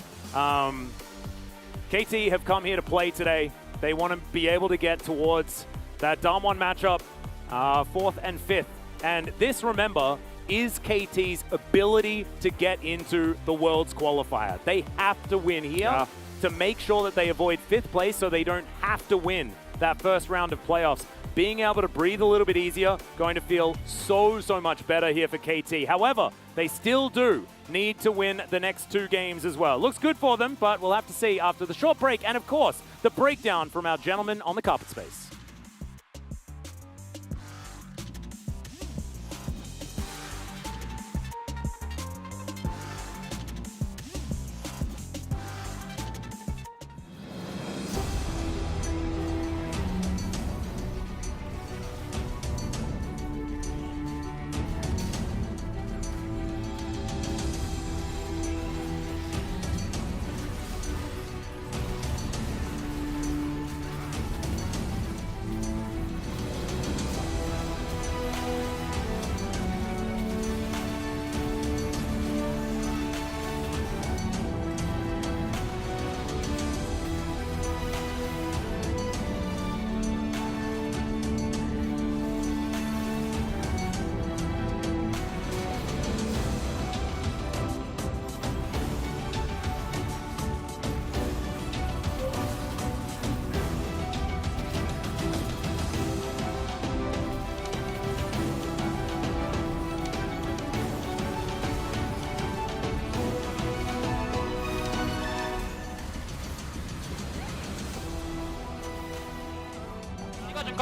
KT have come here to play today. They want to be able to get towards that Damwon matchup, 4th and 5th. And this, remember, is KT's ability to get into the Worlds qualifier. They have to win here to make sure that they avoid 5th place so they don't have to win that first round of playoffs. Being able to breathe a little bit easier, going to feel so much better here for KT. However, they still do need to win the next 2 games as well. Looks good for them, but we'll have to see after the short break and, of course, the breakdown from our gentleman on the carpet space.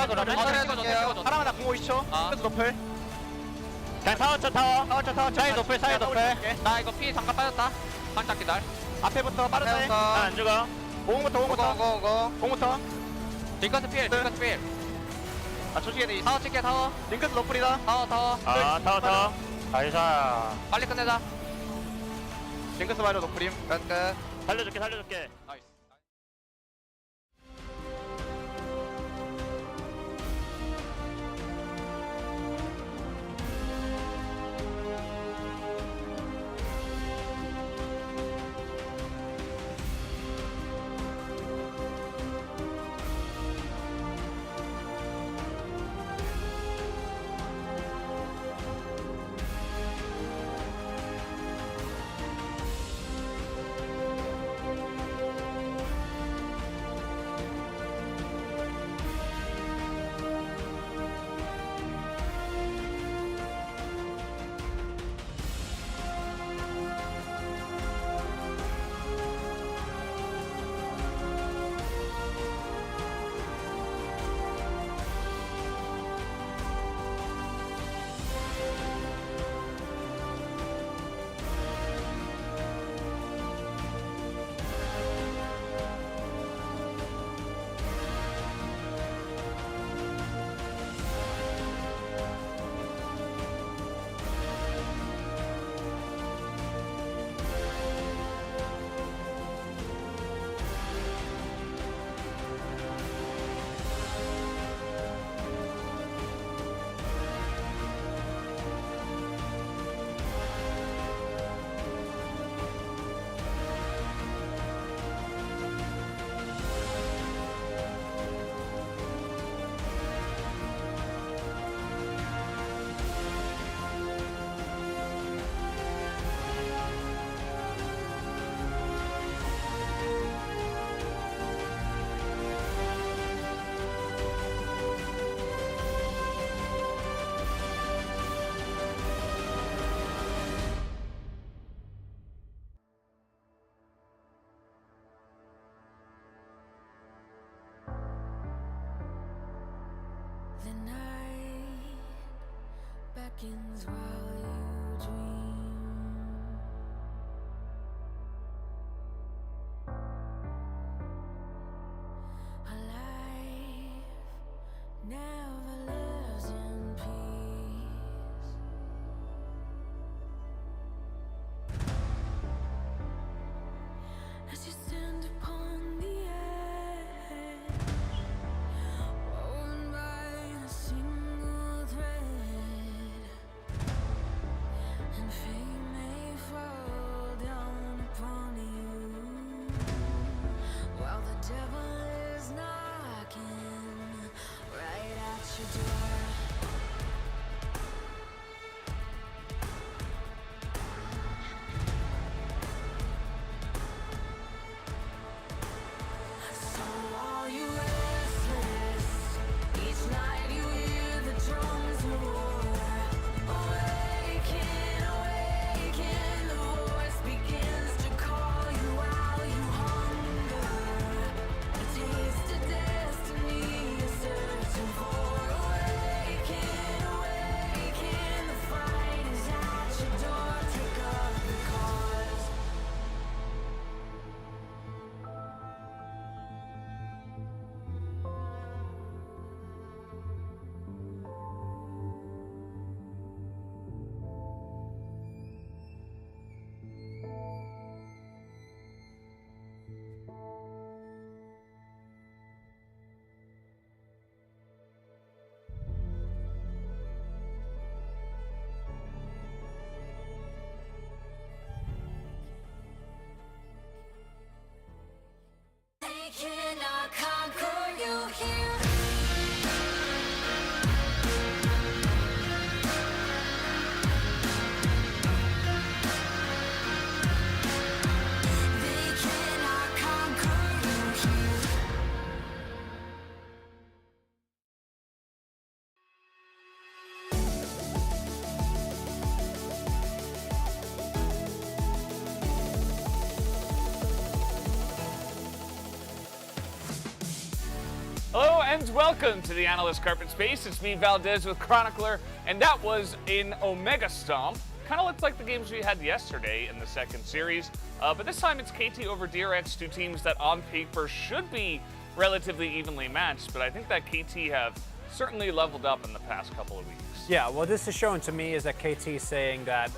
그러면 사람 하나 052초 끝 노플 그냥 타워쳐 타워 사이 노플 나 이거 피 잠깐 빠졌다 살짝 기다려 앞에부터 빠르다 해 나 안 죽어 공부터 링크스 필 아 조식해 돼 타워 칠게 타워 링크스 노플이다 타워 나이사 빨리 끝내자 링크스 마저 노플임 끝 살려줄게 나이스 beckons while you dream. A life never lives in peace. As you stand upon the edge, woven by a single thread, and fate may fall down upon you, while the devil is knocking right at your door. So are you restless? Each night you hear the drums roar. Awaken, awaken, the voice begins to call you while you hunger. A taste of destiny you're searching for. Awaken, awaken, the fight is at your door. Take up the cause. They cannot conquer you here. They cannot conquer you here. Hello and welcome to the Analyst Carpet Space. It's me, Valdez, with Chronicler, and that was an Omega Stomp. Kind of looks like the games we had yesterday in the second series, but this time it's KT over DRX, two teams that on paper should be relatively evenly matched, but I think that KT have certainly leveled up in the past couple of weeks. Yeah, what this is showing to me is that KT is saying that,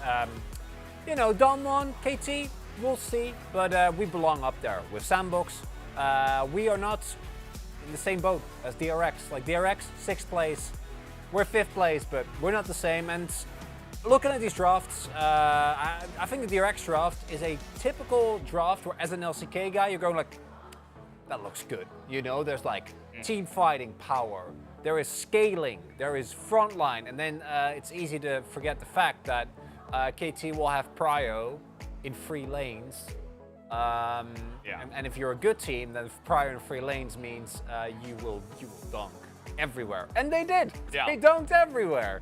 you know, Damwon, KT, we'll see, but we belong up there with Sandbox. We are not in the same boat as DRX. Like DRX, 6th place, we're 5th place, but we're not the same. And looking at these drafts, I think the DRX draft is a typical draft where, as an LCK guy, you're going like, that looks good. You know, there's like team fighting power, there is scaling, there is frontline, and then it's easy to forget the fact that KT will have prio in 3 lanes. And if you're a good team, then prio in 3 lanes means you will dunk everywhere. And they did. Yeah. They dunked everywhere.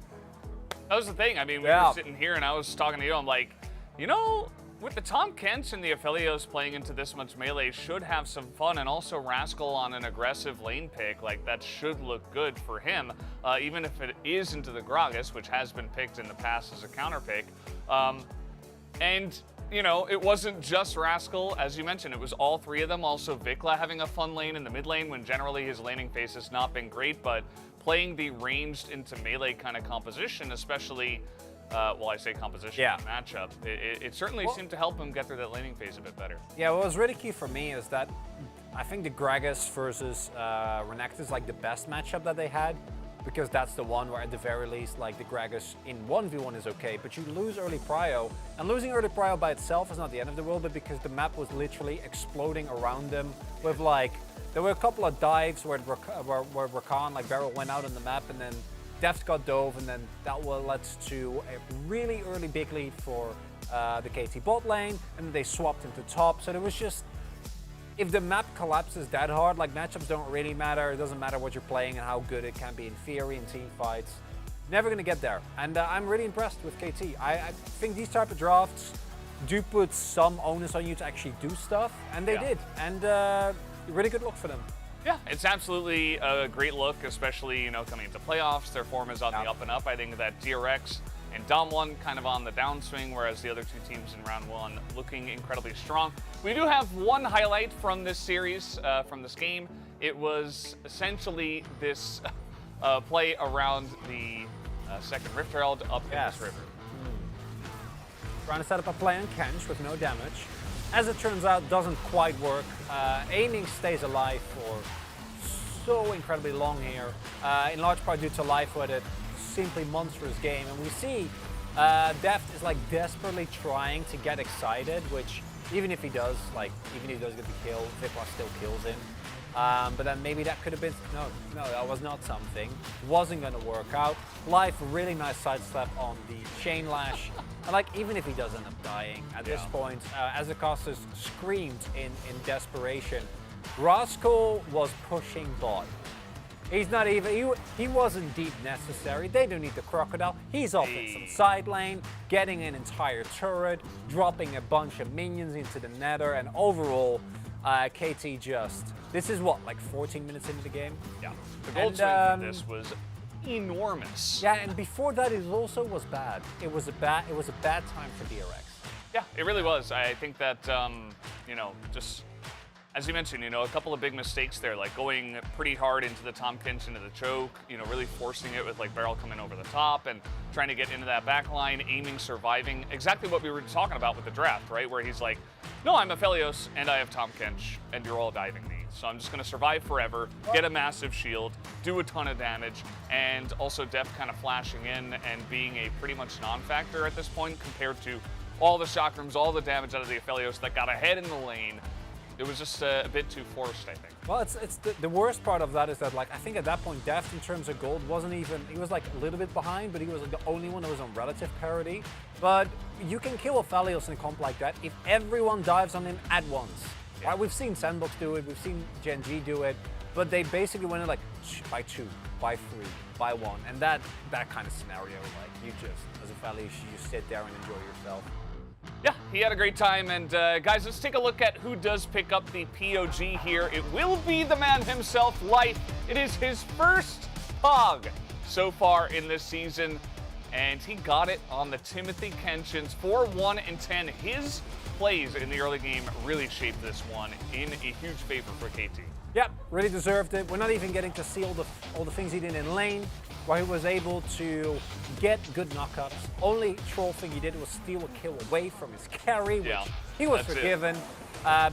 That was the thing. I mean, we were sitting here and I was talking to you. I'm like, you know, with the Tom Kents and the Aphelios playing into this much melee should have some fun, and also Rascal on an aggressive lane pick, like that should look good for him, even if it is into the Gragas, which has been picked in the past as a counter pick. And you know, it wasn't just Rascal, as you mentioned, it was all 3 of them. Also Vikla having a fun lane in the mid lane when generally his laning phase has not been great, but playing the ranged into melee kind of composition, especially, well, I say composition, matchup, it certainly seemed to help him get through that laning phase a bit better. Yeah, what was really key for me is that I think the Gragas versus Renekton is like the best matchup that they had, because that's the one where at the very least, like the Gragas in 1v1 is okay, but you lose early prio, and losing early prio by itself is not the end of the world, but because the map was literally exploding around them with like, there were a couple of dives where Rakan, like Beryl, went out on the map, and then Deft got dove, and then that led to a really early big lead for the KT bot lane, and then they swapped into top, so there was just, if the map collapses that hard, like matchups don't really matter, it doesn't matter what you're playing and how good it can be in theory in team fights, never gonna get there. And I'm really impressed with KT. I think these type of drafts do put some onus on you to actually do stuff, and they did. And really good luck for them. Yeah, it's absolutely a great look, especially, you know, coming into playoffs. Their form is on the up and up. I think that DRX and Dom1 kind of on the downswing, whereas the other two teams in round one looking incredibly strong. We do have one highlight from this series, from this game. It was essentially this play around the second Rift Herald up in this river. Trying to set up a play on Kench with no damage. As it turns out, doesn't quite work. Aiming stays alive for so incredibly long here, in large part due to Life with it. Simply monstrous game, and we see Deft is like desperately trying to get excited, which even if he does get the kill, Vikla still kills him. But then maybe that could have been, no, that was not something. Wasn't gonna work out. Life, really nice sidestep on the chain lash. And like, even if he does end up dying at this point, as the casters screamed in desperation, Rascal was pushing bot. He's not even, he wasn't deep necessary. They don't need the Crocodile. He's off in some side lane, getting an entire turret, dropping a bunch of minions into the nether, and overall, KT just, this is what, like 14 minutes into the game? Yeah, the gold swing for this was enormous. Yeah, and before that it also was bad. It was a bad time for DRX. Yeah, it really was. I think that, you know, just as you mentioned, you know, a couple of big mistakes there, like going pretty hard into the Tom Kench, into the choke, you know, really forcing it with like Barrel coming over the top and trying to get into that back line, aiming, surviving. Exactly what we were talking about with the draft, right? Where he's like, no, I'm Aphelios and I have Tom Kench and you're all diving me. So I'm just going to survive forever, get a massive shield, do a ton of damage, and also Deft kind of flashing in and being a pretty much non-factor at this point compared to all the shock rooms, all the damage out of the Aphelios that got ahead in the lane. It was just a bit too forced, I think. Well, it's the worst part of that is that, like, I think at that point, Deft in terms of gold wasn't even, he was like a little bit behind, but he was like the only one that was on relative parity. But you can kill Aphelios in a comp like that if everyone dives on him at once. Yeah. Right? We've seen Sandbox do it, we've seen Gen G do it, but they basically went in like by 2, by 3, by 1, and that kind of scenario, like you just, as Aphelios, you just sit there and enjoy yourself. Yeah, he had a great time, and guys, let's take a look at who does pick up the POG here. It will be the man himself, Life. It is his first POG so far in this season, and he got it on the Timothy Kenchins 4-1 and 10. His plays in the early game really shaped this one in a huge favor for KT. Yep, really deserved it. We're not even getting to see all the things he did in lane, where he was able to get good knockups. Only troll thing he did was steal a kill away from his carry, which he was forgiven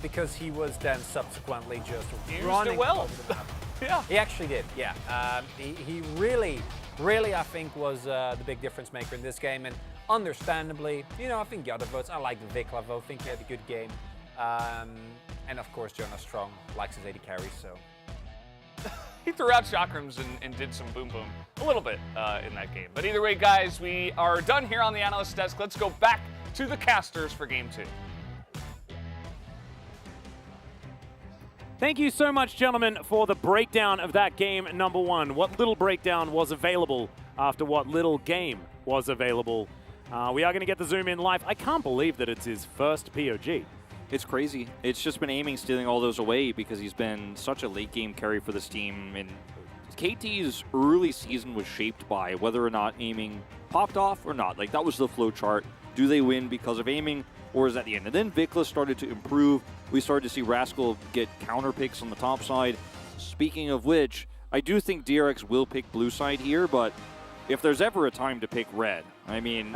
because he was then subsequently just running over the map. Yeah, he actually did. Yeah, he really, I think, was the big difference maker in this game. And understandably, you know, I think the other votes. I like the Vikla vote. I think he had a good game. And of course, Jonas Strong likes his 80 carries, so. He threw out chakrams and did some boom boom a little bit in that game. But either way, guys, we are done here on the analyst desk. Let's go back to the casters for game 2. Thank you so much, gentlemen, for the breakdown of that game number 1. What little breakdown was available after what little game was available. We are going to get the zoom in live. I can't believe that it's his first POG. It's crazy. It's just been aiming, stealing all those away because he's been such a late game carry for this team. And KT's early season was shaped by whether or not aiming popped off or not. Like, that was the flow chart. Do they win because of aiming, or is that the end? And then Vikla started to improve. We started to see Rascal get counter picks on the top side. Speaking of which, I do think DRX will pick blue side here, but if there's ever a time to pick red, I mean,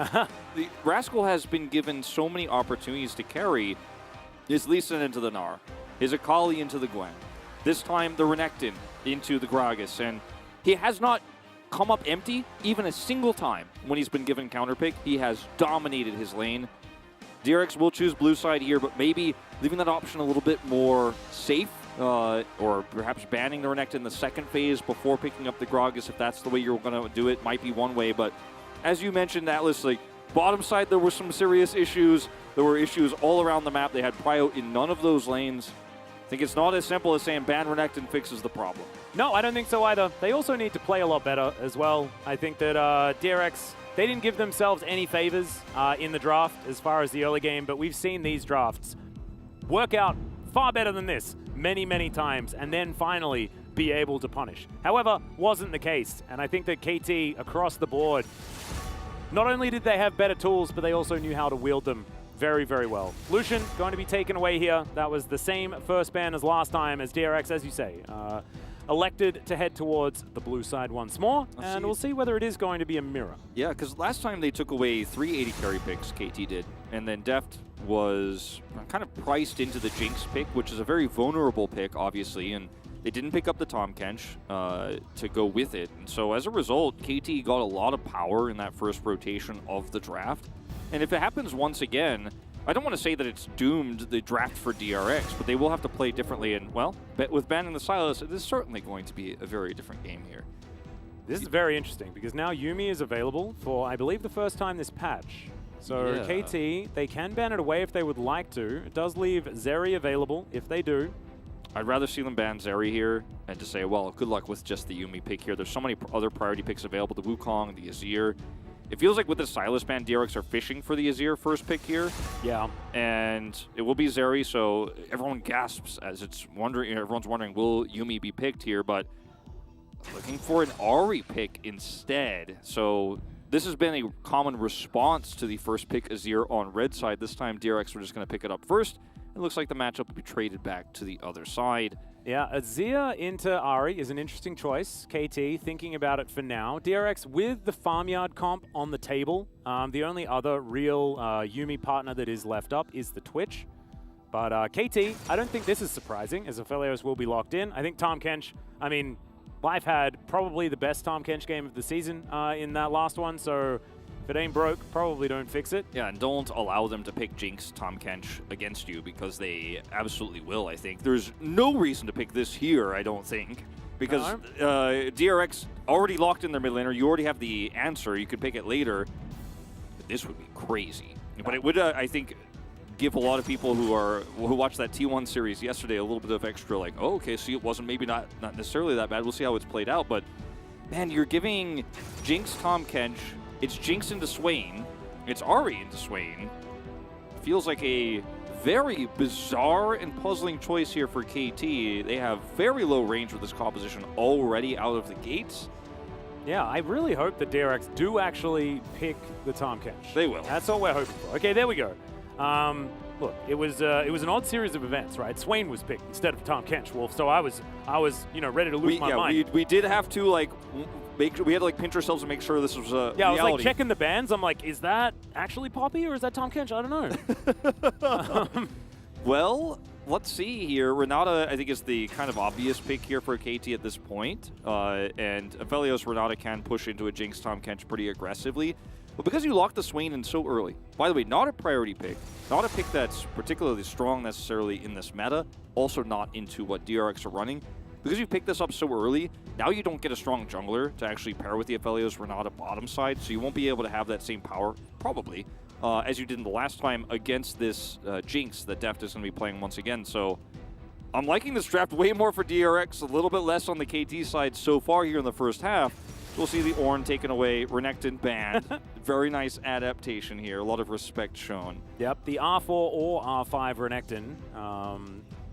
Rascal has been given so many opportunities to carry. His Lee Sin into the Gnar, his Akali into the Gwen, this time the Renekton into the Gragas, and he has not come up empty even a single time when he's been given counterpick. He has dominated his lane. DRX will choose blue side here, but maybe leaving that option a little bit more safe, or perhaps banning the Renekton in the second phase before picking up the Gragas, if that's the way you're going to do it, might be one way. But as you mentioned, Atlas, like, bottom side, there were some serious issues. There were issues all around the map. They had prio in none of those lanes. I think it's not as simple as saying ban Renekton fixes the problem. No, I don't think so either. They also need to play a lot better as well. I think that DRX, they didn't give themselves any favors in the draft as far as the early game, but we've seen these drafts work out far better than this. many, many times and then finally be able to punish. However, wasn't the case. And I think that KT across the board, not only did they have better tools, but they also knew how to wield them very, very well. Lucian going to be taken away here. That was the same first ban as last time, as DRX, as you say, elected to head towards the blue side once more, and we'll see whether it is going to be a mirror. Yeah, because last time they took away 3 AD carry picks, KT did, and then Deft was kind of priced into the Jinx pick, which is a very vulnerable pick, obviously, and they didn't pick up the Tahm Kench to go with it. And so as a result, KT got a lot of power in that first rotation of the draft. And if it happens once again, I don't want to say that it's doomed the draft for DRX, but they will have to play differently. And, well, with banning the Sylas, it is certainly going to be a very different game here. This is very interesting because now Yuumi is available for, I believe, the first time this patch. So Yeah. KT, they can ban it away if they would like to. It does leave Zeri available if they do. I'd rather see them ban Zeri here and just say, well, good luck with just the Yuumi pick here. There's so many other priority picks available, the Wukong, the Azir. It feels like with the Sylas ban, DRX are fishing for the Azir first pick here. Yeah. And it will be Zeri, so everyone gasps as everyone's wondering, will Yuumi be picked here? But looking for an Ahri pick instead. So this has been a common response to the first pick Azir on red side. This time DRX were just going to pick it up first. It looks like the matchup will be traded back to the other side. Yeah, Azir into Ahri is an interesting choice. KT thinking about it for now. DRX with the Farmyard comp on the table. The only other real Yuumi partner that is left up is the Twitch. But KT, I don't think this is surprising, as Aphelios will be locked in. I think Tahm Kench, I mean, Life had probably the best Tahm Kench game of the season in that last one, so if it ain't broke, probably don't fix it. Yeah, and don't allow them to pick Jinx Tahm Kench against you, because they absolutely will, I think. There's no reason to pick this here, I don't think, because DRX already locked in their mid laner. You already have the answer. You could pick it later. But this would be crazy. But it would, I think, give a lot of people who watched that T1 series yesterday a little bit of extra, like, oh, okay, see, it wasn't maybe not necessarily that bad. We'll see how it's played out. But, man, you're giving Jinx Tahm Kench. It's Jinx into Swain. It's Ahri into Swain. Feels like a very bizarre and puzzling choice here for KT. They have very low range with this composition already out of the gates. Yeah, I really hope that DRX do actually pick the Tahm Kench. They will. That's all we're hoping for. Okay, there we go. Look, it was an odd series of events, right? Swain was picked instead of Tahm Kench, Wolf. So I was ready to lose my mind. We did have to we had to pinch ourselves and make sure this was a yeah, reality. I was checking the bans. I'm like, is that actually Poppy or is that Tahm Kench? I don't know. Well, let's see here. Renata, I think, is the kind of obvious pick here for KT at this point. And Aphelios Renata can push into a Jinx Tahm Kench pretty aggressively. But because you locked the Swain in so early, by the way, not a priority pick, not a pick that's particularly strong necessarily in this meta, also not into what DRX are running. Because you picked this up so early, now you don't get a strong jungler to actually pair with the Aphelios Renata bottom side, so you won't be able to have that same power, probably, as you did in the last time against this Jinx that Deft is going to be playing once again. So I'm liking this draft way more for DRX, a little bit less on the KT side so far here in the first half. We'll see the Ornn taken away, Renekton banned. Very nice adaptation here, a lot of respect shown. Yep, the R4 or R5 Renekton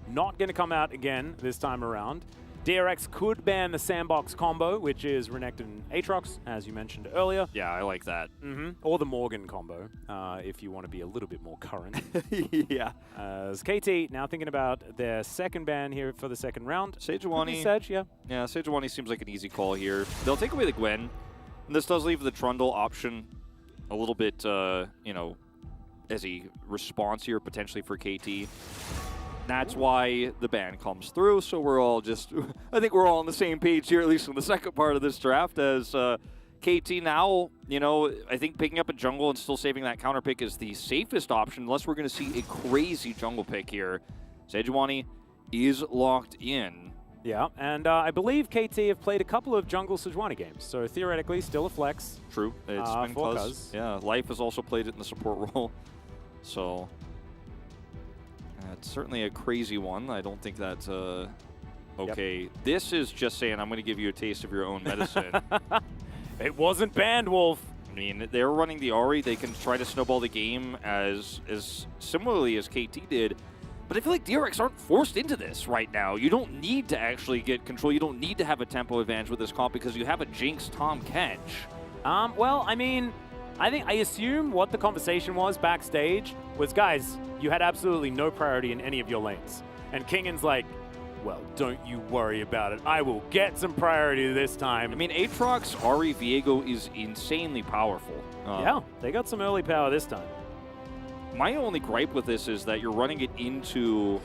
not going to come out again this time around. DRX could ban the Sandbox combo, which is Renekton Aatrox, as you mentioned earlier. Yeah, I like that. Or the Morgan combo, if you want to be a little bit more current. Yeah. As KT now thinking about their second ban here for the second round. Sejuani. Sej, yeah. Yeah, Sejuani seems like an easy call here. They'll take away the Gwen. And this does leave the Trundle option a little bit, as a response here potentially for KT. That's why the ban comes through, so we're all just, I think we're all on the same page here, at least in the second part of this draft, as KT now, I think picking up a jungle and still saving that counter pick is the safest option, unless we're going to see a crazy jungle pick here. Sejuani is locked in. Yeah, and I believe KT have played a couple of jungle Sejuani games, so theoretically still a flex. True, it's been close. Yeah, Life has also played it in the support role, so it's certainly a crazy one. I don't think that's okay. Yep. This is just saying I'm going to give you a taste of your own medicine. It wasn't banned, Wolf. I mean, they're running the Ahri. They can try to snowball the game as similarly as KT did. But I feel like DRX aren't forced into this right now. You don't need to actually get control. You don't need to have a tempo advantage with this comp because you have a Jinx Tom Kench. Well, I mean, I assume what the conversation was backstage was, guys, you had absolutely no priority in any of your lanes. And Kingan's like, well, don't you worry about it. I will get some priority this time. I mean, Aatrox, Ahri, Viego is insanely powerful. Yeah, they got some early power this time. My only gripe with this is that you're running it into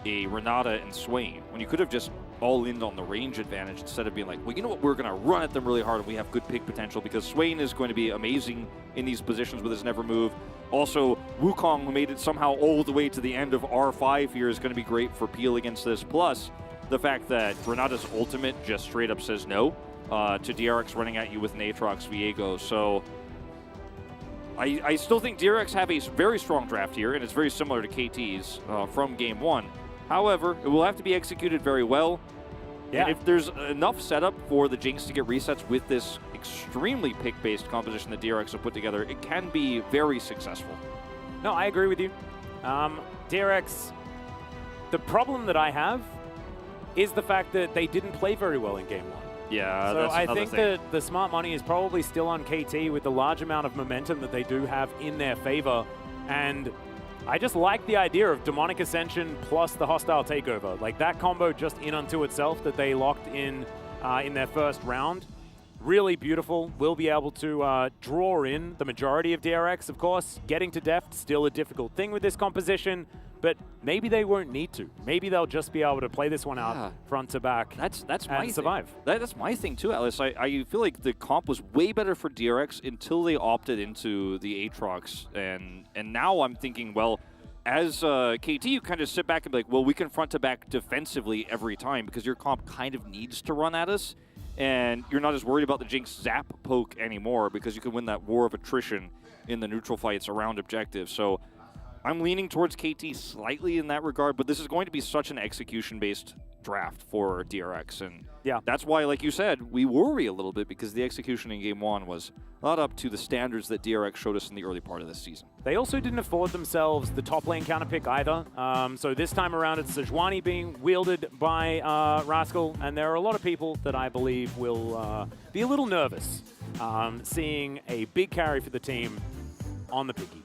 a Renata and Swain when you could have just all-in on the range advantage instead of being like, well, you know what, we're going to run at them really hard and we have good pick potential because Swain is going to be amazing in these positions with his never move. Also, Wukong, who made it somehow all the way to the end of R5 here, is going to be great for Peel against this. Plus, the fact that Renata's ultimate just straight up says no to DRX running at you with an Aatrox Viego. So I still think DRX have a very strong draft here, and it's very similar to KT's from Game 1. However, it will have to be executed very well. Yeah. And if there's enough setup for the Jinx to get resets with this extremely pick-based composition that DRX have put together, it can be very successful. No, I agree with you. DRX, the problem that I have is the fact that they didn't play very well in Game 1. Yeah, so that's I another think thing. that the smart money is probably still on KT with the large amount of momentum that they do have in their favor. And I just like the idea of Demonic Ascension plus the Hostile Takeover. Like that combo just in unto itself that they locked in their first round. Really beautiful. We'll be able to draw in the majority of DRX, of course. Getting to deft, still a difficult thing with this composition, but maybe they won't need to. Maybe they'll just be able to play this one out front to back that's and my survive. That's my thing too, Alice. I feel like the comp was way better for DRX until they opted into the Aatrox, and now I'm thinking, well, as KT, you kind of sit back and be like, well, we can front to back defensively every time because your comp kind of needs to run at us, and you're not as worried about the Jinx zap poke anymore because you can win that war of attrition in the neutral fights around objectives. So I'm leaning towards KT slightly in that regard, but this is going to be such an execution-based draft for DRX, and yeah, that's why, like you said, we worry a little bit because the execution in Game 1 was not up to the standards that DRX showed us in the early part of this season. They also didn't afford themselves the top lane counter pick either. So this time around, it's Sejuani being wielded by Rascal, and there are a lot of people that I believe will be a little nervous seeing a big carry for the team on the picky.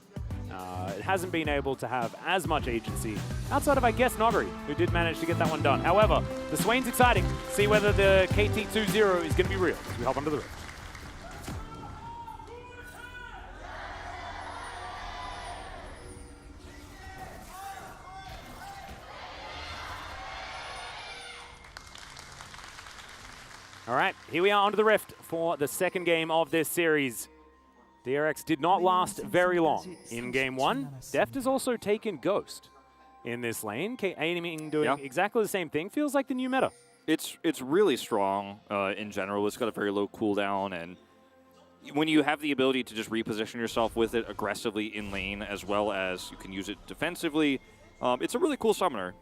It hasn't been able to have as much agency outside of, I guess, Nogari, who did manage to get that one done. However, the Swain's exciting. See whether the KT 2-0 is going to be real as we hop onto the rift. All right, here we are onto the rift for the second game of this series. DRX did not last very long in Game 1. Deft has also taken Ghost in this lane. Aiming doing exactly the same thing. Feels like the new meta. It's really strong in general. It's got a very low cooldown, and when you have the ability to just reposition yourself with it aggressively in lane as well as you can use it defensively, it's a really cool summoner.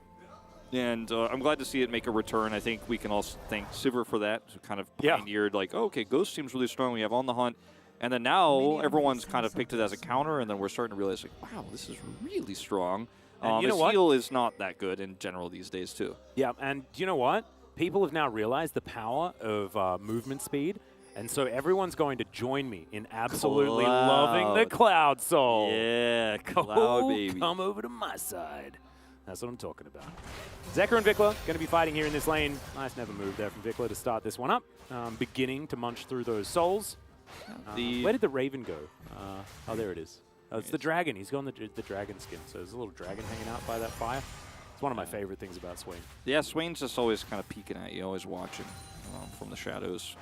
And I'm glad to see it make a return. I think we can also thank Sivir for that, who kind of pioneered like, oh, okay, Ghost seems really strong. We have On the Hunt. And then now everyone's kind of picked it as a counter, and then we're starting to realize, like, wow, this is really strong. And you know his what? heal is not that good in general these days, too. Yeah, and you know what? People have now realized the power of movement speed, and so everyone's going to join me in absolutely loving the Cloud Soul. Yeah, Cloud, baby. Come over to my side. That's what I'm talking about. Zekra and Vikla going to be fighting here in this lane. Nice never move there from Vikla to start this one up. Beginning to munch through those souls. Where did the Raven go? Oh, there it is. Oh, it's the dragon. He's got the dragon skin, so there's a little dragon hanging out by that fire. It's one of my favorite things about Swain. Yeah, Swain's just always kind of peeking at you, always watching from the shadows.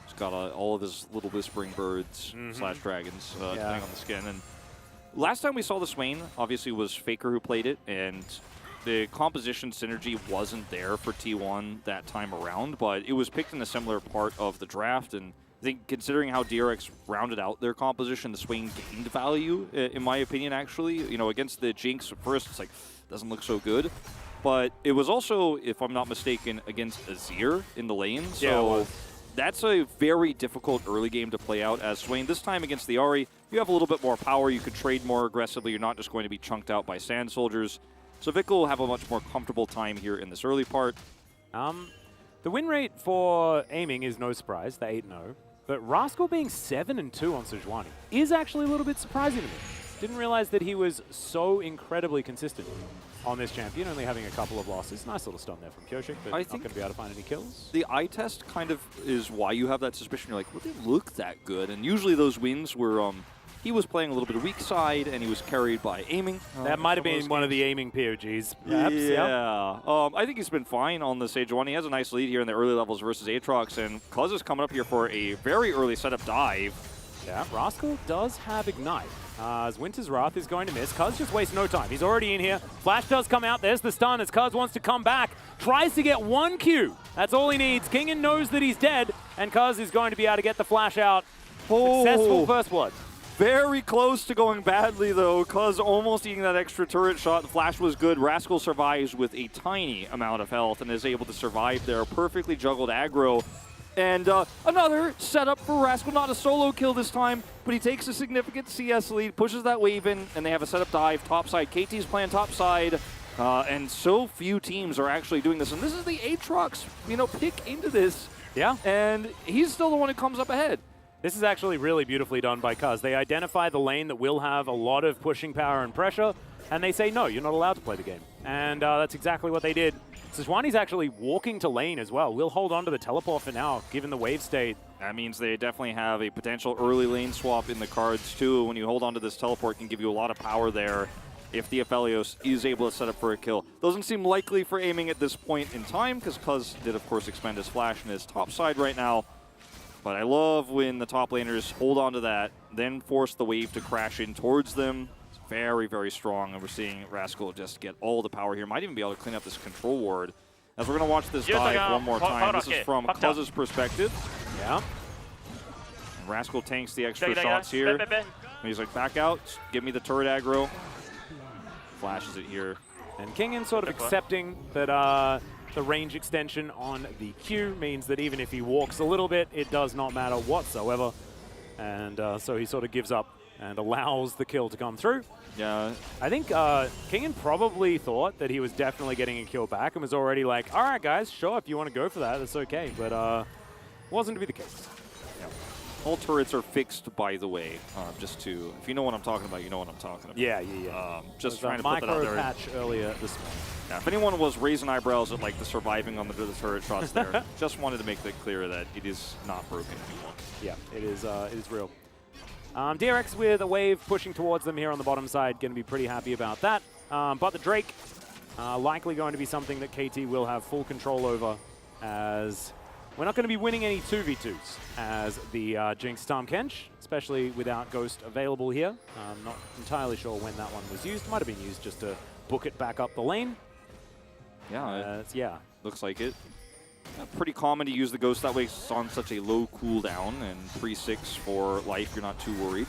He's got all of his little whispering birds slash dragons, depending on the skin. And last time we saw the Swain, obviously, was Faker who played it, and the composition synergy wasn't there for T1 that time around, but it was picked in a similar part of the draft, and I think considering how DRX rounded out their composition, the Swain gained value, in my opinion, actually. You know, against the Jinx at first, it's like, doesn't look so good. But it was also, if I'm not mistaken, against Azir in the lane. So that's a very difficult early game to play out as Swain. This time against the Ahri, you have a little bit more power. You could trade more aggressively. You're not just going to be chunked out by Sand Soldiers. So Vic will have a much more comfortable time here in this early part. The win rate for aiming is no surprise, the 8-0. But Rascal being 7-2 on Sejuani is actually a little bit surprising to me. Didn't realize that he was so incredibly consistent on this champion, only having a couple of losses. Nice little stun there from Pioshik, but not going to be able to find any kills. The eye test kind of is why you have that suspicion. You're like, well, they look that good. And usually those wins were, he was playing a little bit of weak side, and he was carried by aiming. That might have been one of the aiming POGs. Perhaps, yeah. I think he's been fine on the Sejuani. He has a nice lead here in the early levels versus Aatrox, and Cuz is coming up here for a very early setup dive. Yeah, Rascal does have Ignite. As Winter's Wrath is going to miss. Cuz just wastes no time. He's already in here. Flash does come out. There's the stun as Cuz wants to come back. Tries to get 1 Q. That's all he needs. Kingen knows that he's dead, and Cuz is going to be able to get the flash out. Successful first blood. Very close to going badly, though. Cuz almost eating that extra turret shot. The flash was good. Rascal survives with a tiny amount of health and is able to survive there. Perfectly juggled aggro. And another setup for Rascal. Not a solo kill this time, but he takes a significant CS lead, pushes that wave in, and they have a setup dive topside. KT's playing topside, and so few teams are actually doing this. And this is the Aatrox, pick into this. Yeah. And he's still the one who comes up ahead. This is actually really beautifully done by Cuz. They identify the lane that will have a lot of pushing power and pressure, and they say, no, you're not allowed to play the game. And that's exactly what they did. Sejuani's actually walking to lane as well. We'll hold on to the teleport for now, given the wave state. That means they definitely have a potential early lane swap in the cards, too. When you hold on to this teleport, it can give you a lot of power there if the Aphelios is able to set up for a kill. Doesn't seem likely for aiming at this point in time, because Cuz did, of course, expend his flash and his top side right now. But I love when the top laners hold on to that, then force the wave to crash in towards them. It's very, very strong, and we're seeing Rascal just get all the power here. Might even be able to clean up this control ward. As we're going to watch this dive one more time. This is from Cuz's perspective. Yeah. And Rascal tanks the extra shots here. And he's like, back out, give me the turret aggro. Flashes it here. And Kingen sort of accepting that the range extension on the Q means that even if he walks a little bit, it does not matter whatsoever. And so he sort of gives up and allows the kill to come through. Yeah. I think Kingen probably thought that he was definitely getting a kill back and was already like, all right, guys, sure, if you want to go for that, that's okay. But wasn't to be the case. Yeah. All turrets are fixed, by the way. Just to, if you know what I'm talking about, you know what I'm talking about. Yeah. Just trying to put that out there. Micro patch earlier this morning. Yeah, if anyone was raising eyebrows at like the surviving on the turret shots there, just wanted to make that clear that it is not broken anymore. Yeah, it is real. DRX with a wave pushing towards them here on the bottom side, going to be pretty happy about that. But the Drake, likely going to be something that KT will have full control over, as we're not going to be winning any 2v2s as the Jinx Tahm Kench, especially without Ghost available here. I'm not entirely sure when that one was used. Might have been used just to book it back up the lane. Yeah, looks like it. Pretty common to use the Ghost that way. It's on such a low cooldown, and 3-6 for life, you're not too worried.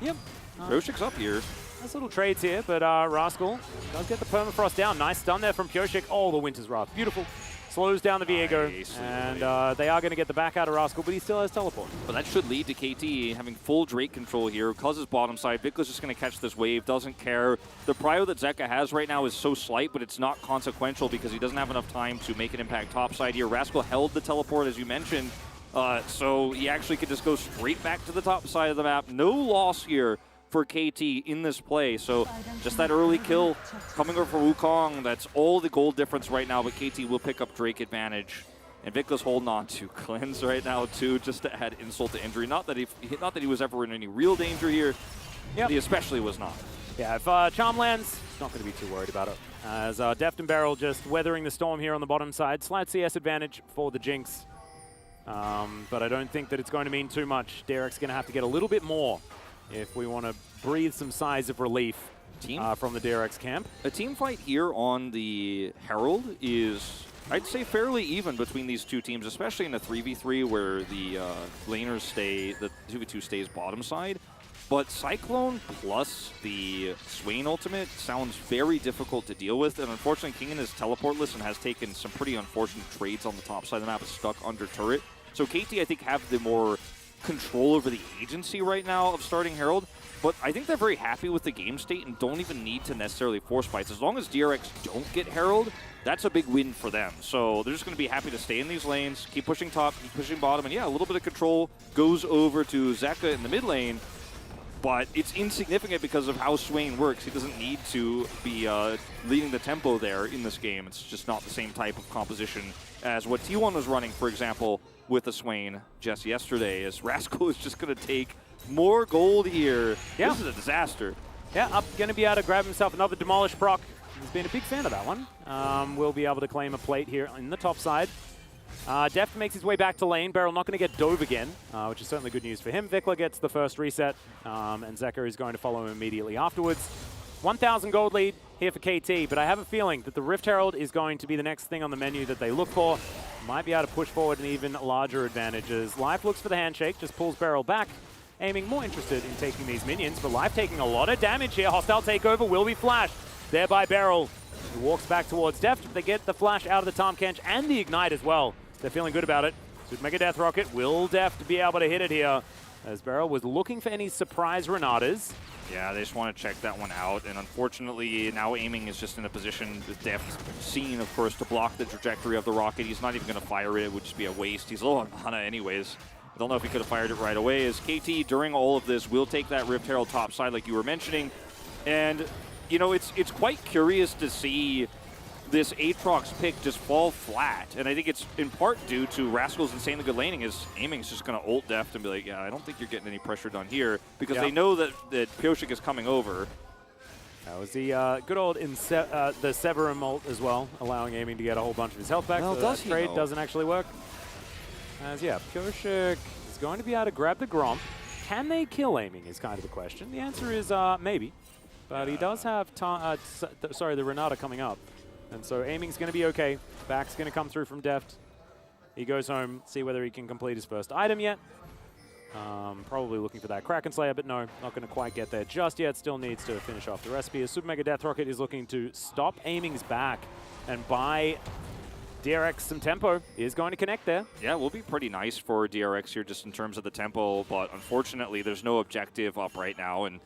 Yep. Pioshik's up here. Nice little trades here, but Rascal does get the permafrost down. Nice stun there from Pioshik. Oh, the Winter's Wrath. Beautiful. Slows down the Viego, and they are going to get the back out of Rascal, but he still has teleport. But that should lead to KT having full Drake control here. Cuz's bottom side, Vicla's just going to catch this wave, doesn't care. The prio that Zeka has right now is so slight, but it's not consequential because he doesn't have enough time to make an impact top side here. Rascal held the teleport, as you mentioned, so he actually could just go straight back to the top side of the map. No loss here for KT in this play. So just that early kill coming over for Wukong, that's all the gold difference right now, but KT will pick up Drake advantage. And Vicla's holding on to Cleanse right now too, just to add insult to injury. Not that he was ever in any real danger here, but he especially was not. Yeah, if Charm lands, not going to be too worried about it. As Deft and Beryl just weathering the storm here on the bottom side. Slight CS advantage for the Jinx. But I don't think that it's going to mean too much. DRX going to have to get a little bit more if we want to breathe some sighs of relief from the DRX camp. A team fight here on the Herald is, I'd say, fairly even between these two teams, especially in a 3v3 where the laners stay, the 2v2 stays bottom side. But Cyclone plus the Swain ultimate sounds very difficult to deal with, and unfortunately Kingen is teleportless and has taken some pretty unfortunate trades on the top side of the map, is stuck under turret. So KT, I think, have the more control over the agency right now of starting Herald, but I think they're very happy with the game state and don't even need to necessarily force fights. As long as DRX don't get Herald, that's a big win for them. So they're just going to be happy to stay in these lanes, keep pushing top, keep pushing bottom, and yeah, a little bit of control goes over to Zeka in the mid lane, but it's insignificant because of how Swain works. He doesn't need to be leading the tempo there in this game. It's just not the same type of composition as what T1 was running, for example, with the Swain just yesterday, as Rascal is just going to take more gold here. Yeah. This is a disaster. Yeah, up going to be able to grab himself another Demolish proc. He's been a big fan of that one. Will be able to claim a plate here in the top side. Deft makes his way back to lane. Beryl not going to get dove again, which is certainly good news for him. Vikla gets the first reset, and Zeka is going to follow him immediately afterwards. 1,000 gold lead here for KT, but I have a feeling that the Rift Herald is going to be the next thing on the menu that they look for. Might be able to push forward an even larger advantage as Life looks for the handshake, just pulls Beryl back. Aiming more interested in taking these minions, but Life taking a lot of damage here. Hostile takeover will be flashed there by Beryl, who walks back towards Deft, but they get the flash out of the Tahm Kench and the Ignite as well. They're feeling good about it. Super Mega Death Rocket. Will Deft be able to hit it here? As Beryl was looking for any surprise Renatas. Yeah, they just want to check that one out, and unfortunately, now Aiming is just in a position with Deft seen, of course, to block the trajectory of the rocket. He's not even going to fire it. It would just be a waste. He's low on mana anyways. I don't know if he could have fired it right away, as KT, during all of this, will take that Rift Herald top side like you were mentioning. And, you know, it's quite curious to see this Aatrox pick just fall flat. And I think it's in part due to Rascal's insanely good laning, as Aiming's just going to ult Deft and be like, yeah, I don't think you're getting any pressure done here, because they know that Pioshik is coming over. That was the good old the Severum ult as well, allowing Aiming to get a whole bunch of his health back. Well, so does that he trade though? doesn't actually work. As yeah, Pioshik is going to be able to grab the Gromp. Can they kill Aiming is kind of the question. The answer is maybe. But he does have the Renata coming up. And so Aiming's going to be okay. Back's going to come through from Deft. He goes home, see whether he can complete his first item yet. Probably looking for that Kraken Slayer, but no, not going to quite get there just yet. Still needs to finish off the recipe. As Super Mega Death Rocket is looking to stop Aiming's back and buy DRX some tempo. Is going to connect there. Yeah, it will be pretty nice for DRX here just in terms of the tempo, but unfortunately there's no objective up right now, and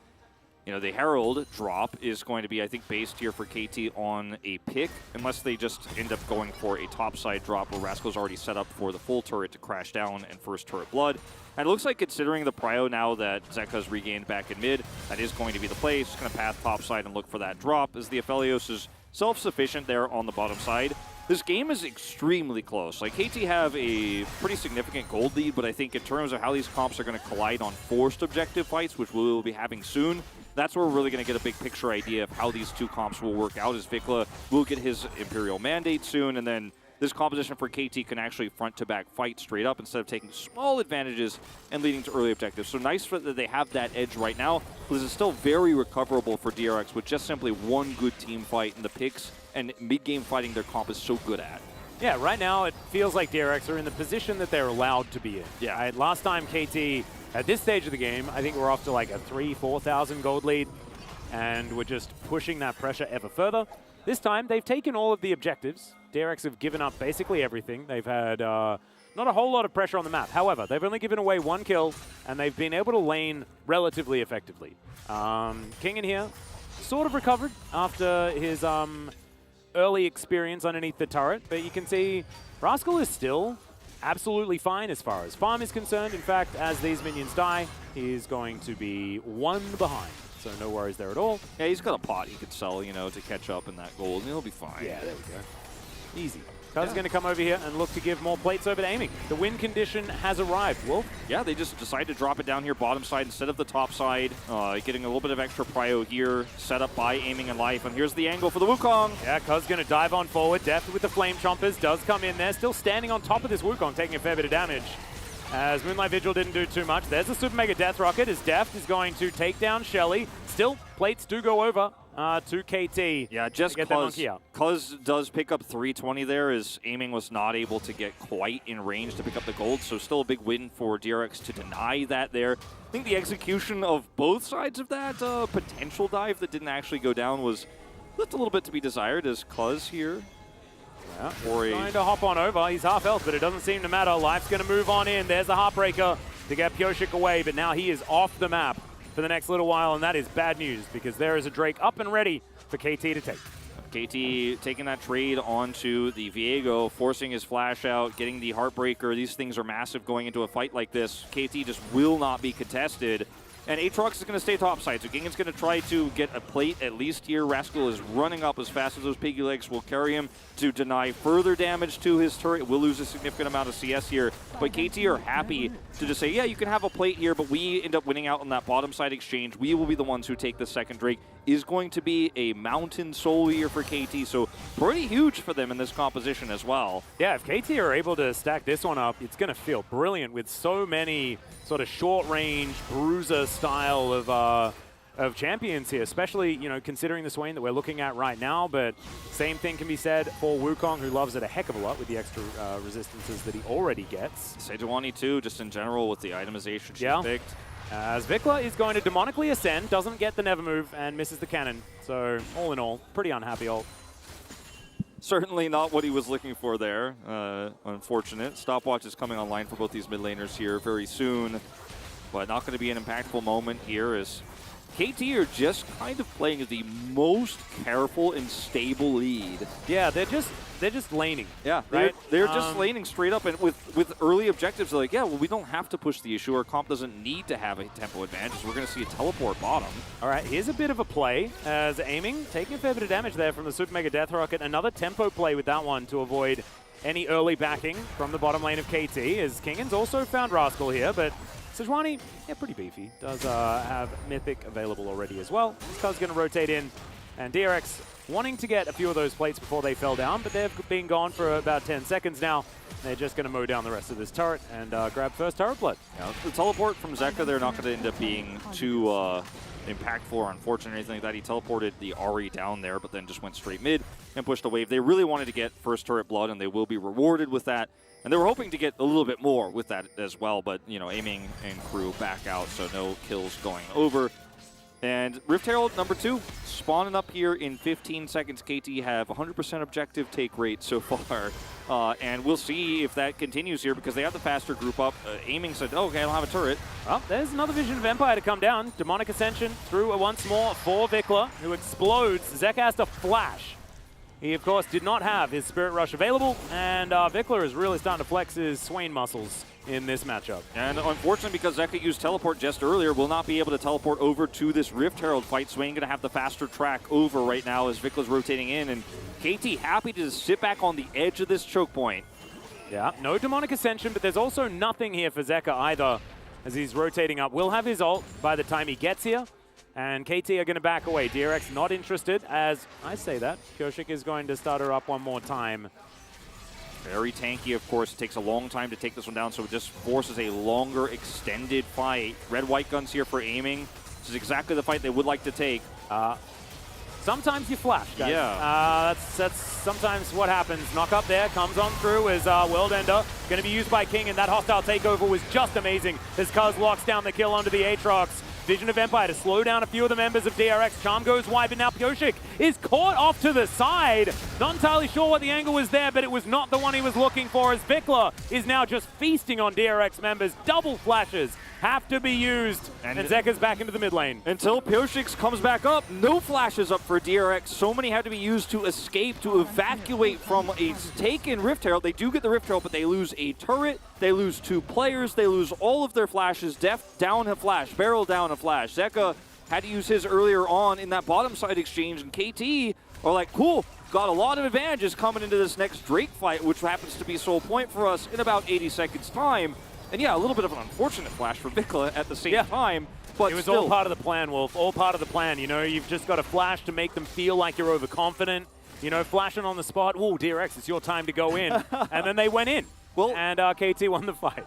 you know, the Herald drop is going to be, I think, based here for KT on a pick, unless they just end up going for a topside drop where Rascal's already set up for the full turret to crash down and first turret blood. And it looks like, considering the prio now that Zeka's regained back in mid, that is going to be the play. He's just going to path topside and look for that drop, as the Aphelios is self-sufficient there on the bottom side. This game is extremely close. Like, KT have a pretty significant gold lead, but I think in terms of how these comps are going to collide on forced objective fights, which we will be having soon, that's where we're really going to get a big picture idea of how these two comps will work out, as Vikla will get his Imperial Mandate soon, and then this composition for KT can actually front-to-back fight straight up instead of taking small advantages and leading to early objectives. So nice that they have that edge right now. This is still very recoverable for DRX with just simply one good team fight in the picks, and mid-game fighting their comp is so good at. Yeah, right now it feels like DRX are in the position that they're allowed to be in. Yeah. Last time KT, at this stage of the game, I think we're off to like a 3,000-4,000 gold lead, and we're just pushing that pressure ever further. This time, they've taken all of the objectives. DRX have given up basically everything. They've had not a whole lot of pressure on the map. However, they've only given away one kill, and they've been able to lane relatively effectively. King in here sort of recovered after his early experience underneath the turret, but you can see Rascal is still absolutely fine as far as farm is concerned. In fact, as these minions die, he's going to be one behind. So no worries there at all. Yeah, he's got a pot he could sell, you know, to catch up in that gold, and he'll be fine. Yeah, there we go. Easy. Cuz going to come over here and look to give more plates over to Aiming. The win condition has arrived, Wolf. Yeah, they just decided to drop it down here bottom side instead of the top side. Getting a little bit of extra prio here, set up by Aiming and Life. And here's the angle for the Wukong. Yeah, Cuz going to dive on forward. Deft with the Flame Chompers does come in there. Still standing on top of this Wukong, taking a fair bit of damage. As Moonlight Vigil didn't do too much. There's a Super Mega Death Rocket as Deft is going to take down Shelly. Still, plates do go over to KT. Yeah, just Cuz does pick up 320 there, as Aiming was not able to get quite in range to pick up the gold, so still a big win for DRX to deny that there. I think the execution of both sides of that potential dive that didn't actually go down was left a little bit to be desired, as Cuz here. Yeah, trying to hop on over. He's half health, but it doesn't seem to matter. Life's going to move on in. There's the Heartbreaker. to get Pioshik away, but now he is off the map for the next little while, and that is bad news because there is a Drake up and ready for KT to take. KT taking that trade onto the Viego, forcing his flash out, getting the Heartbreaker. These things are massive going into a fight like this. KT just will not be contested. And Aatrox is going to stay topside, so Gingan's going to try to get a plate at least here. Rascal is running up as fast as those piggy legs will carry him to deny further damage to his turret. Will lose a significant amount of CS here, but KT are happy to just say, yeah, you can have a plate here, but we end up winning out on that bottom side exchange. We will be the ones who take the second Drake. Is going to be a mountain soul here for KT, so pretty huge for them in this composition as well. Yeah, if KT are able to stack this one up, it's going to feel brilliant with so many sort of short-range bruiser style of champions here, especially, you know, considering the Swain that we're looking at right now, but same thing can be said for Wukong, who loves it a heck of a lot with the extra resistances that he already gets. Sejuani too, just in general with the itemization she picked. As Vikla is going to demonically ascend, doesn't get the never move, and misses the cannon. So, all in all, pretty unhappy ult. Certainly not what he was looking for there. Unfortunate. Stopwatch is coming online for both these mid laners here very soon, but not going to be an impactful moment here as KT are just kind of playing the most careful and stable lead. Yeah, they're just laning. Yeah, right? They're just laning straight up, and with early objectives, they're like, yeah, well, we don't have to push the issue. Our comp doesn't need to have a tempo advantage. We're going to see a teleport bottom. All right, here's a bit of a play as aiming, taking a fair bit of damage there from the Super Mega Death Rocket. Another tempo play with that one to avoid any early backing from the bottom lane of KT, as Kingan's also found Rascal here, but Sejuani, yeah, pretty beefy. Does have Mythic available already as well. This card's going to rotate in, and DRX wanting to get a few of those plates before they fell down, but they've been gone for about 10 seconds now. They're just going to mow down the rest of this turret and grab first turret blood. Yeah, the teleport from Zeka, they're not going to end up being too impactful or unfortunate or anything like that. He teleported the Ahri down there, but then just went straight mid and pushed a wave. They really wanted to get first turret blood, and they will be rewarded with that. And they were hoping to get a little bit more with that as well, but, you know, aiming and crew back out, so no kills going over. And Rift Herald number 2, spawning up here in 15 seconds. KT have 100% objective take rate so far. And we'll see if that continues here because they have the faster group up. Aiming said, oh, okay, I'll have a turret. Well, there's another Vision of Empire to come down. Demonic Ascension through once more for Vikla, who explodes. Zeka has to flash. He, of course, did not have his Spirit Rush available, and Vikla is really starting to flex his Swain muscles in this matchup. And unfortunately, because Zeka used teleport just earlier, will not be able to teleport over to this Rift Herald fight. Swain going to have the faster track over right now as Vikla's rotating in, and KT happy to just sit back on the edge of this choke point. Yeah, no Demonic Ascension, but there's also nothing here for Zeka either as he's rotating up. Will have his ult by the time he gets here. And KT are going to back away. DRX not interested, as I say that. Pioshik is going to start her up one more time. Very tanky, of course. It takes a long time to take this one down, so it just forces a longer, extended fight. Red-white guns here for aiming. This is exactly the fight they would like to take. Sometimes you flash, guys. Yeah. That's sometimes what happens. Knock up there, comes on through as World Ender. Going to be used by King, and that hostile takeover was just amazing as Cuz locks down the kill onto the Aatrox. Vision of Empire to slow down a few of the members of DRX. Charm goes wide, but now Pioshik is caught off to the side. Not entirely sure what the angle was there, but it was not the one he was looking for, as Vikla is now just feasting on DRX members. Double flashes have to be used, and Zeka's back into the mid lane. Until Pioshik comes back up, no flashes up for DRX. So many have to be used to escape, to evacuate from a taken Rift Herald. They do get the Rift Herald, but they lose a turret, they lose 2 players, they lose all of their flashes. Deft down a flash, Barrel down a flash. Zeka had to use his earlier on in that bottom side exchange, and KT are like, cool, got a lot of advantages coming into this next Drake fight, which happens to be sole point for us in about 80 seconds time. And yeah, a little bit of an unfortunate flash for Vikla at the same time, but it was still all part of the plan, Wolf. All part of the plan. You know, you've just got to flash to make them feel like you're overconfident. You know, flashing on the spot. Oh, DRX, it's your time to go in. And then they went in. Well, and KT won the fight.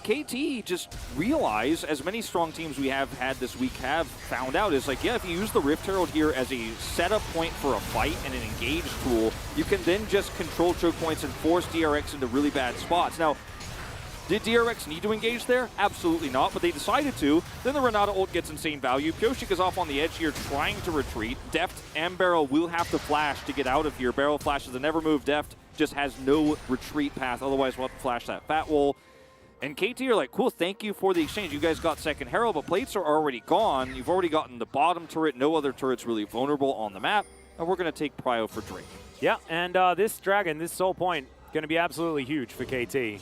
KT just realized, as many strong teams we have had this week have found out, is like, yeah, if you use the Rift Herald here as a setup point for a fight and an engage tool, you can then just control choke points and force DRX into really bad spots. Now, did DRX need to engage there? Absolutely not, but they decided to. Then the Renata ult gets insane value. Pioshik is off on the edge here trying to retreat. Deft and Barrel will have to flash to get out of here. Barrel flashes the never move. Deft just has no retreat path, otherwise we'll have to flash that fat wall. And KT are like, cool, thank you for the exchange. You guys got second Herald, but plates are already gone. You've already gotten the bottom turret. No other turret's really vulnerable on the map. And we're going to take Prio for Drake. Yeah, and this Dragon, this Soul Point, going to be absolutely huge for KT.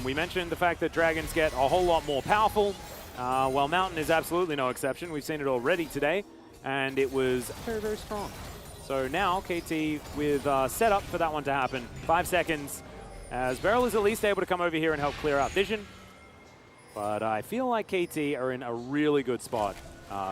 We mentioned the fact that Dragons get a whole lot more powerful. Well, Mountain is absolutely no exception. We've seen it already today, and it was very, very strong. So now KT with setup for that one to happen. 5 seconds, as Beryl is at least able to come over here and help clear out vision. But I feel like KT are in a really good spot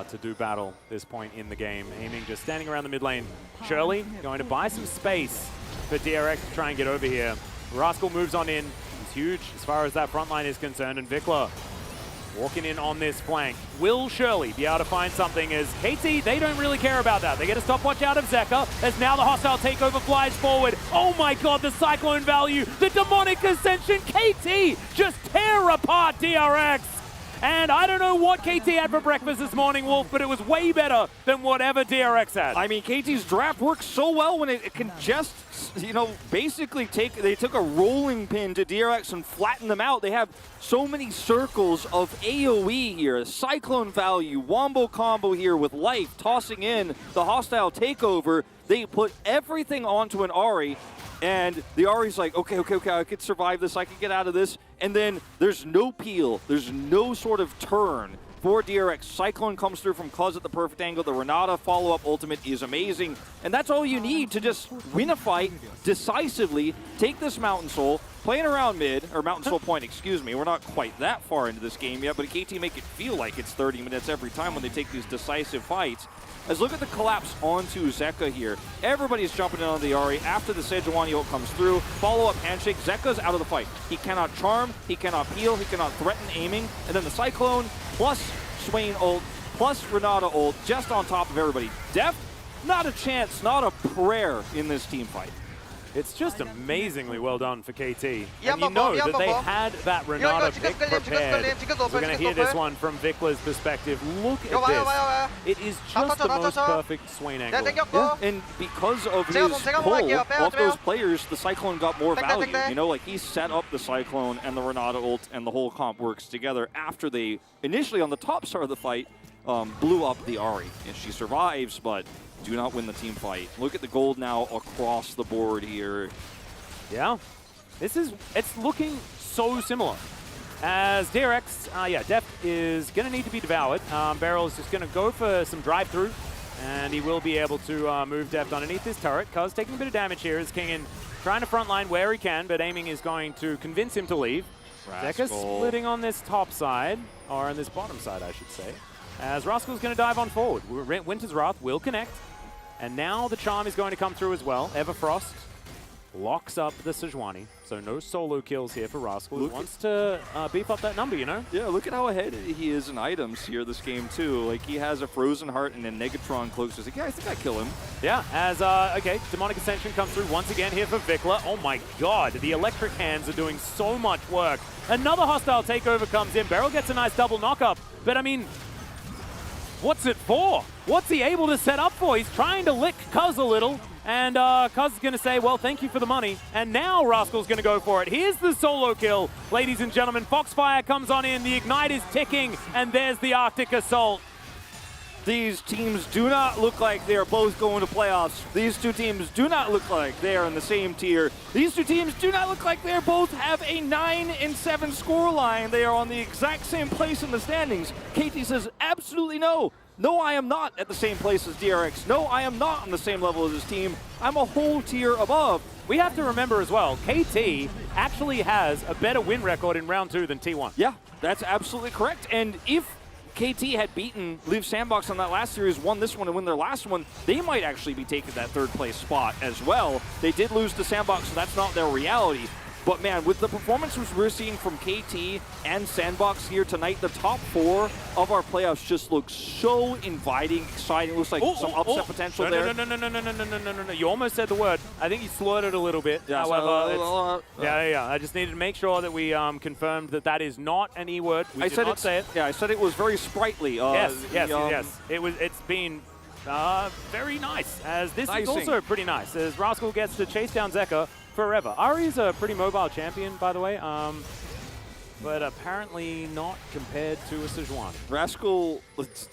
to do battle this point in the game. Aiming just standing around the mid lane. Shirley going to buy some space for DRX to try and get over here. Rascal moves on in. He's huge as far as that front line is concerned. And Vikla walking in on this flank. Will Shirley be able to find something as KT, they don't really care about that. They get a stopwatch out of Zeka as now the hostile takeover flies forward. Oh my god, the Cyclone value, the Demonic Ascension. KT just tear apart DRX. And I don't know what KT had for breakfast this morning, Wolf, but it was way better than whatever DRX had. I mean, KT's draft works so well when it can just, you know, basically they took a rolling pin to DRX and flattened them out. They have so many circles of AoE here. Cyclone value, wombo combo here with life, tossing in the hostile takeover. They put everything onto an Ahri. And the Ahri's like, okay, I could survive this, I could get out of this. And then there's no peel, there's no sort of turn for DRX. Cyclone comes through from Cuz at the perfect angle. The Renata follow-up ultimate is amazing. And that's all you need to just win a fight decisively, take this Mountain Soul, playing around mid, or Mountain Soul Point, excuse me. We're not quite that far into this game yet, but KT make it feel like it's 30 minutes every time when they take these decisive fights. As look at the collapse onto Zeka here. Everybody's jumping in on the Ahri after the Sejuani ult comes through. Follow-up handshake. Zeka's out of the fight. He cannot charm, he cannot peel, he cannot threaten aiming. And then the Cyclone plus Swain ult plus Renata ult just on top of everybody. Deft, not a chance, not a prayer in this team fight. It's just amazingly well done for KT. And you know that they had that Renata pick prepared. We're going to hear this one from Vikla's perspective. Look at this. It is just the most perfect Swain angle. Yeah, and because of his pull off those players, the Cyclone got more value. You know, like he set up the Cyclone and the Renata ult and the whole comp works together after they initially on the top start of the fight blew up the Ahri. And she survives, but do not win the team fight. Look at the gold now across the board here. Yeah, it's looking so similar. As DRX, Deft is going to need to be devoured. Beryl is just going to go for some drive-through, and he will be able to move Deft underneath this turret. Cuz taking a bit of damage here as Kingin trying to frontline where he can, but aiming is going to convince him to leave. Zeka splitting on this top side, or on this bottom side, I should say. As Rascal's going to dive on forward. Winter's Wrath will connect. And now the Charm is going to come through as well. Everfrost locks up the Sejuani. So no solo kills here for Rascal. He wants to beef up that number, you know? Yeah, look at how ahead he is in items here this game, too. Like, he has a Frozen Heart and a Negatron cloak. So he's like, yeah, I think I kill him. Yeah, as, okay, Demonic Ascension comes through once again here for Vikla. Oh my god, the electric hands are doing so much work. Another hostile takeover comes in. Beryl gets a nice double knock-up. But, I mean, what's it for? What's he able to set up for? He's trying to lick Cuz a little, and Cuz is going to say, well, thank you for the money. And now Rascal's going to go for it. Here's the solo kill, ladies and gentlemen. Foxfire comes on in, the Ignite is ticking, and there's the Arctic Assault. These teams do not look like they are both going to playoffs. These two teams do not look like they are in the same tier. These two teams do not look like they both have a 9-7 scoreline. They are on the exact same place in the standings. KT says, absolutely no. No, I am not at the same place as DRX. No, I am not on the same level as this team. I'm a whole tier above. We have to remember as well, KT actually has a better win record in round 2 than T1. Yeah, that's absolutely correct. And if KT had beaten Live Sandbox on that last series, won this one and win their last one, they might actually be taking that 3rd place spot as well. They did lose to Sandbox, so that's not their reality. But man, with the performances we're seeing from KT and Sandbox here tonight, the top 4 of our playoffs just look so inviting, exciting. Looks like some upset potential there. No. You almost said the word. I think you slurred it a little bit. Yeah, however, yeah. I just needed to make sure that we confirmed that that is not an E word. We did not say it. Yeah, I said it was very sprightly. Yes. It's been very nice. As this is also pretty nice. As Rascal gets to chase down Zeka forever. Ahri's a pretty mobile champion, by the way. but apparently not compared to a Sejuani. Rascal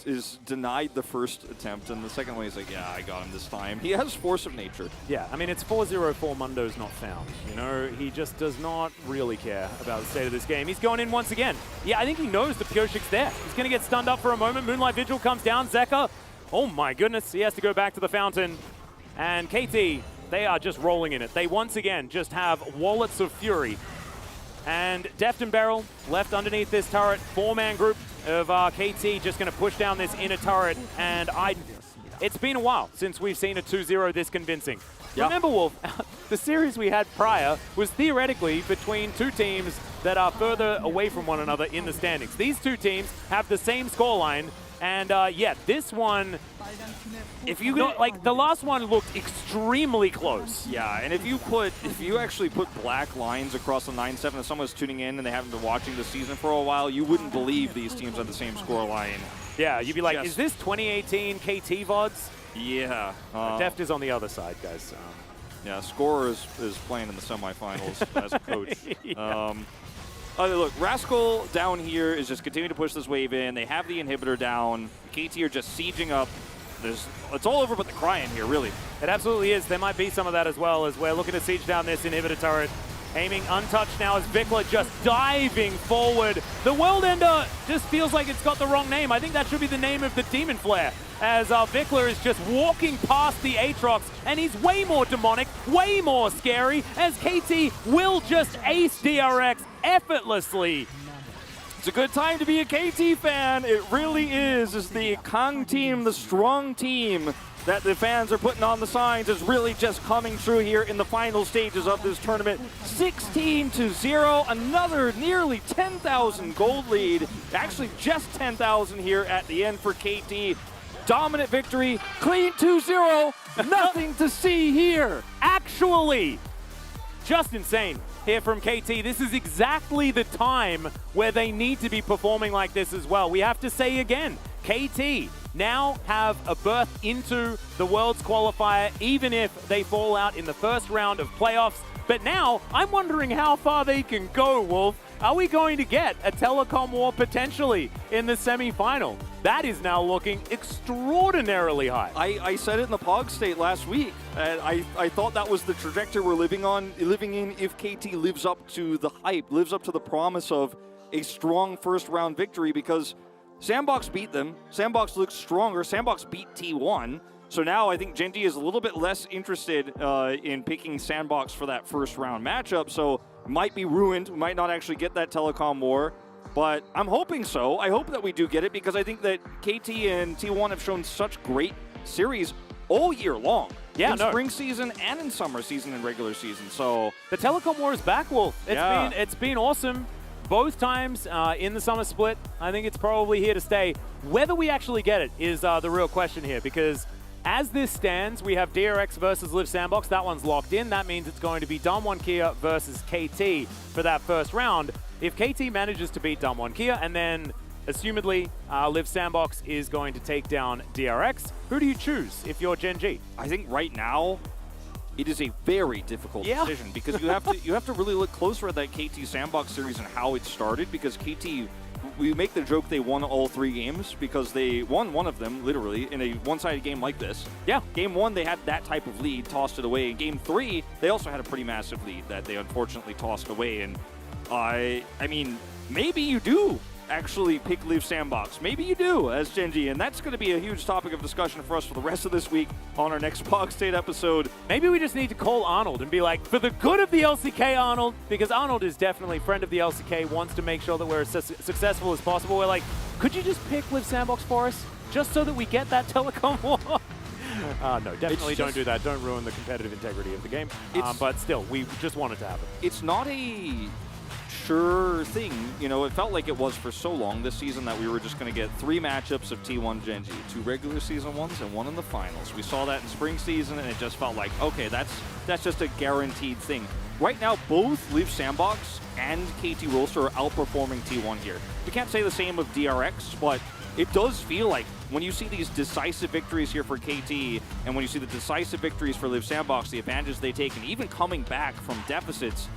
is denied the first attempt, and the second one he's like, yeah, I got him this time. He has force of nature. Yeah, I mean, it's 404 Mundos not found. You know, he just does not really care about the state of this game. He's going in once again. Yeah, I think he knows the Pyoshik's there. He's going to get stunned up for a moment. Moonlight Vigil comes down. Zeka, oh my goodness, he has to go back to the fountain. And KT, they are just rolling in it. They once again just have wallets of fury. And Deft and Beryl left underneath this turret. 4-man group of KT just going to push down this inner turret. And it's been a while since we've seen a 2-0 this convincing. Yep. Remember, Wolf, the series we had prior was theoretically between two teams that are further away from one another in the standings. These two teams have the same scoreline. And yeah, this one, if you don't, like, the last one looked extremely close. Yeah, and if you actually put black lines across the 9-7, if someone's tuning in and they haven't been watching the season for a while, you wouldn't believe these teams have the same score line. Yeah, you'd be like, is this 2018 KT VODs? Yeah. Deft is on the other side, guys. Yeah, Score is playing in the semifinals as a coach. Yeah. Look, Rascal down here is just continuing to push this wave in. They have the inhibitor down. KT are just sieging up. It's all over but the Cryon here, really. It absolutely is. There might be some of that as well, as we're looking to siege down this inhibitor turret. Aiming untouched now as Vikla just diving forward. The World Ender just feels like it's got the wrong name. I think that should be the name of the Demon Flare, as Vikla is just walking past the Aatrox, and he's way more demonic, way more scary, as KT will just ace DRX effortlessly. It's a good time to be a KT fan. It really is. It's the Kang team, the strong team that the fans are putting on the signs is really just coming true here in the final stages of this tournament. 16-0, another nearly 10,000 gold lead. Actually just 10,000 here at the end for KT. Dominant victory, clean 2-0, nothing to see here. Actually, just insane here from KT. This is exactly the time where they need to be performing like this as well. We have to say again, KT now have a berth into the Worlds qualifier, even if they fall out in the first round of playoffs. But now, I'm wondering how far they can go, Wolf. Are we going to get a telecom war potentially in the semi-final? That is now looking extraordinarily high. I said it in the Pog State last week, and I thought that was the trajectory we're living in if KT lives up to the hype, lives up to the promise of a strong first round victory, because Sandbox beat them. Sandbox looks stronger. Sandbox beat T1. So now I think Gen G is a little bit less interested in picking Sandbox for that first round matchup. So might be ruined. We might not actually get that telecom war. But I'm hoping so. I hope that we do get it, because I think that KT and T1 have shown such great series all year long. Yeah, in spring season and in summer season and regular season. So the telecom war is back, Wolf. It's been awesome. Both times in the Summer Split. I think it's probably here to stay. Whether we actually get it is the real question here, because as this stands, we have DRX versus Liv Sandbox. That one's locked in. That means it's going to be Damwon Kia versus KT for that first round. If KT manages to beat Damwon Kia, and then assumedly Liv Sandbox is going to take down DRX, who do you choose if you're Gen G? I think right now it is a very difficult decision, because you have to really look closer at that KT Sandbox series and how it started, because KT, we make the joke they won all 3 games because they won one of them, literally, in a one-sided game like this. Yeah. Game 1, they had that type of lead, tossed it away. In Game 3, they also had a pretty massive lead that they unfortunately tossed away. And I mean, maybe you do actually pick Liv Sandbox. Maybe you do as Gen G, and that's going to be a huge topic of discussion for us for the rest of this week on our next Pog State episode. Maybe we just need to call Arnold and be like, for the good of the LCK, Arnold, because Arnold is definitely a friend of the LCK, wants to make sure that we're as successful as possible. We're like, could you just pick Liv Sandbox for us, just so that we get that telecom war? No, definitely don't do that. Don't ruin the competitive integrity of the game. But still, we just want it to happen. It's not a sure thing. You know, it felt like it was for so long this season that we were just going to get 3 matchups of T1 Gen G, 2 regular season ones and 1 in the finals. We saw that in spring season, and it just felt like, okay, that's just a guaranteed thing. Right now, both Liv Sandbox and KT Rolster are outperforming T1 here. We can't say the same of DRX, but it does feel like when you see these decisive victories here for KT, and when you see the decisive victories for Liv Sandbox, the advantages they take, and even coming back from deficits,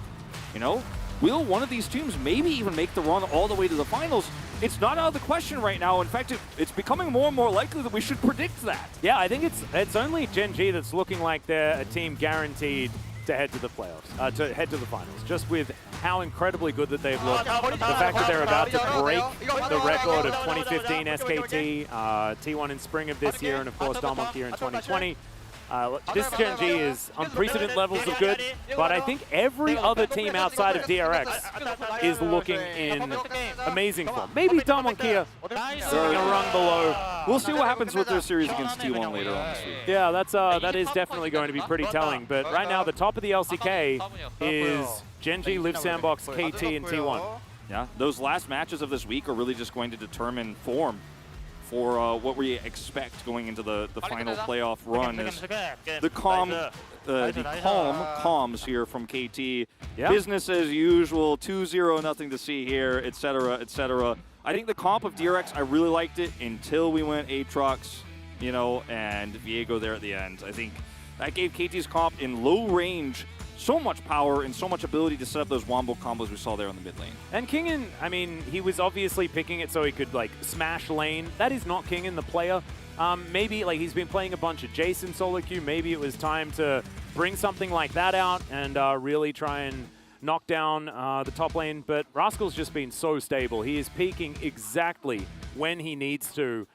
you know, will one of these teams maybe even make the run all the way to the finals? It's not out of the question right now. In fact, it's becoming more and more likely that we should predict that. Yeah, I think it's only Gen G that's looking like they're a team guaranteed to head to the playoffs, to head to the finals, just with how incredibly good that they've looked. The fact that they're about to break the record of 2015 SKT, T1 in spring of this year, and of course Damwon here in 2020. This Gen G is unprecedented levels of good, but I think every other team outside of DRX is looking in amazing form. Maybe Damwon Kia sitting a rung below. We'll see what happens with their series against T1 later on this week. Yeah, that is definitely going to be pretty telling. But right now, the top of the LCK is Gen G, Live Sandbox, KT, and T1. Yeah, those last matches of this week are really just going to determine form for what we expect going into the final playoff run. Is the calm comms here from KT. Yeah. Business as usual, 2-0, nothing to see here, etc., etc. I think the comp of DRX, I really liked it until we went Aatrox, you know, and Viego there at the end. I think that gave KT's comp in low range so much power and so much ability to set up those wombo combos we saw there on the mid lane. And Kingen, I mean, he was obviously picking it so he could, like, smash lane. That is not Kingen, the player. Maybe, like, he's been playing a bunch of Jason solo queue. Maybe it was time to bring something like that out and really try and knock down the top lane. But Rascal's just been so stable. He is peaking exactly when he needs to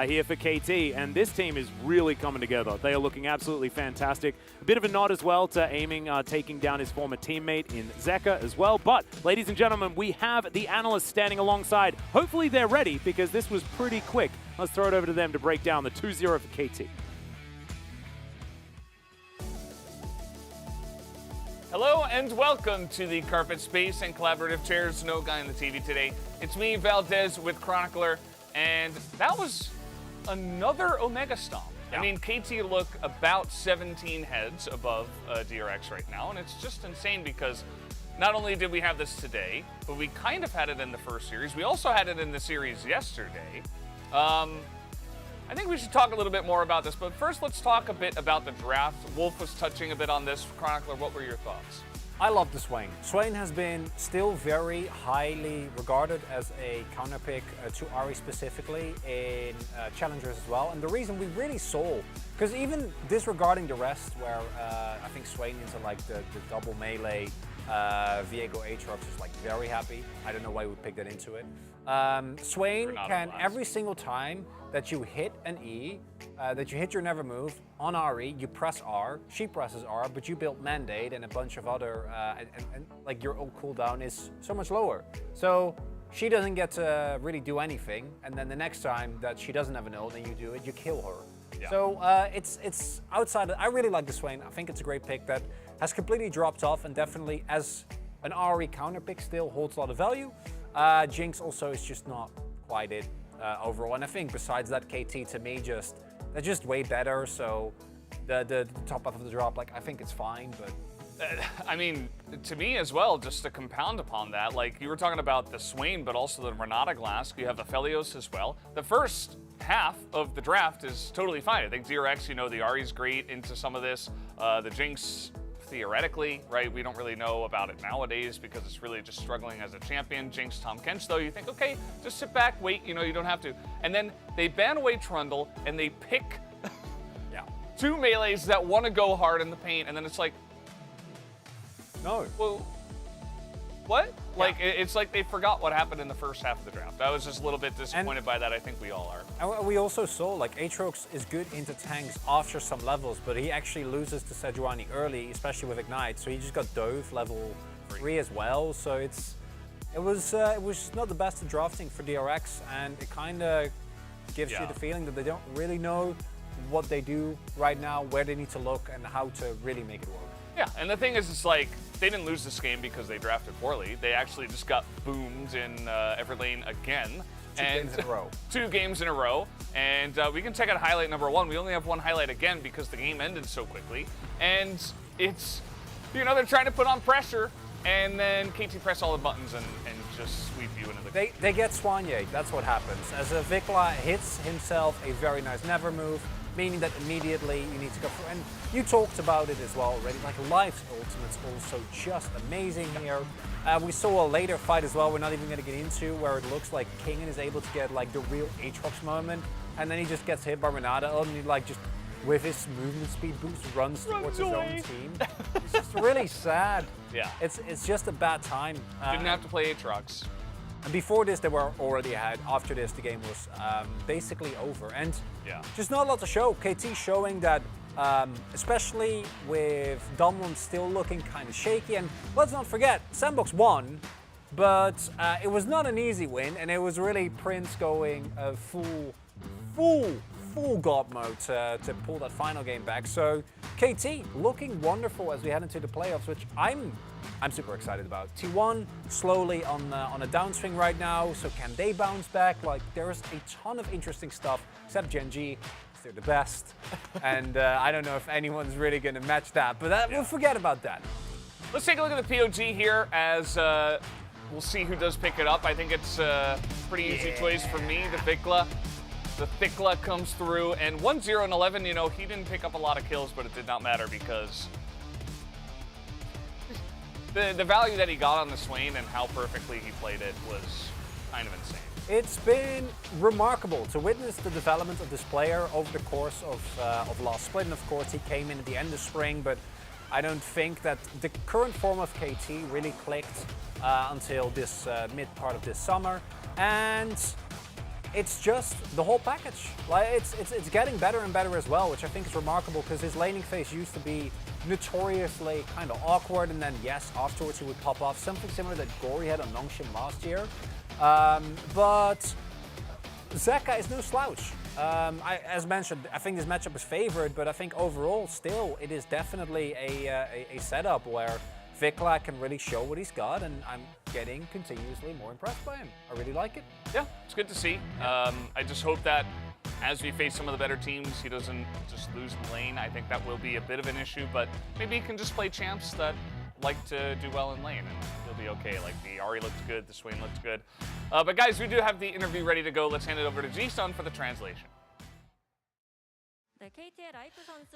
here for KT, and this team is really coming together. They are looking absolutely fantastic. A bit of a nod as well to Aiming taking down his former teammate in Zeka as well. But, ladies and gentlemen, we have the analysts standing alongside. Hopefully they're ready, because this was pretty quick. Let's throw it over to them to break down the 2-0 for KT. Hello and welcome to the Carpet Space and Collaborative Chairs. No guy on the TV today. It's me, Valdez, with Chronicler. And that was another Omega Stomp. Yeah. I mean, KT look about 17 heads above DRX right now, and it's just insane because not only did we have this today, but we kind of had it in the first series. We also had it in the series yesterday. I think we should talk a little bit more about this, but first let's talk a bit about the draft. Wolf was touching a bit on this. Chronicler, what were your thoughts? I love the Swain. Swain has been still very highly regarded as a counterpick to Ahri specifically in challengers as well. And the reason we really saw, because even disregarding the rest, where I think Swain into like the double melee, Viego Aatrox is like very happy. I don't know why we picked that into it. Swain can every single time that you hit an E, that you hit your never move on Ahri, you press R, she presses R, but you build Mandate and a bunch of other, and like your ult cooldown is so much lower. So she doesn't get to really do anything, and then the next time that she doesn't have an ult and you do it, you kill her. Yeah. So it's outside of, I really like the Swain. I think it's a great pick that has completely dropped off and definitely as an Ahri counter pick still holds a lot of value. Jinx also is just not quite it overall. And I think besides that, KT to me they're just way better. So the top half of the drop, like I think it's fine, but. I mean, to me as well, just to compound upon that, like you were talking about the Swain, but also the Renata Glask, you have the Felios as well. The first half of the draft is totally fine. I think DRX, you know, the Ahri's great into some of this. The Jinx, theoretically, right? We don't really know about it nowadays because it's really just struggling as a champion. Jinx, Tahm Kench, though, you think, okay, just sit back, wait, you know, you don't have to. And then they ban away Trundle and they pick two melees that want to go hard in the paint, and then it's like, no. Well, what? Like, it's like they forgot what happened in the first half of the draft. I was just a little bit disappointed by that. I think we all are. And we also saw, like, Aatrox is good into tanks after some levels, but he actually loses to Sejuani early, especially with Ignite. So he just got Dove level 3 as well. So it was not the best in drafting for DRX, and it kind of gives you the feeling that they don't really know what they do right now, where they need to look, and how to really make it work. Yeah, and the thing is, it's like, they didn't lose this game because they drafted poorly. They actually just got boomed in Everlane again. Two games in a row. 2 games in a row. And we can check out highlight number 1. We only have one highlight again because the game ended so quickly. And it's, you know, they're trying to put on pressure, and then KT press all the buttons and just sweep you into the They get Swanye, that's what happens. As a Vikla hits himself a very nice never move, meaning that immediately you need to go for. And you talked about it as well already. Like Life's ultimate's also just amazing here. We saw a later fight as well. We're not even going to get into where it looks like Kingen is able to get like the real Aatrox moment, and then he just gets hit by Renata, and he like just with his movement speed boost runs towards his own team. It's just really sad. Yeah. It's just a bad time. Didn't have to play Aatrox. And before this, they were already ahead. After this, the game was basically over. And just not a lot to show. KT showing that, especially with Damwon still looking kind of shaky. And let's not forget, Sandbox won, but it was not an easy win. And it was really Prince going full God mode to pull that final game back. So KT looking wonderful as we head into the playoffs, which I'm super excited about. T1 slowly on a downswing right now, so can they bounce back? Like, there's a ton of interesting stuff, except Gen.G, they're the best. And I don't know if anyone's really going to match that, but we'll forget about that. Let's take a look at the POG here as we'll see who does pick it up. I think it's a pretty easy choice for me, the Vikla. The Thikla comes through, and 1-0 and 11, you know, he didn't pick up a lot of kills, but it did not matter because the value that he got on the Swain and how perfectly he played it was kind of insane. It's been remarkable to witness the development of this player over the course of last split. And of course, he came in at the end of spring, but I don't think that the current form of KT really clicked until this mid part of this summer. And it's just the whole package. Like it's getting better and better as well, which I think is remarkable because his laning phase used to be notoriously kind of awkward, and then yes, afterwards he would pop off, something similar that Gory had on Nongshim last year. But Zeka is no slouch. As mentioned, I think this matchup is favored, but I think overall still it is definitely a setup where Vikla can really show what he's got, and I'm getting continuously more impressed by him. I really like it. Yeah, it's good to see. I just hope that as we face some of the better teams, he doesn't just lose the lane. I think that will be a bit of an issue, but maybe he can just play champs that like to do well in lane, and he'll be okay. Like the Ahri looked good, the Swain looked good. But guys, we do have the interview ready to go. Let's hand it over to G-Sun for the translation.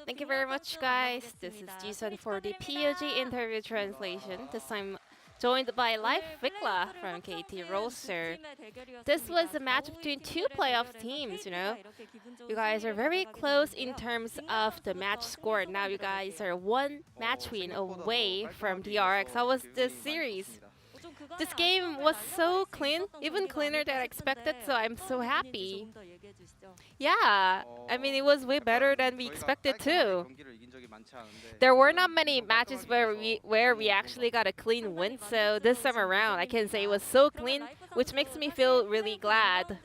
Thank you very much, guys. This is Ji-sun for the POG interview translation. This time joined by Life Vikla from KT roster. This was a match between two playoff teams, you know. You guys are very close in terms of the match score. Now you guys are one match win away from DRX. How was this series? This game was so clean, even cleaner than I expected, so I'm so happy. Yeah, I mean, it was way better than we expected too. There were not many matches where we actually got a clean win, so this time around I can say it was so clean, which makes me feel really glad.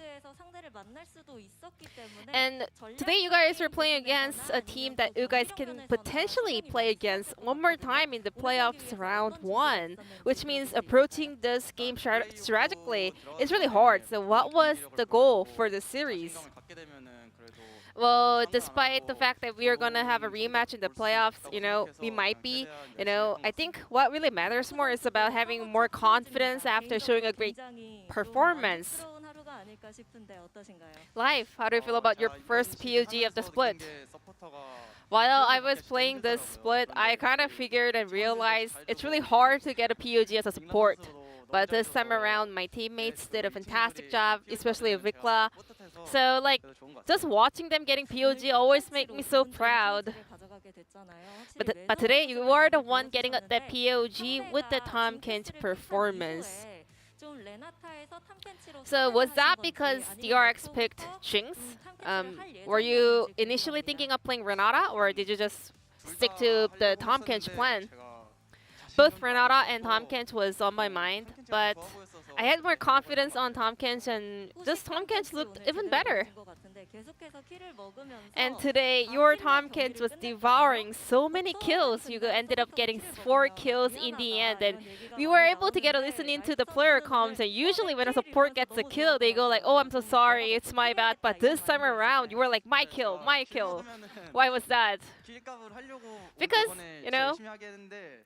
And today you guys are playing against a team that you guys can potentially play against one more time in the playoffs round 1, which means approaching this game strategically is really hard. So what was the goal for the series? Well, despite the fact that we are going to have a rematch in the playoffs, you know, we might be, you know, I think what really matters more is about having more confidence after showing a great performance. Life, how do you feel about your first POG of the split? While I was playing this split, I kind of figured and realized it's really hard to get a POG as a support. But this time around, my teammates did a fantastic job, especially Vikla. So, like, just watching them getting POG always makes me so proud. But today, you are the one getting that POG with the Tahm Kench performance. So was that because DRX picked Jinx? Were you initially thinking of playing Renata, or did you just stick to the Tahm Kench plan? Both Renata and Tahm Kench was on my mind, but I had more confidence on Tahm Kench, and this Tahm Kench looked even better. And today, your Tahm Kench was devouring so many kills. You ended up getting 4 kills in the end, and we were able to get a listen into the player comms. And usually, when a support gets a kill, they go like, "Oh, I'm so sorry, it's my bad." But this time around, you were like, "My kill, my kill." Why was that? Because, you know,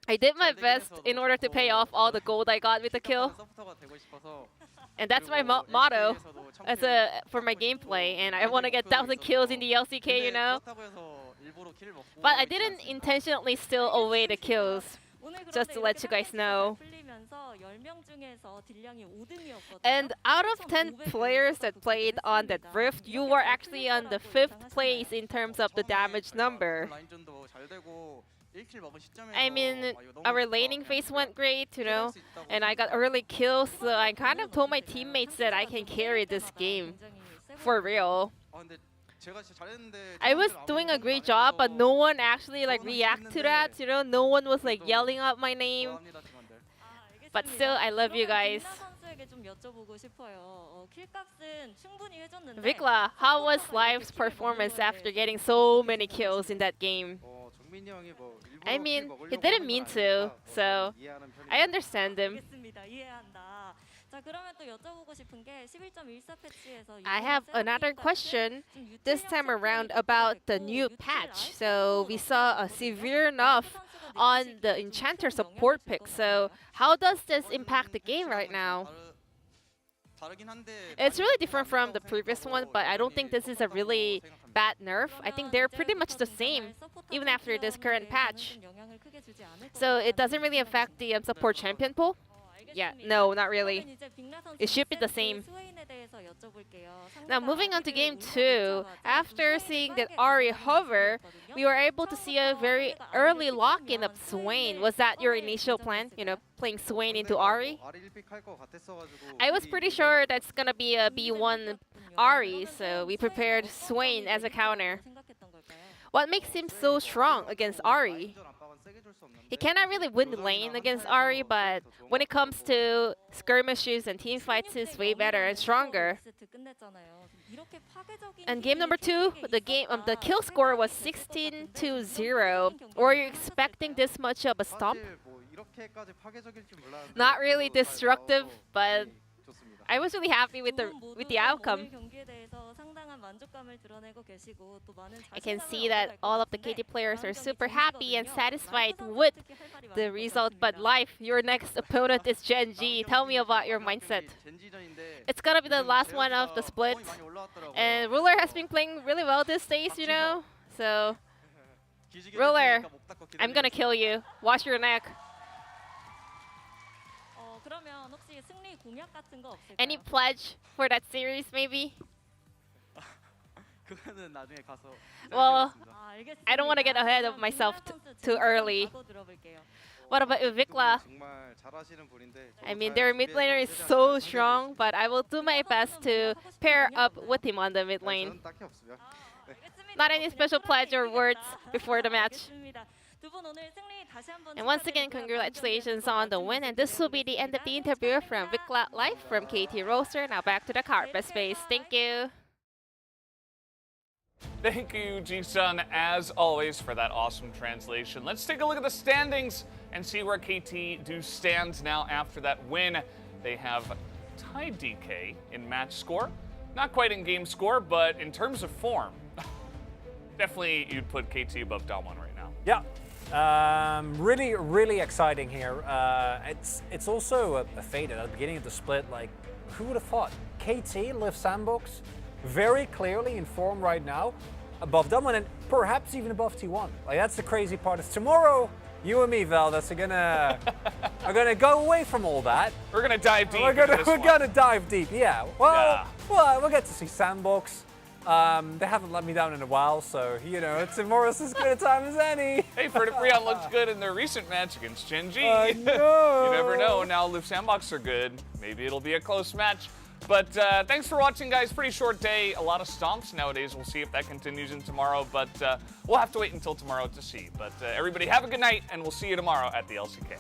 I did my best in order to pay off all the gold I got with the kill. And that's my motto for my gameplay. And I want to get 1,000 kills in the LCK, you know. But I didn't intentionally steal away the kills, just to let you guys know. And out of 10 players that played on that Rift, you were actually on the 5th place in terms of the damage number. I mean, our laning phase went great, you know, and I got early kills, so I kind of told my teammates that I can carry this game, for real. I was doing a great job, but no one actually like react to that, you know, no one was like yelling out my name. But still, I love you guys. Vikla, how was Live's performance after getting so many kills in that game? I mean, he didn't mean to, so I understand him. I have another question this time around about the new patch. So we saw a severe enough on the Enchanter support pick. So how does this impact the game right now? It's really different from the previous one, but I don't think this is a really bad nerf. I think they're pretty much the same, even after this current patch. So it doesn't really affect the support champion pool? Yeah, no, not really. It should be the same. Now moving on to game 2, after seeing that Ahri hover, we were able to see a very early lock-in of Swain. Was that your initial plan, you know, playing Swain into Ahri? I was pretty sure that's gonna be a B1 Ahri, so we prepared Swain as a counter. What makes him so strong against Ahri? He cannot really win the lane against Ahri, but when it comes to skirmishes and team fights, he's way better and stronger. And game number 2, the kill score was 16-0. Were you expecting this much of a stomp? Not really destructive, but I was really happy with the outcome. I can see that all of the KT players are super happy and satisfied with the result, but Life, your next opponent is Gen G. Tell me about your mindset. It's gonna be the last one of the split, and Ruler has been playing really well these days, you know, so Ruler, I'm gonna kill you. Watch your neck. Any pledge for that series, maybe? Well, I don't want to get ahead of myself too early. What about Vikla? I mean, their mid laner is so strong, but I will do my best to pair up with him on the mid lane. Not any special pledge or words before the match. And once again, congratulations on the win. And this will be the end of the interview from Vikla Live from KT Roaster. Now back to the carpet space. Thank you. Thank you, Ji-sun, as always, for that awesome translation. Let's take a look at the standings and see where KT do stand now after that win. They have tied DK in match score. Not quite in game score, but in terms of form, definitely you'd put KT above Damwon right now. Yeah. Really exciting here. It's also a fade at the beginning of the split. Like, who would have thought? KT, Liv Sandbox, very clearly in form right now, above Damwon and perhaps even above T1. Like, that's the crazy part. Is tomorrow, you and me, Valdes, are gonna go away from all that. We're gonna dive deep. We're gonna dive deep. Yeah. Well, we'll get to see Sandbox. They haven't let me down in a while, so, you know, tomorrow's as good a time as any. Hey, Freon looks good in their recent match against Gen G. No. You never know. Now Liv Sandbox are good. Maybe it'll be a close match. But thanks for watching, guys. Pretty short day. A lot of stomps nowadays. We'll see if that continues in tomorrow. But we'll have to wait until tomorrow to see. But everybody have a good night, and we'll see you tomorrow at the LCK.